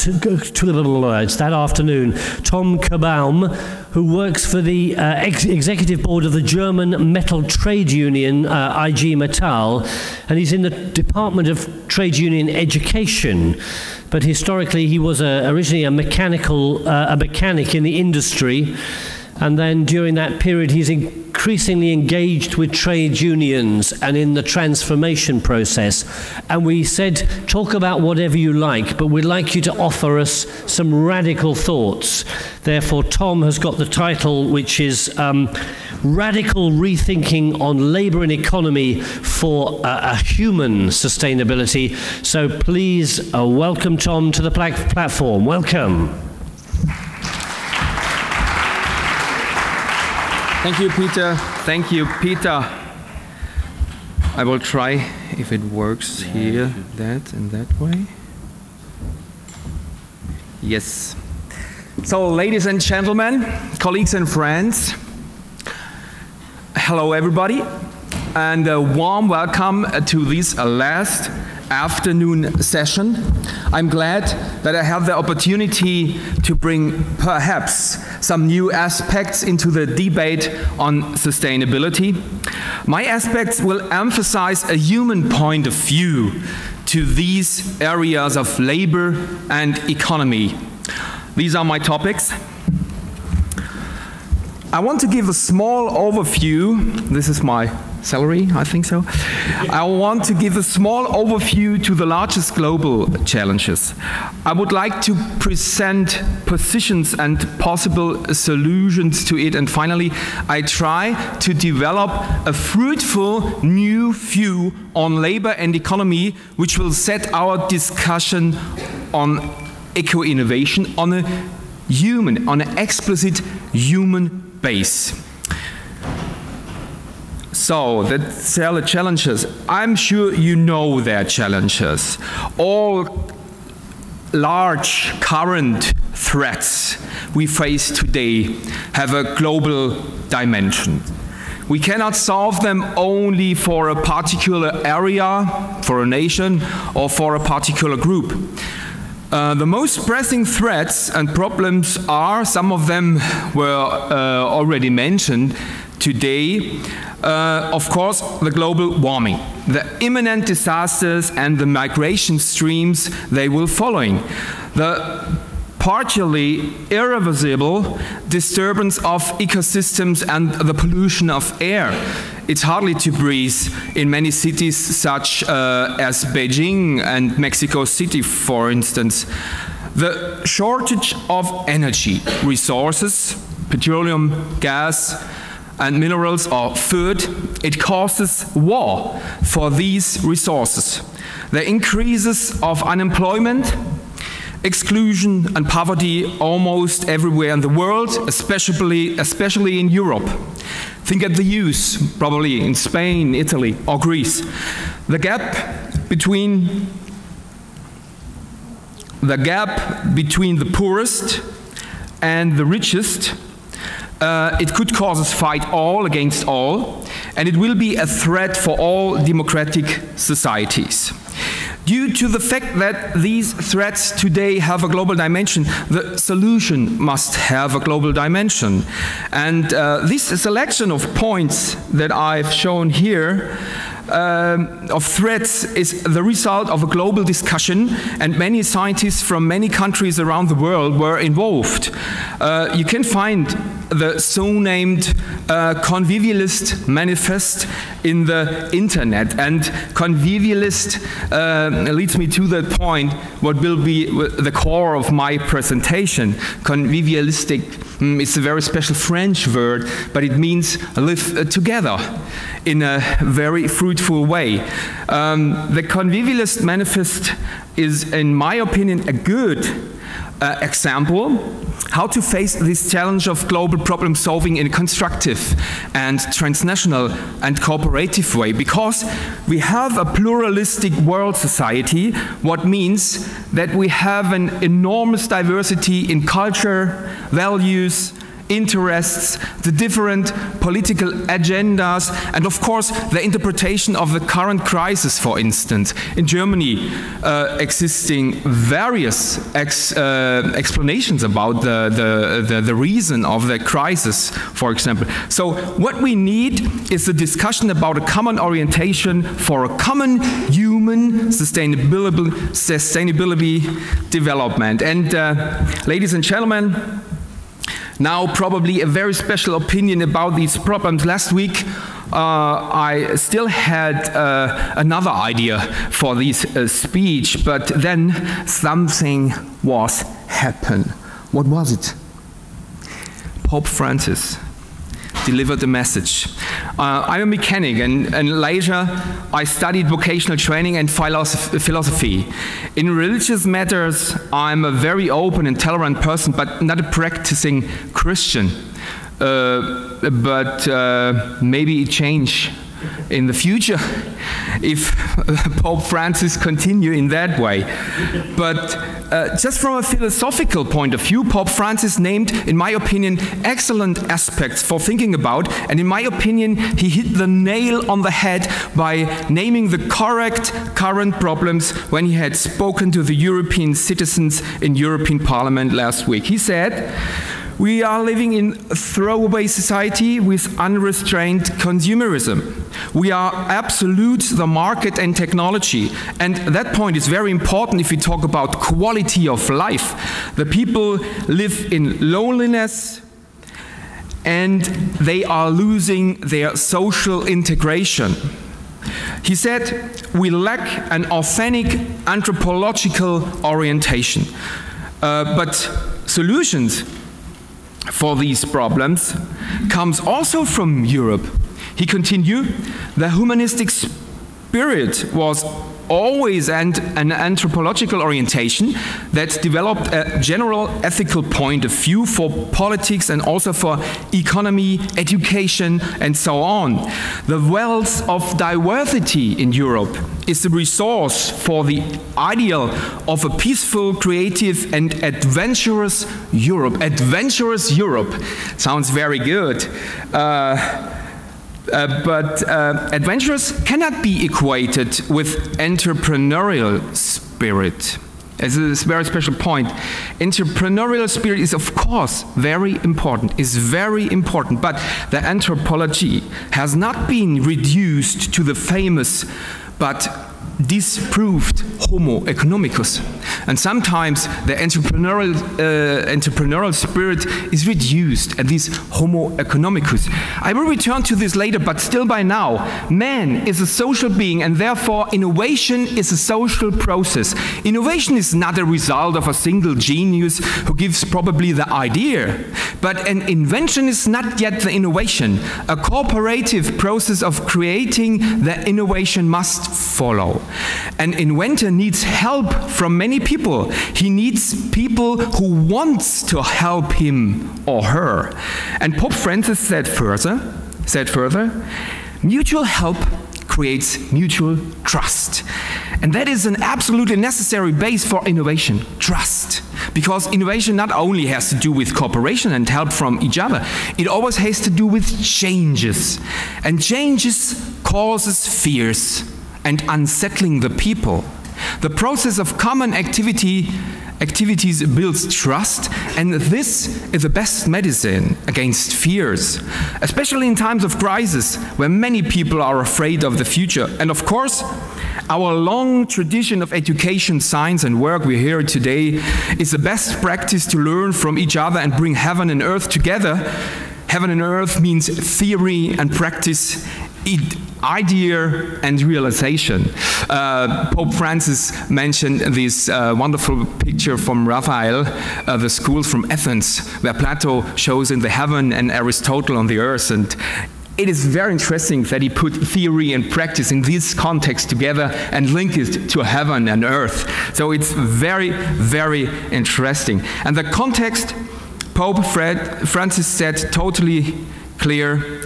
it's that afternoon, Tom Cabral, who works for the executive board of the German metal trade union, IG Metall, and he's in the Department of Trade Union Education. But historically, he was originally a mechanic in the industry, and then during that period, he's increasingly engaged with trade unions and in the transformation process. And we said, talk about whatever you like, but we'd like you to offer us some radical thoughts. Therefore, Tom has got the title, which is Radical Rethinking on Labour and Economy for a Human Sustainability. So please welcome Tom to the platform. Welcome. Thank you, Peter. Thank you, Peter. I will try if it works here, that and that way. Yes. So, ladies and gentlemen, colleagues and friends, hello everybody, and a warm welcome to this last afternoon session. I'm glad that I have the opportunity to bring perhaps some new aspects into the debate on sustainability. My aspects will emphasize a human point of view to these areas of labor and economy. These are my topics. I want to give a small overview. This is my salary, I think so. I want to give a small overview to the largest global challenges. I would like to present positions and possible solutions to it. And finally, I try to develop a fruitful new view on labor and economy, which will set our discussion on eco-innovation on an explicit human base. So, the challenges. I'm sure you know their challenges. All large current threats we face today have a global dimension. We cannot solve them only for a particular area, for a nation, or for a particular group. The most pressing threats and problems are, some of them were already mentioned today, of course, the global warming, the imminent disasters and the migration streams they will following, the partially irreversible disturbance of ecosystems and the pollution of air. It's hardly to breathe in many cities such as Beijing and Mexico City, for instance. The shortage of energy resources, petroleum, gas, and minerals or food, it causes war for these resources. The increases of unemployment, exclusion and poverty almost everywhere in the world, especially in Europe. Think at the youth, probably in Spain, Italy, or Greece. The gap between the poorest and the richest, it could cause us fight all against all, and it will be a threat for all democratic societies. Due to the fact that these threats today have a global dimension, the solution must have a global dimension. And this selection of points that I've shown here of threats is the result of a global discussion, and many scientists from many countries around the world were involved. You can find the so-named Convivialist Manifest in the internet, and Convivialist leads me to the point what will be the core of my presentation. Convivialistic is a very special French word, but it means live together in a very fruitful way. The Convivialist Manifest is, in my opinion, a good example how to face this challenge of global problem solving in a constructive and transnational and cooperative way, because we have a pluralistic world society, what means that we have an enormous diversity in culture, values, interests, the different political agendas, and of course the interpretation of the current crisis, for instance. In Germany existing various explanations about the reason of the crisis, for example. So what we need is a discussion about a common orientation for a common human sustainability development. And ladies and gentlemen, now probably a very special opinion about these problems. Last week I still had another idea for this speech, but then something was happened. What was it? Pope Francis delivered a message. I'm a mechanic, and later I studied vocational training and philosophy. In religious matters, I'm a very open and tolerant person, but not a practicing Christian. But maybe it change in the future if Pope Francis continue in that way. But just from a philosophical point of view, Pope Francis named, in my opinion, excellent aspects for thinking about, and in my opinion, he hit the nail on the head by naming the correct current problems when he had spoken to the European citizens in European Parliament last week. He said, "We are living in a throwaway society with unrestrained consumerism. We are absolute the market and technology." And that point is very important if we talk about quality of life. The people live in loneliness and they are losing their social integration. He said, "We lack an authentic anthropological orientation." But solutions for these problems comes also from Europe. He continued, "The humanistic spirit was always an anthropological orientation that developed a general ethical point of view for politics and also for economy, education, and so on. The wealth of diversity in Europe is the resource for the ideal of a peaceful, creative, and adventurous Europe." Adventurous Europe sounds very good. But adventurous cannot be equated with entrepreneurial spirit. This is a very special point. Entrepreneurial spirit is, of course, very important, but the anthropology has not been reduced to the famous but disproved Homo economicus. And sometimes the entrepreneurial spirit is reduced at this Homo economicus. I will return to this later, but still by now, man is a social being, and therefore innovation is a social process. Innovation is not a result of a single genius who gives probably the idea, but an invention is not yet the innovation. A cooperative process of creating the innovation must follow. An inventor needs help from many people. He needs people who want to help him or her. And Pope Francis said further, mutual help creates mutual trust. And that is an absolutely necessary base for innovation, trust. Because innovation not only has to do with cooperation and help from each other, it always has to do with changes. And changes causes fears and unsettling the people. The process of common activity activities builds trust, and this is the best medicine against fears, especially in times of crisis where many people are afraid of the future. And of course, our long tradition of education, science and work we hear today is the best practice to learn from each other and bring heaven and earth together. Heaven and earth means theory and practice, idea and realization. Pope Francis mentioned this wonderful picture from Raphael, the schools from Athens, where Plato shows in the heaven and Aristotle on the earth. And it is very interesting that he put theory and practice in this context together and linked it to heaven and earth. So it's very, very interesting. And the context, Pope Francis said totally clear: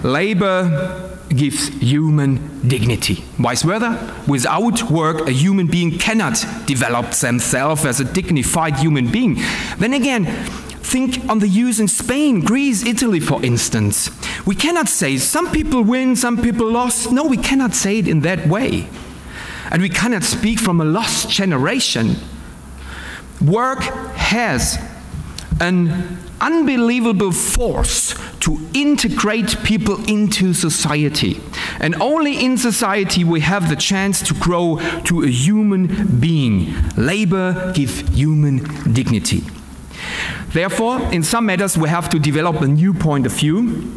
labor gives human dignity. Vice versa, without work, a human being cannot develop themselves as a dignified human being. Then again, think on the use in Spain, Greece, Italy, for instance. We cannot say some people win, some people lost. No, we cannot say it in that way. And we cannot speak from a lost generation. Work has an unbelievable force to integrate people into society. And only in society we have the chance to grow to a human being. Labor gives human dignity. Therefore, in some matters we have to develop a new point of view,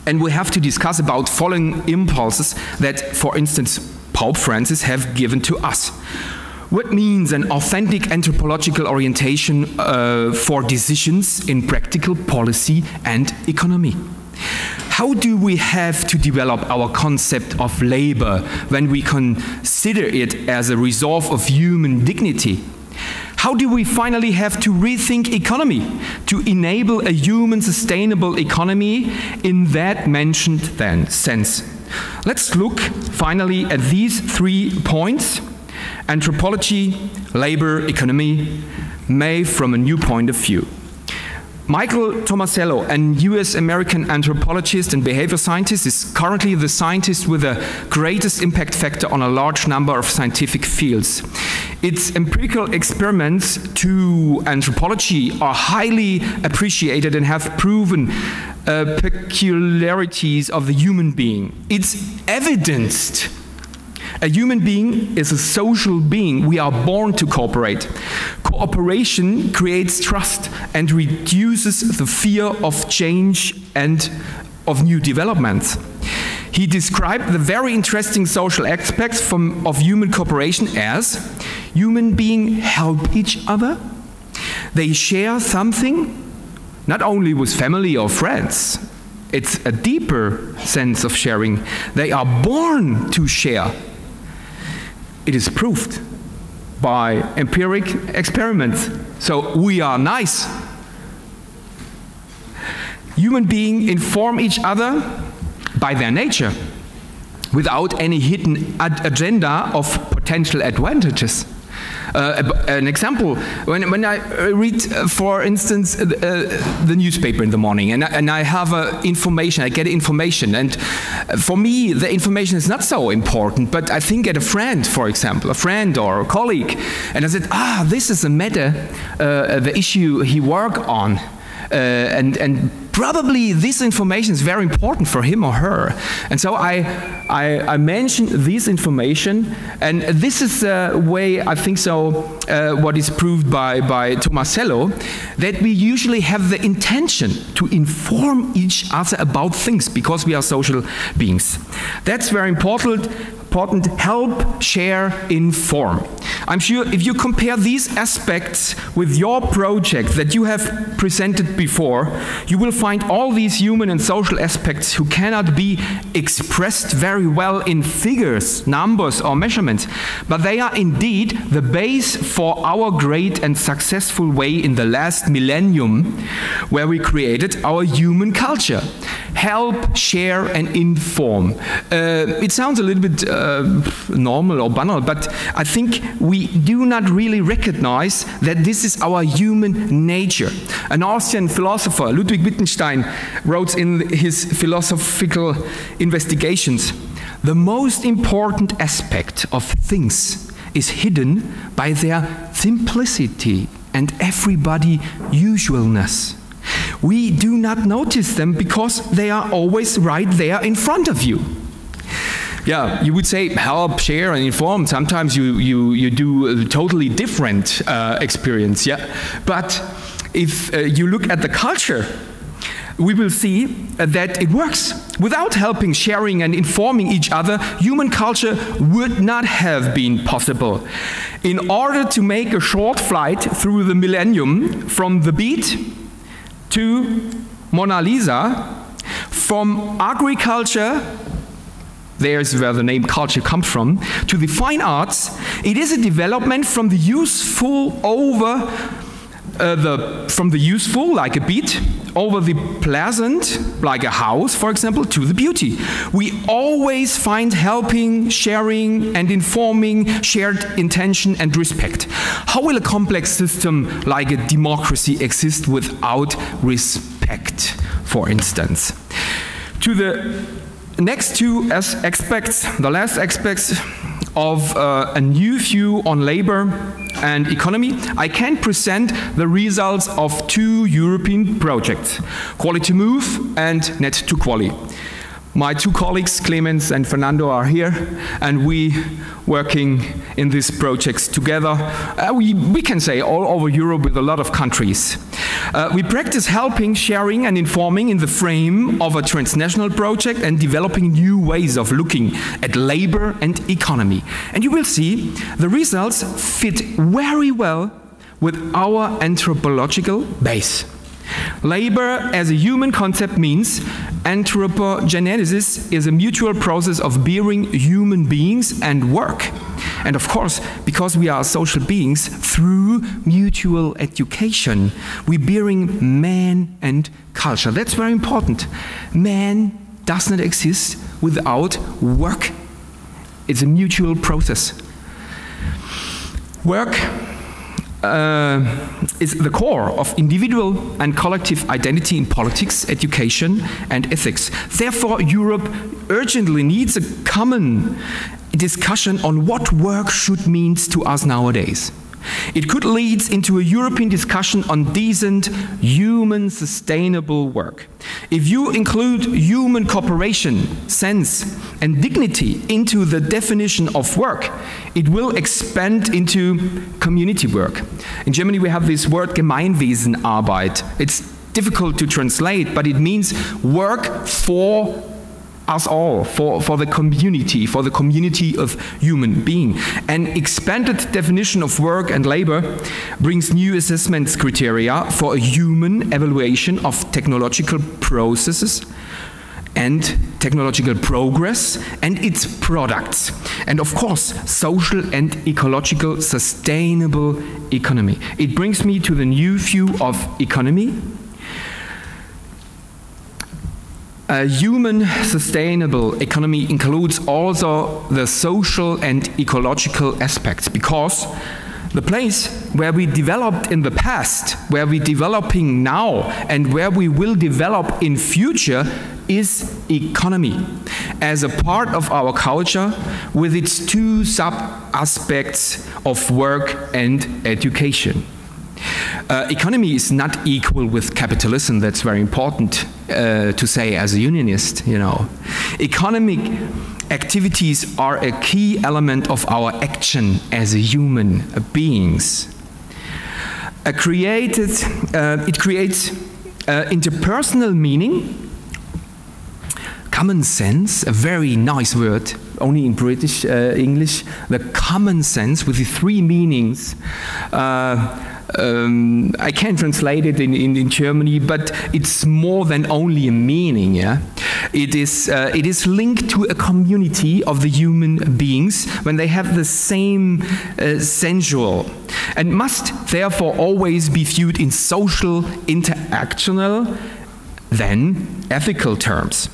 and we have to discuss about following impulses that, for instance, Pope Francis have given to us. What means an authentic anthropological orientation for decisions in practical policy and economy? How do we have to develop our concept of labor when we consider it as a resolve of human dignity? How do we finally have to rethink economy to enable a human sustainable economy in that mentioned then sense? Let's look finally at these 3 points: anthropology, labor, economy, made from a new point of view. Michael Tomasello, an US-American anthropologist and behavior scientist, is currently the scientist with the greatest impact factor on a large number of scientific fields. Its empirical experiments to anthropology are highly appreciated and have proven peculiarities of the human being. It's evidenced. A human being is a social being. We are born to cooperate. Cooperation creates trust and reduces the fear of change and of new developments. He described the very interesting social aspects of human cooperation as human beings help each other. They share something, not only with family or friends. It's a deeper sense of sharing. They are born to share. It is proved by empiric experiments. So we are nice. Human beings inform each other by their nature without any hidden agenda of potential advantages. An example, when I read, for instance, the newspaper in the morning, and I have information, I get information, and for me, the information is not so important, but I think at a friend, for example, a friend or a colleague, and I said, this is a matter, the issue he worked on, and probably this information is very important for him or her. And so I mentioned this information, and this is the way, I think so, what is proved by Tomasello, that we usually have the intention to inform each other about things because we are social beings. That's very important. Help, share, inform. I'm sure if you compare these aspects with your project that you have presented before, you will find all these human and social aspects who cannot be expressed very well in figures, numbers, or measurements, but they are indeed the base for our great and successful way in the last millennium, where we created our human culture. Help, share, and inform. It sounds a little bit normal or banal, but I think we do not really recognize that this is our human nature. An Austrian philosopher, Ludwig Wittgenstein, wrote in his philosophical investigations, the most important aspect of things is hidden by their simplicity and everybody usualness. We do not notice them because they are always right there in front of you. Yeah, you would say help, share, and inform. Sometimes you do a totally different experience, yeah. But if you look at the culture, we will see that it works. Without helping, sharing, and informing each other, human culture would not have been possible. In order to make a short flight through the millennium from the beat to Mona Lisa, from agriculture, there's where the name culture comes from, to the fine arts, it is a development from the useful like a beat, over the pleasant, like a house, for example, to the beauty. We always find helping, sharing, and informing shared intention and respect. How will a complex system like a democracy exist without respect, for instance? To the next two aspects, the last aspects of a new view on labor and economy, I can present the results of two European projects, Quality Move and Net to Quali. My two colleagues, Clemens and Fernando, are here, and we working in these projects together. We can say all over Europe with a lot of countries. We practice helping, sharing, and informing in the frame of a transnational project and developing new ways of looking at labor and economy. And you will see the results fit very well with our anthropological base. Labor as a human concept means anthropogenesis is a mutual process of bearing human beings and work. And of course, because we are social beings, through mutual education, we bearing man and culture. That's very important. Man does not exist without work. It's a mutual process. Work is the core of individual and collective identity in politics, education, and ethics. Therefore, Europe urgently needs a common discussion on what work should mean to us nowadays. It could lead into a European discussion on decent, human, sustainable work. If you include human cooperation, sense, and dignity into the definition of work, it will expand into community work. In Germany, we have this word Gemeinwesenarbeit. It's difficult to translate, but it means work for us all, for the community of human being. An expanded definition of work and labor brings new assessment criteria for a human evaluation of technological processes and technological progress and its products. And of course, social and ecological sustainable economy. It brings me to the new view of economy. A human sustainable economy includes also the social and ecological aspects, because the place where we developed in the past, where we're developing now, and where we will develop in future is economy as a part of our culture with its two sub-aspects of work and education. Economy is not equal with capitalism. That's very important to say as a unionist, you know. Economic activities are a key element of our action as human beings. It creates interpersonal meaning, common sense, a very nice word, only in British English, the common sense with the three meanings. I can't translate it in Germany, but it's more than only a meaning. Yeah, it is linked to a community of the human beings when they have the same sensual, and must therefore always be viewed in social, interactional, then ethical terms.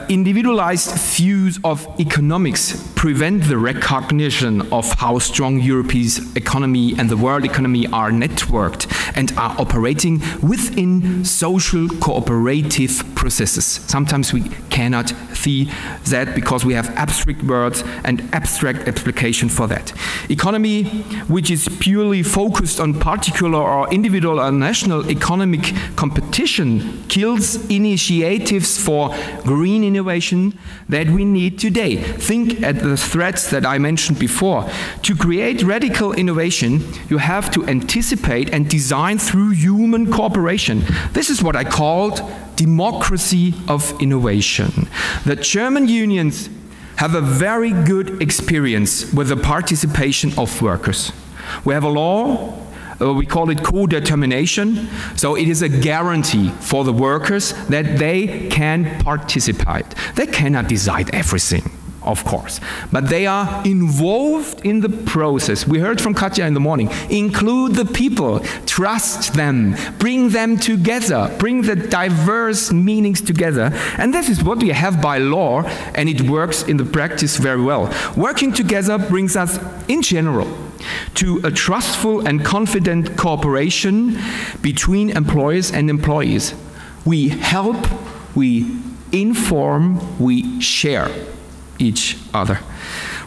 Individualized views of economics prevent the recognition of how strong Europe's economy and the world economy are networked and are operating within social cooperative processes. Sometimes we cannot see that because we have abstract words and abstract application for that. Economy, which is purely focused on particular or individual or national economic competition, kills initiatives for green innovation that we need today. Think at the threats that I mentioned before. To create radical innovation, you have to anticipate and design through human cooperation. This is what I called democracy of innovation. The German unions have a very good experience with the participation of workers. We have a law, we call it co-determination, so it is a guarantee for the workers that they can participate. They cannot decide everything, of course, but they are involved in the process. We heard from Katja in the morning. Include the people, trust them, bring them together, bring the diverse meanings together. And this is what we have by law, and it works in the practice very well. Working together brings us, in general, to a trustful and confident cooperation between employers and employees. We help, we inform, we share each other.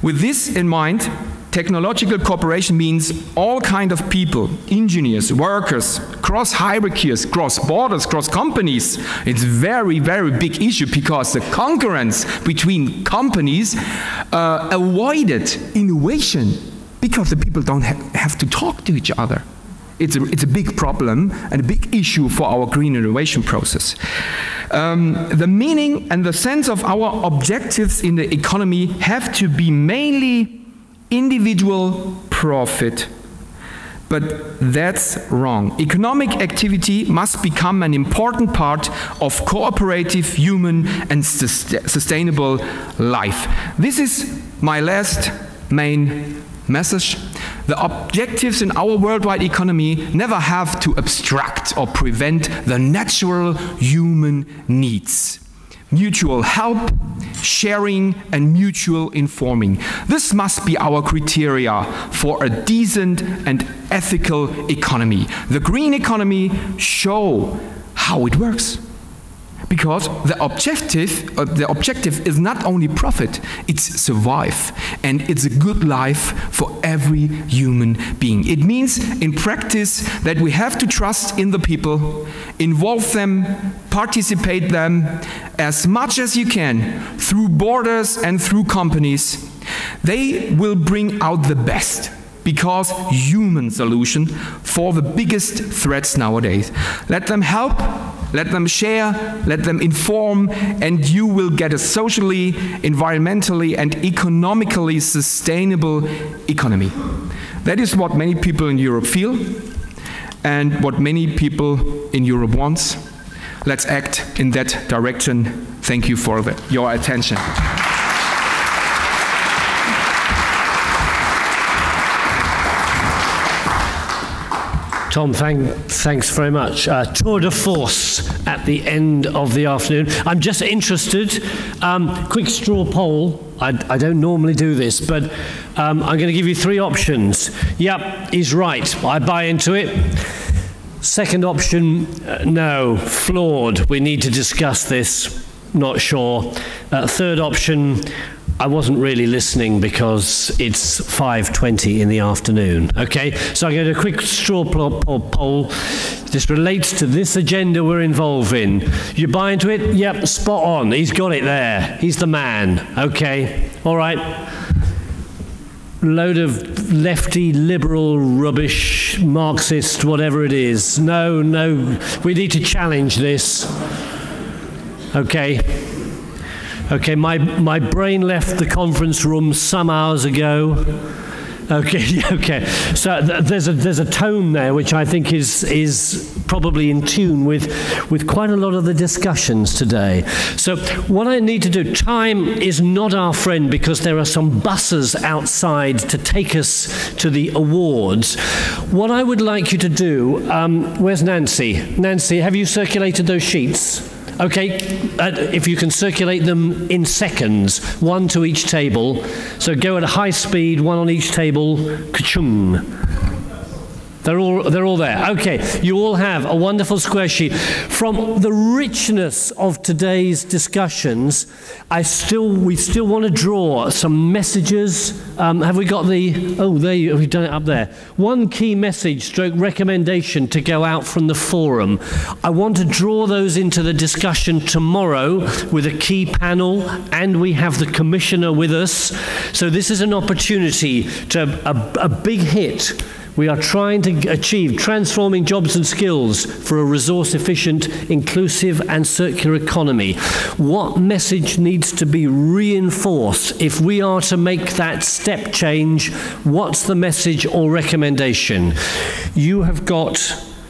With this in mind, technological cooperation means all kinds of people, engineers, workers, cross hierarchies, cross borders, cross companies. It's a very, very big issue because the concurrence between companies avoided innovation because the people don't have to talk to each other. It's a big problem and a big issue for our green innovation process. The meaning and the sense of our objectives in the economy have to be mainly individual profit. But that's wrong. Economic activity must become an important part of cooperative, human, and sustainable life. This is my last main message. The objectives in our worldwide economy never have to obstruct or prevent the natural human needs. Mutual help, sharing, and mutual informing. This must be our criteria for a decent and ethical economy. The green economy shows how it works. Because the objective is not only profit, it's survive. And it's a good life for every human being. It means in practice that we have to trust in the people, involve them, participate them as much as you can through borders and through companies. They will bring out the best. Because human solution for the biggest threats nowadays. Let them help, let them share, let them inform, and you will get a socially, environmentally, and economically sustainable economy. That is what many people in Europe feel, and what many people in Europe want. Let's act in that direction. Thank you for your attention. Tom, thanks very much. Tour de force at the end of the afternoon. I'm just interested, quick straw poll. I don't normally do this, but I'm going to give you three options. Yep, he's right. I buy into it. Second option, no, flawed. We need to discuss this. Not sure. Third option, I wasn't really listening because it's 5:20 in the afternoon. Okay, so I'm going to do a quick straw poll. This relates to this agenda we're involved in. You buy into it? Yep, spot on. He's got it there. He's the man. Okay, all right. Load of lefty, liberal, rubbish, Marxist, whatever it is. No, we need to challenge this. Okay. Okay, my brain left the conference room some hours ago. Okay. So there's a tone there which I think is probably in tune with quite a lot of the discussions today. So what I need to do, time is not our friend because there are some buses outside to take us to the awards. What I would like you to do, where's Nancy? Nancy, have you circulated those sheets? Okay, if you can circulate them in seconds, one to each table. So go at a high speed, one on each table. Ka-chung. They're all there. Okay, you all have a wonderful square sheet. From the richness of today's discussions, we still want to draw some messages. Have we got the? Oh, we've done it up there. One key message, stroke recommendation to go out from the forum. I want to draw those into the discussion tomorrow with a key panel, and we have the commissioner with us. So this is an opportunity to a big hit. We are trying to achieve transforming jobs and skills for a resource-efficient, inclusive and circular economy. What message needs to be reinforced if we are to make that step change? What's the message or recommendation? You have got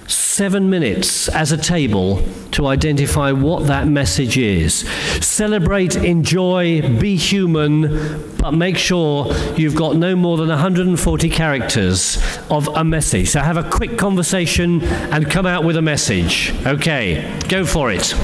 7 minutes as a table to identify what that message is. Celebrate, enjoy, be human, but make sure you've got no more than 140 characters of a message. So have a quick conversation and come out with a message. Okay, go for it.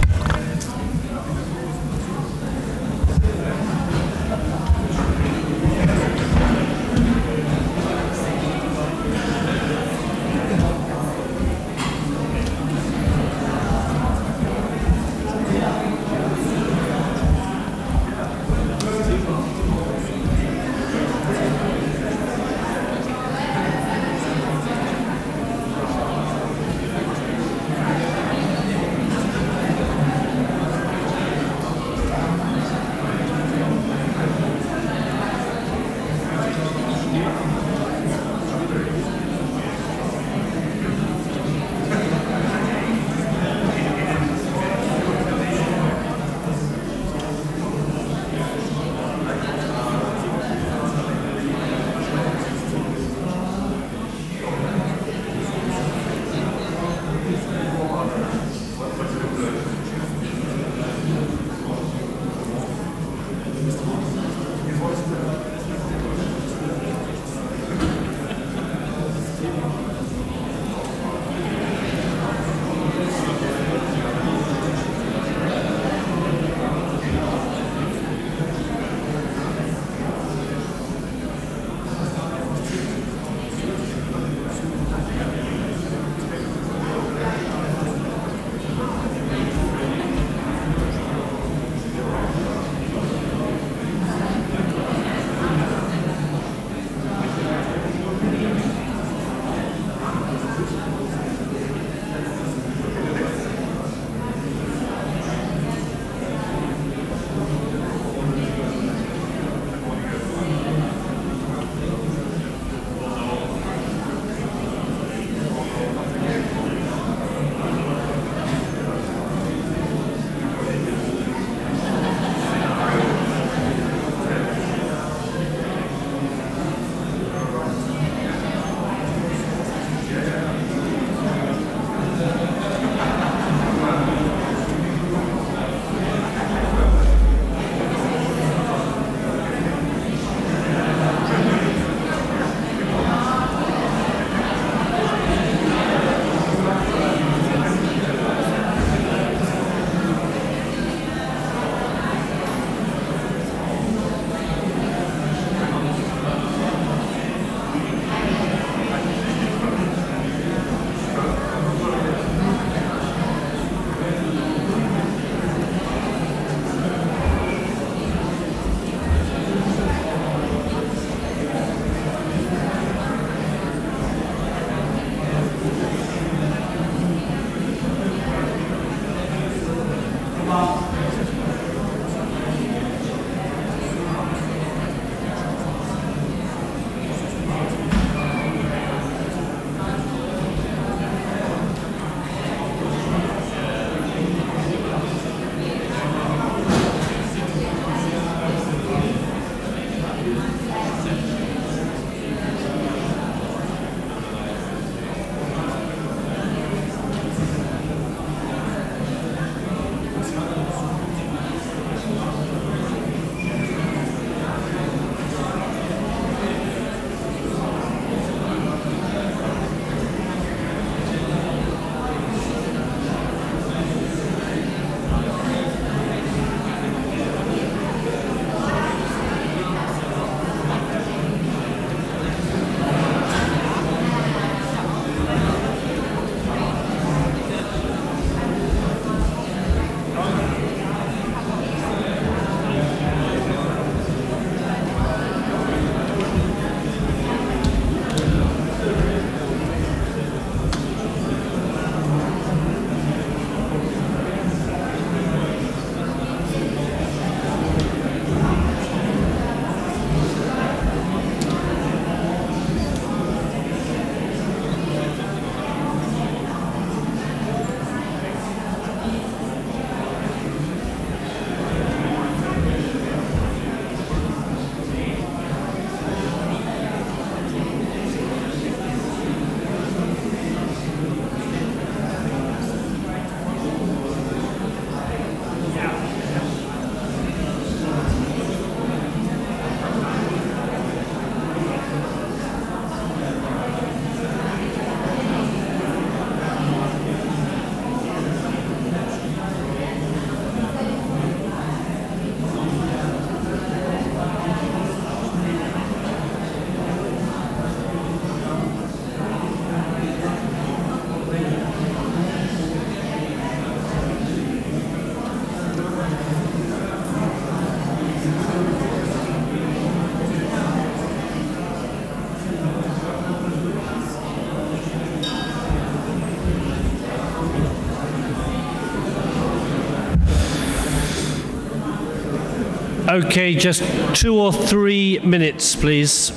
Okay, just 2 or 3 minutes, please.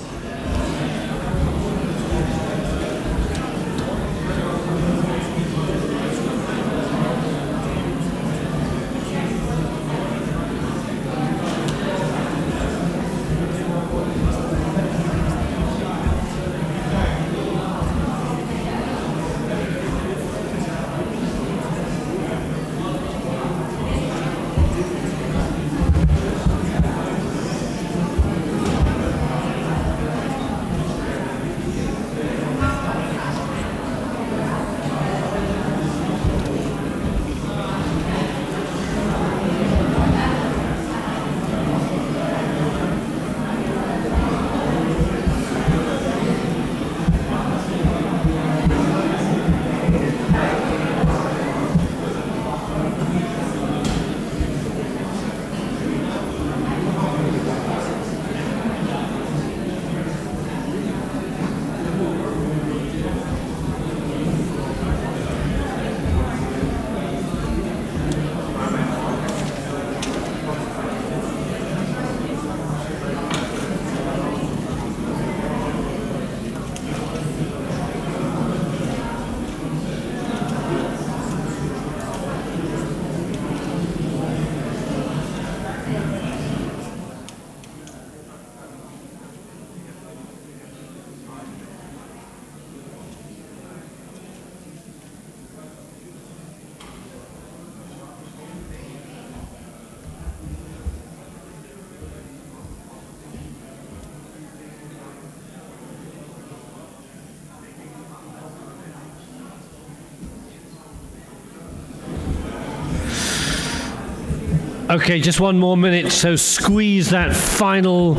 Okay, just 1 more minute, so squeeze that final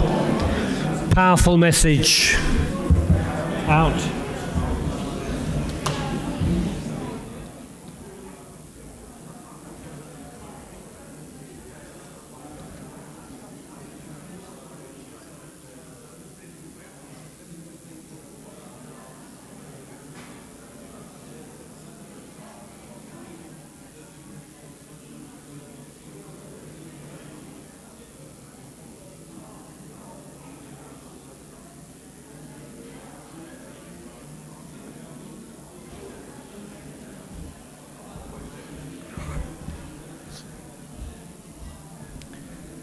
powerful message out.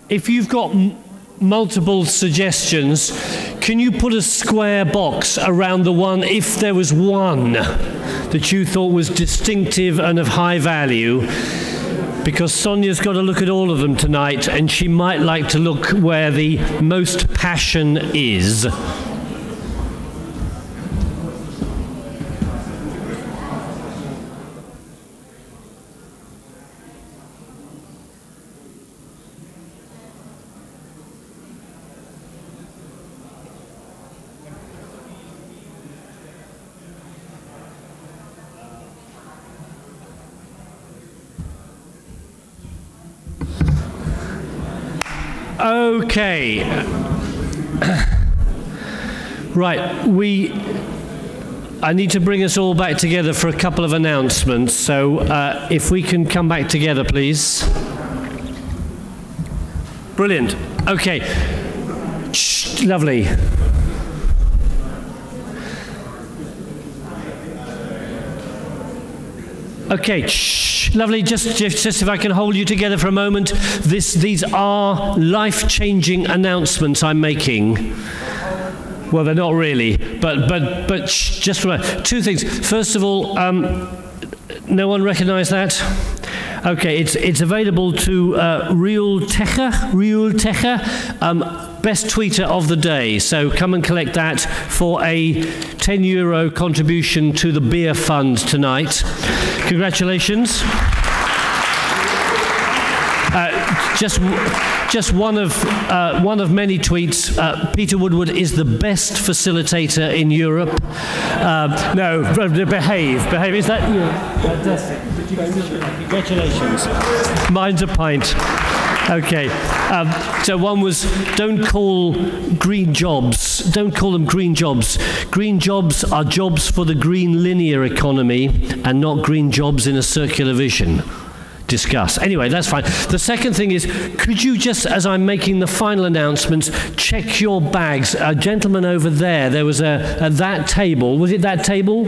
If you've got multiple suggestions, can you put a square box around the one if there was one that you thought was distinctive and of high value? Because Sonia's got to look at all of them tonight, and she might like to look where the most passion is. Okay. Right, I need to bring us all back together for a couple of announcements, so if we can come back together, please. Brilliant. Okay. Shh, lovely. Okay, shh, lovely. Just if I can hold you together for a moment. These are life-changing announcements I'm making. Well, they're not really, but shh, just for 2 things. First of all, no one recognise that? Okay, it's available to Real Techer, best tweeter of the day. So come and collect that for a €10 contribution to the beer fund tonight. Congratulations. Just one of many tweets. Peter Woodward is the best facilitator in Europe. No, behave. Is that you? Fantastic. Congratulations. Mine's a pint. Okay. So one was, don't call green jobs. Don't call them green jobs. Green jobs are jobs for the green linear economy and not green jobs in a circular vision. discuss. Anyway, that's fine. The second thing is, could you just, as I'm making the final announcements, check your bags? A gentleman over there was at that table. Was it that table?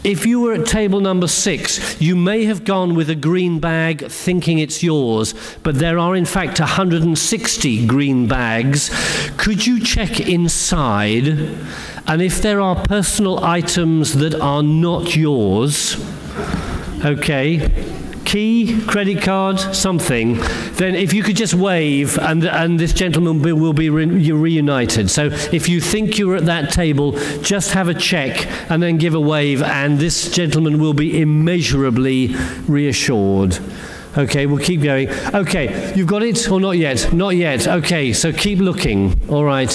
If you were at table number 6, you may have gone with a green bag thinking it's yours, but there are in fact 160 green bags. Could you check inside? And if there are personal items that are not yours, okay, key, credit card, something, then if you could just wave and this gentleman will be reunited. So if you think you were at that table, just have a check and then give a wave and this gentleman will be immeasurably reassured. Okay, we'll keep going. Okay, you've got it or not yet? Not yet. Okay, so keep looking. All right.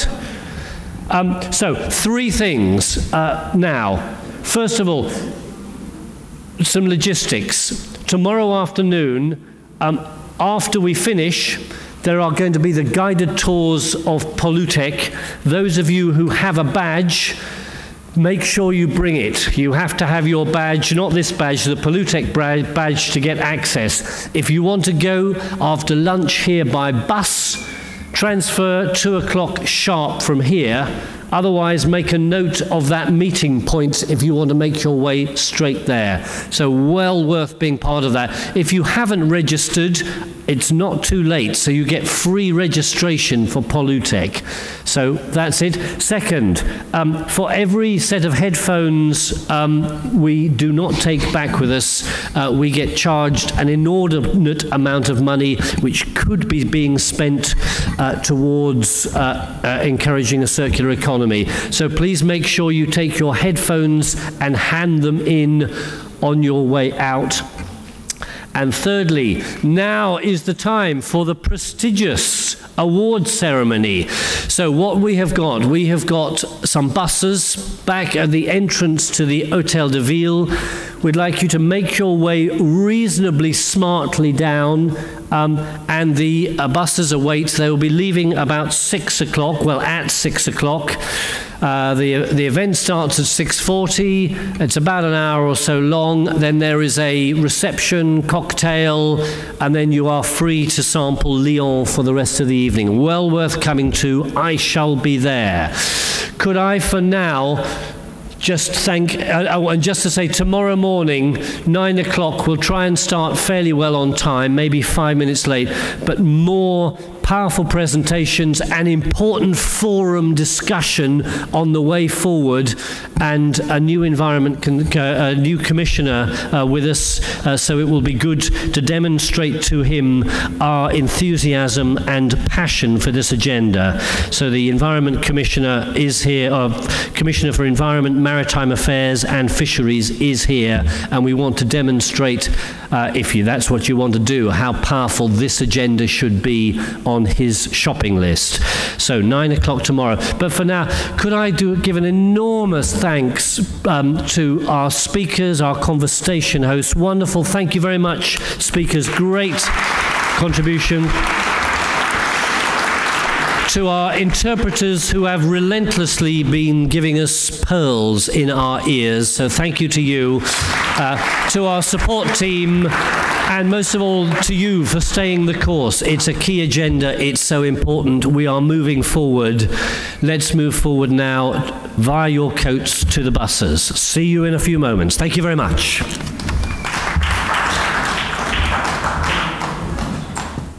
So 3 things now. First of all, some logistics. Tomorrow afternoon, after we finish, there are going to be the guided tours of Polytech. Those of you who have a badge, make sure you bring it. You have to have your badge, not this badge, the Polytech badge to get access. If you want to go after lunch here by bus, transfer 2 o'clock sharp from here. Otherwise, make a note of that meeting point if you want to make your way straight there. So well worth being part of that. If you haven't registered, it's not too late, so you get free registration for Polytech. So that's it. Second, for every set of headphones we do not take back with us, we get charged an inordinate amount of money which could be being spent towards encouraging a circular economy. So please make sure you take your headphones and hand them in on your way out. And thirdly, now is the time for the prestigious award ceremony. So what we have got some buses back at the entrance to the Hôtel de Ville. We'd like you to make your way reasonably smartly down, and the buses await. They will be leaving about 6 o'clock, well, at 6 o'clock. The event starts at 6:40. It's about an hour or so long. Then there is a reception, cocktail, and then you are free to sample Lyon for the rest of the evening. Well worth coming to. I shall be there. Could I, for now, just thank, and just to say, tomorrow morning, 9 o'clock, we'll try and start fairly well on time, maybe 5 minutes late, but more powerful presentations and important forum discussion on the way forward, and a new a new commissioner with us, so it will be good to demonstrate to him our enthusiasm and passion for this agenda. So the Environment Commissioner is here, Commissioner for Environment, Maritime Affairs and Fisheries is here, and we want to demonstrate, if that's what you want to do, how powerful this agenda should be on his shopping list. So 9 o'clock tomorrow. But for now, could I give an enormous thanks to our speakers, our conversation hosts. Wonderful. Thank you very much, speakers. Great contribution. To our interpreters who have relentlessly been giving us pearls in our ears, so thank you to you. To our support team, and most of all to you for staying the course. It's a key agenda, it's so important. We are moving forward. Let's move forward now via your coats to the buses. See you in a few moments. Thank you very much.